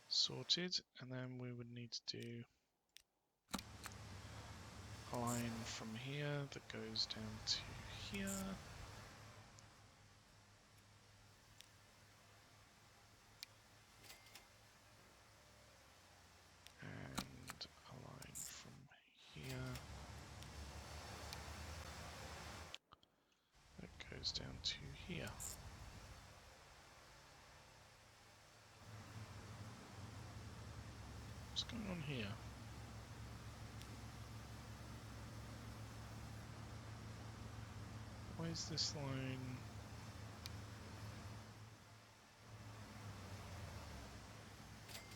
Sorted. And then we would need to do a line from here that goes down to here. And a line from here that goes down to here. What's going on here? Why is this line...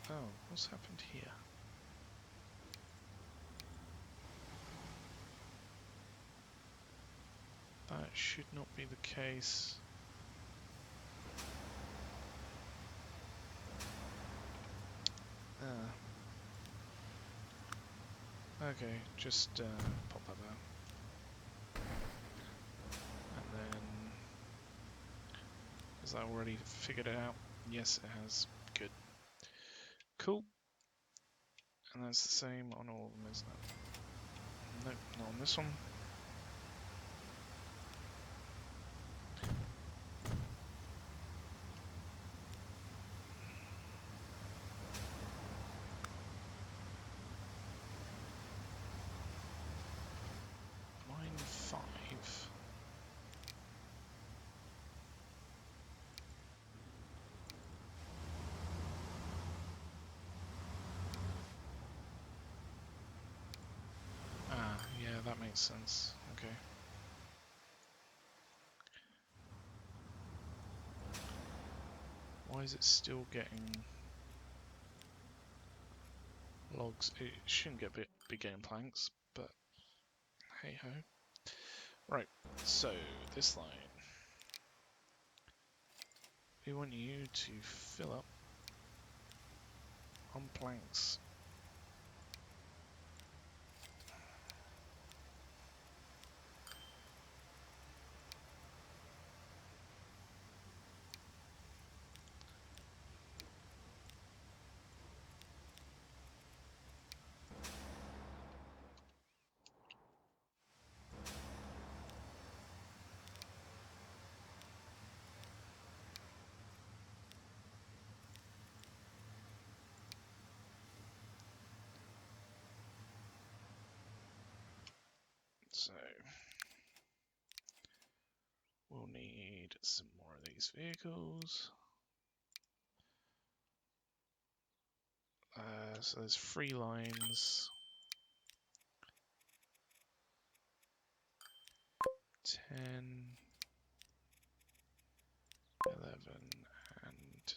Oh, what's happened here? That should not be the case. Okay, just pop that there. And then... Has that already figured it out? Yes, it has. Good. Cool. And that's the same on all of them, isn't it? Nope, not on this one. Line 5. that makes sense. Okay. Why is it still getting logs? It shouldn't get be getting planks, but hey ho. Right, so this line, we want you to fill up on planks. So we'll need some more of these vehicles. So there's 3 lines. 10, 11, and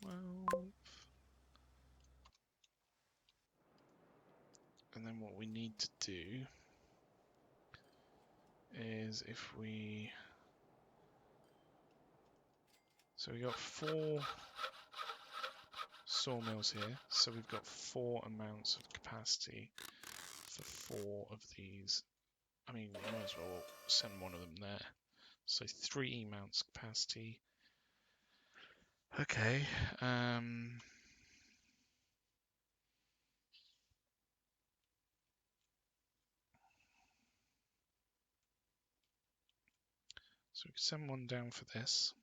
12. And then what we need to do is if we... So we got 4 sawmills here, so we've got 4 amounts of capacity for 4 of these. I mean, we might as well send one of them there. So 3 amounts capacity. Okay. So we can send one down for this.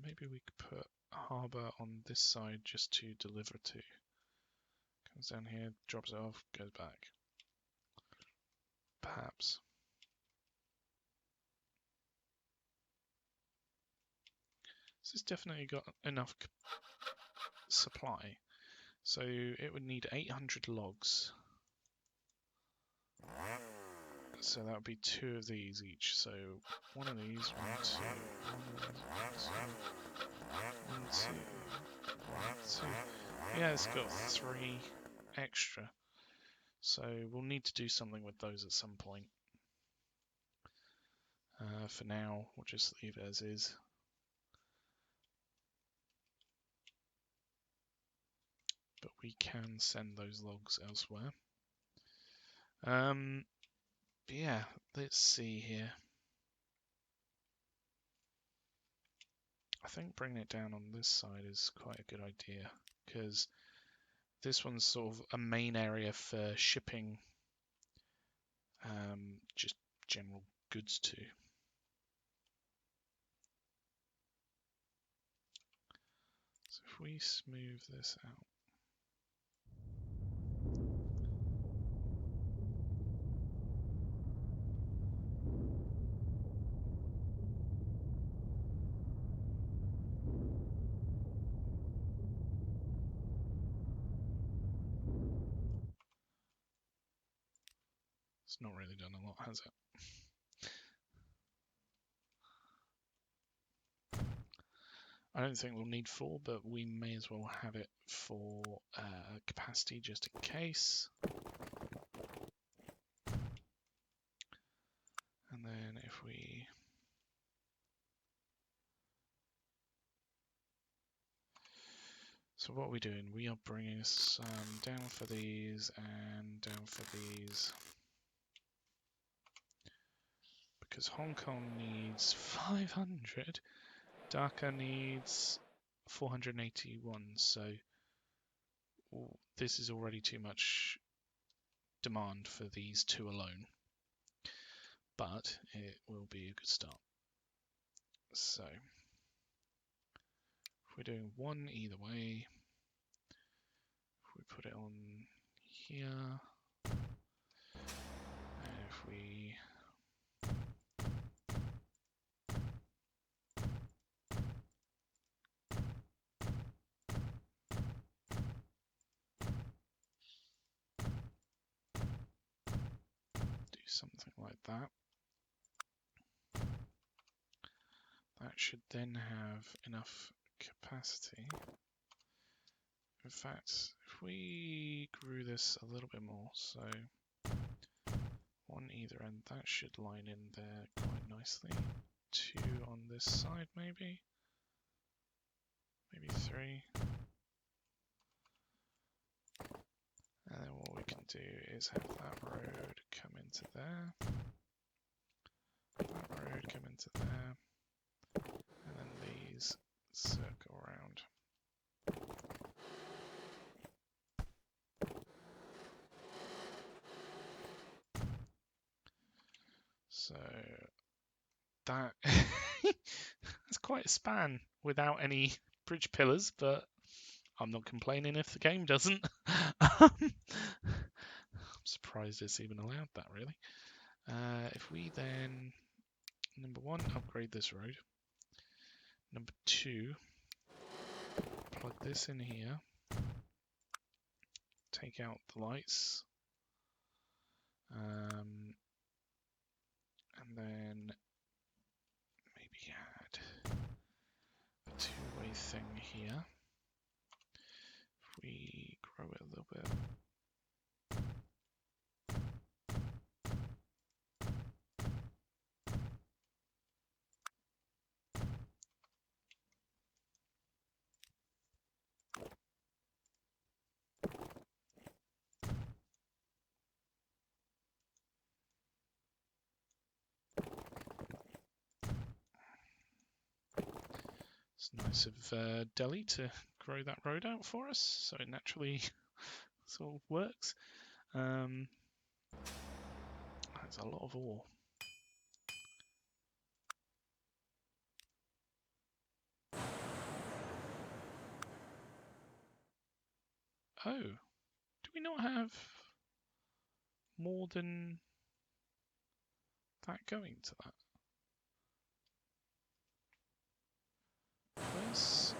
Maybe we could put a harbour on this side just to deliver to. Comes down here, drops it off, goes back. Perhaps. This has definitely got enough supply. So it would need 800 logs. So that would be 2 of these each. So one of these, 1, 2, 1, 2, 1, 2. Yeah, it's got 3 extra. So we'll need to do something with those at some point. For now, we'll just leave it as is. But we can send those logs elsewhere. But yeah, let's see here. I think bringing it down on this side is quite a good idea, because this one's sort of a main area for shipping just general goods to. So if we smooth this out. It's not really done a lot, has it? I don't think we'll need 4, but we may as well have it for capacity just in case. And then if we... So what are we doing? We are bringing some down for these and down for these. Because Hong Kong needs 500. Dhaka needs 481, so this is already too much demand for these 2 alone. But it will be a good start. So, if we're doing 1 either way, if we put it on here, and if we... something like that. That should then have enough capacity. In fact, if we grew this a little bit more, so on either end, that should line in there quite nicely. 2 on this side, maybe 3. And then what we can do is have that road come into there, that road come into there, and then these circle around. So that that's quite a span without any bridge pillars, but I'm not complaining if the game doesn't. I'm surprised it's even allowed that, really. If we then, number 1, upgrade this road. Number 2, plug this in here. Take out the lights. And then maybe add a 2-way thing here. If we grow it a little bit. It's nice of Delhi to grow that road out for us, so it naturally sort of works. That's a lot of ore. Oh, do we not have more than that going to that? Where's...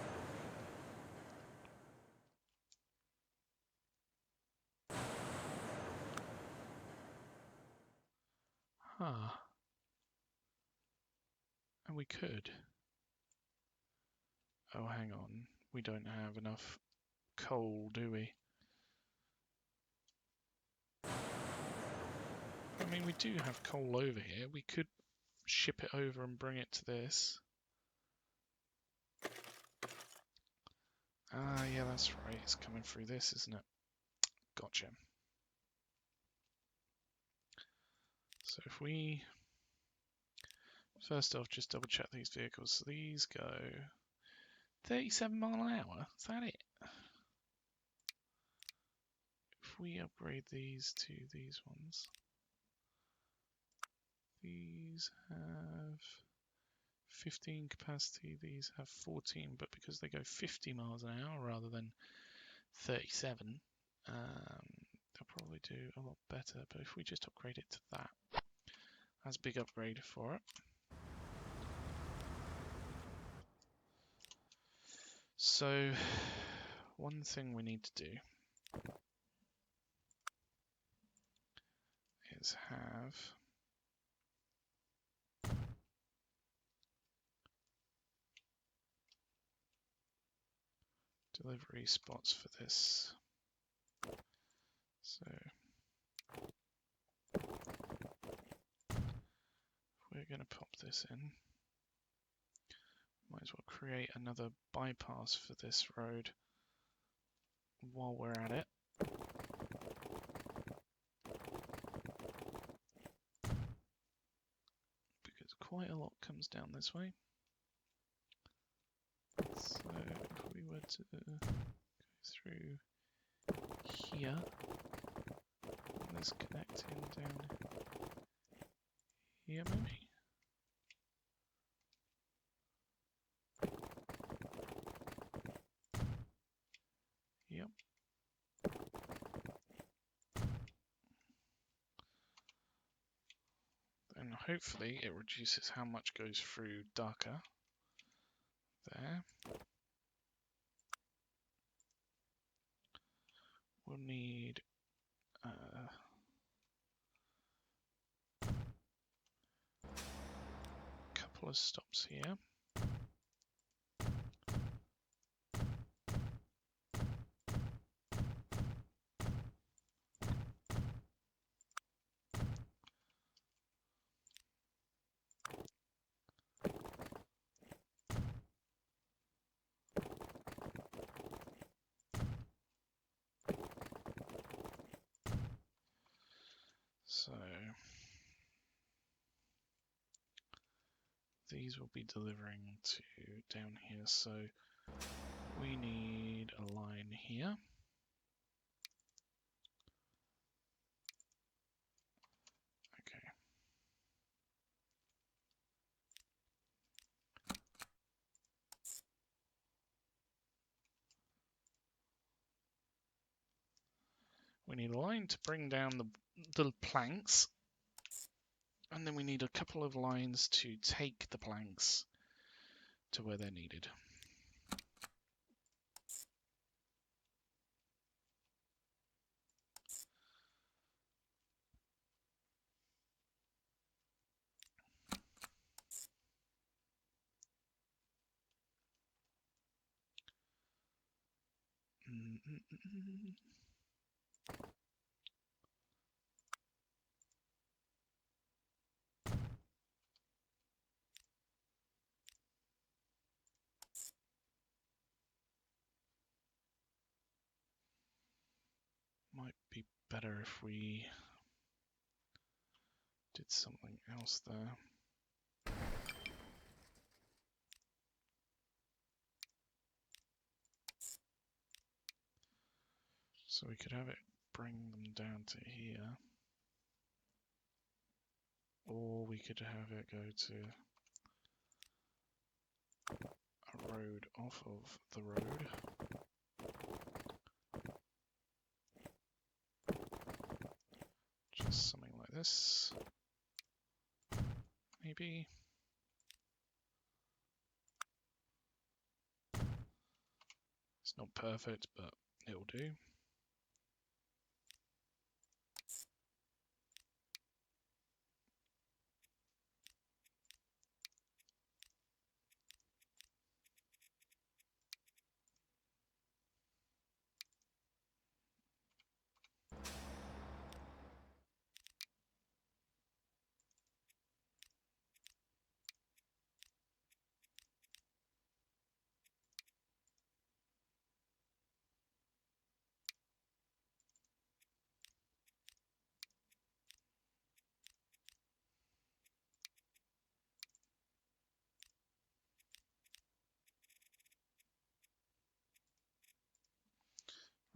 Huh. And we could. Oh, hang on. We don't have enough coal, do we? I mean, we do have coal over here. We could ship it over and bring it to this. Ah, yeah, that's right. It's coming through this, isn't it? Gotcha. So if we... First off, just double check these vehicles. So these go 37 mile an hour. Is that it? If we upgrade these to these ones, these have 15 capacity, these have 14, but because they go 50 miles an hour rather than 37, they'll probably do a lot better. But if we just upgrade it to that, that's a big upgrade for it. So one thing we need to do is have delivery spots for this. So we're going to pop this in. Might as well create another bypass for this road while we're at it. Because quite a lot comes down this way. So if we were to go through here, and this connecting down here maybe? Yep. And hopefully it reduces how much goes through Dhaka. There. We'll need couple of stops here. So these will be delivering to down here, so we need a line here. Okay. We need a line to bring down the planks, and then we need a couple of lines to take the planks to where they're needed. Might be better if we did something else there. So we could have it bring them down to here, or we could have it go to a road off of the road. Just something like this, maybe. It's not perfect, but it'll do.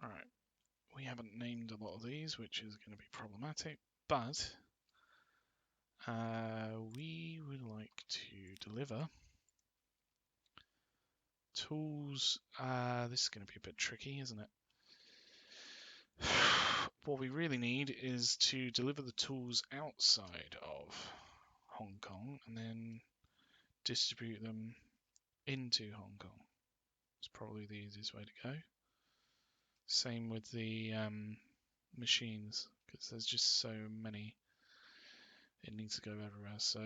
Alright, we haven't named a lot of these, which is going to be problematic, but we would like to deliver tools. This is going to be a bit tricky, isn't it? What we really need is to deliver the tools outside of Hong Kong and then distribute them into Hong Kong. It's probably the easiest way to go. Same with the machines, because there's just so many. It needs to go everywhere. So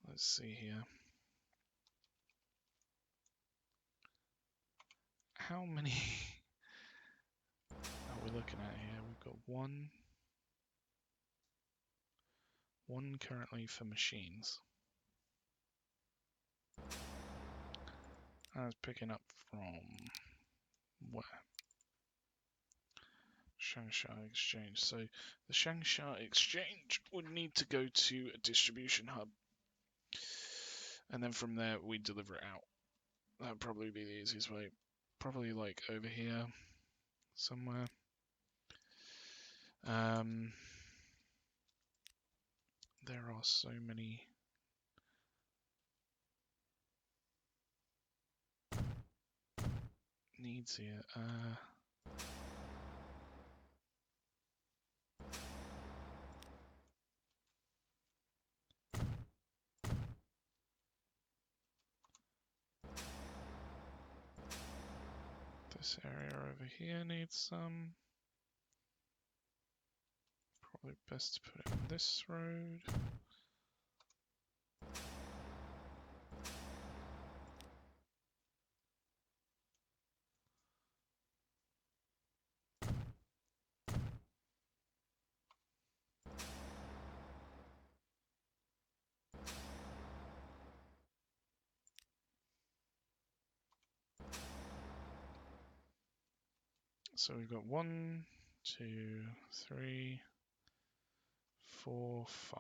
let's see here. How many are we looking at here? We've got one currently for machines. I was picking up from where? Changsha Exchange. So the Changsha Exchange would need to go to a distribution hub, and then from there we deliver it out. That would probably be the easiest way. Probably like over here somewhere. There are so many needs here. This area over here needs some. Probably best to put it on this road. So we've got 1, 2, 3, 4, 5.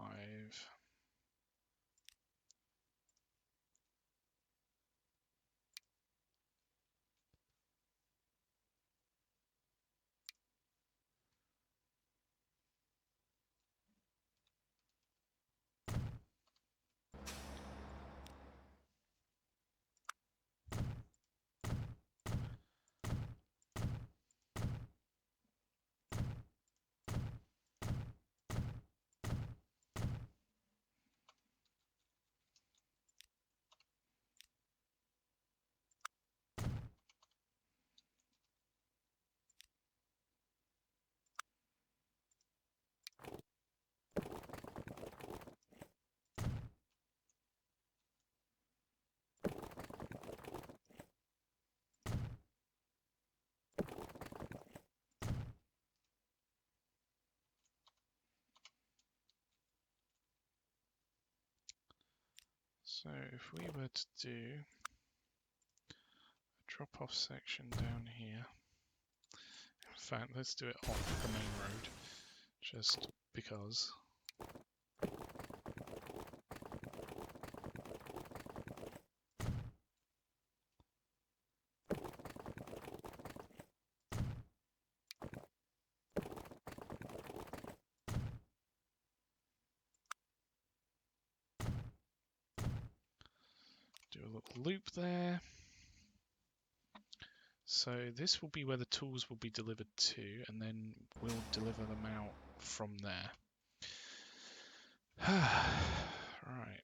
So if we were to do a drop-off section down here, in fact, let's do it off the main road, just because. Do a little loop there. So this will be where the tools will be delivered to, and then we'll deliver them out from there. Right.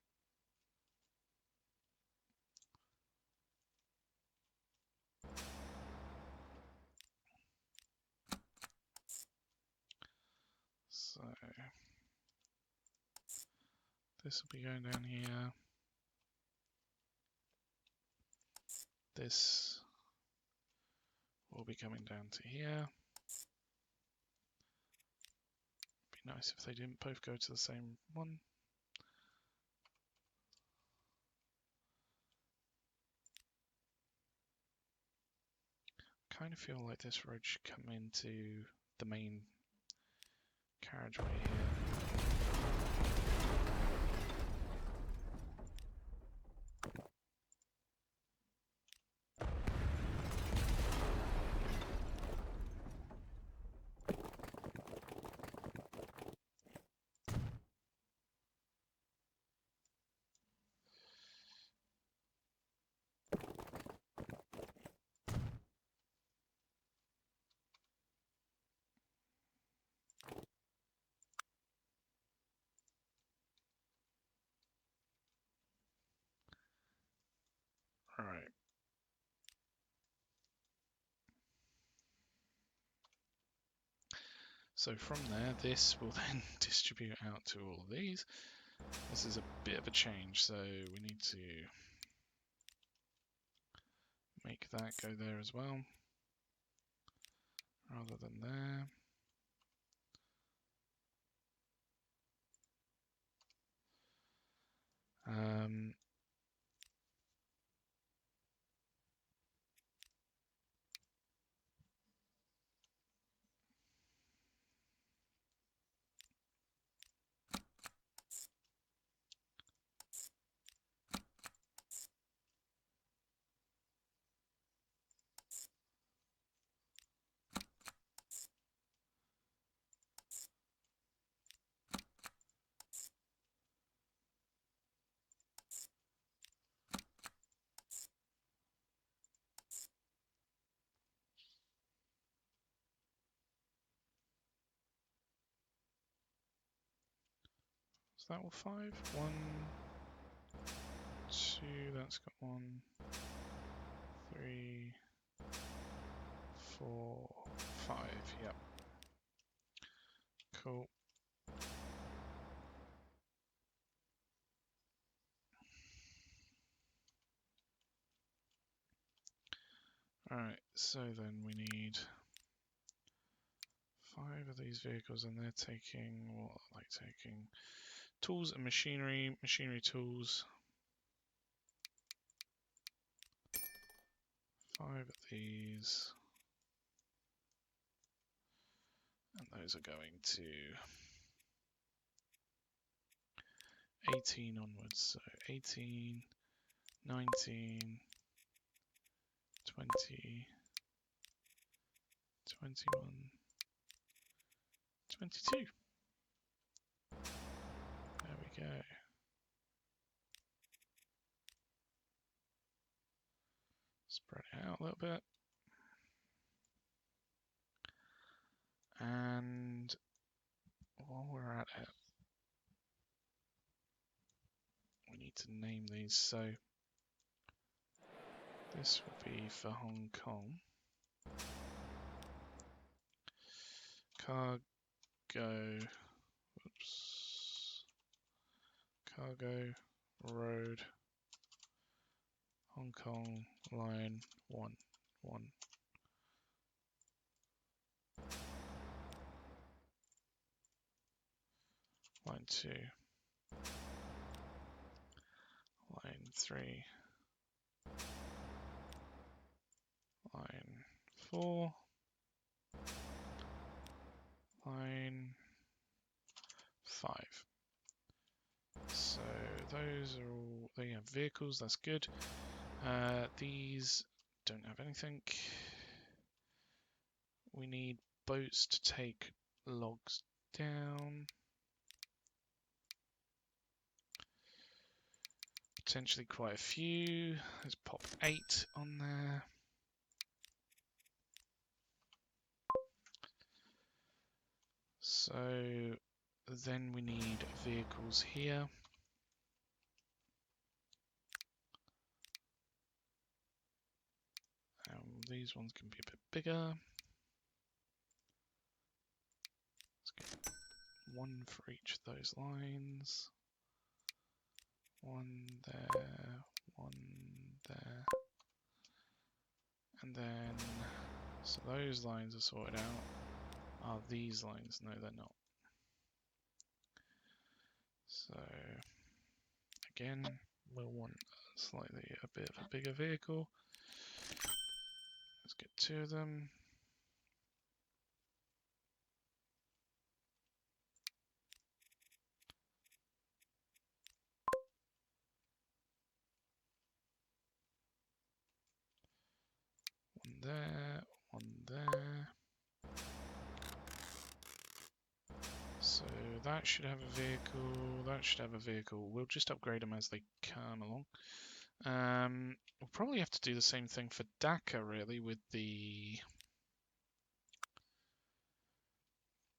So this will be going down here. This will be coming down to here. Be nice if they didn't both go to the same one. Kind of feel like this road should come into the main carriageway here. Right. So from there, this will then distribute out to all of these. This is a bit of a change, so we need to make that go there as well, rather than there. Is that all 5? 1, 2, that's got 1, 3, 4, 5, yep. Cool. Alright, so then we need 5 of these vehicles, and they're taking, what are they taking? Tools and machinery, machinery tools. 5 of these. And those are going to 18 onwards, so 18, 19, 20, 21, 22. There we go. Spread it out a little bit. And while we're at it, we need to name these. So this will be for Hong Kong. Cargo, oops, cargo, road, Hong Kong, line 1, 1. Line 2, line 3, line 4, line 5. So those are all, they have vehicles, that's good. These don't have anything. We need boats to take logs down. Potentially quite a few. Let's pop 8 on there. So then we need vehicles here. These ones can be a bit bigger. Let's get 1 for each of those lines. 1 there, 1 there. And then, so those lines are sorted out. Are these lines? No, they're not. So, again, we'll want slightly a bit of a bigger vehicle. Let's get 2 of them. One there, 1 there. So that should have a vehicle, that should have a vehicle. We'll just upgrade them as they come along. We'll probably have to do the same thing for Dhaka, really, with the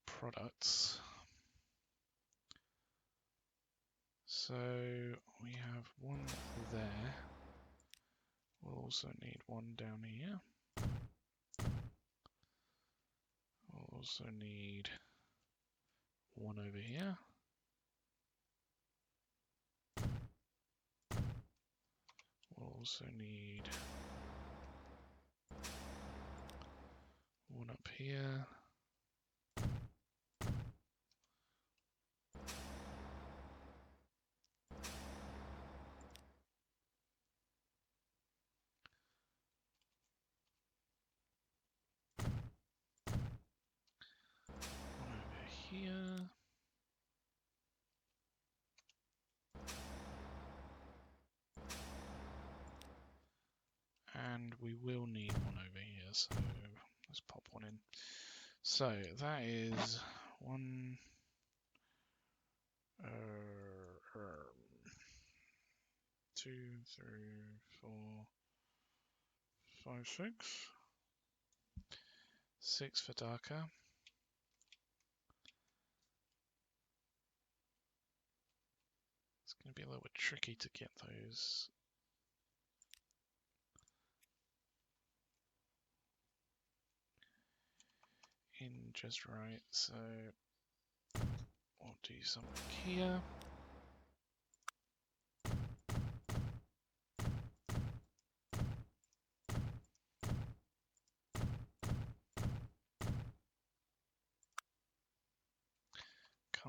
products. So we have 1 there. We'll also need 1 down here. We'll also need 1 over here. We'll also need 1 up here. Here. And we will need 1 over here, so let's pop 1 in. So that is 1, 2, 3, 4, 5, 6. 6 for Dhaka. It's going to be a little bit tricky to get those in just right, so we'll do something here.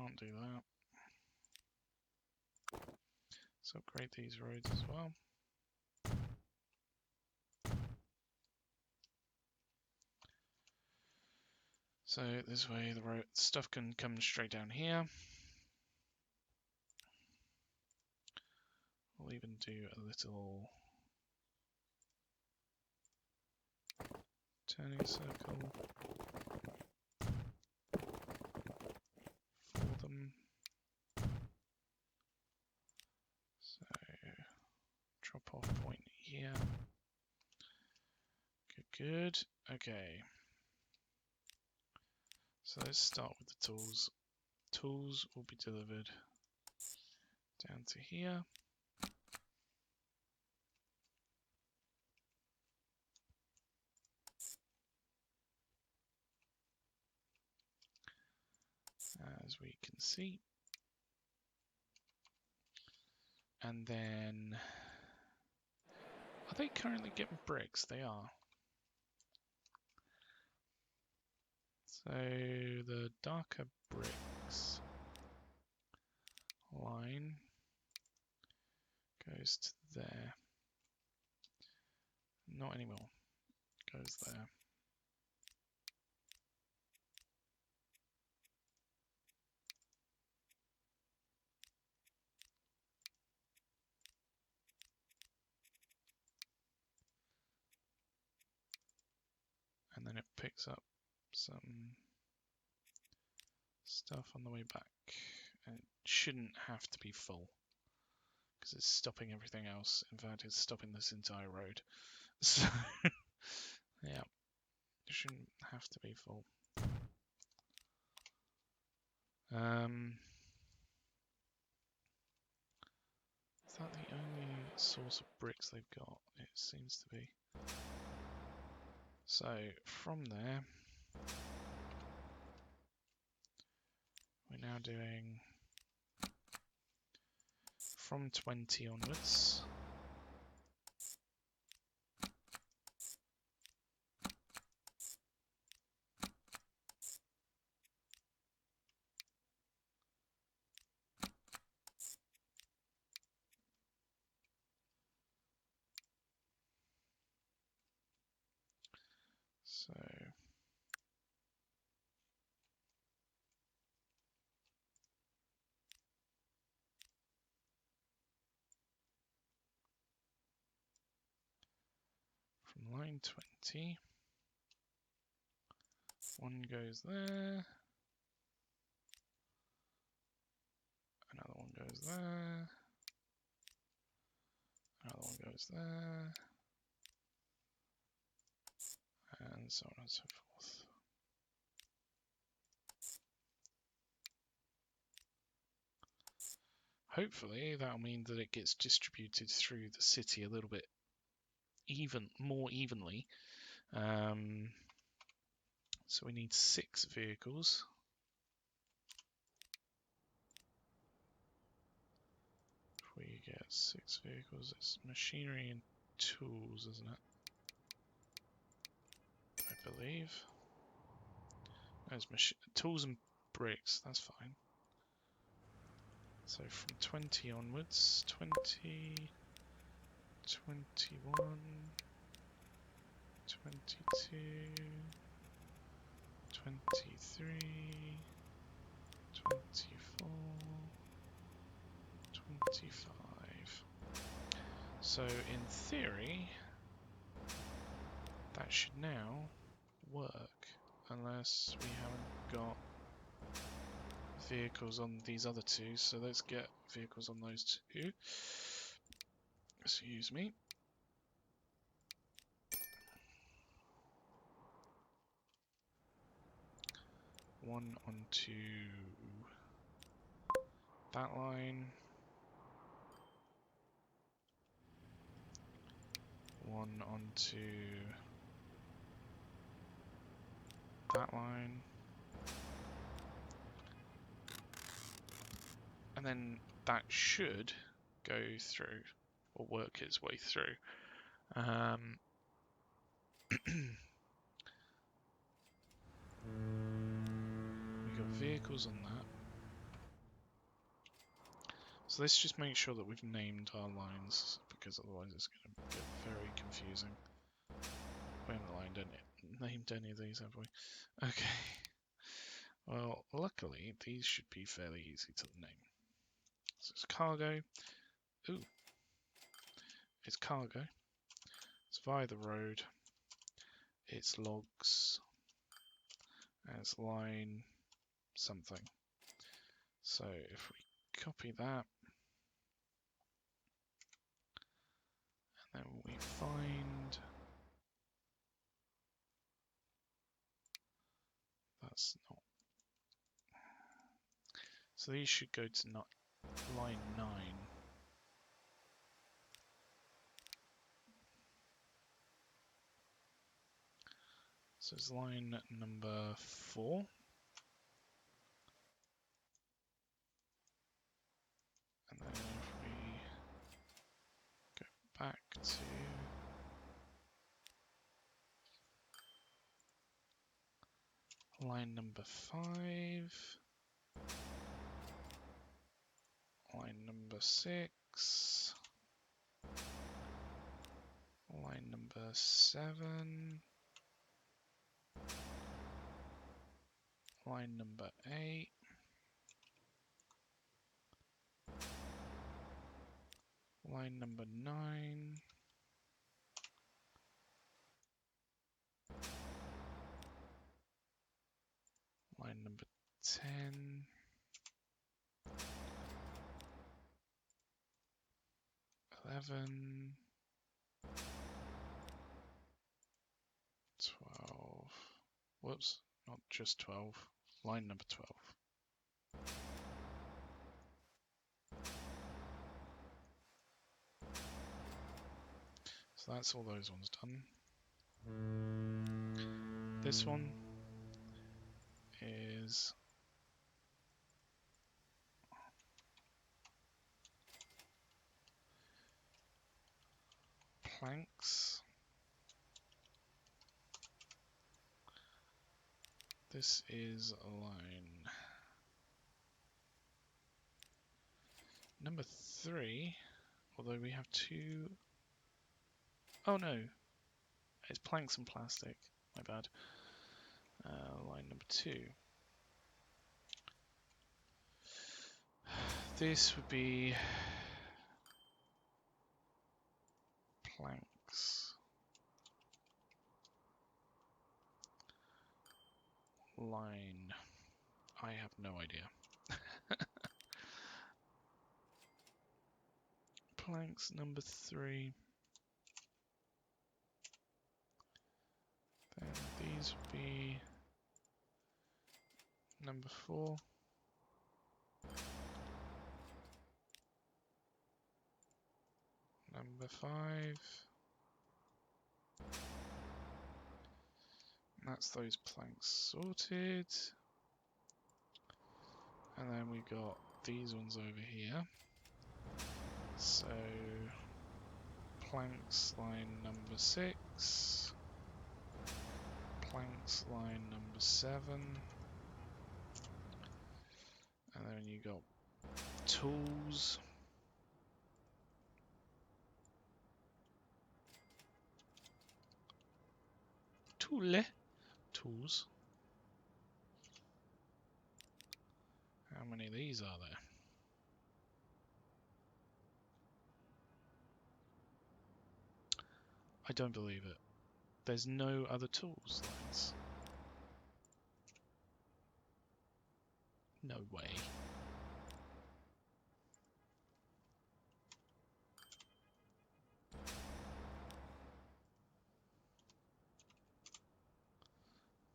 can't do that. Let's upgrade these roads as well. So this way the road stuff can come straight down here. We'll even do a little turning circle for them. So drop off point here. Good. Okay. So let's start with the tools. Tools will be delivered down to here. As we can see. And then, are they currently getting bricks? They are. So the darker bricks line goes to there. Not anymore. Goes there. And then it picks up some stuff on the way back. And it shouldn't have to be full, because it's stopping everything else. In fact, it's stopping this entire road. So, yeah, it shouldn't have to be full. Is that the only source of bricks they've got? It seems to be. So, from there, we're now doing from 20 onwards. So, from line 20, one goes there, another one goes there, another one goes there, and so on and so forth. Hopefully that'll mean that it gets distributed through the city a little bit more evenly. So we need 6 vehicles. If we get 6 vehicles, it's machinery and tools, isn't it? I believe. No, it's tools and bricks, that's fine. So from 20 onwards, 20, 21, 22, 23, 24, 25. So in theory, that should now work, unless we haven't got vehicles on these other two. So let's get vehicles on those two. Excuse me. One onto that line. One onto that line. And then that should go through, or work its way through. We've got vehicles on that. So let's just make sure that we've named our lines, because otherwise it's going to get very confusing. We haven't named any of these, have we? Okay. Well, luckily, these should be fairly easy to name. So it's cargo. Ooh. It's cargo. It's via the road. It's logs. And it's line something. So if we copy that, and then we find... That's not... So these should go to line 9. So it's line number 4. And then if we go back to line number 5, line number 6, line number 7, line number 8, line number 9, line number 10, 11, 12, whoops, not just 12, line number 12. So that's all those ones done. This one is planks. This is a line number 3, although we have 2. Oh no, it's planks and plastic, my bad. Line number 2. This would be planks. Line. I have no idea. Planks number 3. Then these would be number 4. Number 5. And that's those planks sorted. And then we got these ones over here. So planks line number 6. Planks line number 7. And then you got tools. Tools. How many of these are there? I don't believe it. There's no other tools lines. No way.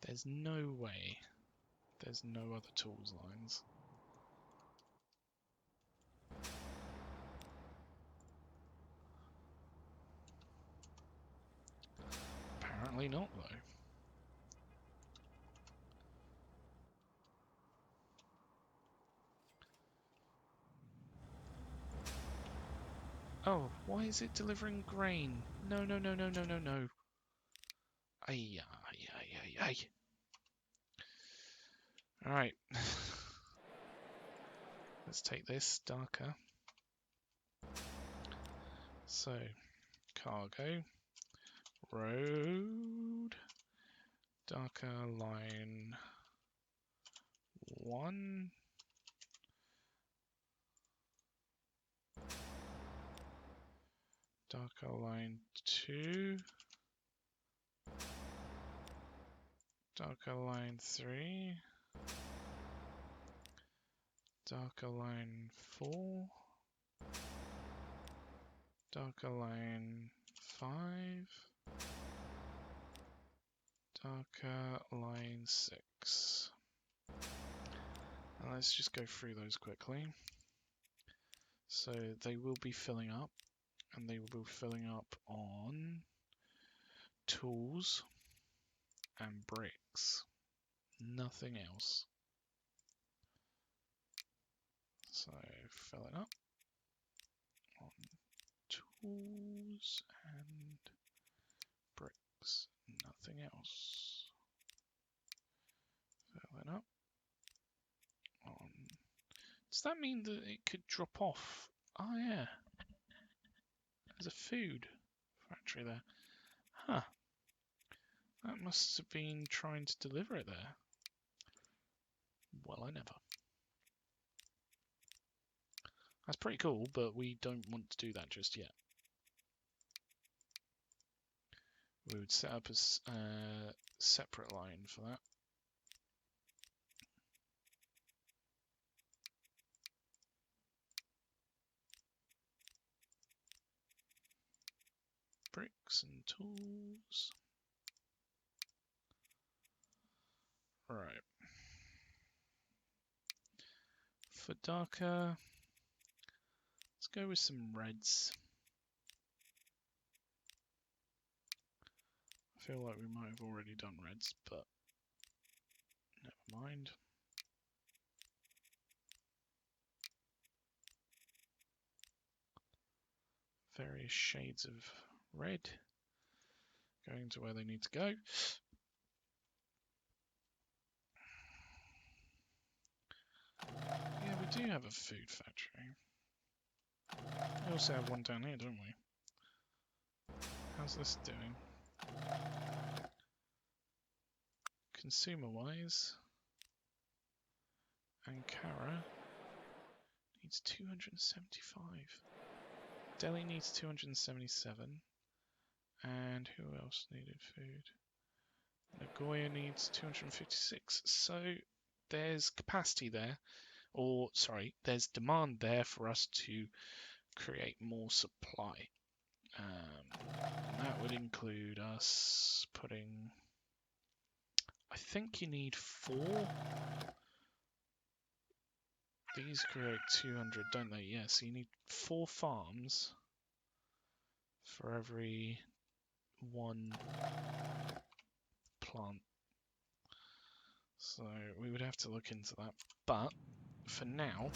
There's no way. There's no other tools lines. Apparently not, though. Oh, why is it delivering grain? No, no, no, no, no, no, no. Ay, ay, ay, ay, ay. Alright. Let's take this darker. So, cargo, road, darker line 1, darker line 2, darker line 3, darker line 4, darker line 5, darker line 6. And let's just go through those quickly. So they will be filling up, and they will be filling up on tools and bricks. Nothing else. So fill it up on tools and bricks. Nothing else. Fill it up on... Does that mean that it could drop off? Oh yeah. There's a food factory there. Huh. That must have been trying to deliver it there. Well, I never. That's pretty cool, but we don't want to do that just yet. We would set up a separate line for that. Bricks and tools. Right. For darker, let's go with some reds. I feel like we might have already done reds, but never mind. Various shades of red going to where they need to go. Yeah, we do have a food factory. We also have one down here, don't we? How's this doing? Consumer-wise, Ankara needs 275. Delhi needs 277. And who else needed food? Nagoya needs 256. So there's capacity there, or sorry, there's demand there for us to create more supply. And that would include us putting... I think you need 4. These create 200, don't they? Yeah, so you need 4 farms for every 1 plant. So we would have to look into that. But for now,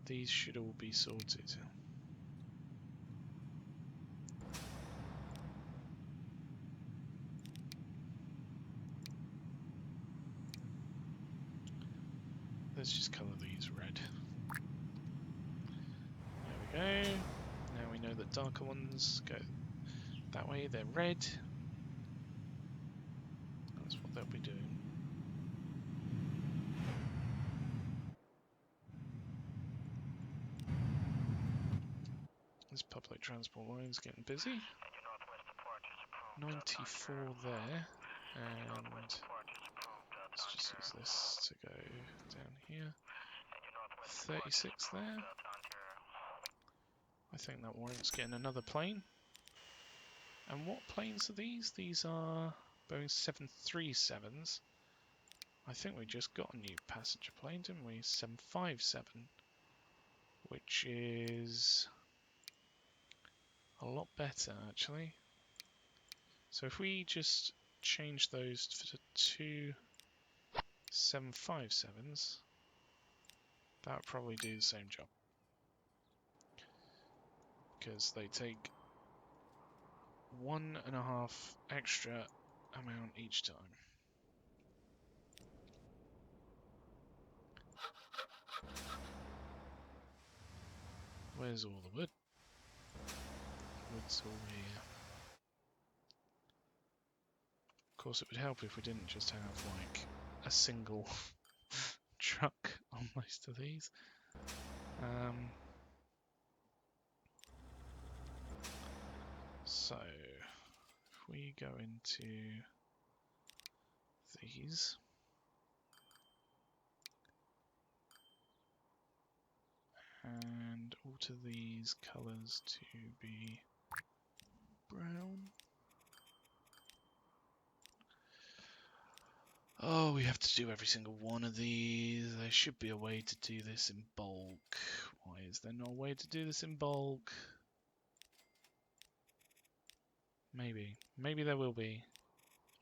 these should all be sorted. Let's just colour these red. There we go. Now we know that darker ones go that way, they're red. That's what they'll be doing. This public transport line's getting busy. 94 there, and let's just use this to go down here. 36 there. I think that warrants getting another plane. And what planes are these? These are Boeing 737s. I think we just got a new passenger plane, didn't we? 757, which is a lot better actually. So if we just change those to 2 757s, that would probably do the same job. Because they take 1.5 extra amount each time. Where's all the wood? Wood's all here. Of course, it would help if we didn't just have like a single truck on most of these. So, if we go into these, and alter these colours to be brown. Oh, we have to do every single one of these. There should be a way to do this in bulk. Why is there no way to do this in bulk? Maybe. Maybe there will be.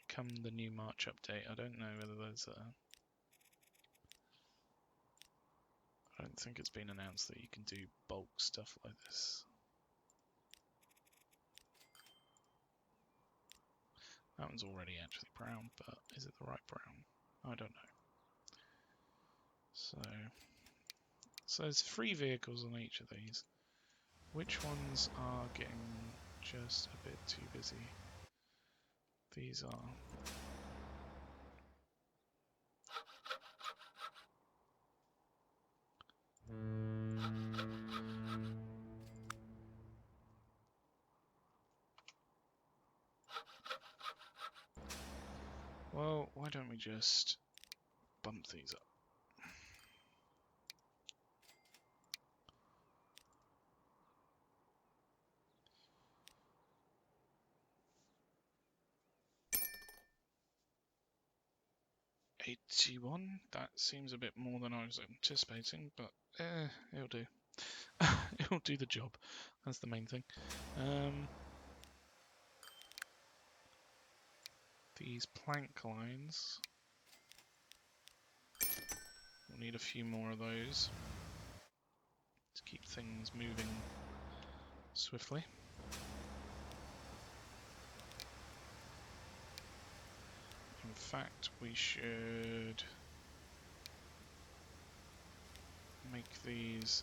Come the new March update. I don't know whether there's a... I don't think it's been announced that you can do bulk stuff like this. That one's already actually brown, but is it the right brown? I don't know. So there's 3 vehicles on each of these. Which ones are getting just a bit too busy? These are. Well, why don't we just bump these up? $81. That seems a bit more than I was anticipating, but it'll do. It'll do the job. That's the main thing. These plank lines. We'll need a few more of those to keep things moving swiftly. In fact, we should make these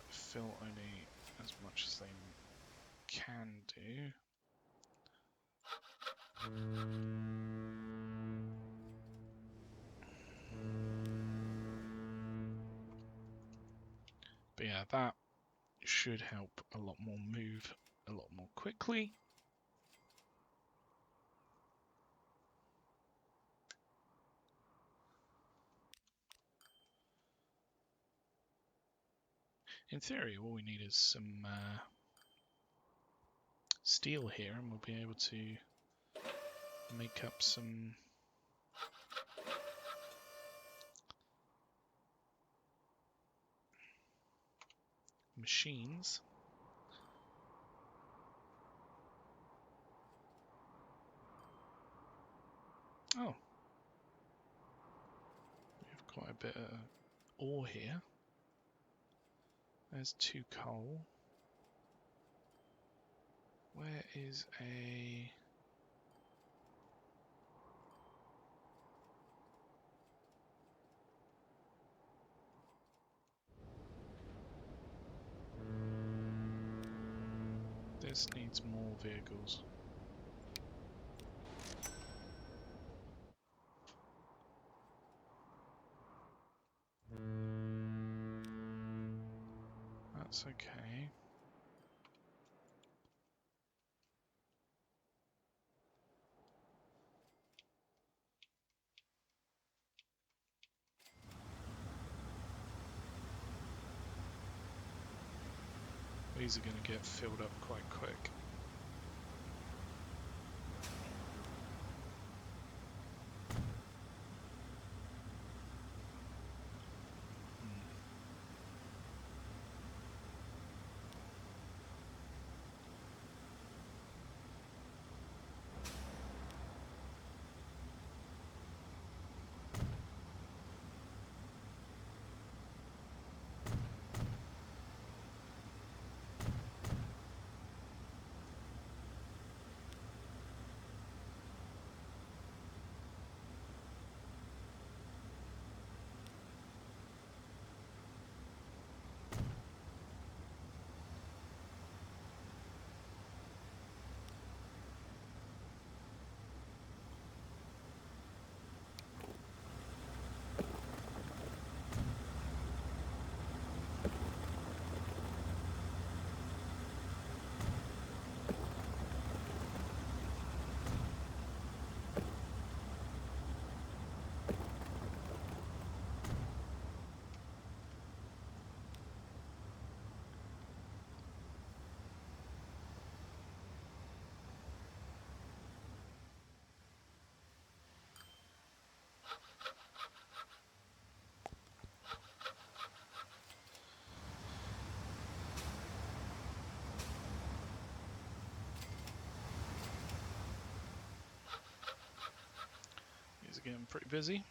fill only as much as they can do. But yeah, that should help a lot more move a lot more quickly. In theory, all we need is some steel here, and we'll be able to make up some machines. Oh, we have quite a bit of ore here. There's 2 coal. Where is a... This needs more vehicles. That's okay. These are going to get filled up quite quick. are getting pretty busy.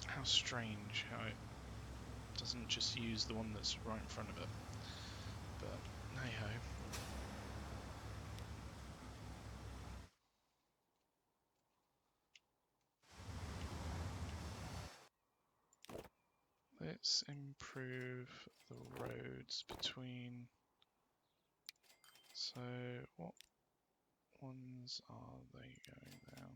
How strange how it doesn't just use the one that's right in front of it. But hey ho. Let's improve the roads between. So what ones are they going now?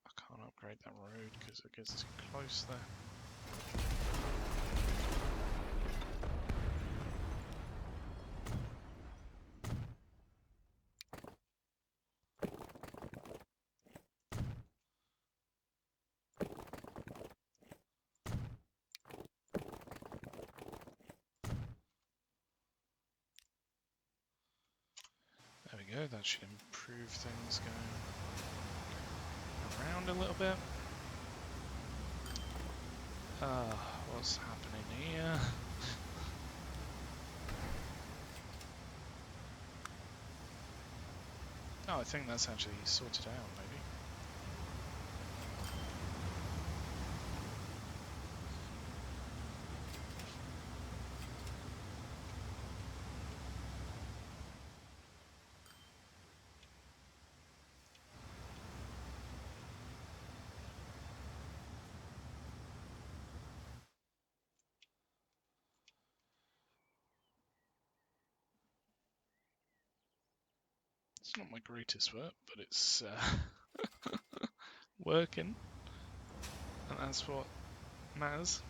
I can't upgrade that road because it gets too close there. There we go, that should improve things going around a little bit. What's happening here? Oh, I think that's actually sorted out, maybe. It's not my greatest work, but it's working, and that's what matters.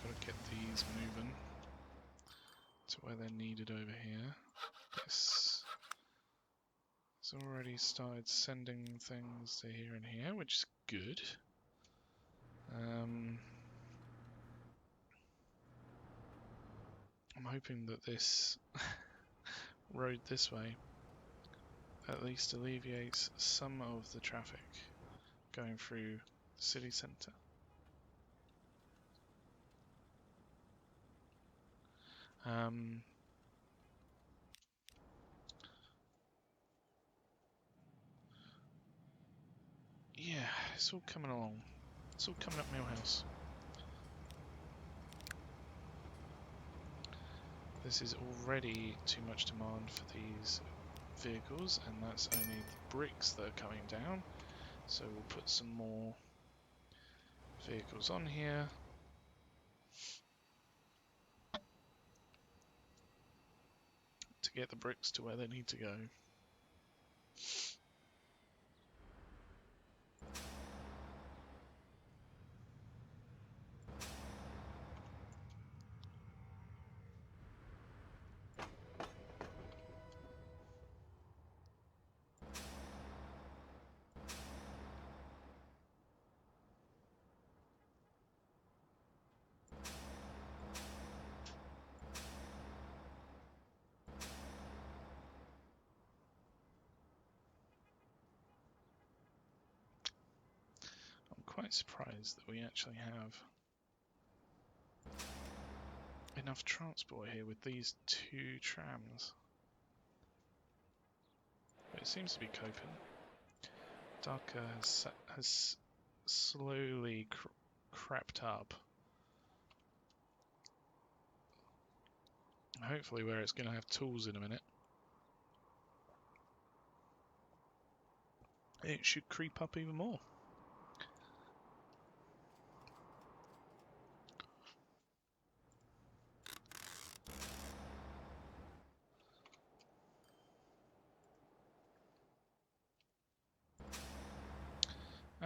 Gotta get these moving to where they're needed over here. This has already started sending things to here and here, which is good. I'm hoping that this road this way at least alleviates some of the traffic going through the city centre. Yeah, it's all coming along. It's all coming up Millhouse. This is already too much demand for these vehicles, and that's only the bricks that are coming down. So we'll put some more vehicles on here. To get the bricks to where they need to go. Quite surprised that we actually have enough transport here with these 2 trams. But it seems to be coping. Dhaka has slowly crept up. Hopefully where it's going to have tools in a minute. It should creep up even more.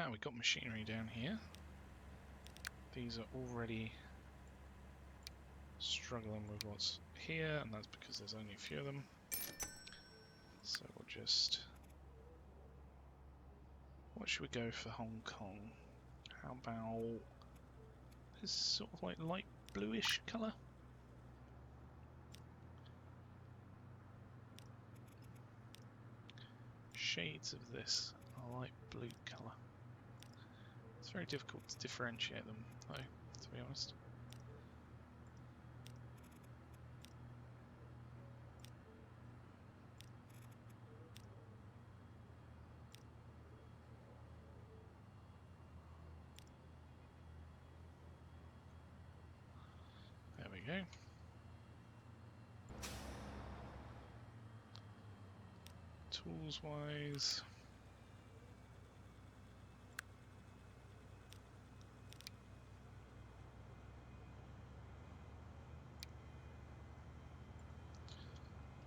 Ah, we've got machinery down here. These are already struggling with what's here, and that's because there's only a few of them. So we'll just... What should we go for Hong Kong? How about this sort of like light bluish colour? Shades of this, a light blue colour. It's very difficult to differentiate them, though, to be honest. There we go. Tools wise,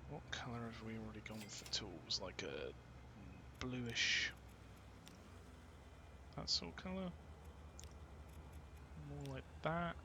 what colour have we already gone for tools? Like a bluish, that sort of colour? More like that.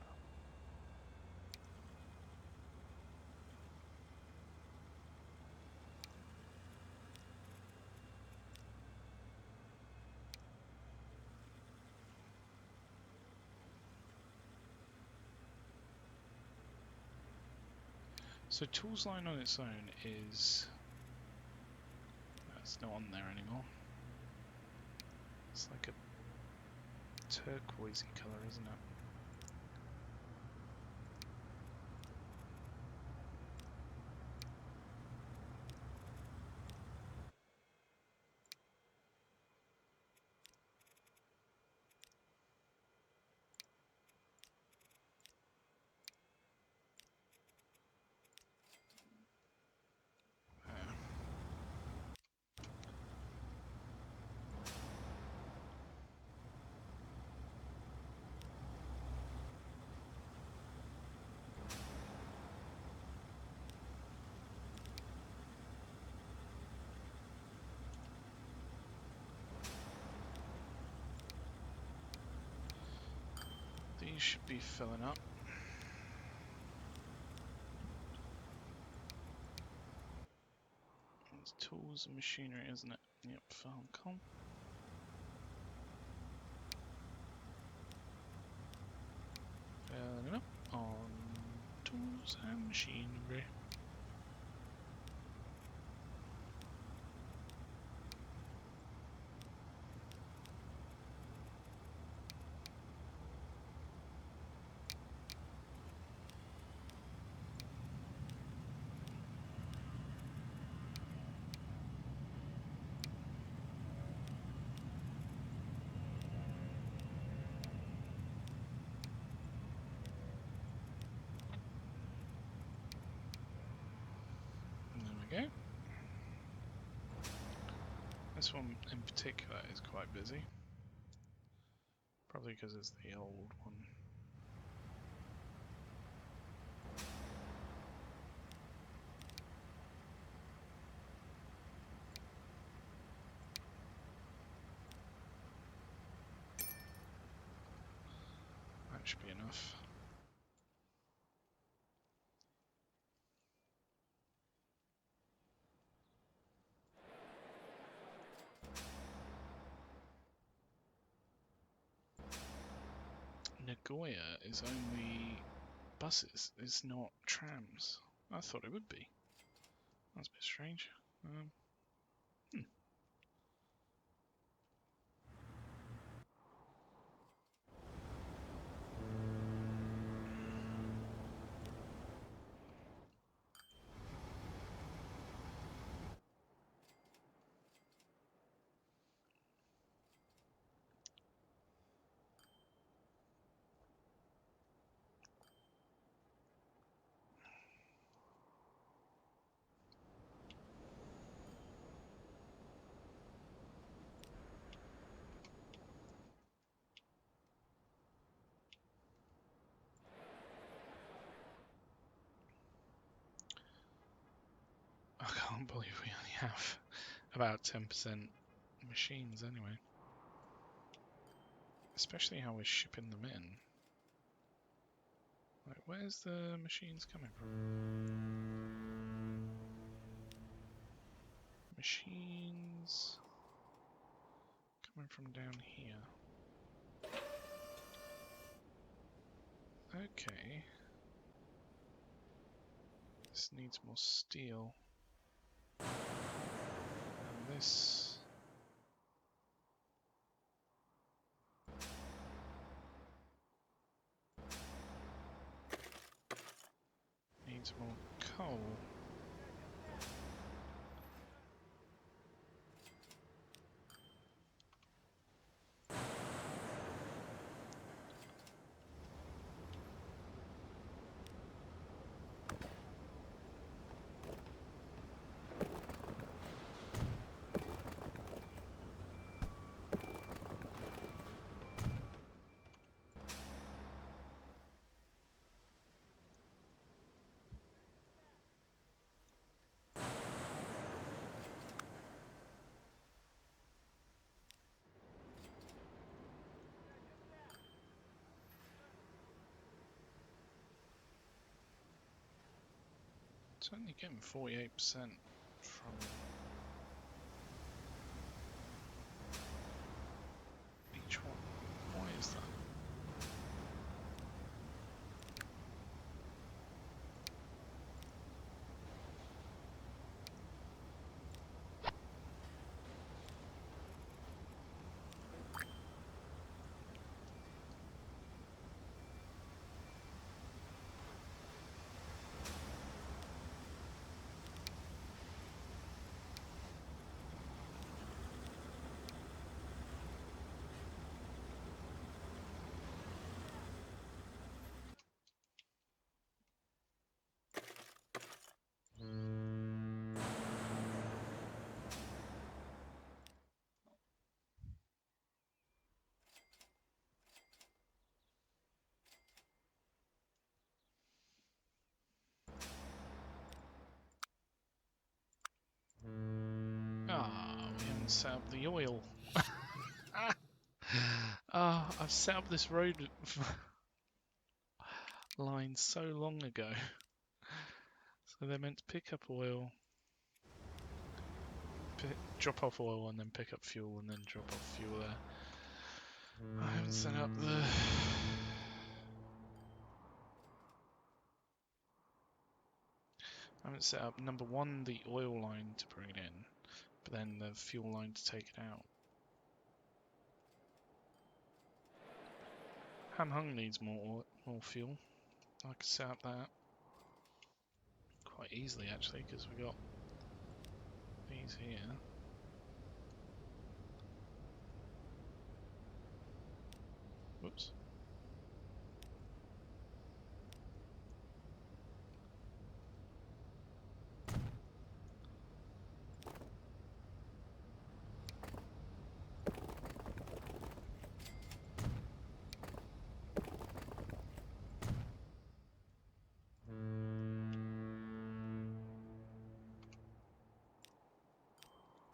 So tools line on its own is... It's not on there anymore. It's like a turquoisey colour, isn't it? These should be filling up. It's tools and machinery, isn't it? Yep, for Hong Kong. Turning up on tools and machinery. There we go. This one in particular is quite busy. Probably because it's the old one. That should be enough. Nagoya is only buses, it's not trams. I thought it would be. That's a bit strange. I can't believe we only have about 10% machines anyway. Especially how we're shipping them in. Like, where's the machines coming from? Machines coming from down here. Okay. This needs more steel. And this... needs more coal. It's only getting 48% from each one. Why is that? Ah, we haven't set up the oil. I've set up this road line so long ago. So they're meant to pick up oil, drop off oil, and then pick up fuel, and then drop off fuel there. I haven't set up the I haven't set up, number one, the oil line to bring it in, but then the fuel line to take it out. Hamhung needs more fuel. I could set up that quite easily actually, because we got these here. Whoops.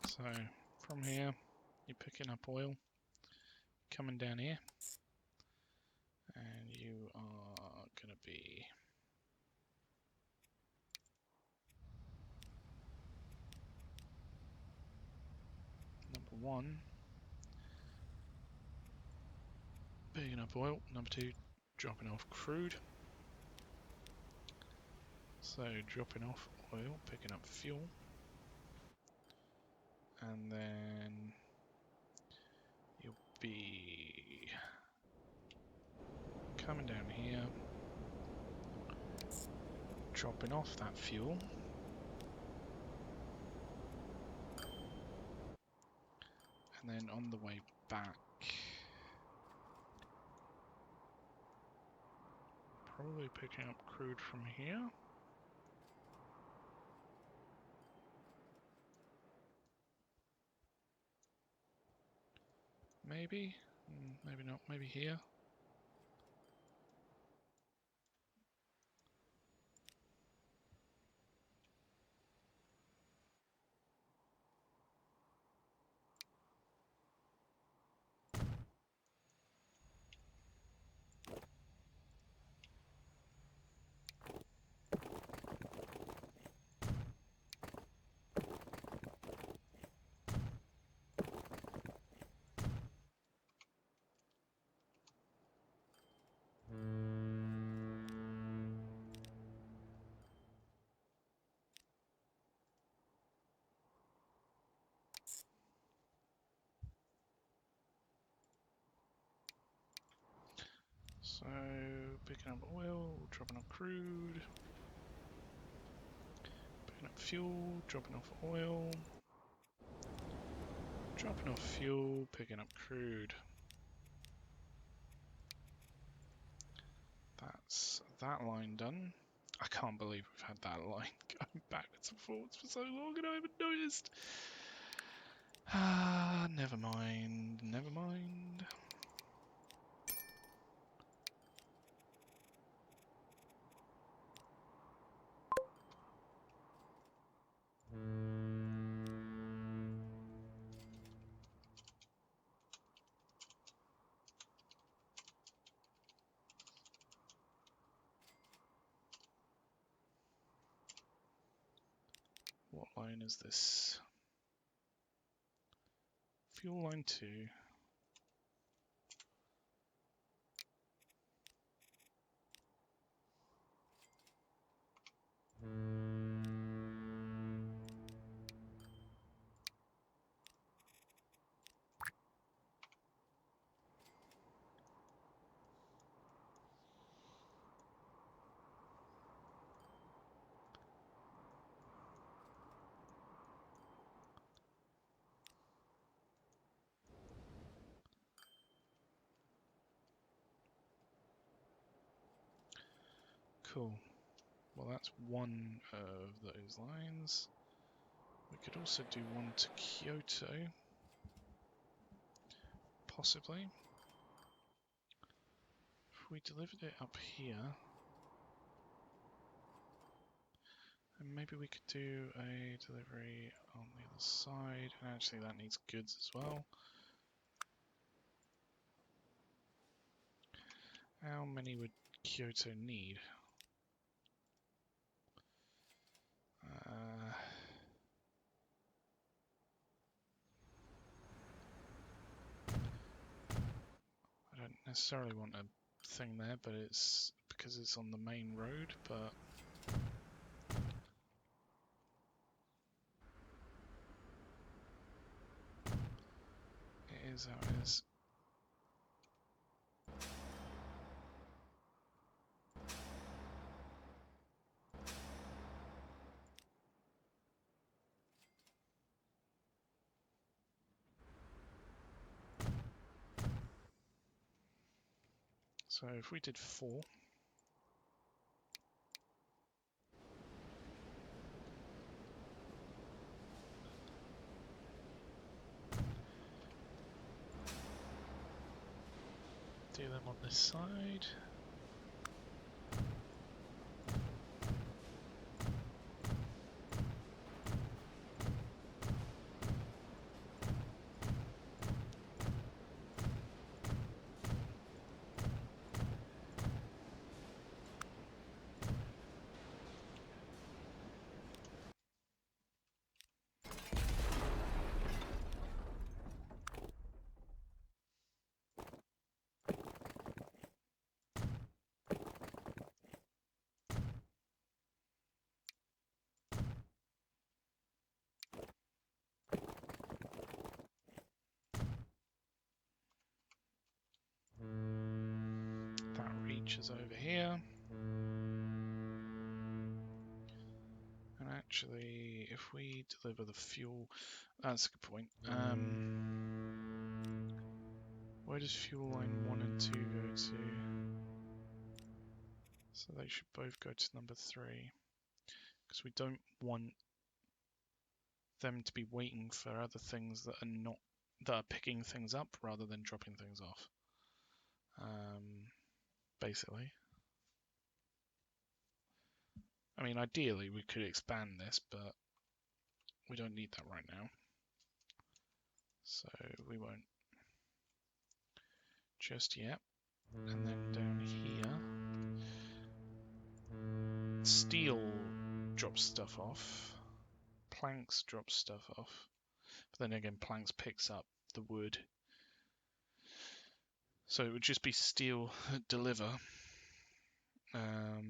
So from here, you're picking up oil, coming down here, and you are going to be number one, picking up oil, number two, dropping off crude. So dropping off oil, picking up fuel, and then you'll be coming down here, dropping off that fuel, and then on the way back, probably picking up crude from here. Maybe, maybe not, maybe here. So, picking up oil, dropping off crude, picking up fuel, dropping off oil, dropping off fuel, picking up crude. That's that line done. I can't believe we've had that line going backwards and forwards for so long and I haven't noticed. Ah, never mind, never mind. What line is this? Fuel line 2. Cool. Well, that's one of those lines. We could also do one to Kyoto, possibly. If we delivered it up here, then maybe we could do a delivery on the other side. And actually, that needs goods as well. How many would Kyoto need? I don't necessarily want a thing there, but it's because it's on the main road, but is how it is. So if we did 4, do them on this side. That reaches over here. And actually, if we deliver the fuel, that's a good point. Where does fuel line 1 and 2 go to? So they should both go to number 3. Because we don't want them to be waiting for other things that are picking things up rather than dropping things off. Basically. I mean, ideally we could expand this, but we don't need that right now. So we won't just yet. And then down here, steel drops stuff off, planks drop stuff off, but then again planks picks up the wood. So it would just be steel deliver. Alright,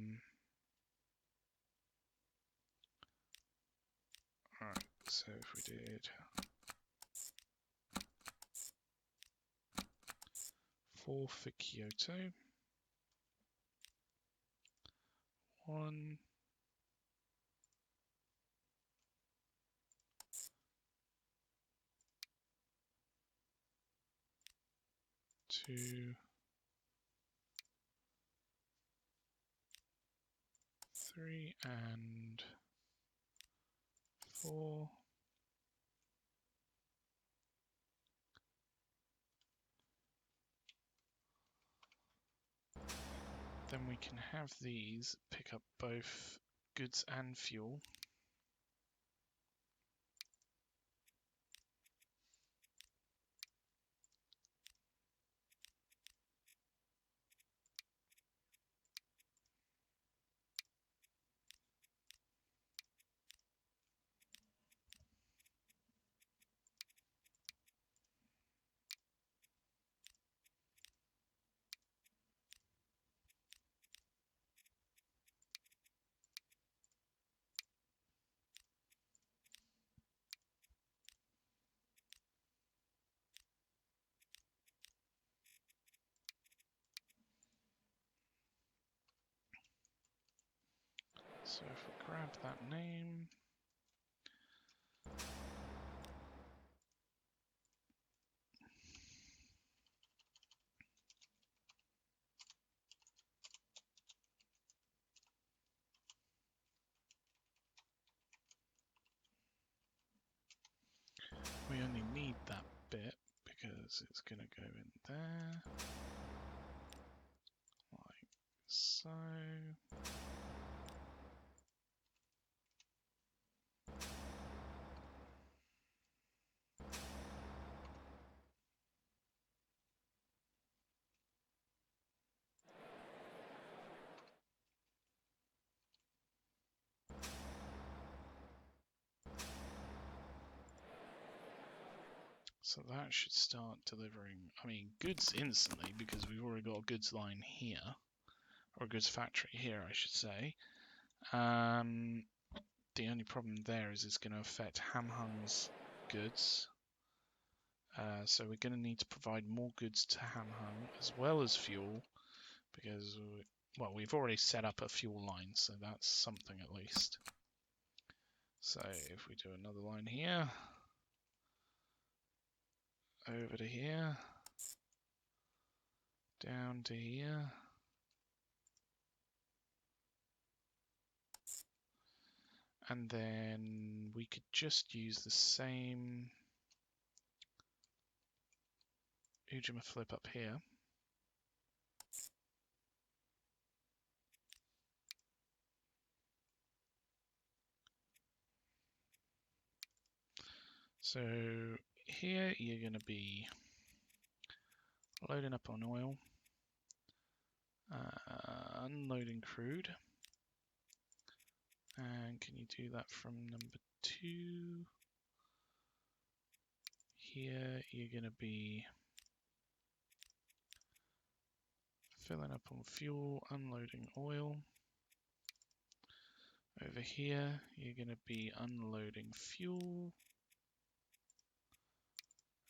so if we did 4 for Kyoto, 1, 2, 3, and 4. Then we can have these pick up both goods and fuel. So if we grab that name, we only need that bit because it's going to go in there, like so. So that should start delivering, I mean, goods instantly because we've already got a goods line here, or a goods factory here, I should say. The only problem there is it's going to affect Hamhung's goods. So we're going to need to provide more goods to Hamhung as well as fuel, because well, we've already set up a fuel line, so that's something at least. So if we do another line here, over to here, down to here, and then we could just use the same Ujima flip up here. So here you're going to be loading up on oil, unloading crude, and can you do that from number 2? Here you're going to be filling up on fuel, unloading oil. Over here you're going to be unloading fuel.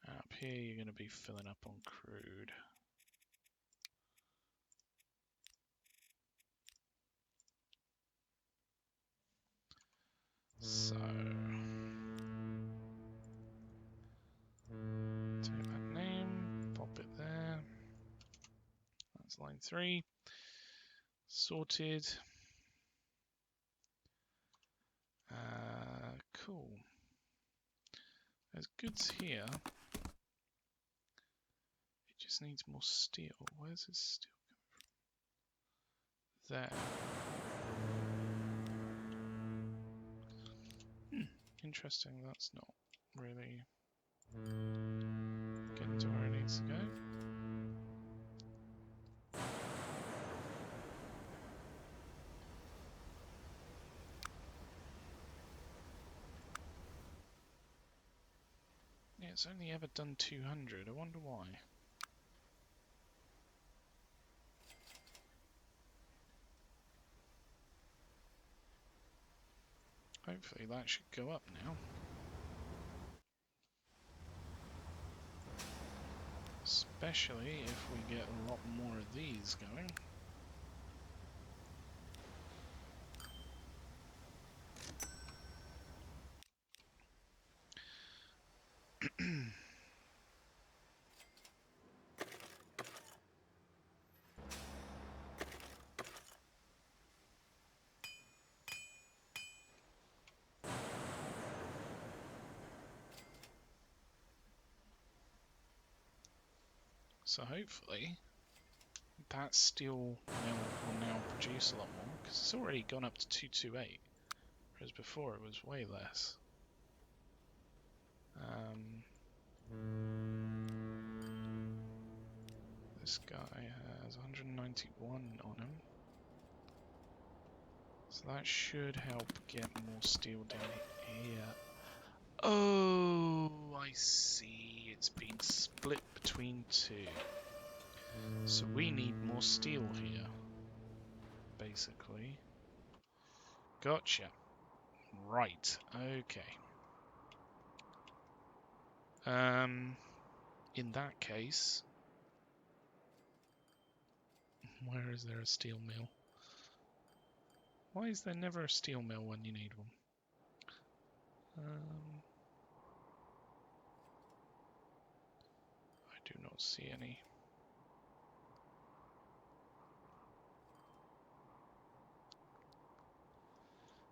Up here you're going to be filling up on crude. So take that name, pop it there. That's line 3. Sorted. Cool. There's goods here. It just needs more steel. Where's this steel coming from? There. Interesting, that's not really getting to where it needs to go. Yeah, it's only ever done 200. I wonder why. Hopefully that should go up now. Especially if we get a lot more of these going. So hopefully that steel mill will now produce a lot more, because it's already gone up to 228, whereas before it was way less. This guy has 191 on him, so that should help get more steel down here. Oh, I see. It's been split between 2. So we need more steel here, basically. Gotcha. Right, okay. In that case, where is there a steel mill? Why is there never a steel mill when you need one? I do not see any.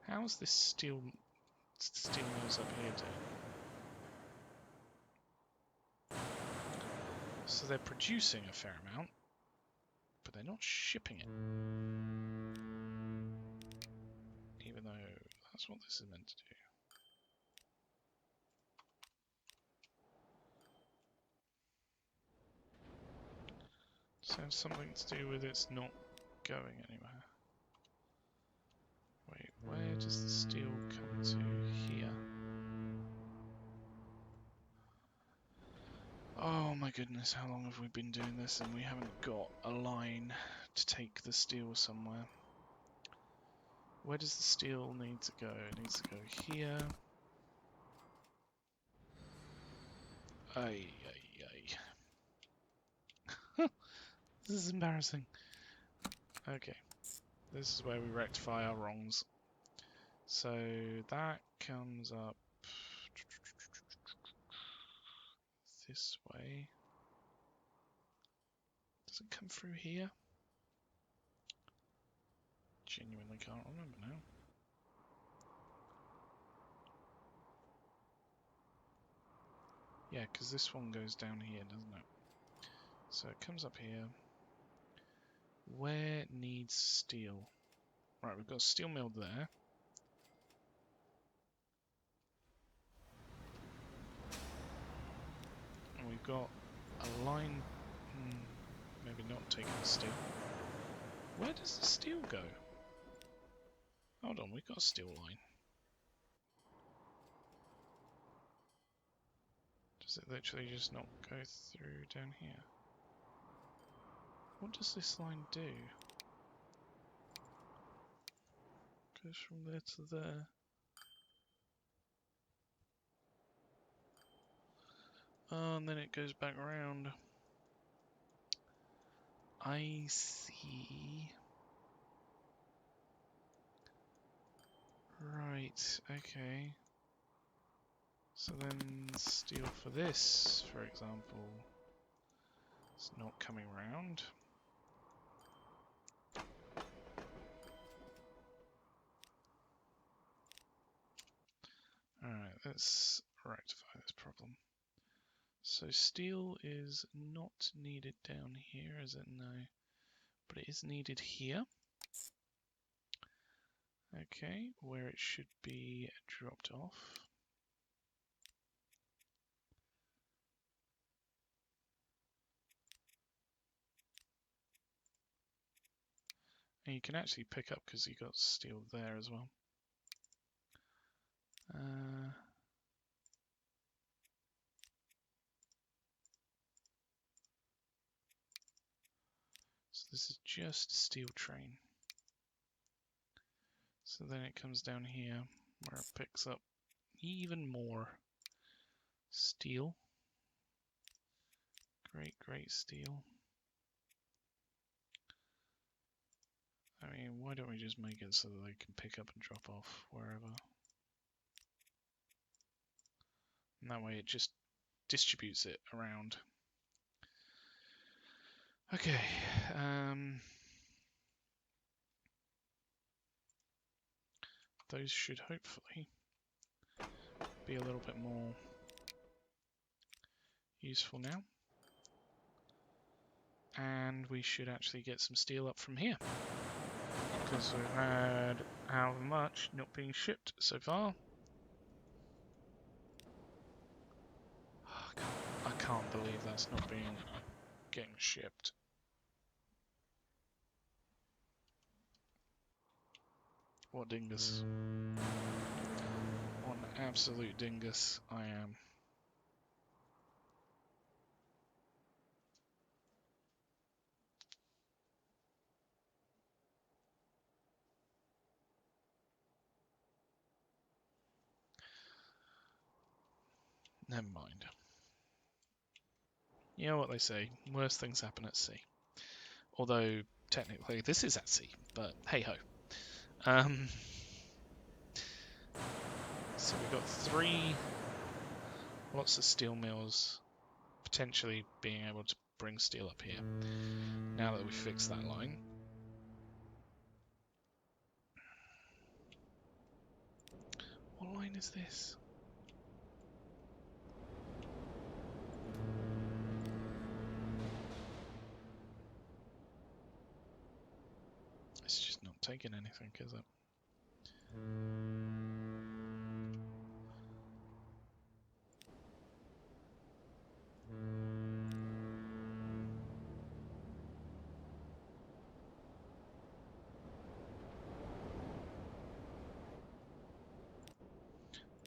How's this steel mills up here doing? So they're producing a fair amount, but they're not shipping it. Even though that's what this is meant to do. So something to do with it's not going anywhere. Wait, where does the steel come to? Here. Oh my goodness, how long have we been doing this and we haven't got a line to take the steel somewhere? Where does the steel need to go? It needs to go here. Ay, ay, ay. This is embarrassing. Okay, this is where we rectify our wrongs. So that comes up this way. Does it come through here? Genuinely can't remember now. Yeah, because this one goes down here, doesn't it? So it comes up here. Where needs steel? Right, we've got a steel mill there. And we've got a line... maybe not taking the steel. Where does the steel go? Hold on, we've got a steel line. Does it literally just not go through down here? What does this line do? Goes from there to there. Oh, and then it goes back around. I see. Right, okay. So then steel for this, for example, it's not coming round. Alright, let's rectify this problem. So steel is not needed down here, is it? No. But it is needed here. Okay, where it should be dropped off. And you can actually pick up because you got steel there as well. So this is just a steel train. So then it comes down here where it picks up even more steel. Great, great steel. I mean, why don't we just make it so that they can pick up and drop off wherever? And that way it just distributes it around. Okay. Those should hopefully be a little bit more useful now. And we should actually get some steel up from here. Because we've had however much not being shipped so far. I can't believe that's not getting shipped. What dingus. What an absolute dingus I am. Never mind. You know what they say, worse things happen at sea. Although, technically, this is at sea, but hey-ho. So we've got 3 lots of steel mills potentially being able to bring steel up here. Now that we've fixed that line. What line is this? It's just not taking anything, is it?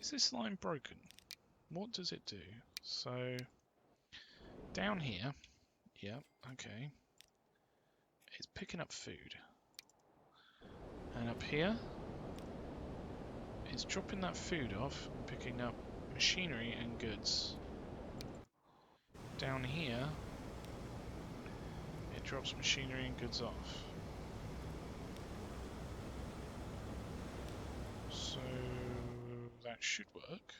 Is this line broken? What does it do? So, down here, yeah, okay. It's picking up food. And up here, it's dropping that food off and picking up machinery and goods. Down here, it drops machinery and goods off. So that should work.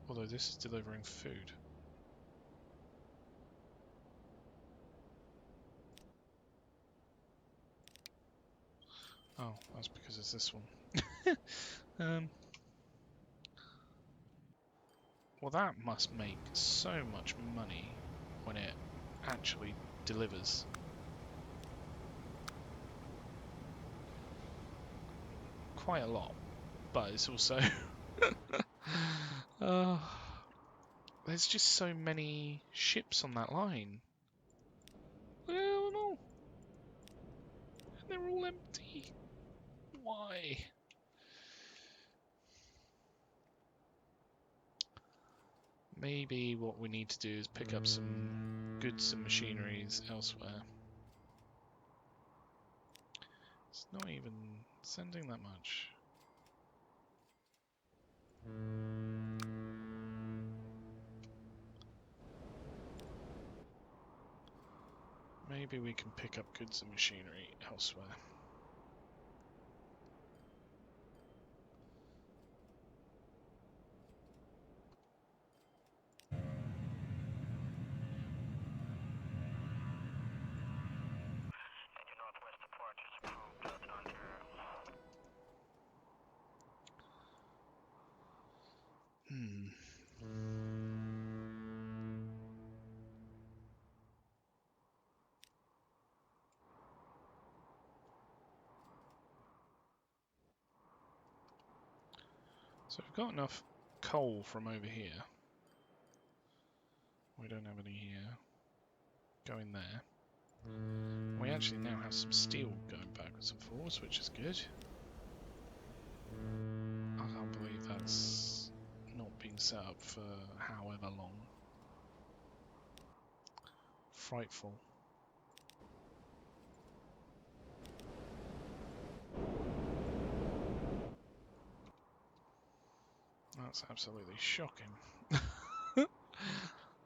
Although this is delivering food. Oh, that's because it's this one. Well, that must make so much money when it actually delivers. Quite a lot, but it's also... there's just so many ships on that line. Well, no. And they're all empty. Why? Maybe what we need to do is pick up some goods and machineries elsewhere. It's not even sending that much. Maybe we can pick up goods and machinery elsewhere. So we've got enough coal from over here. We don't have any here. Going there. We actually now have some steel going backwards and forwards, which is good. I can't believe that's not been set up for however long. Frightful. That's absolutely shocking.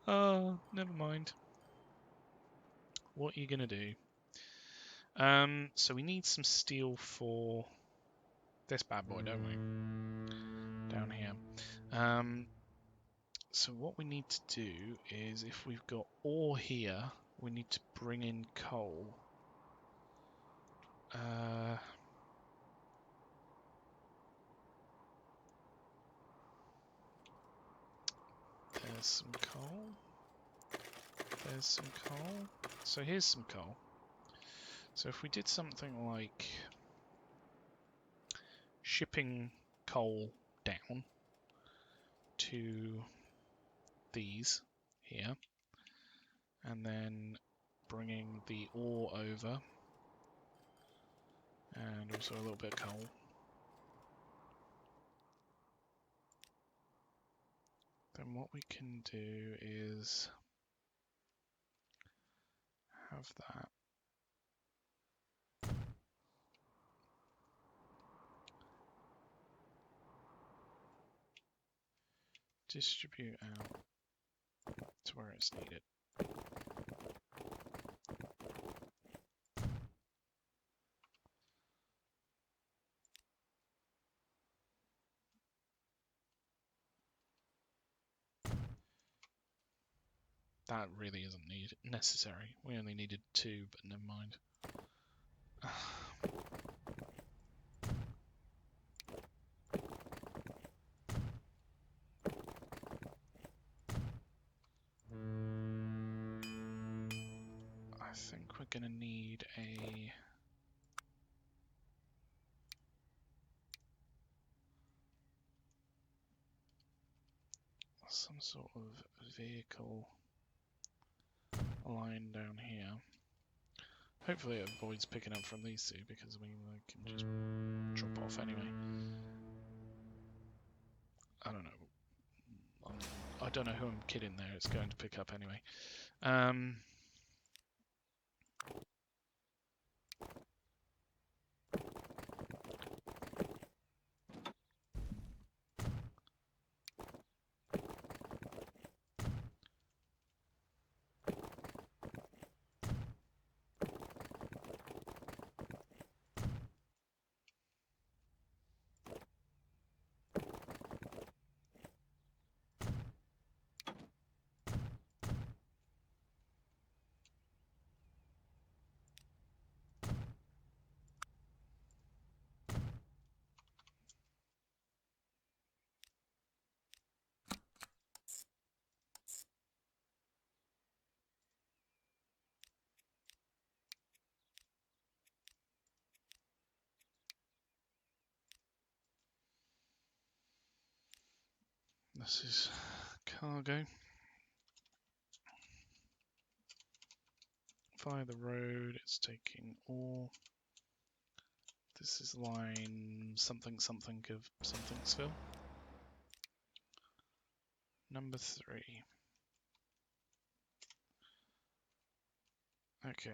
Oh, never mind. What are you gonna do? So we need some steel for this bad boy, don't we? Down here. So what we need to do is, if we've got ore here, we need to bring in coal. There's some coal. There's some coal. So here's some coal. So if we did something like shipping coal down to these here, and then bringing the ore over, and also a little bit of coal. Then what we can do is have that. Distribute out to where it's needed. That really isn't necessary. We only needed 2, but never mind. I think we're going to need some sort of vehicle line down here. Hopefully it avoids picking up from these two, because I mean, they can just drop off anyway. I don't know. I don't know who I'm kidding there. It's going to pick up anyway. This is cargo. Via the road, it's taking ore. This is line something something of somethingsville. Number 3. Okay.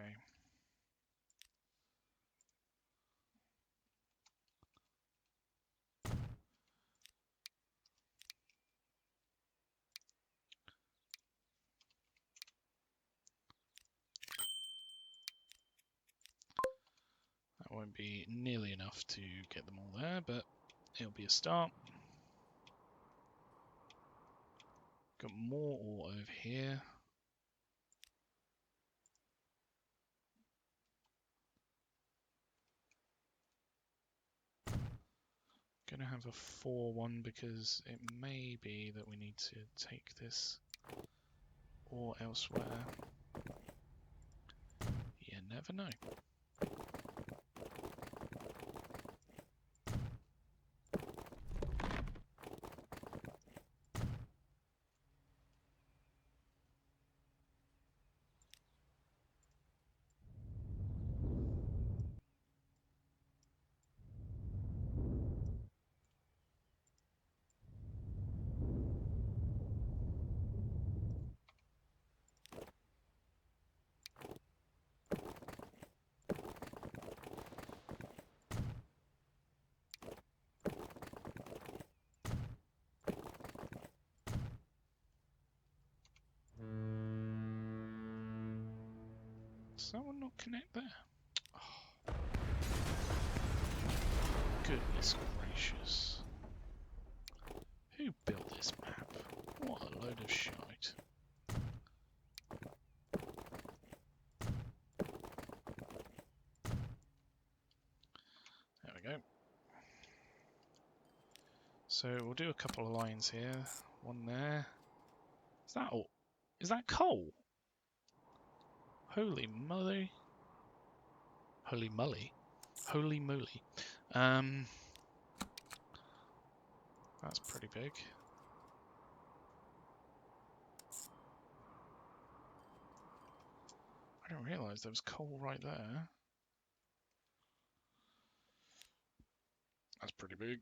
That won't be nearly enough to get them all there, but it'll be a start. Got more ore over here. Gonna have a 4-1 because it may be that we need to take this ore elsewhere. You never know. Does that one not connect there? Oh. Goodness gracious. Who built this map? What a load of shite. There we go. So we'll do a couple of lines here. One there. Is that all? Is that coal? Holy moly. Holy moly. Holy moly. That's pretty big. I didn't realise there was coal right there. That's pretty big.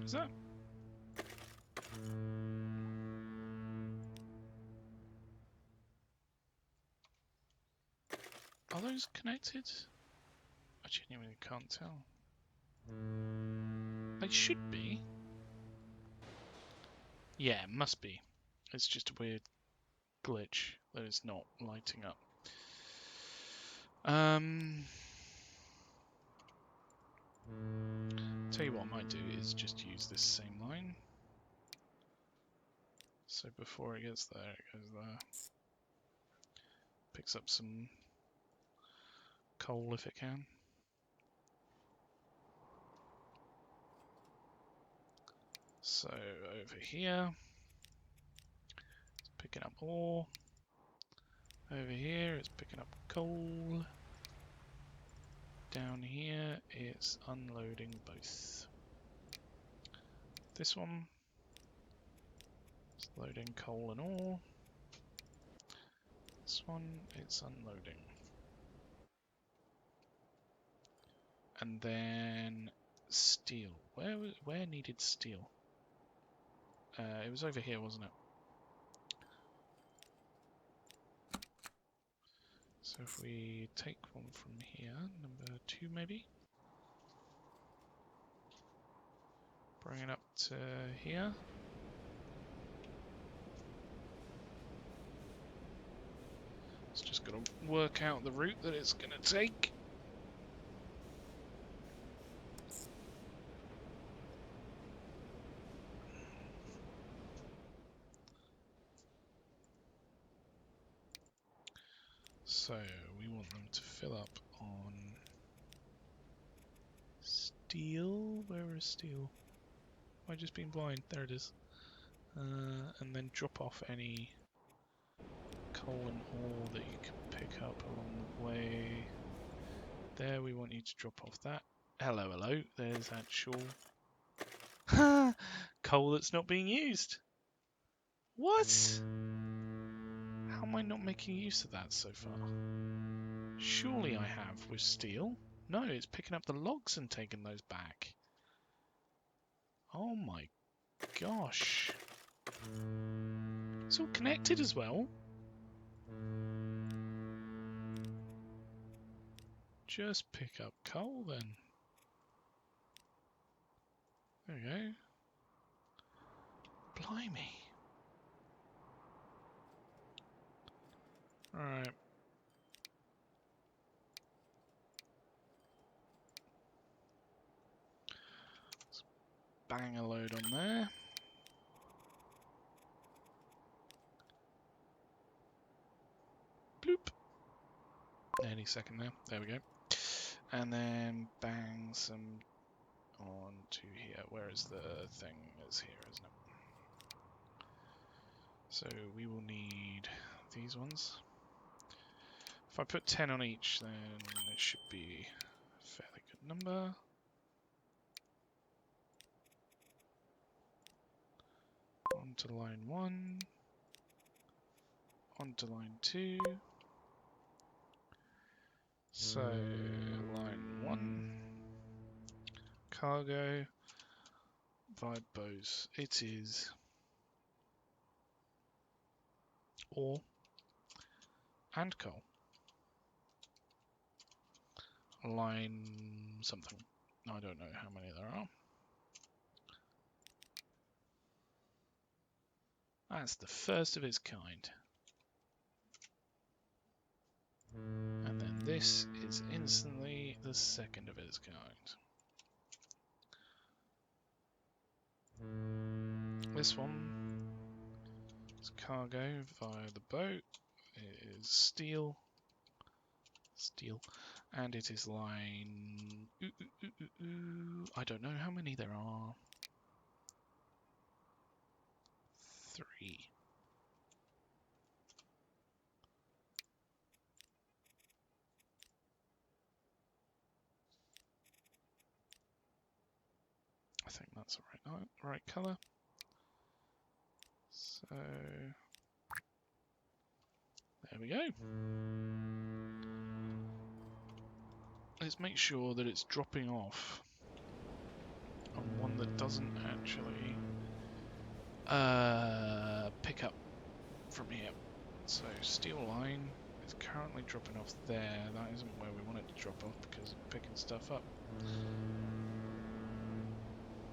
Is that? Are those connected? I genuinely can't tell. They should be. Yeah, must be. It's just a weird glitch that it's not lighting up. Tell you what I might do is just use this same line. So before it gets there, it goes there. Picks up some coal if it can. So over here, it's picking up ore. Over here, it's picking up coal. Down here, it's unloading both. This one, it's loading coal and ore. This one, it's unloading. And then steel. Where needed steel? It was over here, wasn't it? So if we take one from here, number 2 maybe. Bring it up to here. It's just got to work out the route that it's going to take. So we want them to fill up on steel. Where is steel? Have I just been blind? There it is. And then drop off any coal and ore that you can pick up along the way. There, we want you to drop off that. Hello, hello. There's actual coal that's not being used. What? How am I not making use of that so far? Surely I have with steel. No, it's picking up the logs and taking those back. Oh my gosh. It's all connected as well. Just pick up coal then. There we go. Blimey. Alright. Let's bang a load on there. Bloop. Any second there. There we go. And then bang some on to here. Where is the thing? It's here, isn't it? So we will need these ones. If I put 10 on each, then it should be a fairly good number. On to line 1. On to line 2. So, line 1. Cargo. Vibe bows. It is ore and coal. Line something. I don't know how many there are. That's the first of its kind. And then this is instantly the second of its kind. This one is cargo via the boat. It is steel. Steel. And it is line... I don't know how many there are. 3. I think that's the right colour. So there we go. Let's make sure that it's dropping off on one that doesn't actually pick up from here. So steel line is currently dropping off there. That isn't where we want it to drop off because it's picking stuff up.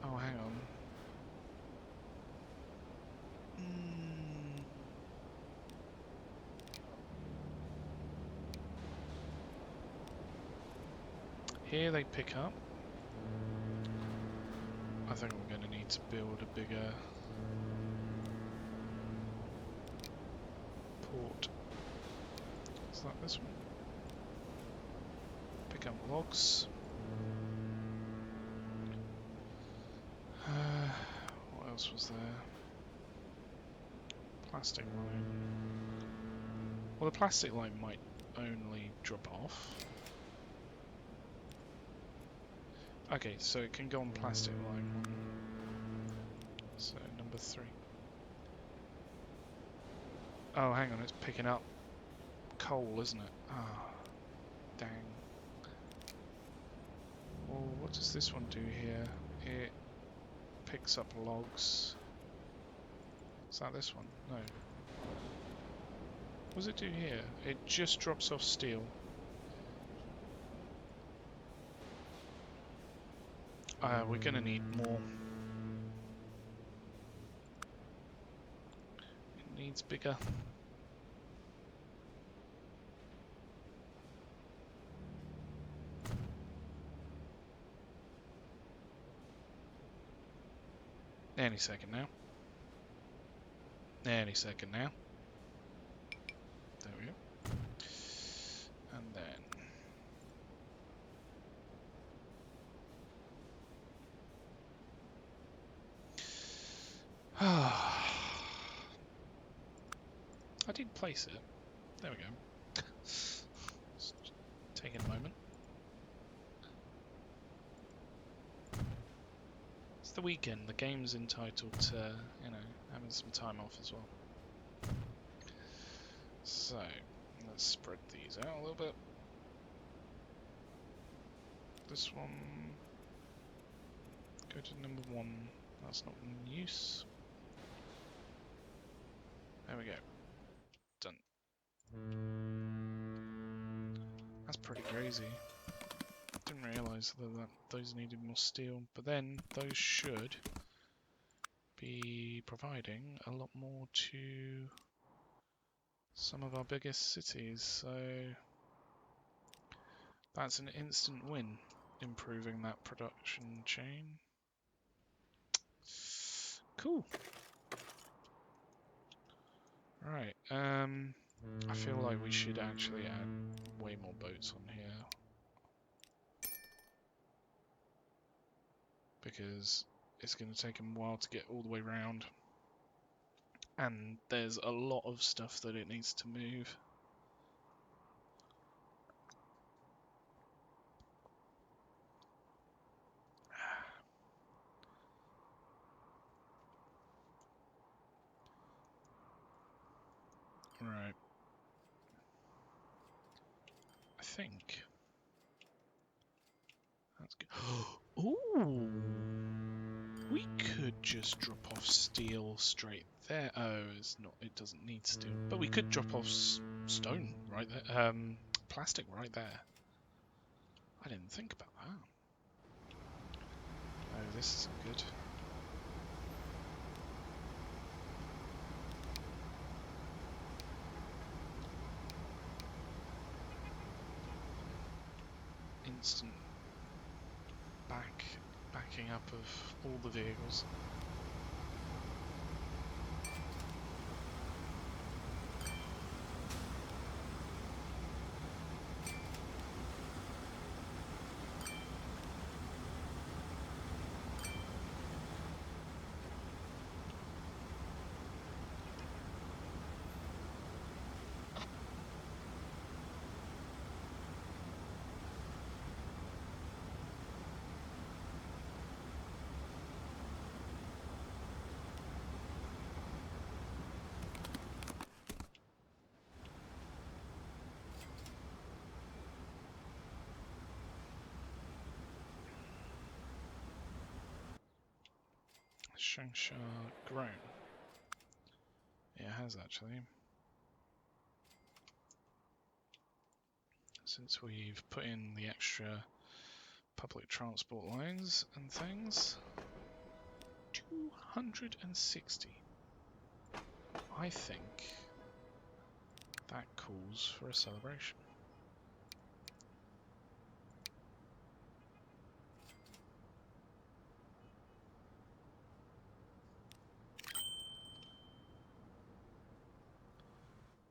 Oh, hang on. Here they pick up. I think we're going to need to build a bigger port. Is that this one? Pick up logs. What else was there? Plastic line. Well, the plastic line might only drop off. Okay, so it can go on plastic line 1. So number 3. Oh, hang on, it's picking up coal, isn't it? Ah, dang. Oh, what does this one do here? It picks up logs. Is that this one? No. What does it do here? It just drops off steel. We're gonna need more. It needs bigger. Any second now. Any second now. There we go. And then... I did place it. There we go. Just taking a moment. It's the weekend. The game's entitled to, you know, having some time off as well. So, let's spread these out a little bit. This one... Go to number 1. That's not in use. There we go. Done. That's pretty crazy. Didn't realise that those needed more steel, but then those should be providing a lot more to some of our biggest cities, so that's an instant win, improving that production chain. Cool. Right, I feel like we should actually add way more boats on here. Because it's going to take them a while to get all the way round. And there's a lot of stuff that it needs to move. Right. I think that's good. Ooh! We could just drop off steel straight there. Oh, it's not. It doesn't need steel, but we could drop off stone right there. Plastic right there. I didn't think about that. Oh, this isn't good. Instant backing up of all the vehicles. Shangsha grown. Yeah, it has actually. Since we've put in the extra public transport lines and things. 260. I think that calls for a celebration.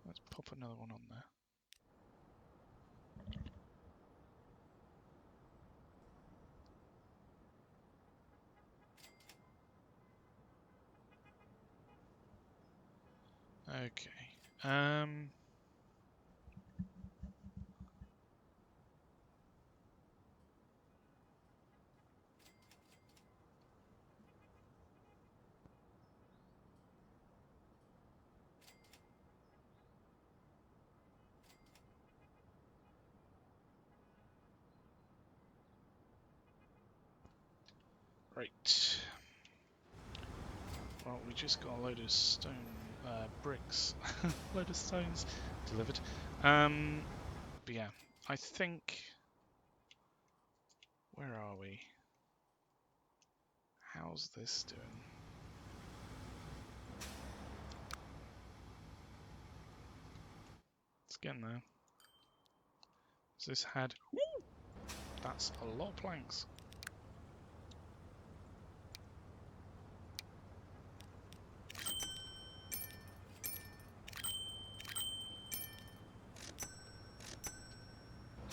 Let's pop another one on there. Okay. Right. Well, we just got a load of stone bricks, load of stones delivered. But yeah, I think. Where are we? How's this doing? It's getting there. Has this had? Woo! That's a lot of planks.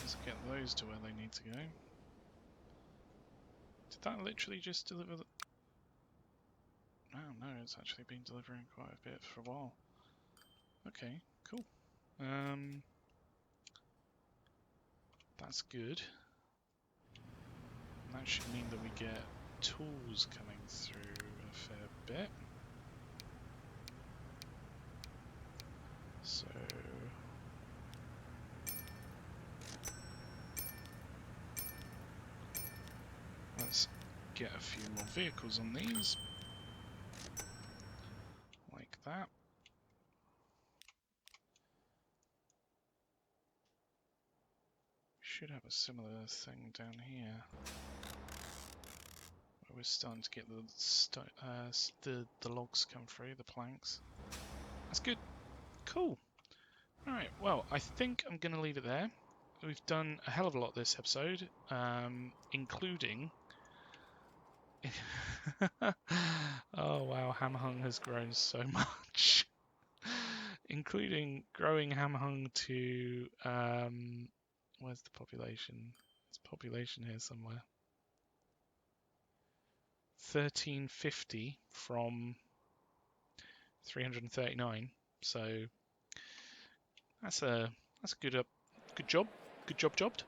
Let's get those to where they need to go. Did that literally just deliver the... Oh no, it's actually been delivering quite a bit for a while. Okay, cool. That's good. That should mean that we get tools coming through a fair bit. So... let's get a few more vehicles on these. Like that. Should have a similar thing down here. Where we're starting to get the logs come through, the planks. That's good. Cool. Alright, well, I think I'm going to leave it there. We've done a hell of a lot this episode, including... oh wow, Hamhung has grown so much. Including growing Hamhung to... where's the population? There's population here somewhere. 1350 from 339. So that's a good job. Good jobbed.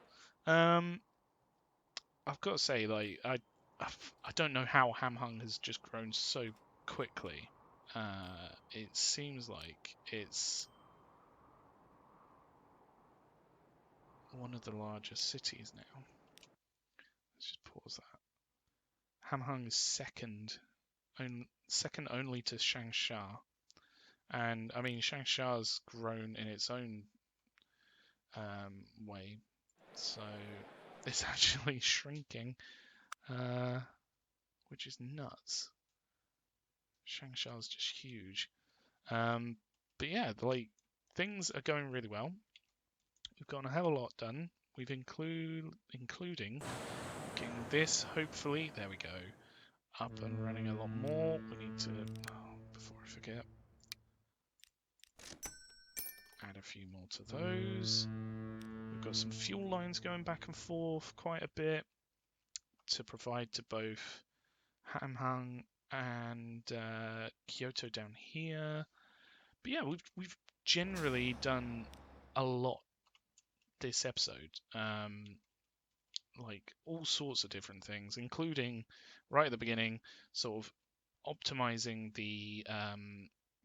I've got to say, like, I don't know how Hamhung has just grown so quickly. It seems like it's one of the largest cities now. Let's just pause that. Hamhung is second only to Changsha. And I mean, Changsha's grown in its own way, so it's actually shrinking, which is nuts. Changsha's just huge. But yeah, like, things are going really well. We've gotten a hell of a lot done. We've including getting this, hopefully, there we go, up and running a lot more. We need to, before I forget, add a few more to those. We've got some fuel lines going back and forth quite a bit to provide to both Hamhung and Kyoto down here. But yeah, we've generally done a lot this episode. Like all sorts of different things, including right at the beginning, sort of optimizing the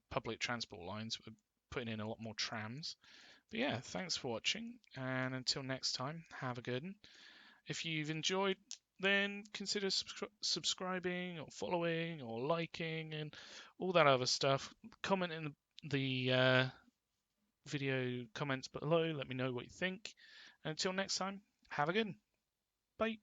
public transport lines. We're putting in a lot more trams. But yeah, thanks for watching, and until next time, have a good one. If you've enjoyed, then consider subscribing or following or liking and all that other stuff. Comment in the video comments below. Let me know what you think. And until next time, have a good one. Bye.